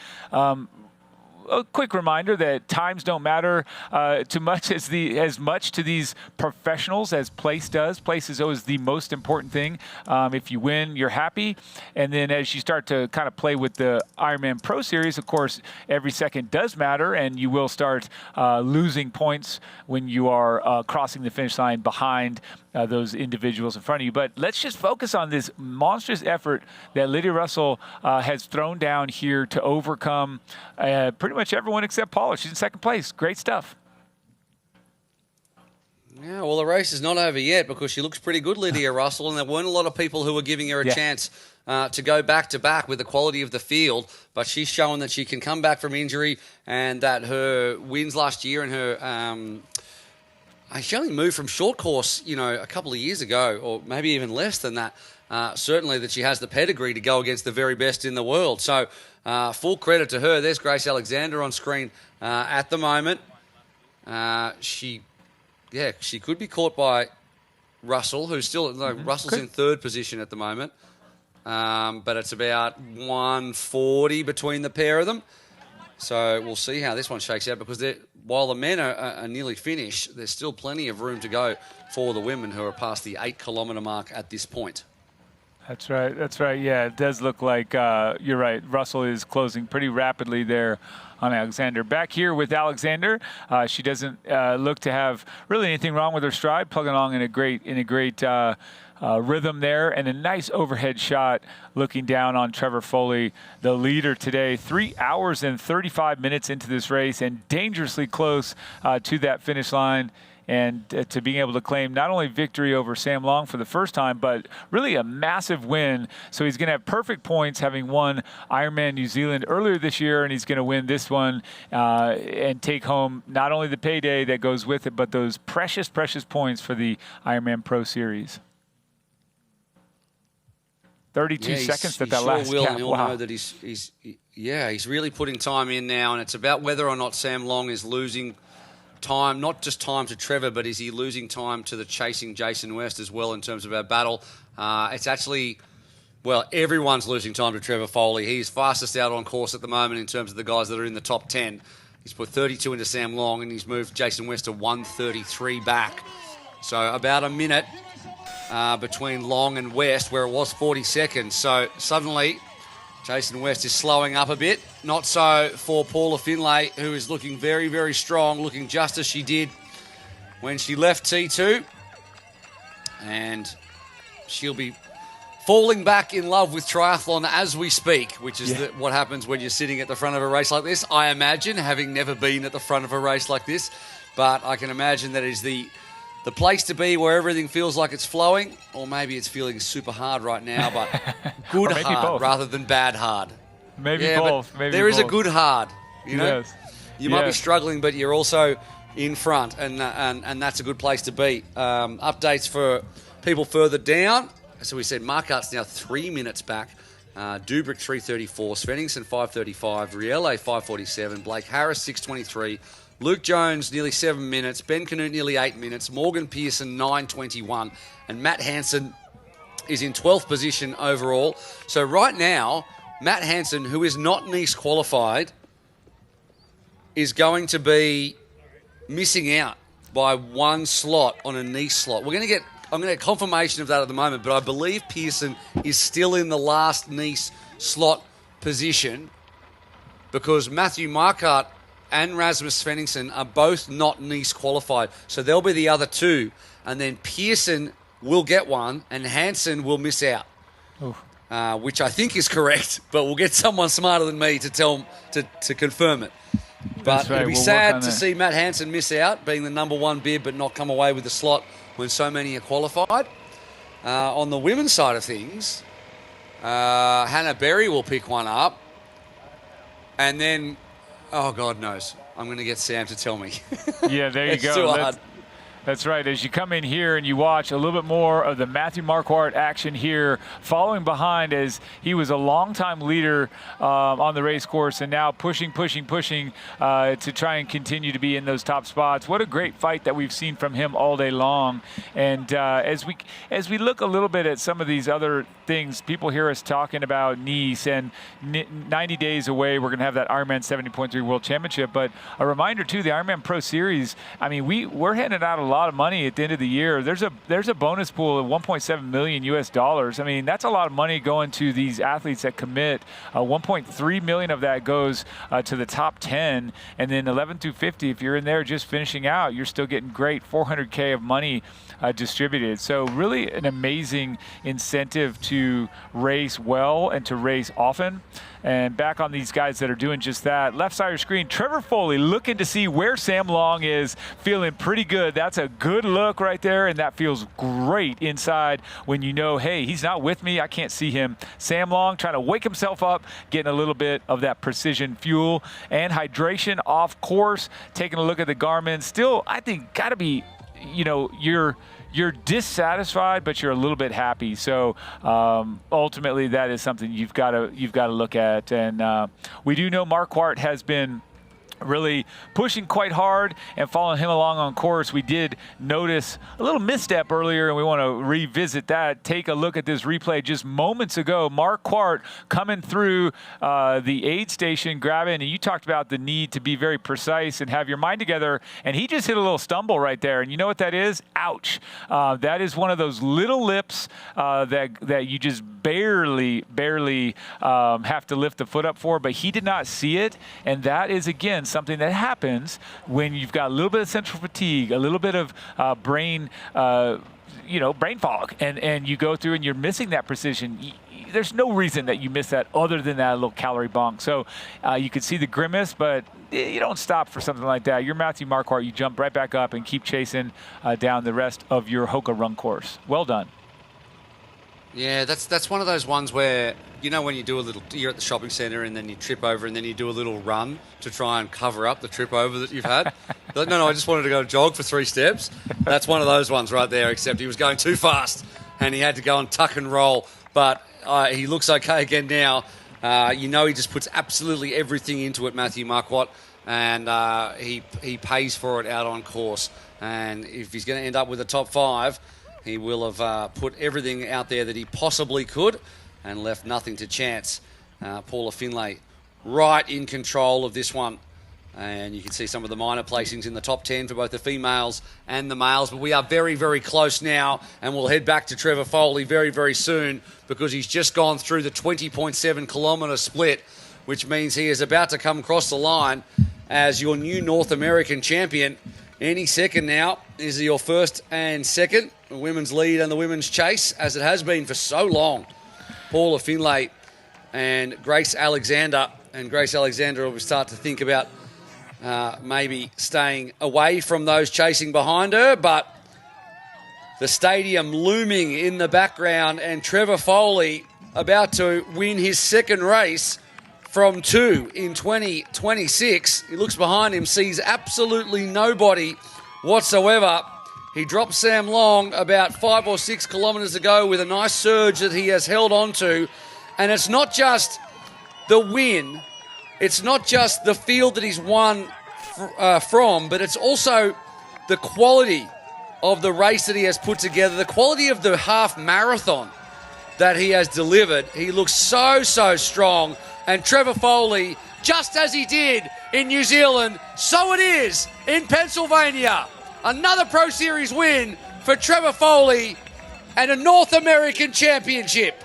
A quick reminder that times don't matter as much to these professionals as place does. Place is always the most important thing. If you win, you're happy. And then as you start to kind of play with the Ironman Pro Series, of course, every second does matter, and you will start losing points when you are crossing the finish line behind those individuals in front of you. But let's just focus on this monstrous effort that Lydia Russell has thrown down here to overcome pretty much everyone except Paula. She's in second place. Great stuff. Yeah, well, the race is not over yet because she looks pretty good, Lydia Russell, and there weren't a lot of people who were giving her a chance to go back-to-back with the quality of the field, but she's shown that she can come back from injury and that her wins last year and her she only moved from short course, a couple of years ago, or maybe even less than that. Certainly that she has the pedigree to go against the very best in the world. So full credit to her. There's Grace Alexander on screen at the moment. She could be caught by Russell, who's still Russell's in third position at the moment. But it's about 140 between the pair of them. So we'll see how this one shakes out because while the men are nearly finished, there's still plenty of room to go for the women who are past the 8-kilometre mark at this point. That's right. Yeah, it does look like you're right. Russell is closing pretty rapidly there on Alexander. Back here with Alexander, she doesn't look to have really anything wrong with her stride, plugging along in a great rhythm there, and a nice overhead shot looking down on Trevor Foley, the leader today. 3 hours and 35 minutes into this race and dangerously close to that finish line. And to being able to claim not only victory over Sam Long for the first time, but really a massive win. So he's going to have perfect points having won Ironman New Zealand earlier this year, and he's going to win this one and take home not only the payday that goes with it, but those precious, precious points for the Ironman Pro Series. 32 seconds that last will, gap. and he'll know that he's really putting time in now, and it's about whether or not Sam Long is losing time, not just time to Trevor, but is he losing time to the chasing Jason West as well in terms of our battle? It's actually, everyone's losing time to Trevor Foley. He's fastest out on course at the moment in terms of the guys that are in the top 10. He's put 32 into Sam Long, and he's moved Jason West to 133 back. So about a minute between Long and West, where it was 40 seconds. So suddenly Jason West is slowing up a bit. Not so for Paula Finlay, who is looking very, very strong, looking just as she did when she left T2. And she'll be falling back in love with triathlon as we speak, which is what happens when you're sitting at the front of a race like this, I imagine, having never been at the front of a race like this. But I can imagine that is the place to be where everything feels like it's flowing, or maybe it's feeling super hard right now, but good hard both. rather than bad hard. Maybe both. There is a good hard, you know? Yes. You might be struggling, but you're also in front, and that's a good place to be. Updates for people further down. So we said Marquardt's now 3 minutes back. Dubrick 3:34, Svenningsen 5:35, Rielle 5:47, Blake Harris 6:23, Luke Jones nearly 7 minutes, Ben Canute nearly 8 minutes, Morgan Pearson 9:21, and Matt Hansen is in 12th position overall. So right now, Matt Hansen, who is not Nice qualified, is going to be missing out by one slot on a Nice slot. I'm going to get confirmation of that at the moment, but I believe Pearson is still in the last Nice slot position because Matthew Marquardt and Rasmus Svenningsen are both not Nice qualified. So they'll be the other two. And then Pearson will get one and Hansen will miss out, which I think is correct, but we'll get someone smarter than me to confirm it. But right. it'd be We'll work sad on to that. see Matt Hansen miss out, being the number one bib, but not come away with the slot when so many are qualified. On the women's side of things, Hannah Berry will pick one up. And then, oh, God knows, I'm going to get Sam to tell me. Yeah, there you It's go. too hard. That's right. As you come in here and you watch a little bit more of the Matthew Marquardt action here, following behind as he was a longtime leader on the race course and now pushing to try and continue to be in those top spots. What a great fight that we've seen from him all day long. And as we look a little bit at some of these other things, people hear us talking about Nice and 90 days away, we're going to have that Ironman 70.3 World Championship. But a reminder, too, the Ironman Pro Series, I mean, we're handing out a lot of money at the end of the year. There's a bonus pool of $1.7 million US. I mean, that's a lot of money going to these athletes that commit. 1.3 million of that goes to the top 10, and then 11 through 50, if you're in there just finishing out, you're still getting great 400K of money distributed. So really an amazing incentive to race well and to race often. And back on these guys that are doing just that. Left side of your screen, Trevor Foley looking to see where Sam Long is, feeling pretty good. That's a good look right there, and that feels great inside when you know, hey, he's not with me, I can't see him. Sam Long trying to wake himself up, getting a little bit of that precision fuel and hydration off course, taking a look at the Garmin. Still, I think, got to be, you know, you're dissatisfied, but you're a little bit happy. So ultimately, that is something you've got to look at. And we do know Marquardt has been really pushing quite hard and following him along on course. We did notice a little misstep earlier, and we want to revisit that. Take a look at this replay just moments ago. Marquardt coming through the aid station, grabbing, and you talked about the need to be very precise and have your mind together, and he just hit a little stumble right there. And you know what that is? Ouch. That is one of those little lips that you just barely have to lift the foot up for, but he did not see it, and that is, again, something that happens when you've got a little bit of central fatigue, a little bit of brain fog, and you go through and you're missing that precision. There's no reason that you miss that other than that little calorie bonk. So you can see the grimace, but you don't stop for something like that. You're Matthew Marquardt. You jump right back up and keep chasing down the rest of your Hoka run course. Well done. Yeah, that's one of those ones where, you know, when you do you're at the shopping centre and then you trip over and then you do a little run to try and cover up the trip over that you've had. No, I just wanted to go jog for 3 steps. That's one of those ones right there, except he was going too fast and he had to go and tuck and roll. But he looks okay again now. You know, he just puts absolutely everything into it, Matthew Marquardt, and he pays for it out on course. And if he's going to end up with a top 5, he will have put everything out there that he possibly could and left nothing to chance. Paula Finlay right in control of this one. And you can see some of the minor placings in the top 10 for both the females and the males. But we are very, very close now, and we'll head back to Trevor Foley very, very soon because he's just gone through the 20.7 kilometre split, which means he is about to come across the line as your new North American champion. Any second now is your first and second, the women's lead and the women's chase, as it has been for so long. Paula Finlay and Grace Alexander. And Grace Alexander will start to think about maybe staying away from those chasing behind her, but the stadium looming in the background, and Trevor Foley about to win his second race from 2 in 2026. He looks behind him, sees absolutely nobody whatsoever. He dropped Sam Long about 5 or 6 kilometres ago with a nice surge that he has held on to. And it's not just the win, it's not just the field that he's won from, but it's also the quality of the race that he has put together, the quality of the half marathon that he has delivered. He looks so strong. And Trevor Foley, just as he did in New Zealand, so it is in Pennsylvania. Another Pro Series win for Trevor Foley and a North American championship.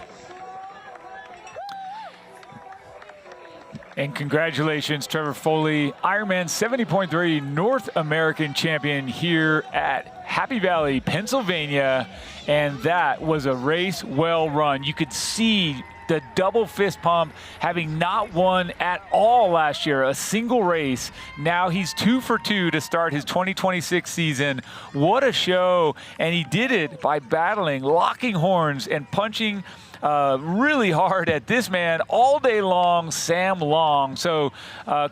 And congratulations, Trevor Foley, Ironman 70.3 North American champion here at Happy Valley, Pennsylvania. And that was a race well run. You could see the double fist pump, having not won at all last year, a single race. Now he's 2 for 2 to start his 2026 season. What a show. And he did it by battling, locking horns, and punching really hard at this man all day long, Sam Long. So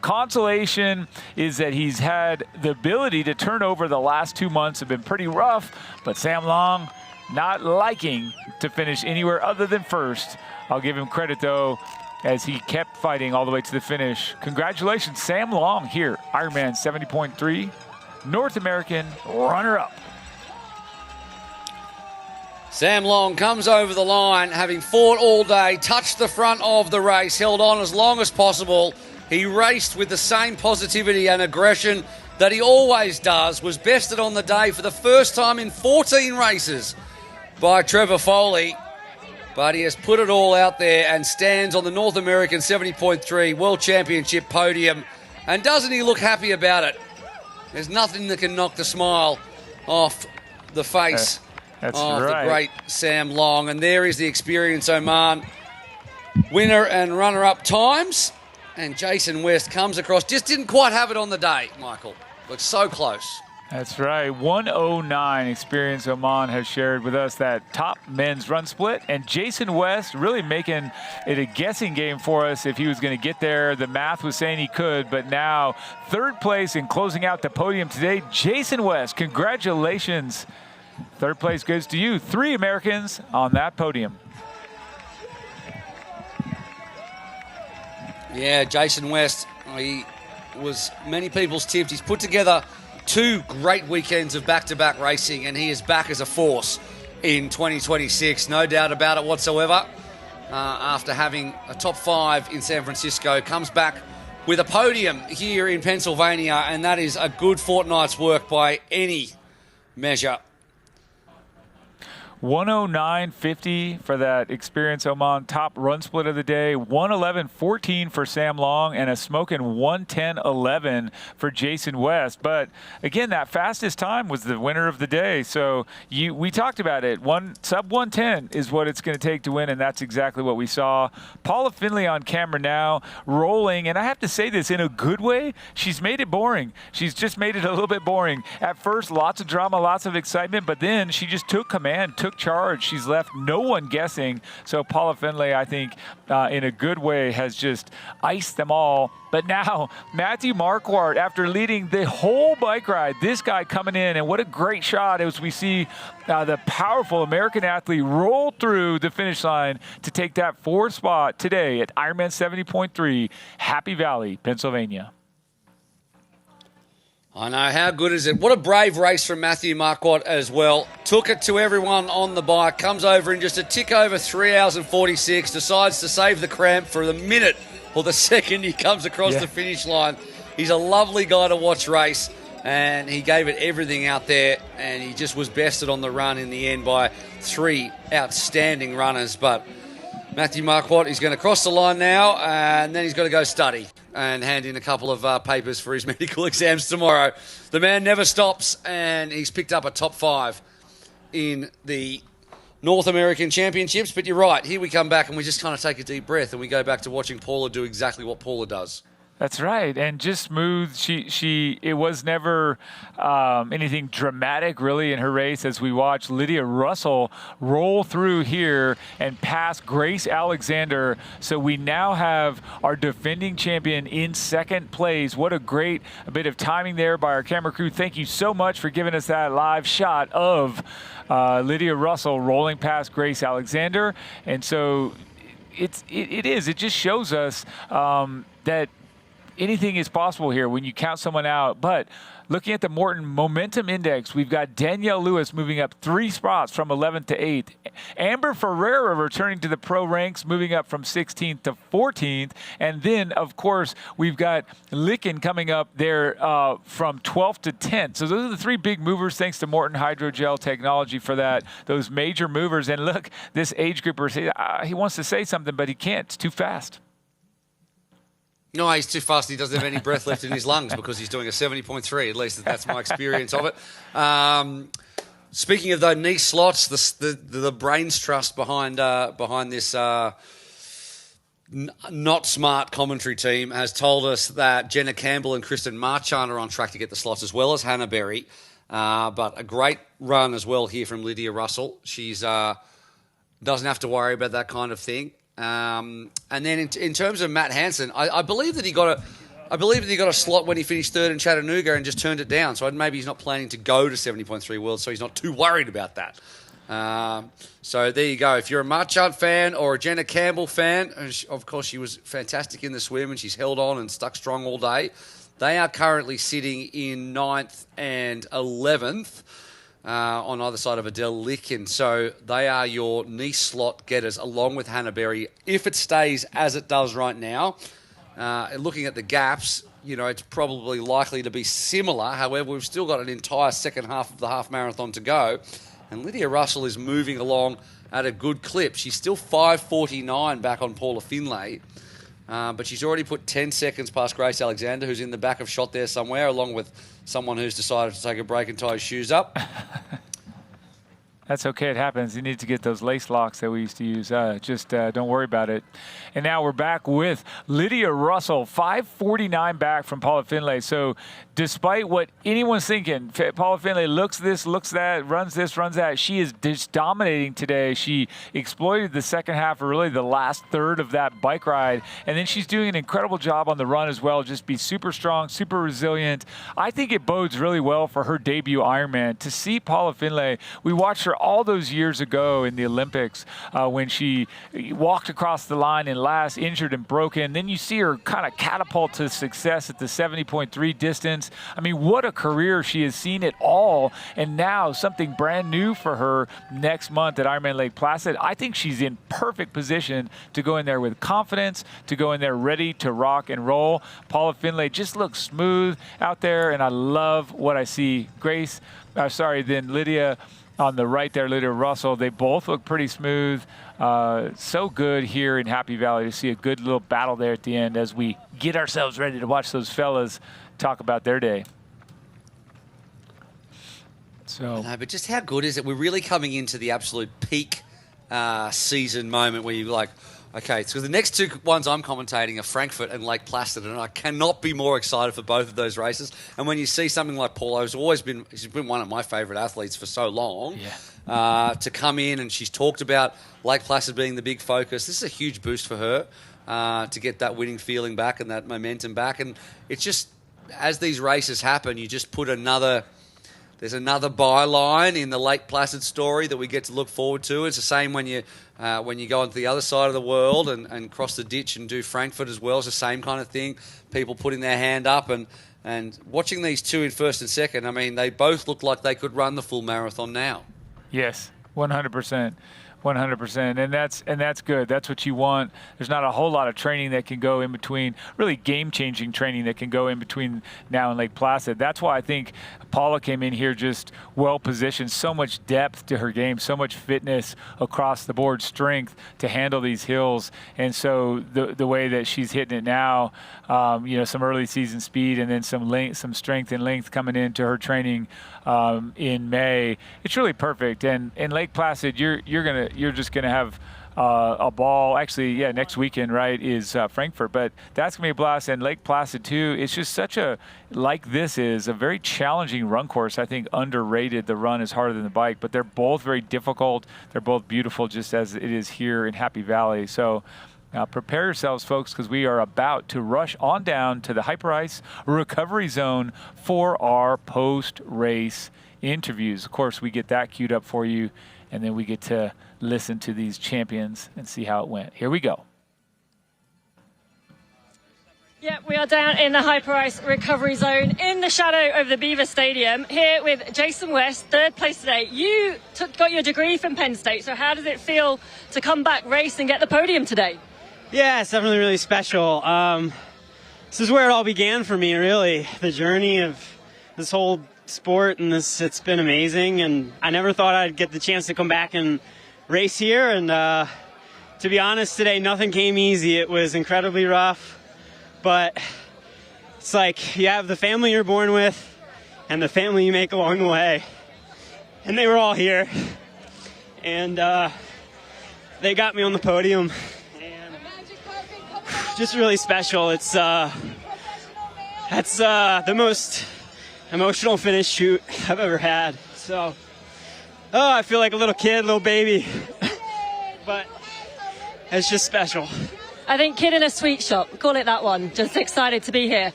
consolation is that he's had the ability to turn over. The last 2 months have been pretty rough, but Sam Long not liking to finish anywhere other than first. I'll give him credit, though, as he kept fighting all the way to the finish. Congratulations, Sam Long here, Ironman 70.3, North American runner-up. Sam Long comes over the line, having fought all day, touched the front of the race, held on as long as possible. He raced with the same positivity and aggression that he always does, was bested on the day for the first time in 14 races by Trevor Foley. But he has put it all out there and stands on the North American 70.3 World Championship podium. And doesn't he look happy about it? There's nothing that can knock the smile off the face That's of right. the great Sam Long. And there is the Experience Oman winner and runner-up times. And Jason West comes across. Just didn't quite have it on the day, Michael. Looked so close. That's right. 1:09 Experience Oman has shared with us that top men's run split. And Jason West really making it a guessing game for us if he was going to get there. The math was saying he could, but now third place and closing out the podium today, Jason West. Congratulations. Third place goes to you. 3 Americans on that podium. Yeah, Jason West, he was many people's tipped. He's put together 2 great weekends of back-to-back racing, and he is back as a force in 2026. No doubt about it whatsoever. After having a top 5 in San Francisco, comes back with a podium here in Pennsylvania, and that is a good fortnight's work by any measure. 109.50 for that Experience Oman top run split of the day. 111.14 for Sam Long and a smoking 110.11 for Jason West. But again, that fastest time was the winner of the day. So we talked about it. Sub 110 is what it's going to take to win, and that's exactly what we saw. Paula Finley on camera now, rolling, and I have to say this in a good way. She's made it boring. She's just made it a little bit boring. At first, lots of drama, lots of excitement, but then she just took command, took charge. She's left no one guessing. So Paula Finley, I think, in a good way, has just iced them all. But now, Matthew Marquardt, after leading the whole bike ride, this guy coming in, and what a great shot as we see the powerful American athlete roll through the finish line to take that 4th spot today at Ironman 70.3, Happy Valley, Pennsylvania. I know, how good is it? What a brave race from Matthew Marquardt as well. Took it to everyone on the bike, comes over in just a tick over 3 hours and 46, decides to save the cramp for the minute or the second he comes across the finish line. He's a lovely guy to watch race, and he gave it everything out there, and he just was bested on the run in the end by 3 outstanding runners. But Matthew Marquardt, he's going to cross the line now, and then he's got to go study and hand in a couple of papers for his medical exams tomorrow. The man never stops, and he's picked up a top 5 in the North American Championships. But you're right, here we come back and we just kind of take a deep breath and we go back to watching Paula do exactly what Paula does. That's right, and just smooth. It was never anything dramatic really in her race as we watch Lydia Russell roll through here and pass Grace Alexander. So we now have our defending champion in 2nd place. What a great bit of timing there by our camera crew. Thank you so much for giving us that live shot of Lydia Russell rolling past Grace Alexander. And so it just shows us that anything is possible here when you count someone out. But looking at the Morton Momentum Index, we've got Danielle Lewis moving up 3 spots from 11th to 8th. Amber Ferreira returning to the pro ranks, moving up from 16th to 14th. And then, of course, we've got Licken coming up there from 12th to 10th. So those are the 3 big movers, thanks to Morton Hydrogel technology for that. Those major movers. And look, this age grouper, he wants to say something, but he can't. It's too fast. No, he's too fast. He doesn't have any breath left in his lungs because he's doing a 70.3. At least that's my experience of it. Speaking of those knee slots, the brains trust behind this not smart commentary team has told us that Jenna Campbell and Kristen Marchand are on track to get the slots, as well as Hannah Berry. But a great run as well here from Lydia Russell. She's doesn't have to worry about that kind of thing. And then in terms of Matt Hansen, I believe that he got a slot when he finished third in Chattanooga and just turned it down. So maybe he's not planning to go to 70.3 Worlds, so he's not too worried about that. So there you go. If you're a Marchand fan or a Jenna Campbell fan, of course she was fantastic in the swim and she's held on and stuck strong all day. They are currently sitting in 9th and 11th on either side of Adele Licken. So they are your niece slot getters along with Hannah Berry. If it stays as it does right now, looking at the gaps, it's probably likely to be similar. However, we've still got an entire second half of the half marathon to go. And Lydia Russell is moving along at a good clip. She's still 5:49 back on Paula Finlay. But she's already put 10 seconds past Grace Alexander, who's in the back of shot there somewhere, along with someone who's decided to take a break and tie his shoes up. That's okay. It happens. You need to get those lace locks that we used to use. Just don't worry about it. And now we're back with Lydia Russell, 5:49 back from Paula Finlay. So despite what anyone's thinking, Paula Finlay looks this, looks that, runs this, runs that. She is just dominating today. She exploited the second half, or really the last third of that bike ride. And then she's doing an incredible job on the run as well. Just be super strong, super resilient. I think it bodes really well for her debut Ironman. To see Paula Finlay, we watched her all those years ago in the Olympics when she walked across the line in last, injured and broken. Then you see her kind of catapult to success at the 70.3 distance. I mean, what a career. She has seen it all, and now something brand new for her next month at Ironman Lake Placid. I think she's in perfect position to go in there with confidence, to go in there ready to rock and roll. Paula Finlay just looks smooth out there, and I love what I see. Then Lydia on the right there, Lydia Russell, they both look pretty smooth. So good here in Happy Valley to see a good little battle there at the end as we get ourselves ready to watch those fellas talk about their day. So, no, but just how good is it? We're really coming into the absolute peak season moment where you're like, okay, so the next two ones I'm commentating are Frankfurt and Lake Placid, and I cannot be more excited for both of those races. And when you see something like Paula, she's been one of my favourite athletes for so long, to come in, and she's talked about Lake Placid being the big focus. This is a huge boost for her to get that winning feeling back and that momentum back. And it's just, as these races happen, you just put there's another byline in the Lake Placid story that we get to look forward to. It's the same when you go onto the other side of the world and cross the ditch and do Frankfurt as well. It's the same kind of thing. People putting their hand up and watching these two in first and second. I mean, they both look like they could run the full marathon now. Yes, 100%. 100%, and that's good. That's what you want. There's not a whole lot of training that can go in between, really game-changing training that can go in between now and Lake Placid. That's why I think Paula came in here just well-positioned, so much depth to her game, so much fitness across the board, strength to handle these hills. And so the way that she's hitting it now, some early season speed and then some strength and length coming into her training in May, it's really perfect. And in Lake Placid, you're just gonna have a ball. Actually, next weekend, right, is Frankfurt, but that's gonna be a blast. And Lake Placid too. It's just this is a very challenging run course. I think underrated. The run is harder than the bike, but they're both very difficult. They're both beautiful, just as it is here in Happy Valley. So prepare yourselves, folks, because we are about to rush on down to the Hyperice recovery zone for our post-race interviews. Of course, we get that queued up for you, and then we get to listen to these champions and see how it went. Here we go. Yeah, we are down in the Hyperice recovery zone in the shadow of the Beaver Stadium here with Jason West, third place today. You got your degree from Penn State, so how does it feel to come back, race, and get the podium today? Yeah, it's definitely really special. This is where it all began for me, really. The journey of this whole sport, and it's been amazing. And I never thought I'd get the chance to come back and race here. And to be honest, today nothing came easy. It was incredibly rough, but it's like you have the family you're born with and the family you make along the way. And they were all here, and they got me on the podium. just really special. It's that's the most emotional finish shoot I've ever had. So, I feel like a little kid, little baby, but it's just special. I think kid in a sweet shop, call it that one. Just excited to be here.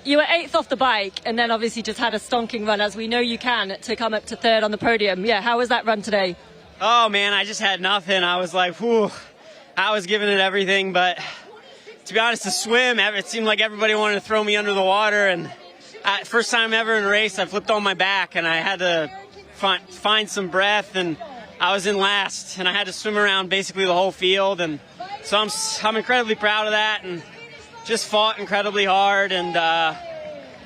You were 8th off the bike and then obviously just had a stonking run, as we know you can, to come up to 3rd on the podium. Yeah, how was that run today? Oh man, I just had nothing. I was like, whew, I was giving it everything, but to be honest, the swim, it seemed like everybody wanted to throw me under the water, and first time ever in a race, I flipped on my back and I had to find some breath, and I was in last, and I had to swim around basically the whole field, and so I'm incredibly proud of that, and just fought incredibly hard, and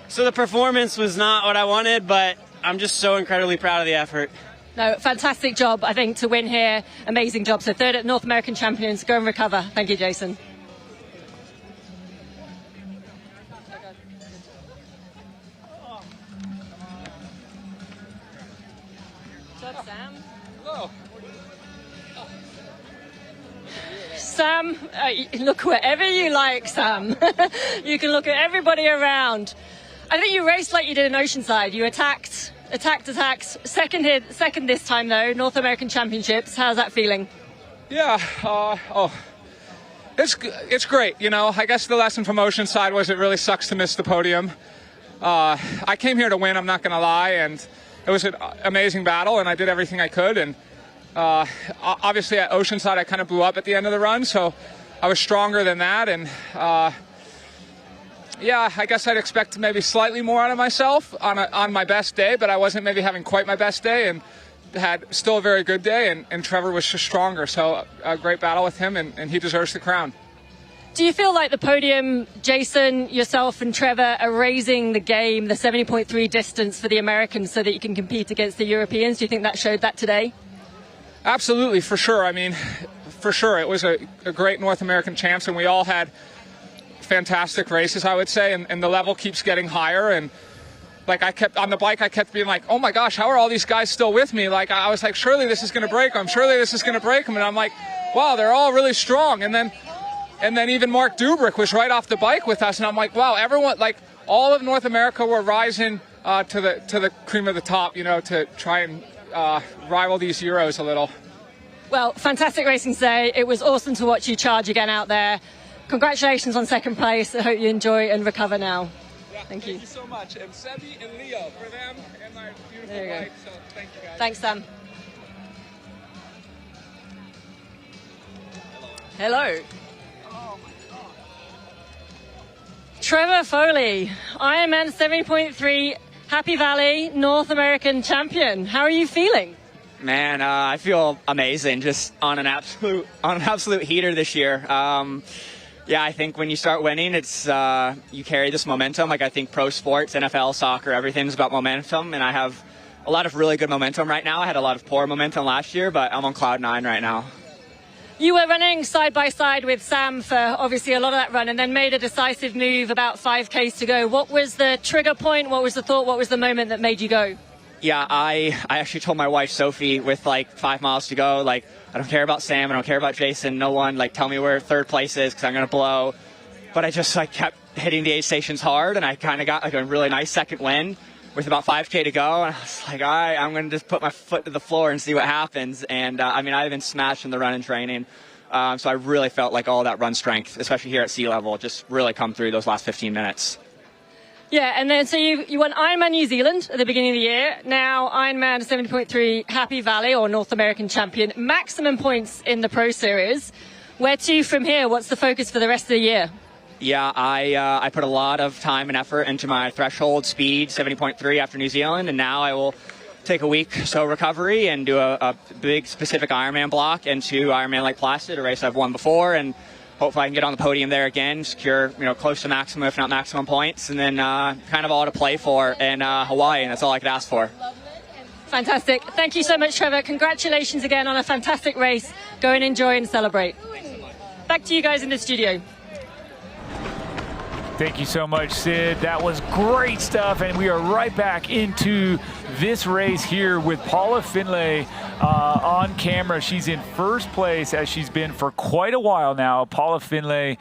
so the performance was not what I wanted, but I'm just so incredibly proud of the effort. No, fantastic job, I think, to win here. Amazing job. So 3rd at North American Champions. Go and recover. Thank you, Jason. Sam. Hello. Sam, look wherever you like, Sam. You can look at everybody around. I think you raced like you did in Oceanside. You attacked. Second this time, though, North American Championships. How's that feeling? Yeah, it's great. You know, I guess the lesson from Oceanside was it really sucks to miss the podium. I came here to win, I'm not going to lie, and it was an amazing battle, and I did everything I could, and obviously at Oceanside I kind of blew up at the end of the run, so I was stronger than that, and yeah, I guess I'd expect maybe slightly more out of myself on my best day, but I wasn't maybe having quite my best day, and had still a very good day, and Trevor was just stronger, so a great battle with him, and he deserves the crown. Do you feel like the podium, Jason, yourself and Trevor, are raising the game, the 70.3 distance for the Americans so that you can compete against the Europeans? Do you think that showed that today? Absolutely, for sure. I mean, for sure. It was a great North American champs, and we all had fantastic races, I would say, and the level keeps getting higher. And like I kept being like, oh my gosh, how are all these guys still with me? Like I was like, surely this is going to break them. Surely this is going to break them. And I'm like, wow, they're all really strong. And then even Mark Dubrick was right off the bike with us, and I'm like, wow, everyone, like all of North America were rising to the cream of the top, you know, to try and rival these Euros a little. Well, fantastic racing today. It was awesome to watch you charge again out there. Congratulations on second place. I hope you enjoy and recover now. Yeah, thank you so much. And Sebi and Leo for them and my beautiful bike. So thank you guys. Thanks, Sam. Hello. Trevor Foley, Ironman 70.3 Happy Valley North American champion. How are you feeling? Man, I feel amazing. Just on an absolute heater this year. Yeah, I think when you start winning, it's you carry this momentum. Like I think pro sports, NFL, soccer, everything's about momentum, and I have a lot of really good momentum right now. I had a lot of poor momentum last year, but I'm on cloud 9 right now. You were running side by side with Sam for obviously a lot of that run, and then made a decisive move about 5Ks to go. What was the trigger point? What was the thought? What was the moment that made you go? Yeah, I actually told my wife Sophie with like 5 miles to go, like, I don't care about Sam, I don't care about Jason, no one, like, tell me where third place is because I'm going to blow. But I just like kept hitting the aid stations hard, and I kind of got like a really nice second win with about 5K to go, and I was like, all right, I'm going to just put my foot to the floor and see what happens. And I mean, I've been smashed in the run and training, so I really felt like all that run strength, especially here at sea level, just really come through those last 15 minutes. Yeah, and then so you won Ironman New Zealand at the beginning of the year. Now Ironman 70.3 Happy Valley, or North American champion. Maximum points in the Pro Series. Where to from here? What's the focus for the rest of the year? Yeah, I put a lot of time and effort into my threshold speed 70.3 after New Zealand, and now I will take a week so recovery and do a big specific Ironman block and 2 Ironman Lake Placid, a race I've won before, and hopefully I can get on the podium there again, secure close to maximum, if not maximum points, and then kind of all to play for in Hawaii, and that's all I could ask for. Fantastic. Thank you so much, Trevor. Congratulations again on a fantastic race. Go and enjoy and celebrate. Back to you guys in the studio. Thank you so much, Sid. That was great stuff, and we are right back into this race here with Paula Finlay on camera. She's in first place, as she's been for quite a while now. Paula Finlay,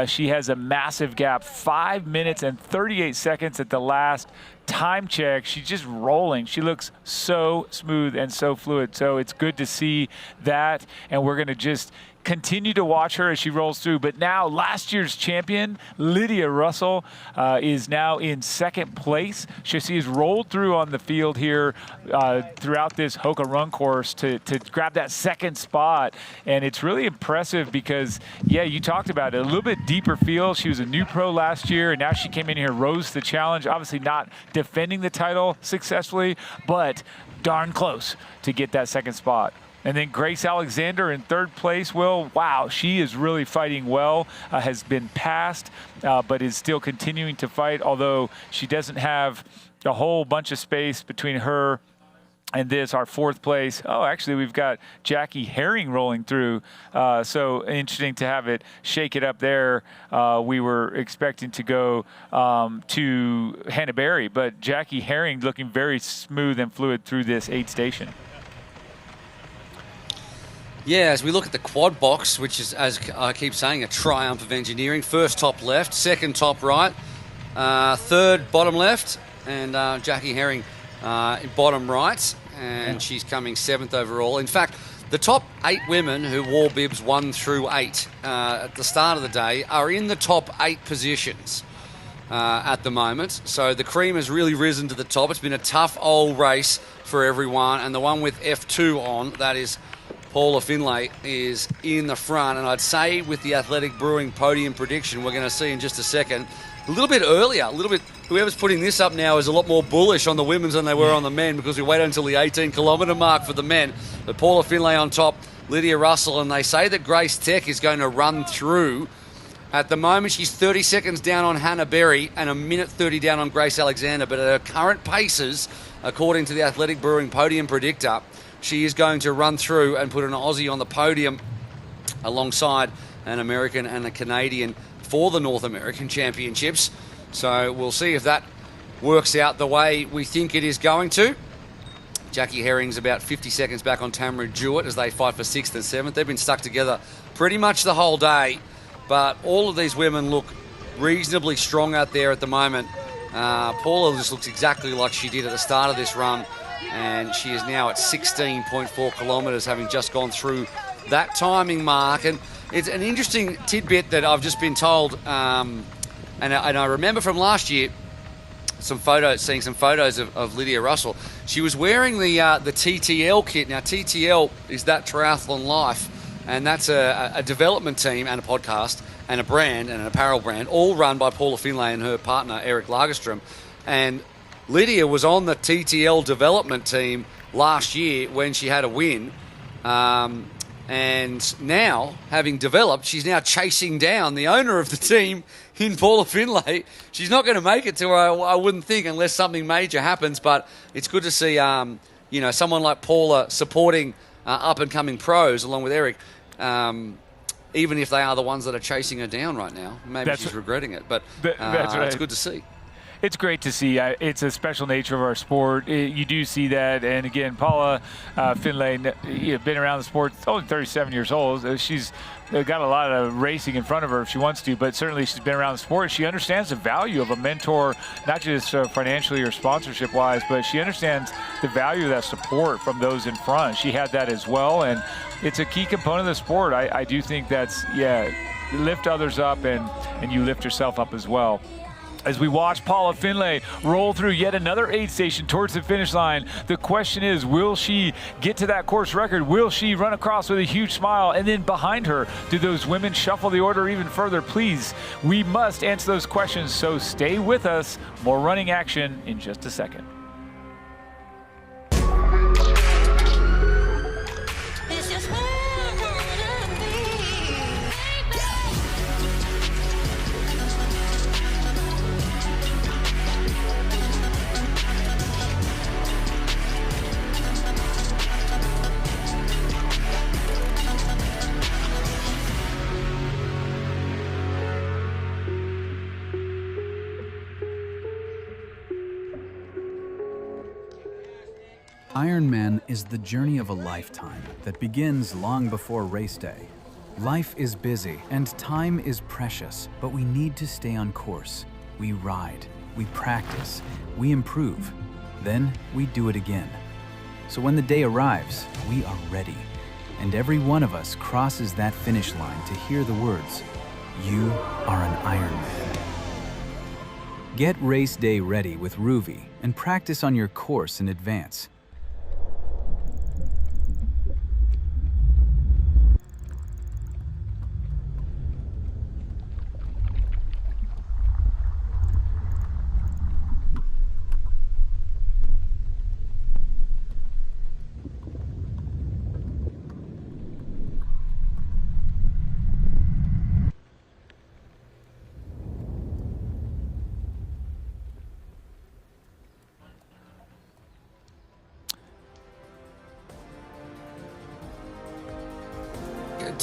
she has a massive gap, 5 minutes and 38 seconds at the last time check. She's just rolling. She looks so smooth and so fluid, so it's good to see that, and we're going to just continue to watch her as she rolls through. But now last year's champion, Lydia Russell, is now in second place. She has rolled through on the field here throughout this Hoka run course to grab that second spot. And it's really impressive because, yeah, you talked about it, a little bit deeper field. She was a new pro last year, and now she came in here, rose the challenge, obviously not defending the title successfully, but darn close to get that second spot. And then Grace Alexander in third place. Will, wow, she is really fighting well, has been passed, but is still continuing to fight, although she doesn't have a whole bunch of space between her and this, our fourth place. Oh, actually, we've got Jackie Herring rolling through. So interesting to have it shake it up there. We were expecting to go to Hannah Berry, but Jackie Herring looking very smooth and fluid through this 8 station. Yeah, as we look at the quad box, which is, as I keep saying, a triumph of engineering. First top left, second top right, third bottom left, and Jackie Herring in bottom right, and she's coming 7th overall. In fact, the top 8 women who wore bibs 1 through 8 at the start of the day are in the top 8 positions at the moment. So the cream has really risen to the top. It's been a tough old race for everyone, and the one with F2 on, that is Paula Finlay, is in the front. And I'd say with the Athletic Brewing podium prediction we're going to see in just a second, a little bit earlier, whoever's putting this up now is a lot more bullish on the women's than they were on the men, because we waited until the 18-kilometre mark for the men. But Paula Finlay on top, Lydia Russell, and they say that Grace Tech is going to run through. At the moment, she's 30 seconds down on Hannah Berry and a minute 30 down on Grace Alexander. But at her current paces, according to the Athletic Brewing podium predictor, she is going to run through and put an Aussie on the podium alongside an American and a Canadian for the North American Championships. So we'll see if that works out the way we think it is going to. Jackie Herring's about 50 seconds back on Tamara Jewett as they fight for 6th and 7th. They've been stuck together pretty much the whole day, but all of these women look reasonably strong out there at the moment. Paula just looks exactly like she did at the start of this run, and she is now at 16.4 kilometres, having just gone through that timing mark. And it's an interesting tidbit that I've just been told, and I remember from last year seeing some photos of Lydia Russell. She was wearing the TTL kit. Now, TTL is That Triathlon Life, and that's a development team and a podcast and a brand and an apparel brand, all run by Paula Finlay and her partner, Eric Lagerstrom. And Lydia was on the TTL development team last year when she had a win. And now, having developed, she's now chasing down the owner of the team in Paula Finlay. She's not going to make it to her, I wouldn't think, unless something major happens. But it's good to see, someone like Paula supporting up-and-coming pros along with Eric, even if they are the ones that are chasing her down right now. Maybe she's regretting it, but that's right. It's good to see. It's great to see. It's a special nature of our sport. You do see that. And again, Paula Finlay, been around the sport, only 37 years old. She's got a lot of racing in front of her if she wants to, but certainly she's been around the sport. She understands the value of a mentor, not just financially or sponsorship-wise, but she understands the value of that support from those in front. She had that as well, and it's a key component of the sport. I do think that's, lift others up and you lift yourself up as well. As we watch Paula Finlay roll through yet another 8 station towards the finish line, the question is, will she get to that course record? Will she run across with a huge smile? And then behind her, do those women shuffle the order even further? Please, we must answer those questions, so stay with us. More running action in just a second. Ironman is the journey of a lifetime that begins long before race day. Life is busy and time is precious, but we need to stay on course. We ride, we practice, we improve, then we do it again. So when the day arrives, we are ready, and every one of us crosses that finish line to hear the words, "You are an Ironman." Get race day ready with Ruvi and practice on your course in advance.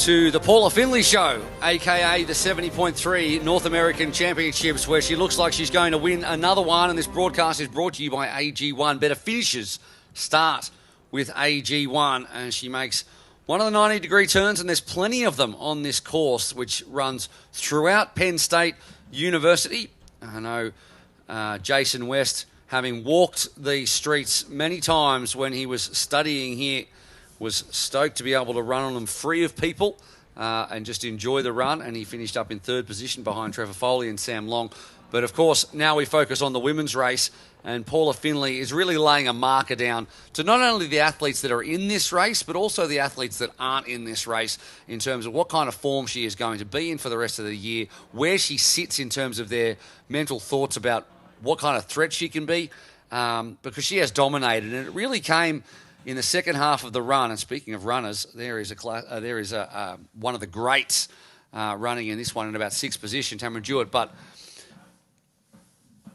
To the Paula Findlay Show, aka the 70.3 North American Championships, where she looks like she's going to win another one. And this broadcast is brought to you by AG1. Better finishes start with AG1, and she makes one of the 90-degree turns, and there's plenty of them on this course, which runs throughout Penn State University. I know Jason West, having walked the streets many times when he was studying here, was stoked to be able to run on them free of people and just enjoy the run. And he finished up in third position behind Trevor Foley and Sam Long. But of course, now we focus on the women's race, and Paula Findlay is really laying a marker down to not only the athletes that are in this race, but also the athletes that aren't in this race in terms of what kind of form she is going to be in for the rest of the year, where she sits in terms of their mental thoughts about what kind of threat she can be, because she has dominated. And it really came in the second half of the run. And speaking of runners, there is one of the greats running in this one in about sixth position, Tamara Jewett. But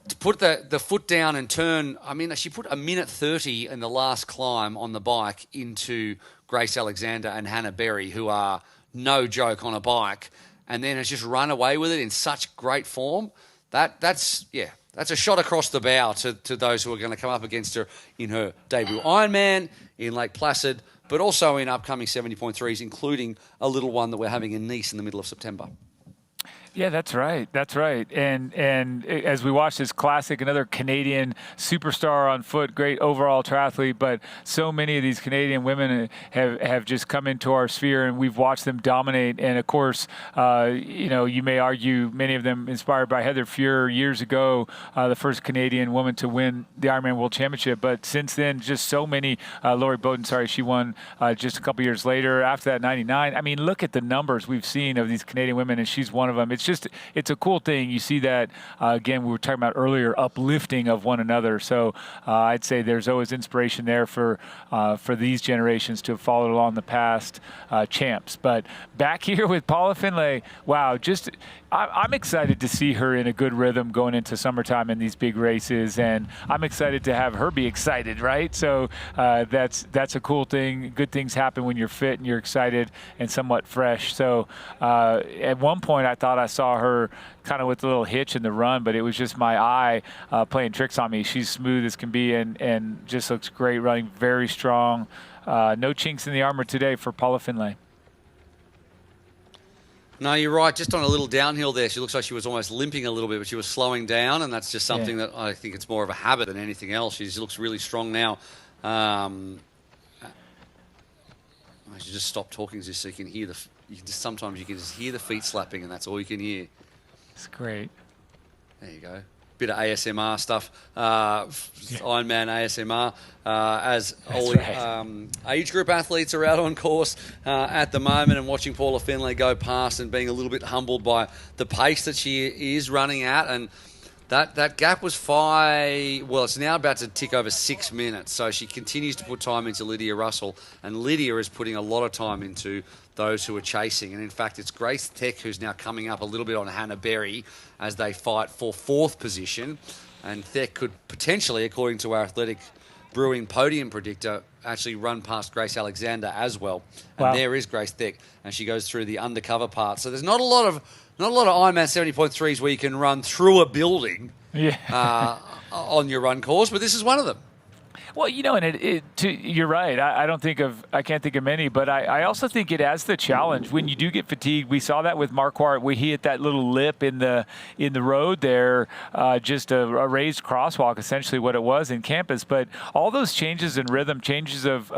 to put the foot down and turn, I mean, she put a minute 30 in the last climb on the bike into Grace Alexander and Hannah Berry, who are no joke on a bike, and then has just run away with it in such great form. That's a shot across the bow to those who are going to come up against her in her debut Ironman in Lake Placid, but also in upcoming 70.3s, including a little one that we're having in Nice in the middle of September. Yeah, that's right. That's right. And as we watch this classic, another Canadian superstar on foot, great overall triathlete, but so many of these Canadian women have just come into our sphere, and we've watched them dominate. And of course, you may argue many of them inspired by Heather Fuhr years ago, the first Canadian woman to win the Ironman World Championship. But since then, just so many. Lori Bowden, she won just a couple years later. After that, 99. I mean, look at the numbers we've seen of these Canadian women, and she's one of them. It's a cool thing. You see that, again, we were talking about earlier, uplifting of one another. So I'd say there's always inspiration there for these generations to have followed along the past champs. But back here with Paula Findlay, wow, I'm excited to see her in a good rhythm going into summertime in these big races, and I'm excited to have her be excited, right? So that's a cool thing. Good things happen when you're fit and you're excited and somewhat fresh. So at one point I thought I saw her kind of with a little hitch in the run, but it was just my eye playing tricks on me. She's smooth as can be and just looks great running, very strong. No chinks in the armor today for Paula Findlay. No, you're right. Just on a little downhill there, she looks like she was almost limping a little bit, but she was slowing down, and that's just something that I think it's more of a habit than anything else. She looks really strong now. I should just stop talking just so you can hear sometimes you can just hear the feet slapping, and that's all you can hear. It's great. There you go. Bit of ASMR stuff. Ironman ASMR. As all the age group athletes are out on course at the moment, and watching Paula Findlay go past and being a little bit humbled by the pace that she is running at. And that gap was it's now about to tick over 6 minutes. So she continues to put time into Lydia Russell, and Lydia is putting a lot of time into those who are chasing. And in fact, it's Grace Tech who's now coming up a little bit on Hannah Berry as they fight for fourth position. And Tech could potentially, according to our Athletic Brewing podium predictor, actually run past Grace Alexander as well. And there is Grace Tech, and she goes through the undercover part. So there's not a lot of Ironman 70.3s where you can run through a building on your run course, but this is one of them. Well, and you're right. I can't think of many, but I also think it adds the challenge when you do get fatigued. We saw that with Marquardt, where he hit that little lip in the road there, just a raised crosswalk, essentially what it was in campus. But all those changes in rhythm, changes of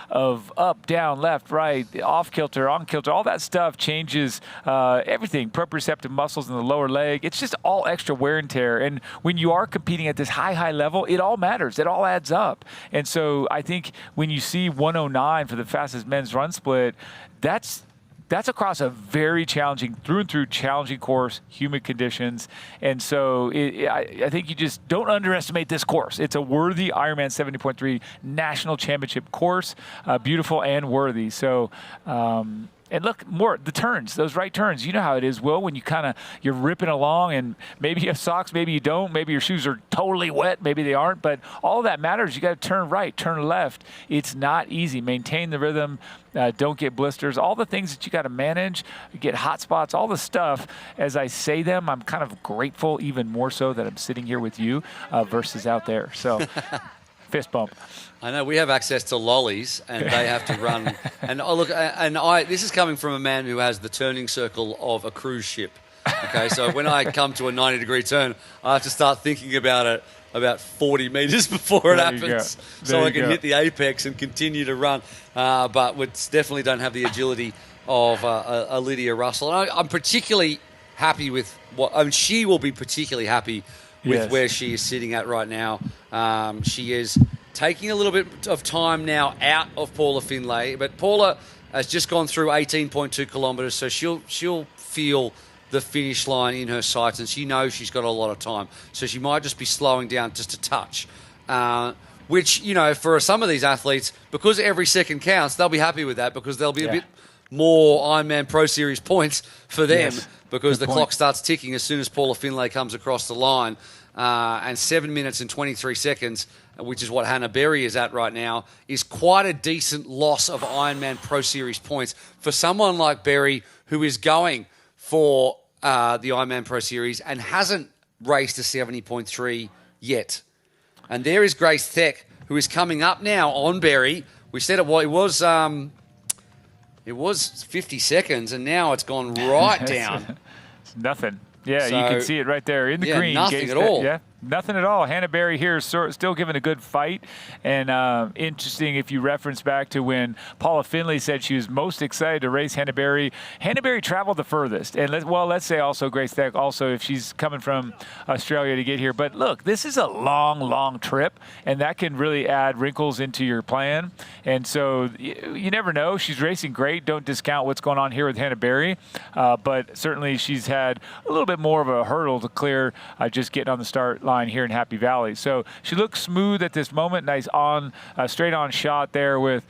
up, down, left, right, off kilter, on kilter, all that stuff changes everything. Proprioceptive muscles in the lower leg. It's just all extra wear and tear. And when you are competing at this high level, it all matters. It all adds up. And so I think when you see 109 for the fastest men's run split, that's across a very challenging, through and through challenging course, humid conditions. And so I think you just don't underestimate this course. It's a worthy Ironman 70.3 national championship course, beautiful and worthy. So, and look, more the turns, those right turns. You know how it is, Will, when you're ripping along and maybe you have socks, maybe you don't, maybe your shoes are totally wet, maybe they aren't, but all that matters. You got to turn right, turn left. It's not easy. Maintain the rhythm. Don't get blisters. All the things that you got to manage, get hot spots, all the stuff. As I say them, I'm kind of grateful, even more so, that I'm sitting here with you versus out there. So, fist bump. I know we have access to lollies, and they have to run. And this is coming from a man who has the turning circle of a cruise ship. Okay, so when I come to a 90-degree turn, I have to start thinking about it about 40 meters before it happens, so I can hit the apex and continue to run. But we definitely don't have the agility of a Lydia Russell. And I'm particularly happy with she will be particularly happy with where she is sitting at right now. She is taking a little bit of time now out of Paula Findlay, but Paula has just gone through 18.2 kilometres, so she'll feel the finish line in her sights, and she knows she's got a lot of time, so she might just be slowing down just a touch. Which, for some of these athletes, because every second counts, they'll be happy with that, because there'll be a bit more Ironman Pro Series points for them, because the clock starts ticking as soon as Paula Findlay comes across the line. And 7 minutes and 23 seconds, which is what Hannah Berry is at right now, is quite a decent loss of Ironman Pro Series points for someone like Berry, who is going for the Ironman Pro Series and hasn't raced a 70.3 yet. And there is Grace Theck, who is coming up now on Berry. We said it was 50 seconds, and now it's gone right down. It's nothing. Yeah, So, you can see it right there in the green. Nothing at all. Yeah, nothing at all. Hannah Berry here is still giving a good fight. And interesting if you reference back to when Paula Findlay said she was most excited to race Hannah Berry. Hannah Berry traveled the furthest. And let's say also Grace Theck, also if she's coming from Australia to get here. But look, this is a long trip, and that can really add wrinkles into your plan. And so you never know. She's racing great. Don't discount what's going on here with Hannah Berry. But certainly she's had a little bit more of a hurdle to clear just getting on the start line here in Happy Valley. So she looks smooth at this moment. Nice straight on shot there with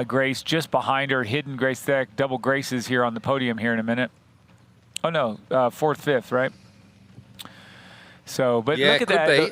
Grace just behind her, hidden Grace Theck, double Graces here on the podium here in a minute. Oh no, fourth, fifth, right? So, but look at that.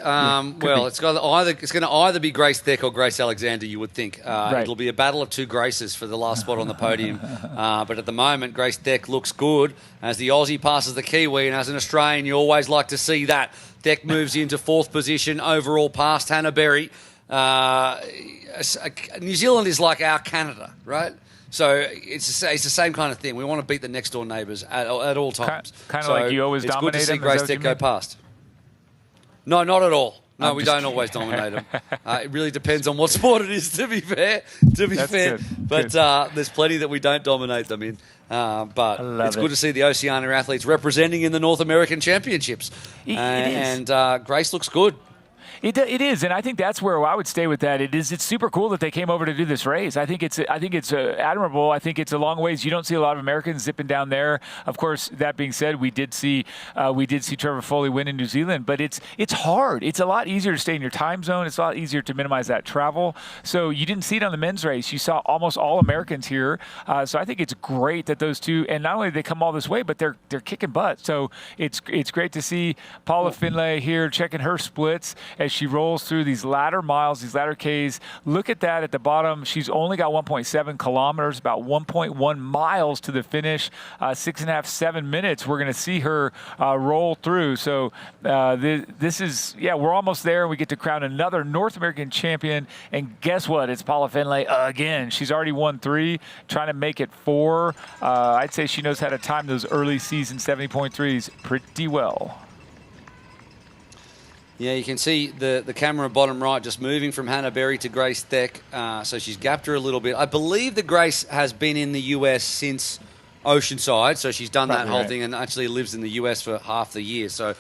Well, it's going to either be Grace Theck or Grace Alexander, you would think. It'll be a battle of two Graces for the last spot on the podium. But at the moment, Grace Theck looks good as the Aussie passes the Kiwi, and as an Australian, you always like to see that. Theck moves into fourth position overall past Hannah Berry. New Zealand is like our Canada, right? So it's the same kind of thing. We want to beat the next door neighbours at all times. Kind of like you always dominate them. It's good to see Grace Theck go past. No, not at all. No, we don't always dominate them. It really depends on what sport it is, to be fair. Good. But there's plenty that we don't dominate them in. But it's good to see the Oceania athletes representing in the North American Championships. And Grace looks good. It is, and I think that's where I would stay with that. It's super cool that they came over to do this race. I think it's admirable. I think it's a long ways. You don't see a lot of Americans zipping down there. Of course, that being said, we did see Trevor Foley win in New Zealand, but it's hard. It's a lot easier to stay in your time zone. It's a lot easier to minimize that travel. So you didn't see it on the men's race. You saw almost all Americans here. So I think it's great that those two, and not only did they come all this way, but they're kicking butt. So it's great to see Paula Findlay here checking her splits. as she rolls through these ladder miles, these ladder Ks. Look at that at the bottom. She's only got 1.7 kilometers, about 1.1 miles to the finish. 6.5, 7 minutes. We're going to see her roll through. So this is, we're almost there. We get to crown another North American champion. And guess what? It's Paula Finlay again. She's already won 3, trying to make it 4. I'd say she knows how to time those early season 70.3s pretty well. Yeah, you can see the camera bottom right just moving from Hannah Berry to Grace Theck. So she's gapped her a little bit. I believe that Grace has been in the US since Oceanside, so she's done that whole thing and actually lives in the US for half the year. So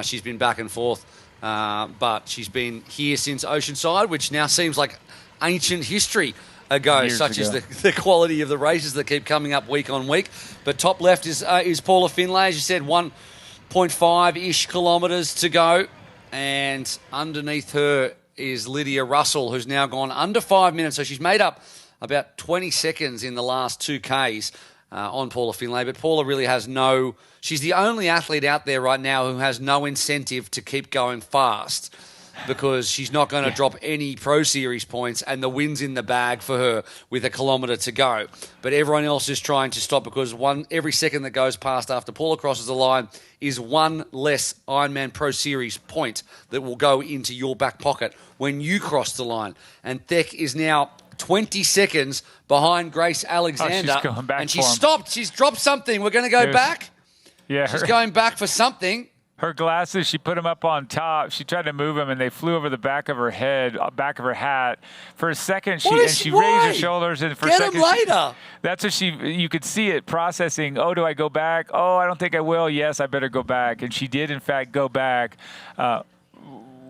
she's been back and forth, but she's been here since Oceanside, which now seems like ancient history ago. Is the quality of the races that keep coming up week on week. But top left is Paula Finlay, as you said, 1.5-ish kilometres to go. And underneath her is Lydia Russell, who's now gone under 5 minutes. So she's made up about 20 seconds in the last 2Ks on Paula Finlay. But Paula really has she's the only athlete out there right now who has no incentive to keep going fast, because she's not going to drop any Pro Series points, and the win's in the bag for her with a kilometre to go. But everyone else is trying to stop, because every second that goes past after Paula crosses the line is one less Ironman Pro Series point that will go into your back pocket when you cross the line. And Theck is now 20 seconds behind Grace Alexander. She's going back and she's stopped. She's dropped something. We're going to go back. Yeah, she's going back for something. Her glasses, she put them up on top. She tried to move them, and they flew over the back of her head, back of her hat. For a second, she raised her shoulders, and for a second, later. That's what you could see it processing. Oh, do I go back? Oh, I don't think I will. Yes, I better go back. And she did, in fact, go back.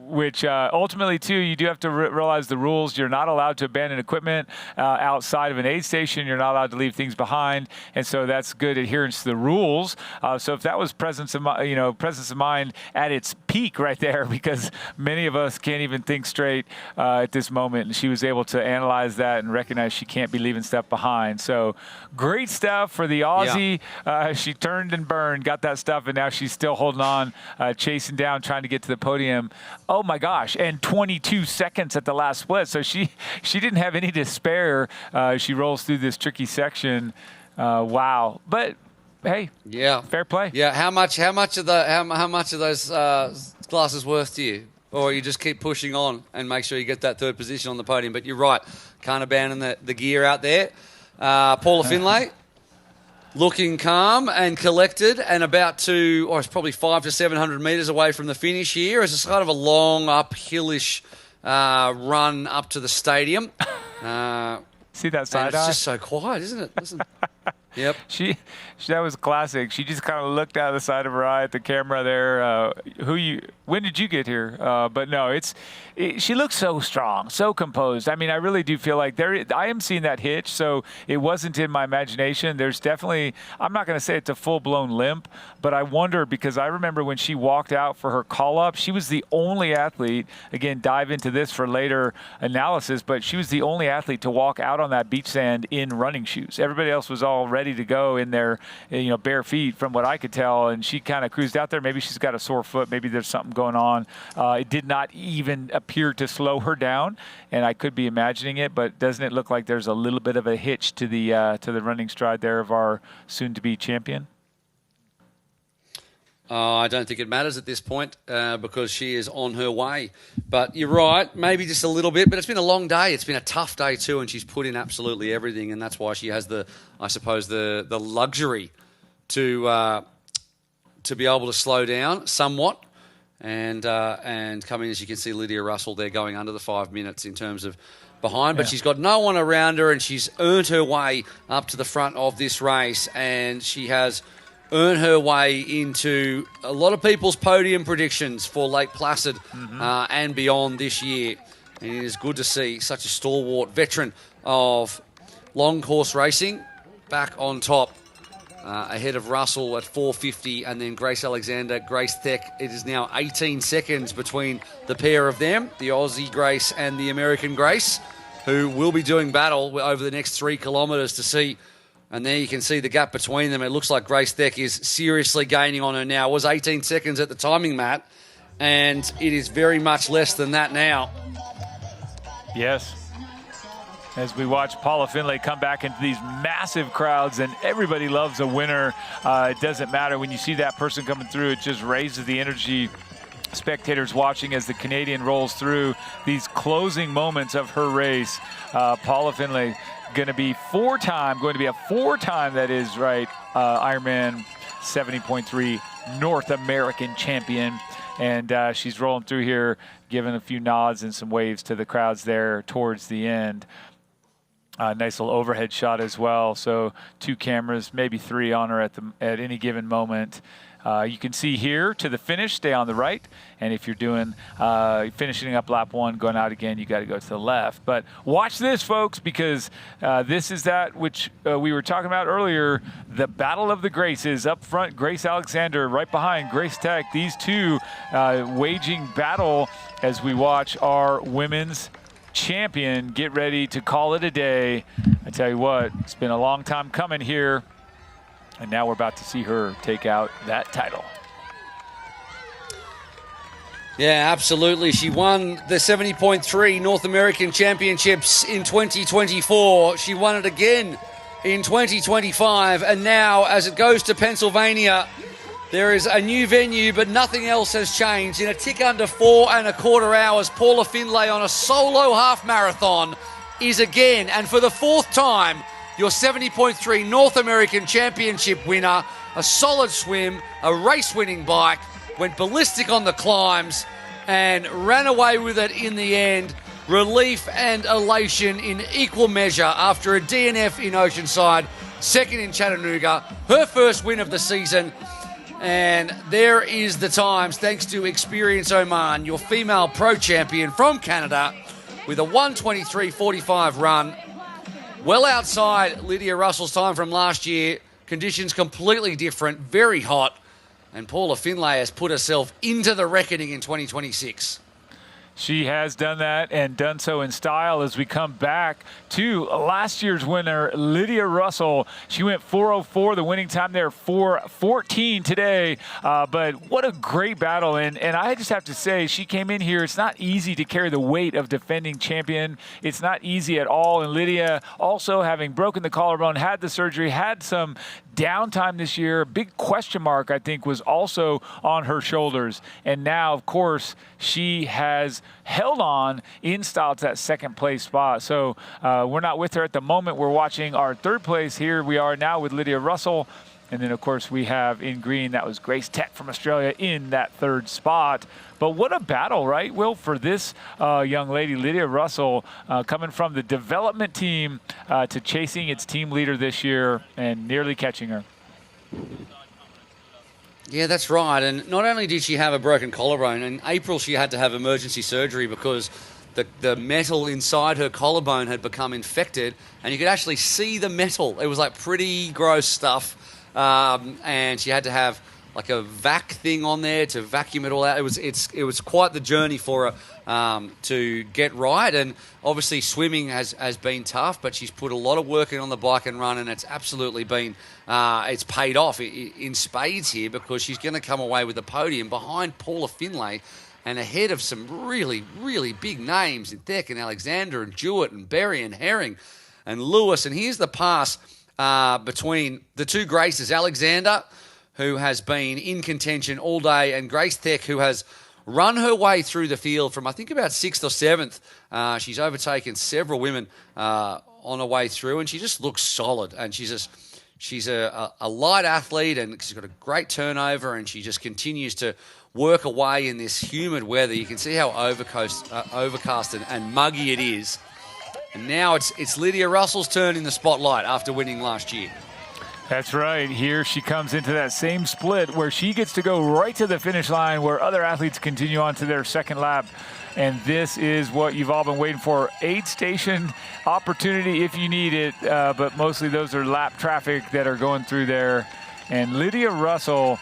Which ultimately, too, you do have to realize the rules. You're not allowed to abandon equipment outside of an aid station. You're not allowed to leave things behind, and so that's good adherence to the rules. So if that was presence of mind at its peak right there, because many of us can't even think straight at this moment, and she was able to analyze that and recognize she can't be leaving stuff behind. So great stuff for the Aussie. Yeah. She turned and burned, got that stuff, and now she's still holding on, chasing down, trying to get to the podium. Oh my gosh, and 22 seconds at the last split. So she didn't have any despair. She rolls through this tricky section. Wow. But hey, fair play. Yeah, how much of those glasses worth to you? Or you just keep pushing on and make sure you get that third position on the podium. But you're right, can't abandon the gear out there. Paula Finlay, looking calm and collected, and about to, it's probably 500 to 700 metres away from the finish here. It's a kind of a long uphillish run up to the stadium. See that side eye? It's just so quiet, isn't it? Listen. Yep. That was classic. She just kind of looked out of the side of her eye at the camera there. When did you get here? But no, she looks so strong, so composed. I mean, I really do feel like I am seeing that hitch, so it wasn't in my imagination. There's definitely, I'm not going to say it's a full-blown limp, but I wonder, because I remember when she walked out for her call-up, she was the only athlete, again, dive into this for later analysis, but she was the only athlete to walk out on that beach sand in running shoes. Everybody else was all ready to go in their bare feet, from what I could tell, and she kind of cruised out there. Maybe she's got a sore foot. Maybe there's something going on. It did not even appear to slow her down, and I could be imagining it, but doesn't it look like there's a little bit of a hitch to the running stride there of our soon-to-be champion? I don't think it matters at this point because she is on her way. But you're right, maybe just a little bit. But it's been a long day. It's been a tough day too, and she's put in absolutely everything, and that's why she has the luxury to be able to slow down somewhat and come in. As you can see, Lydia Russell there going under the 5 minutes in terms of behind, but she's got no one around her, and she's earned her way up to the front of this race, and she has earn her way into a lot of people's podium predictions for Lake Placid and beyond this year. And it is good to see such a stalwart veteran of long course racing back on top, ahead of Russell at 4:50, and then Grace Alexander, Grace Theck. It is now 18 seconds between the pair of them, the Aussie Grace and the American Grace, who will be doing battle over the next 3 kilometres to see. And there you can see the gap between them. It looks like Grace Theck is seriously gaining on her now. It was 18 seconds at the timing, Matt. and it is very much less than that now. Yes. As we watch Paula Findlay come back into these massive crowds, and everybody loves a winner. It doesn't matter when you see that person coming through, it just raises the energy. Spectators watching as the Canadian rolls through these closing moments of her race. Paula Findlay going to be a four-time, that is right, Ironman 70.3 North American champion. And she's rolling through here, giving a few nods and some waves to the crowds there towards the end. Nice little overhead shot as well. So 2 cameras, maybe 3 on her at any given moment. You can see here to the finish, stay on the right. And if you're doing finishing up lap 1, going out again, you got to go to the left. But watch this, folks, because this is that which we were talking about earlier, the Battle of the Graces. Up front, Grace Alexander, right behind Grace Tech. These two waging battle as we watch our women's champion get ready to call it a day. I tell you what, it's been a long time coming here. And now we're about to see her take out that title. Yeah, absolutely. She won the 70.3 North American Championships in 2024. She won it again in 2025. And now, as it goes to Pennsylvania, there is a new venue, but nothing else has changed. In a tick under 4 1/4 hours, Paula Findlay on a solo half marathon is again, and for the 4th time, your 70.3 North American Championship winner. A solid swim, a race-winning bike, went ballistic on the climbs and ran away with it in the end. Relief and elation in equal measure after a DNF in Oceanside, 2nd in Chattanooga, her first win of the season. And there is the times, thanks to Experience Oman, your female pro champion from Canada, with a 1:23.45 run. Well outside Lydia Russell's time from last year. Conditions completely different, very hot. And Paula Findlay has put herself into the reckoning in 2026. She has done that and done so in style as we come back to last year's winner, Lydia Russell. She went 4:04, the winning time there, 4:14 today. But what a great battle. And I just have to say, she came in here. It's not easy to carry the weight of defending champion. It's not easy at all. And Lydia, also having broken the collarbone, had the surgery, had some downtime this year. A big question mark, I think, was also on her shoulders. And now, of course, she has held on in style to that 2nd place spot. So we're not with her at the moment. We're watching our 3rd place. Here we are now with Lydia Russell. And then, of course, we have in green, that was Grace Tech from Australia in that 3rd spot. But what a battle, right, Will, for this young lady, Lydia Russell, coming from the development team to chasing its team leader this year and nearly catching her. Yeah, that's right. And not only did she have a broken collarbone, in April she had to have emergency surgery because the metal inside her collarbone had become infected, and you could actually see the metal. It was like pretty gross stuff. And she had to have like a vac thing on there to vacuum it all out. It was quite the journey for her to get right. And obviously swimming has been tough, but she's put a lot of work in on the bike and run, and it's absolutely been it's paid off in spades here, because she's going to come away with the podium behind Paula Findlay and ahead of some really, really big names in Thek and Alexander and Jewett and Berry and Herring and Lewis. And here's the pass between the 2 Graces, Alexander, who has been in contention all day, and Grace Tech, who has run her way through the field from, I think, about 6th or 7th. She's overtaken several women on her way through, and she just looks solid. And she's a light athlete, and she's got a great turnover, and she just continues to work away in this humid weather. You can see how overcast and muggy it is. And now it's Lydia Russell's turn in the spotlight after winning last year. That's right. Here she comes into that same split where she gets to go right to the finish line, where other athletes continue on to their 2nd lap. And this is what you've all been waiting for. Aid station opportunity if you need it, but mostly those are lap traffic that are going through there. And Lydia Russell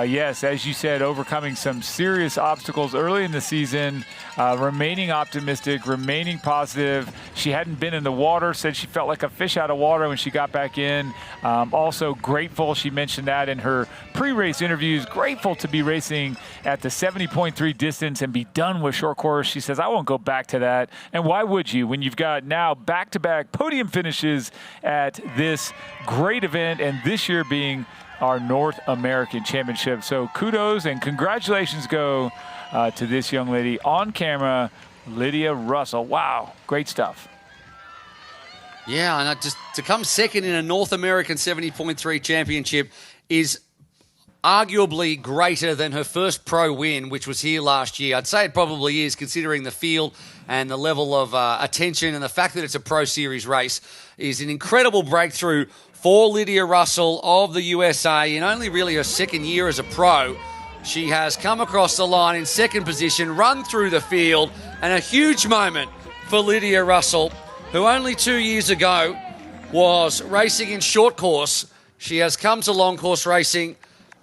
yes, as you said, overcoming some serious obstacles early in the season, remaining optimistic, remaining positive. She hadn't been in the water, said she felt like a fish out of water when she got back in. Also grateful, she mentioned that in her pre-race interviews, grateful to be racing at the 70.3 distance and be done with short course. She says, I won't go back to that. And why would you when you've got now back-to-back podium finishes at this great event, and this year being our North American Championship. So kudos and congratulations go to this young lady on camera, Lydia Russell. Wow, great stuff. Yeah, and just to come second in a North American 70.3 championship is arguably greater than her first pro win, which was here last year. I'd say it probably is, considering the field and the level of attention, and the fact that it's a Pro Series race is an incredible breakthrough for Lydia Russell of the USA. In only really her second year as a pro, she has come across the line in second position, run through the field, and a huge moment for Lydia Russell, who only 2 years ago was racing in short course. She has come to long course racing,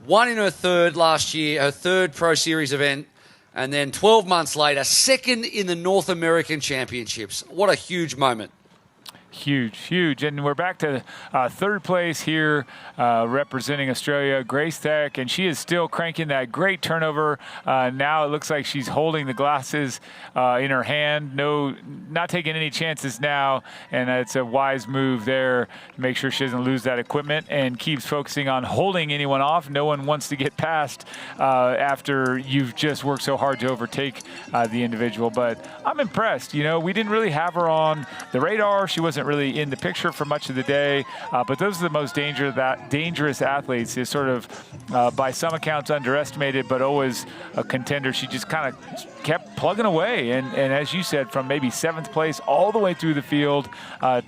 won in her third last year, her third Pro Series event, and then 12 months later, second in the North American Championships. What a huge moment. Huge, huge. And we're back to third place here, representing Australia, Grace Tech, and she is still cranking that great turnover. Now it looks like she's holding the glasses in her hand. No, not taking any chances now, and it's a wise move there to make sure she doesn't lose that equipment and keeps focusing on holding anyone off. No one wants to get past after you've just worked so hard to overtake the individual. But I'm impressed. You know, we didn't really have her on the radar. She wasn't really in the picture for much of the day, but those are the most dangerous athletes. Is sort of by some accounts underestimated, but always a contender. She just kind of kept plugging away, and as you said, from maybe 7th place all the way through the field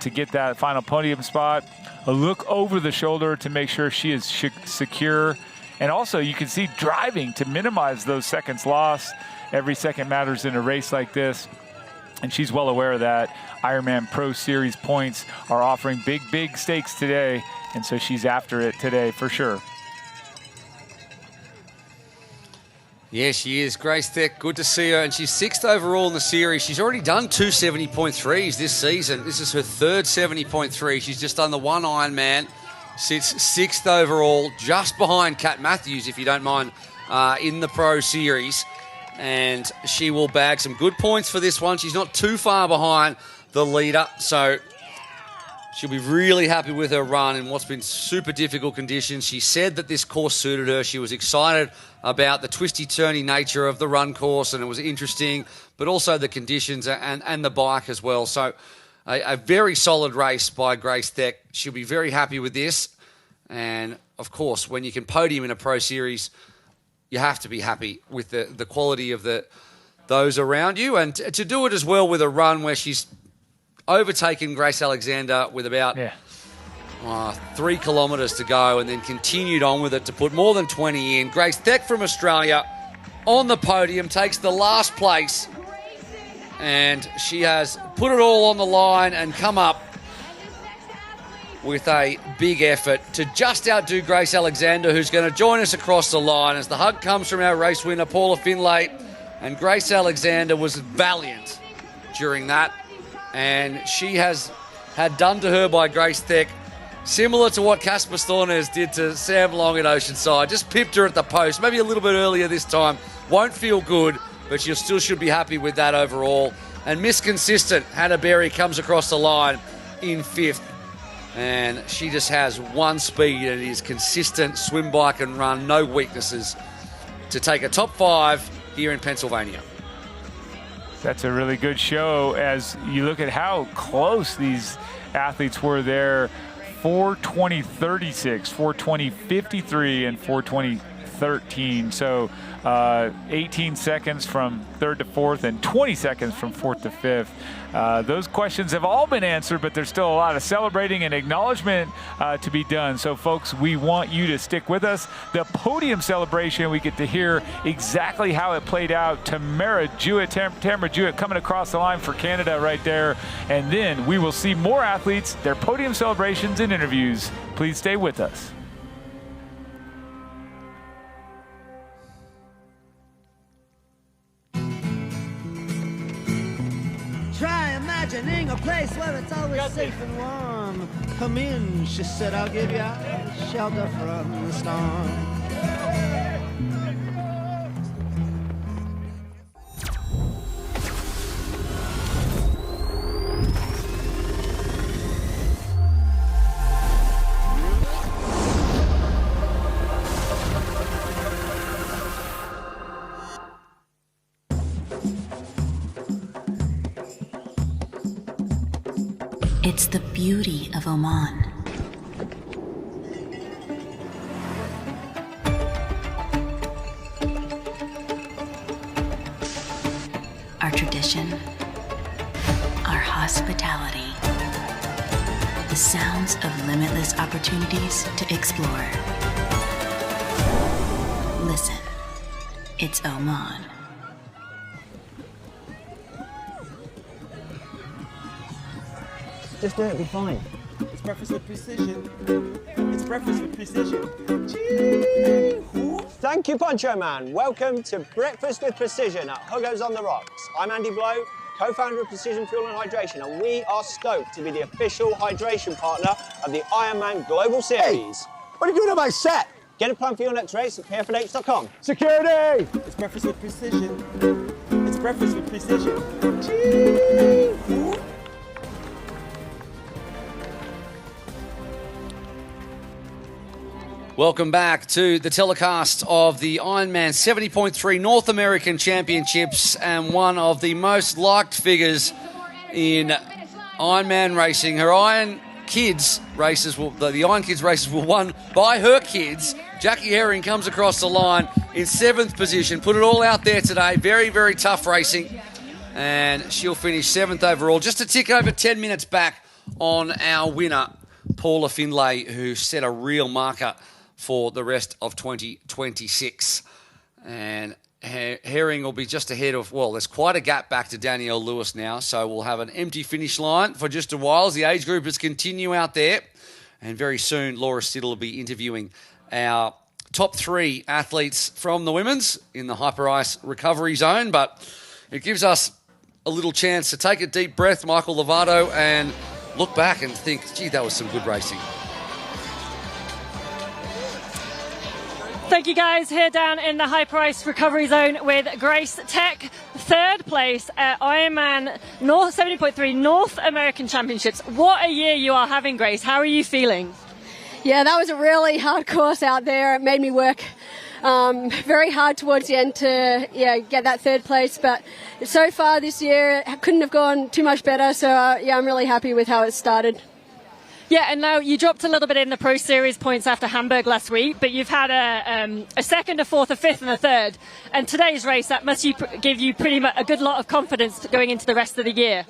to get that final podium spot. A look over the shoulder to make sure she is secure, and also you can see driving to minimize those seconds lost. Every second matters in a race like this, and she's well aware of that. Ironman Pro Series points are offering big stakes today, and so she's after it today for sure. Yeah, she is. Grace Tech, good to see her, and she's 6th overall in the series. She's already done 2 70.3s this season. This is her third 70.3. She's just done the one Ironman, sits 6th overall, just behind Kat Matthews, if you don't mind, in the Pro Series. And she will bag some good points for this one. She's not too far behind the leader, so she'll be really happy with her run in what's been super difficult conditions. She said that this course suited her. She was excited about the twisty-turny nature of the run course, and it was interesting, but also the conditions and the bike as well. So a very solid race by Grace Tech. She'll be very happy with this. And, of course, when you can podium in a Pro Series, you have to be happy with the quality of those around you. And to do it as well with a run where she's overtaken Grace Alexander with about 3 kilometres to go, and then continued on with it to put more than 20 in. Grace Tech from Australia on the podium, takes the last place, and she has put it all on the line and come up with a big effort to just outdo Grace Alexander, who's going to join us across the line as the hug comes from our race winner, Paula Finlay. And Grace Alexander was valiant during that, and she has had done to her by Grace Tech similar to what Casper Stornes did to Sam Long at Oceanside. Just pipped her at the post, maybe a little bit earlier this time. Won't feel good, but she still should be happy with that overall. And Miss Consistent, Hannah Berry, comes across the line in 5th. And she just has one speed, and it is consistent swim, bike and run, no weaknesses, to take a top 5 here in Pennsylvania. That's a really good show as you look at how close these athletes were there. 4:20.36, 4:20.53, and 4:20.13. So 18 seconds from 3rd to 4th and 20 seconds from 4th to 5th. Those questions have all been answered, but there's still a lot of celebrating and acknowledgement to be done. So, folks, we want you to stick with us. The podium celebration, we get to hear exactly how it played out. Tamara Jewett coming across the line for Canada right there. And then we will see more athletes, their podium celebrations and interviews. Please stay with us. imagining a place where it's always safe and warm. Come in, she said, I'll give you shelter from the storm. It's the beauty of Oman. Our tradition, our hospitality, the sounds of limitless opportunities to explore. Listen, it's Oman. Just do it, it'll be fine. It's breakfast with precision. It's breakfast with precision. Thank you, Poncho Man. Welcome to Breakfast with Precision at Hugo's on the Rocks. I'm Andy Blow, co-founder of Precision Fuel and Hydration, and we are stoked to be the official hydration partner of the Ironman Global Series. Hey, what are you doing on my set? Get a plan for your next race at pfnh.com. Security! It's breakfast with precision. It's breakfast with precision. Welcome back to the telecast of the Ironman 70.3 North American Championships, and one of the most liked figures in Ironman racing. Her Iron Kids races, the Iron Kids races were won by her kids. Jackie Herring comes across the line in 7th position. Put it all out there today. Very, very tough racing. And she'll finish 7th overall. Just a tick over 10 minutes back on our winner, Paula Findlay, who set a real marker for the rest of 2026. And Herring will be just ahead of, well, there's quite a gap back to Danielle Lewis now, so we'll have an empty finish line for just a while as the age groupers continue out there. And very soon, Laura Stiddle will be interviewing our top 3 athletes from the women's in the hyper ice recovery zone. But it gives us a little chance to take a deep breath, Michael Lovato, and look back and think, gee, that was some good racing. Thank you, guys. Here down in the high price recovery zone with Grace Tech, 3rd place at Ironman 70.3 North American Championships. What a year you are having, Grace. How are you feeling? Yeah, that was a really hard course out there. It made me work very hard towards the end to get that 3rd place. But so far this year, it couldn't have gone too much better. So, I'm really happy with how it started. Yeah, and now you dropped a little bit in the Pro Series points after Hamburg last week, but you've had a 2nd, a 4th, a 5th, and a 3rd. And today's race, that must give you pretty much a good lot of confidence going into the rest of the year.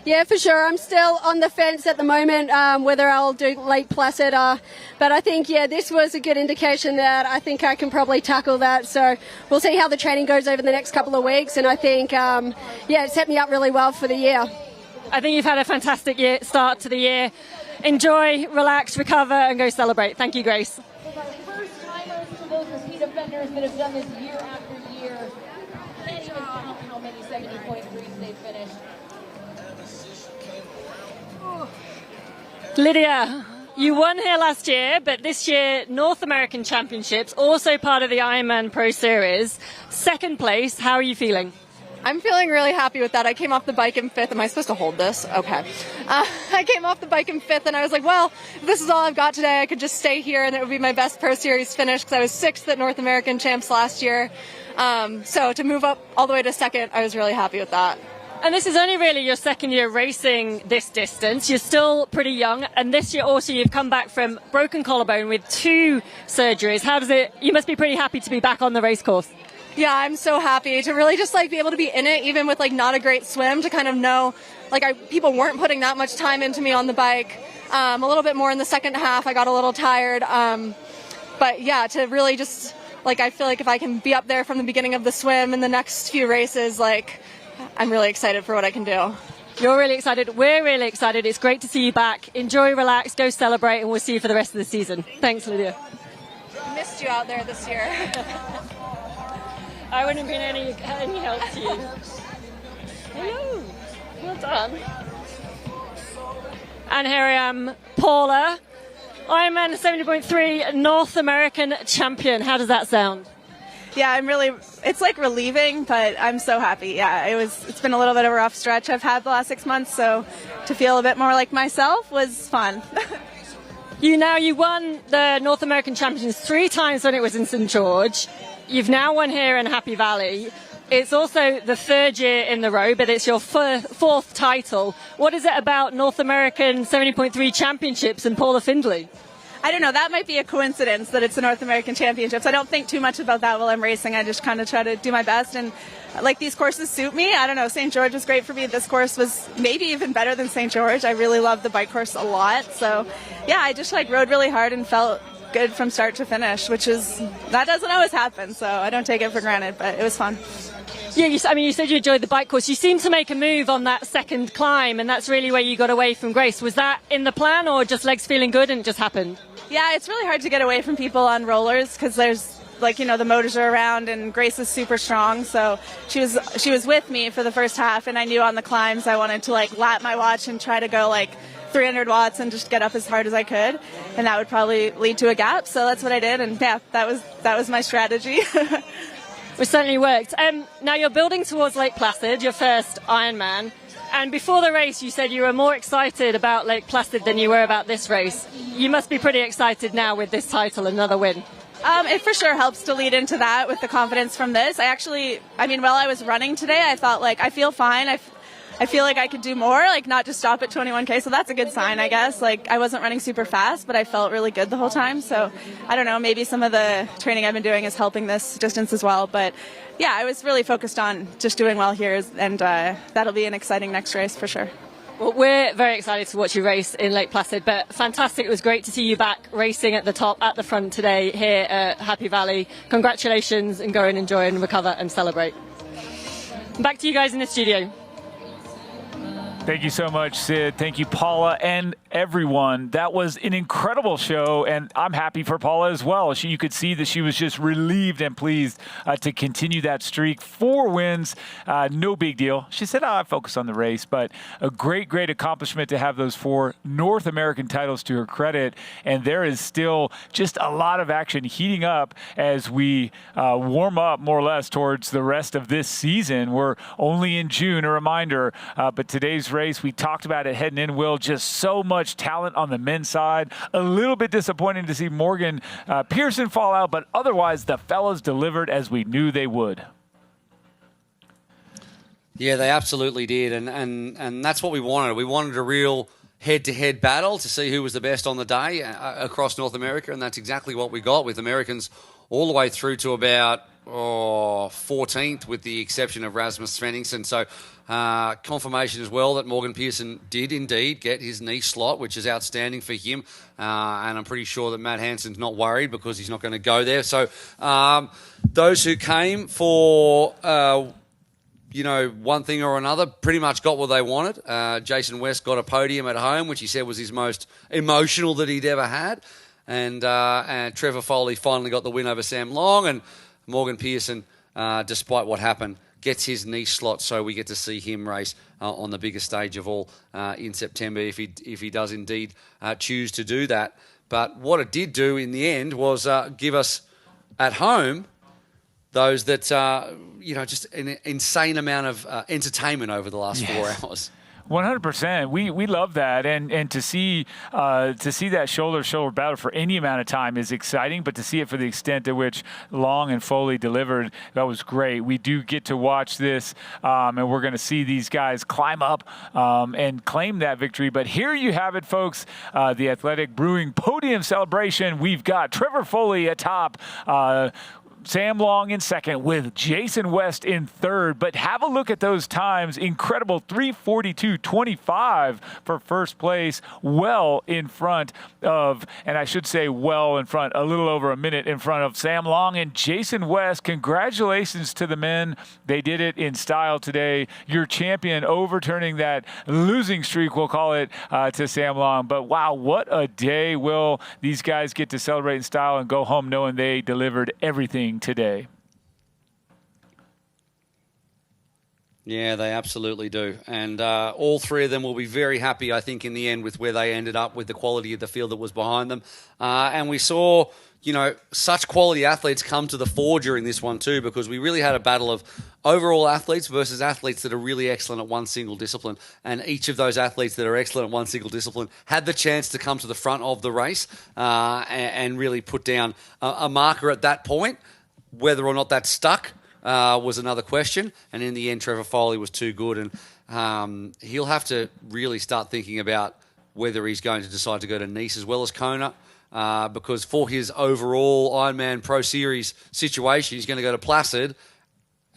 Yeah, for sure. I'm still on the fence at the moment whether I'll do Lake Placid. But I think, this was a good indication that I think I can probably tackle that. So we'll see how the training goes over the next couple of weeks. And I think, it set me up really well for the year. I think you've had a fantastic start to the year. Enjoy, relax, recover, and go celebrate. Thank you, Grace. First timers to those repeat offenders that have done this year after year. Can't even count how many 70.3s they've finished. Lydia, you won here last year, but this year, North American Championships, also part of the Ironman Pro Series. 2nd place, how are you feeling? I'm feeling really happy with that. I came off the bike in 5th. Am I supposed to hold this? Okay. I came off the bike in 5th, and I was like, well, if this is all I've got today, I could just stay here, and it would be my best Pro Series finish because I was 6th at North American Champs last year. So to move up all the way to 2nd, I was really happy with that. And this is only really your 2nd year racing this distance. You're still pretty young, and this year also you've come back from broken collarbone with 2 surgeries. You must be pretty happy to be back on the race course. Yeah, I'm so happy to really just be able to be in it, even with not a great swim, to kind of know people weren't putting that much time into me on the bike. A little bit more in the second half. I got a little tired. But yeah, to really just I feel like if I can be up there from the beginning of the swim in the next few races, I'm really excited for what I can do. You're really excited. We're really excited. It's great to see you back. Enjoy, relax, go celebrate, and we'll see you for the rest of the season. Thanks, Lydia. Missed you out there this year. I wouldn't have been any help to you. Hello. Well done. And here I am, Paula, Ironman 70.3 North American champion. How does that sound? Yeah, it's like relieving, but I'm so happy. Yeah, it's been a little bit of a rough stretch I've had the last 6 months, so to feel a bit more like myself was fun. You won the North American Championships 3 times when it was in St. George. You've now won here in Happy Valley. It's also the 3rd year in the row, but it's your 4th title. What is it about North American 70.3 Championships and Paula Findlay? I don't know, that might be a coincidence that it's the North American Championships. I don't think too much about that while I'm racing. I just kind of try to do my best, and like these courses suit me. I don't know, St. George was great for me. This course was maybe even better than St. George. I really loved the bike course a lot. So yeah, I just rode really hard and felt good from start to finish, that doesn't always happen, so I don't take it for granted, but it was fun. Yeah, you said you enjoyed the bike course. You seemed to make a move on that second climb, and that's really where you got away from Grace. Was that in the plan, or just legs feeling good and it just happened? Yeah, it's really hard to get away from people on rollers because there's the motors are around, and Grace is super strong. So she was with me for the first half, and I knew on the climbs I wanted to lap my watch and try to go 300 watts and just get up as hard as I could, and that would probably lead to a gap. So that's what I did, and yeah, that was my strategy. Which certainly worked. Now you're building towards Lake Placid, your first Ironman. And before the race, you said you were more excited about Lake Placid than you were about this race. You must be pretty excited now with this title, another win. It for sure helps to lead into that with the confidence from this. While I was running today, I thought I feel fine. I feel like I could do more, not just stop at 21K. So that's a good sign, I guess. I wasn't running super fast, but I felt really good the whole time. So I don't know, maybe some of the training I've been doing is helping this distance as well. But yeah, I was really focused on just doing well here, and that'll be an exciting next race for sure. Well, we're very excited to watch you race in Lake Placid, but fantastic. It was great to see you back racing at the top, at the front today here at Happy Valley. Congratulations, and go and enjoy and recover and celebrate. Back to you guys in the studio. Thank you so much, Sid. Thank you, Paula, and everyone. That was an incredible show, and I'm happy for Paula as well. You could see that she was just relieved and pleased to continue that streak. 4 wins, no big deal. She said, I focus on the race, but a great, great accomplishment to have those 4 North American titles to her credit, and there is still just a lot of action heating up as we warm up more or less towards the rest of this season. We're only in June, a reminder, but today's race, we talked about it heading in, Will, just so much talent on the men's side. A little bit disappointing to see Morgan Pearson fall out, but otherwise the fellas delivered as we knew they would. Yeah, they absolutely did, and that's what we wanted. We wanted a real head-to-head battle to see who was the best on the day across North America, and that's exactly what we got, with Americans all the way through to about 14th, with the exception of Rasmus Svenningsson. So confirmation as well that Morgan Pearson did indeed get his knee slot, which is outstanding for him. And I'm pretty sure that Matt Hansen's not worried because he's not going to go there. So those who came for one thing or another pretty much got what they wanted. Jason West got a podium at home, which he said was his most emotional that he'd ever had. And Trevor Foley finally got the win over Sam Long. And Morgan Pearson, despite what happened, gets his knee slot, so we get to see him race on the biggest stage of all in September if he does indeed choose to do that. But what it did do in the end was give us at home those that just an insane amount of entertainment over the last 4 hours. 100%. We love that, and to see that shoulder-to-shoulder battle for any amount of time is exciting. But to see it for the extent to which Long and Foley delivered, that was great. We do get to watch this, and we're going to see these guys climb up and claim that victory. But here you have it, folks. The Athletic Brewing podium celebration. We've got Trevor Foley atop. Sam Long in second with Jason West in third. But have a look at those times. Incredible 3:42.25 for first place. Well in front of, and I should say well in front, a little over a minute in front of Sam Long and Jason West. Congratulations to the men. They did it in style today. Your champion overturning that losing streak, we'll call it, to Sam Long. But wow, what a day. Will these guys get to celebrate in style and go home knowing they delivered everything today? Yeah, they absolutely do. And all three of them will be very happy, I think, in the end with where they ended up with the quality of the field that was behind them. And we saw, such quality athletes come to the fore during this one too, because we really had a battle of overall athletes versus athletes that are really excellent at one single discipline. And each of those athletes that are excellent at one single discipline had the chance to come to the front of the race and really put down a marker at that point. Whether or not that stuck was another question. And in the end, Trevor Foley was too good. And he'll have to really start thinking about whether he's going to decide to go to Nice as well as Kona. Because for his overall Ironman Pro Series situation, he's going to go to Placid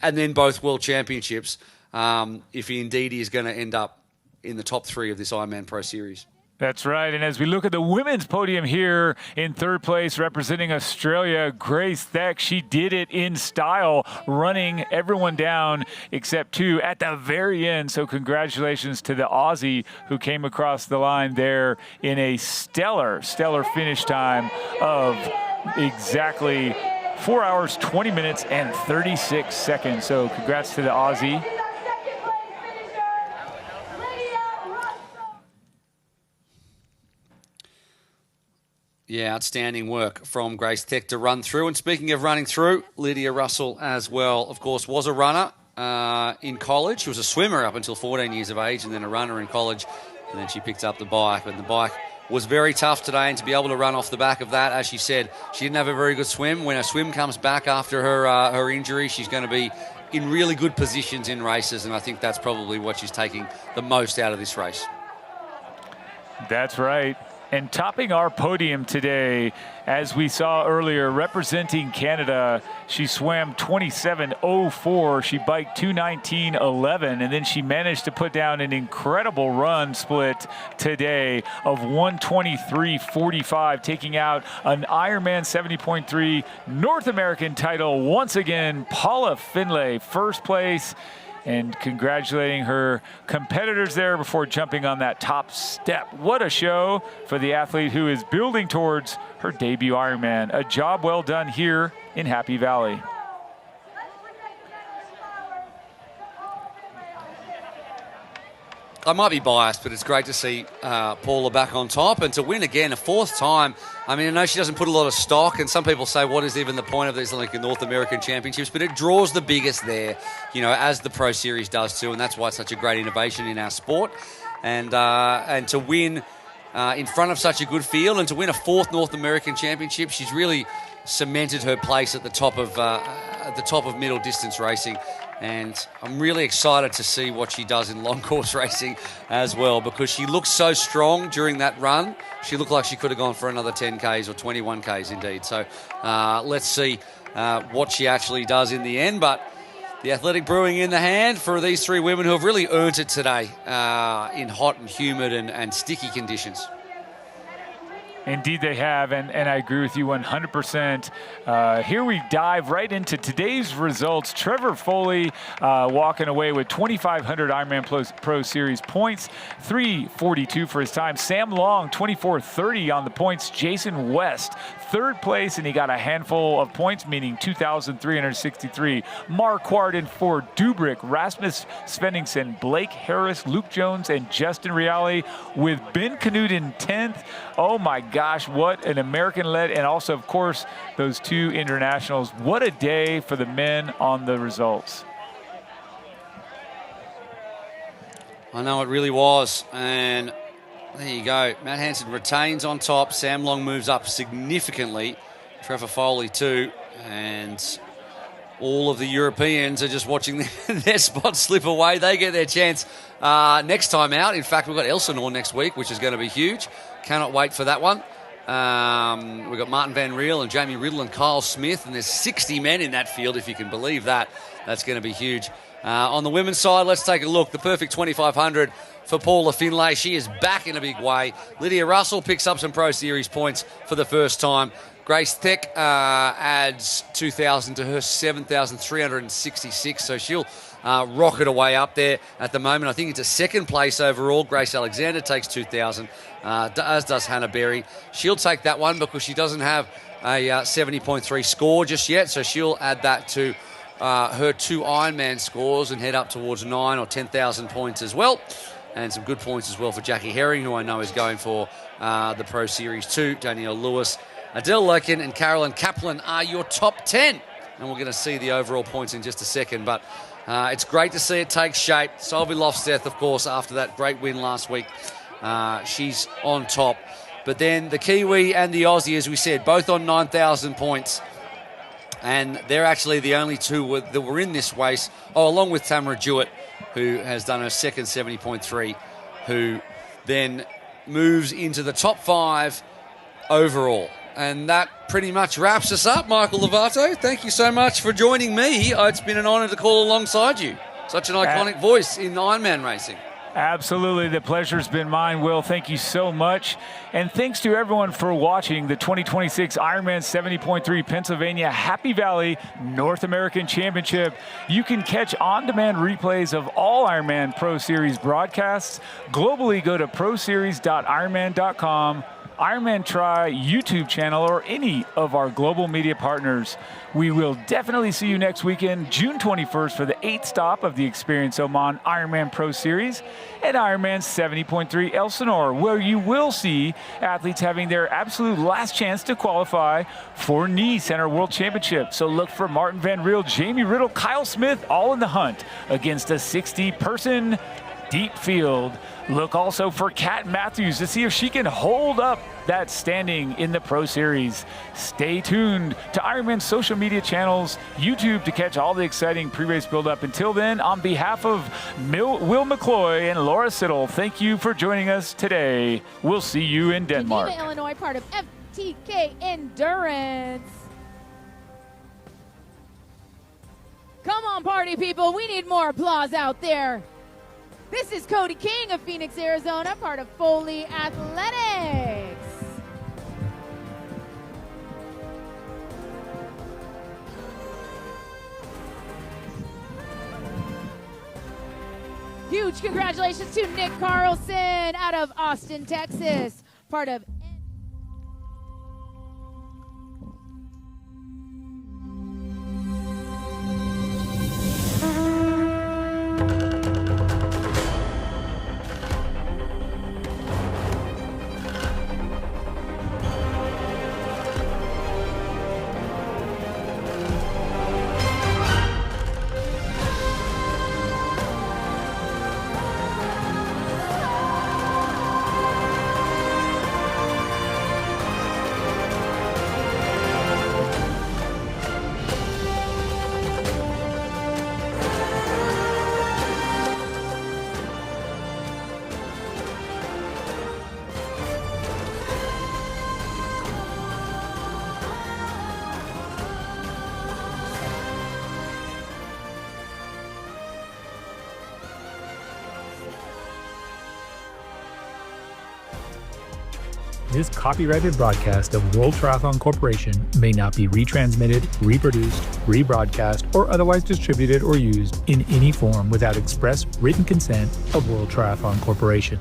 and then both World Championships if he indeed is going to end up in the top 3 of this Ironman Pro Series. That's right. And as we look at the women's podium here, in third place representing Australia, Grace Theck, she did it in style, running everyone down except 2 at the very end. So congratulations to the Aussie who came across the line there in a stellar finish time of exactly 4 hours, 20 minutes, and 36 seconds. So congrats to the Aussie. Yeah, outstanding work from Grace Theck to run through. And speaking of running through, Lydia Russell as well, of course, was a runner in college. She was a swimmer up until 14 years of age and then a runner in college. And then she picked up the bike. And the bike was very tough today. And to be able to run off the back of that, as she said, she didn't have a very good swim. When her swim comes back after her injury, she's going to be in really good positions in races. And I think that's probably what she's taking the most out of this race. That's right. And topping our podium today, as we saw earlier, representing Canada, she swam 27:04. She biked 2:19:11, and then she managed to put down an incredible run split today of 1:23:45, taking out an Ironman 70.3 North American title once again. Paula Finlay, first place. And congratulating her competitors there before jumping on that top step. What a show for the athlete who is building towards her debut Ironman. A job well done here in Happy Valley. I might be biased, but it's great to see Paula back on top and to win again a 4th time. I mean, I know she doesn't put a lot of stock, and some people say, what is even the point of these North American Championships? But it draws the biggest there, as the Pro Series does too, and that's why it's such a great innovation in our sport. And to win in front of such a good field and to win a 4th North American Championship, she's really cemented her place at the top of middle distance racing. And I'm really excited to see what she does in long course racing as well, because she looked so strong during that run. She looked like she could have gone for another 10Ks or 21Ks indeed. So let's see what she actually does in the end. But the athletic brewing in the hand for these 3 women who have really earned it today in hot and humid and sticky conditions. Indeed they have, and I agree with you 100%. Here we dive right into today's results. Trevor Foley walking away with 2,500 Ironman Pro Series points, 3:42 for his time. Sam Long, 24:30 on the points. Jason West, 3rd place, and he got a handful of points, meaning 2,363. Marquardt in 4th, Dubrick, Rasmus Svenningsson, Blake Harris, Luke Jones, and Justin Reale with Ben Canute in 10th. Oh my gosh, what an American-led, and also, of course, those 2 internationals. What a day for the men on the results. I know it really was, and there you go. Matt Hansen retains on top. Sam Long moves up significantly. Trevor Foley too, and all of the Europeans are just watching their spot slip away. They get their chance next time out. In fact, we've got Elsinore next week, which is going to be huge. Cannot wait for that one. We've got Martin Van Riel and Jamie Riddle and Kyle Smith, and there's 60 men in that field, if you can believe that. That's going to be huge. On the women's side, let's take a look. The perfect 2,500 for Paula Finlay. She is back in a big way. Lydia Russell picks up some Pro Series points for the first time. Grace Theck adds 2,000 to her 7,366, so she'll rocket away up there at the moment. I think it's a 2nd place overall. Grace Alexander takes 2,000, as does Hannah Berry. She'll take that one because she doesn't have a 70.3 score just yet, so she'll add that to her 2 Ironman scores and head up towards 9 or 10,000 points as well. And some good points as well for Jackie Herring, who I know is going for the Pro Series 2. Danielle Lewis, Adele Loken and Carolyn Kaplan are your top 10. And we're going to see the overall points in just a second. But it's great to see it take shape. Solveig Lofsteth, of course, after that great win last week, she's on top. But then the Kiwi and the Aussie, as we said, both on 9,000 points. And they're actually the only two that were in this race, along with Tamara Jewett, who has done her second 70.3, who then moves into the top 5 overall. And that pretty much wraps us up, Michael Lovato. Thank you so much for joining me. It's been an honour to call alongside you. Such an iconic voice in Ironman racing. Absolutely. The pleasure's been mine, Will. Thank you so much. And thanks to everyone for watching the 2026 Ironman 70.3 Pennsylvania Happy Valley North American Championship. You can catch on-demand replays of all Ironman Pro Series broadcasts. Globally, go to proseries.ironman.com, Ironman Try YouTube channel, or any of our global media partners. We will definitely see you next weekend, June 21st, for the 8th stop of the Experience Oman Ironman Pro Series at Ironman 70.3 Elsinore, where you will see athletes having their absolute last chance to qualify for Nice and our World Championship. So look for Martin Van Riel, Jamie Riddle, Kyle Smith, all in the hunt against a 60-person deep field. Look also for Kat Matthews to see if she can hold up that standing in the Pro Series. Stay tuned to Ironman's social media channels, YouTube, to catch all the exciting pre-race build-up. Until then, on behalf of Will McCloy and Laura Siddle, thank you for joining us today. We'll see you in Denmark. Geneva, Illinois, part of FTK Endurance. Come on, party people. We need more applause out there. This is Cody King of Phoenix, Arizona, part of Foley Athletics. Huge congratulations to Nick Carlson out of Austin, Texas, part of This copyrighted broadcast of World Triathlon Corporation may not be retransmitted, reproduced, rebroadcast, or otherwise distributed or used in any form without express written consent of World Triathlon Corporation.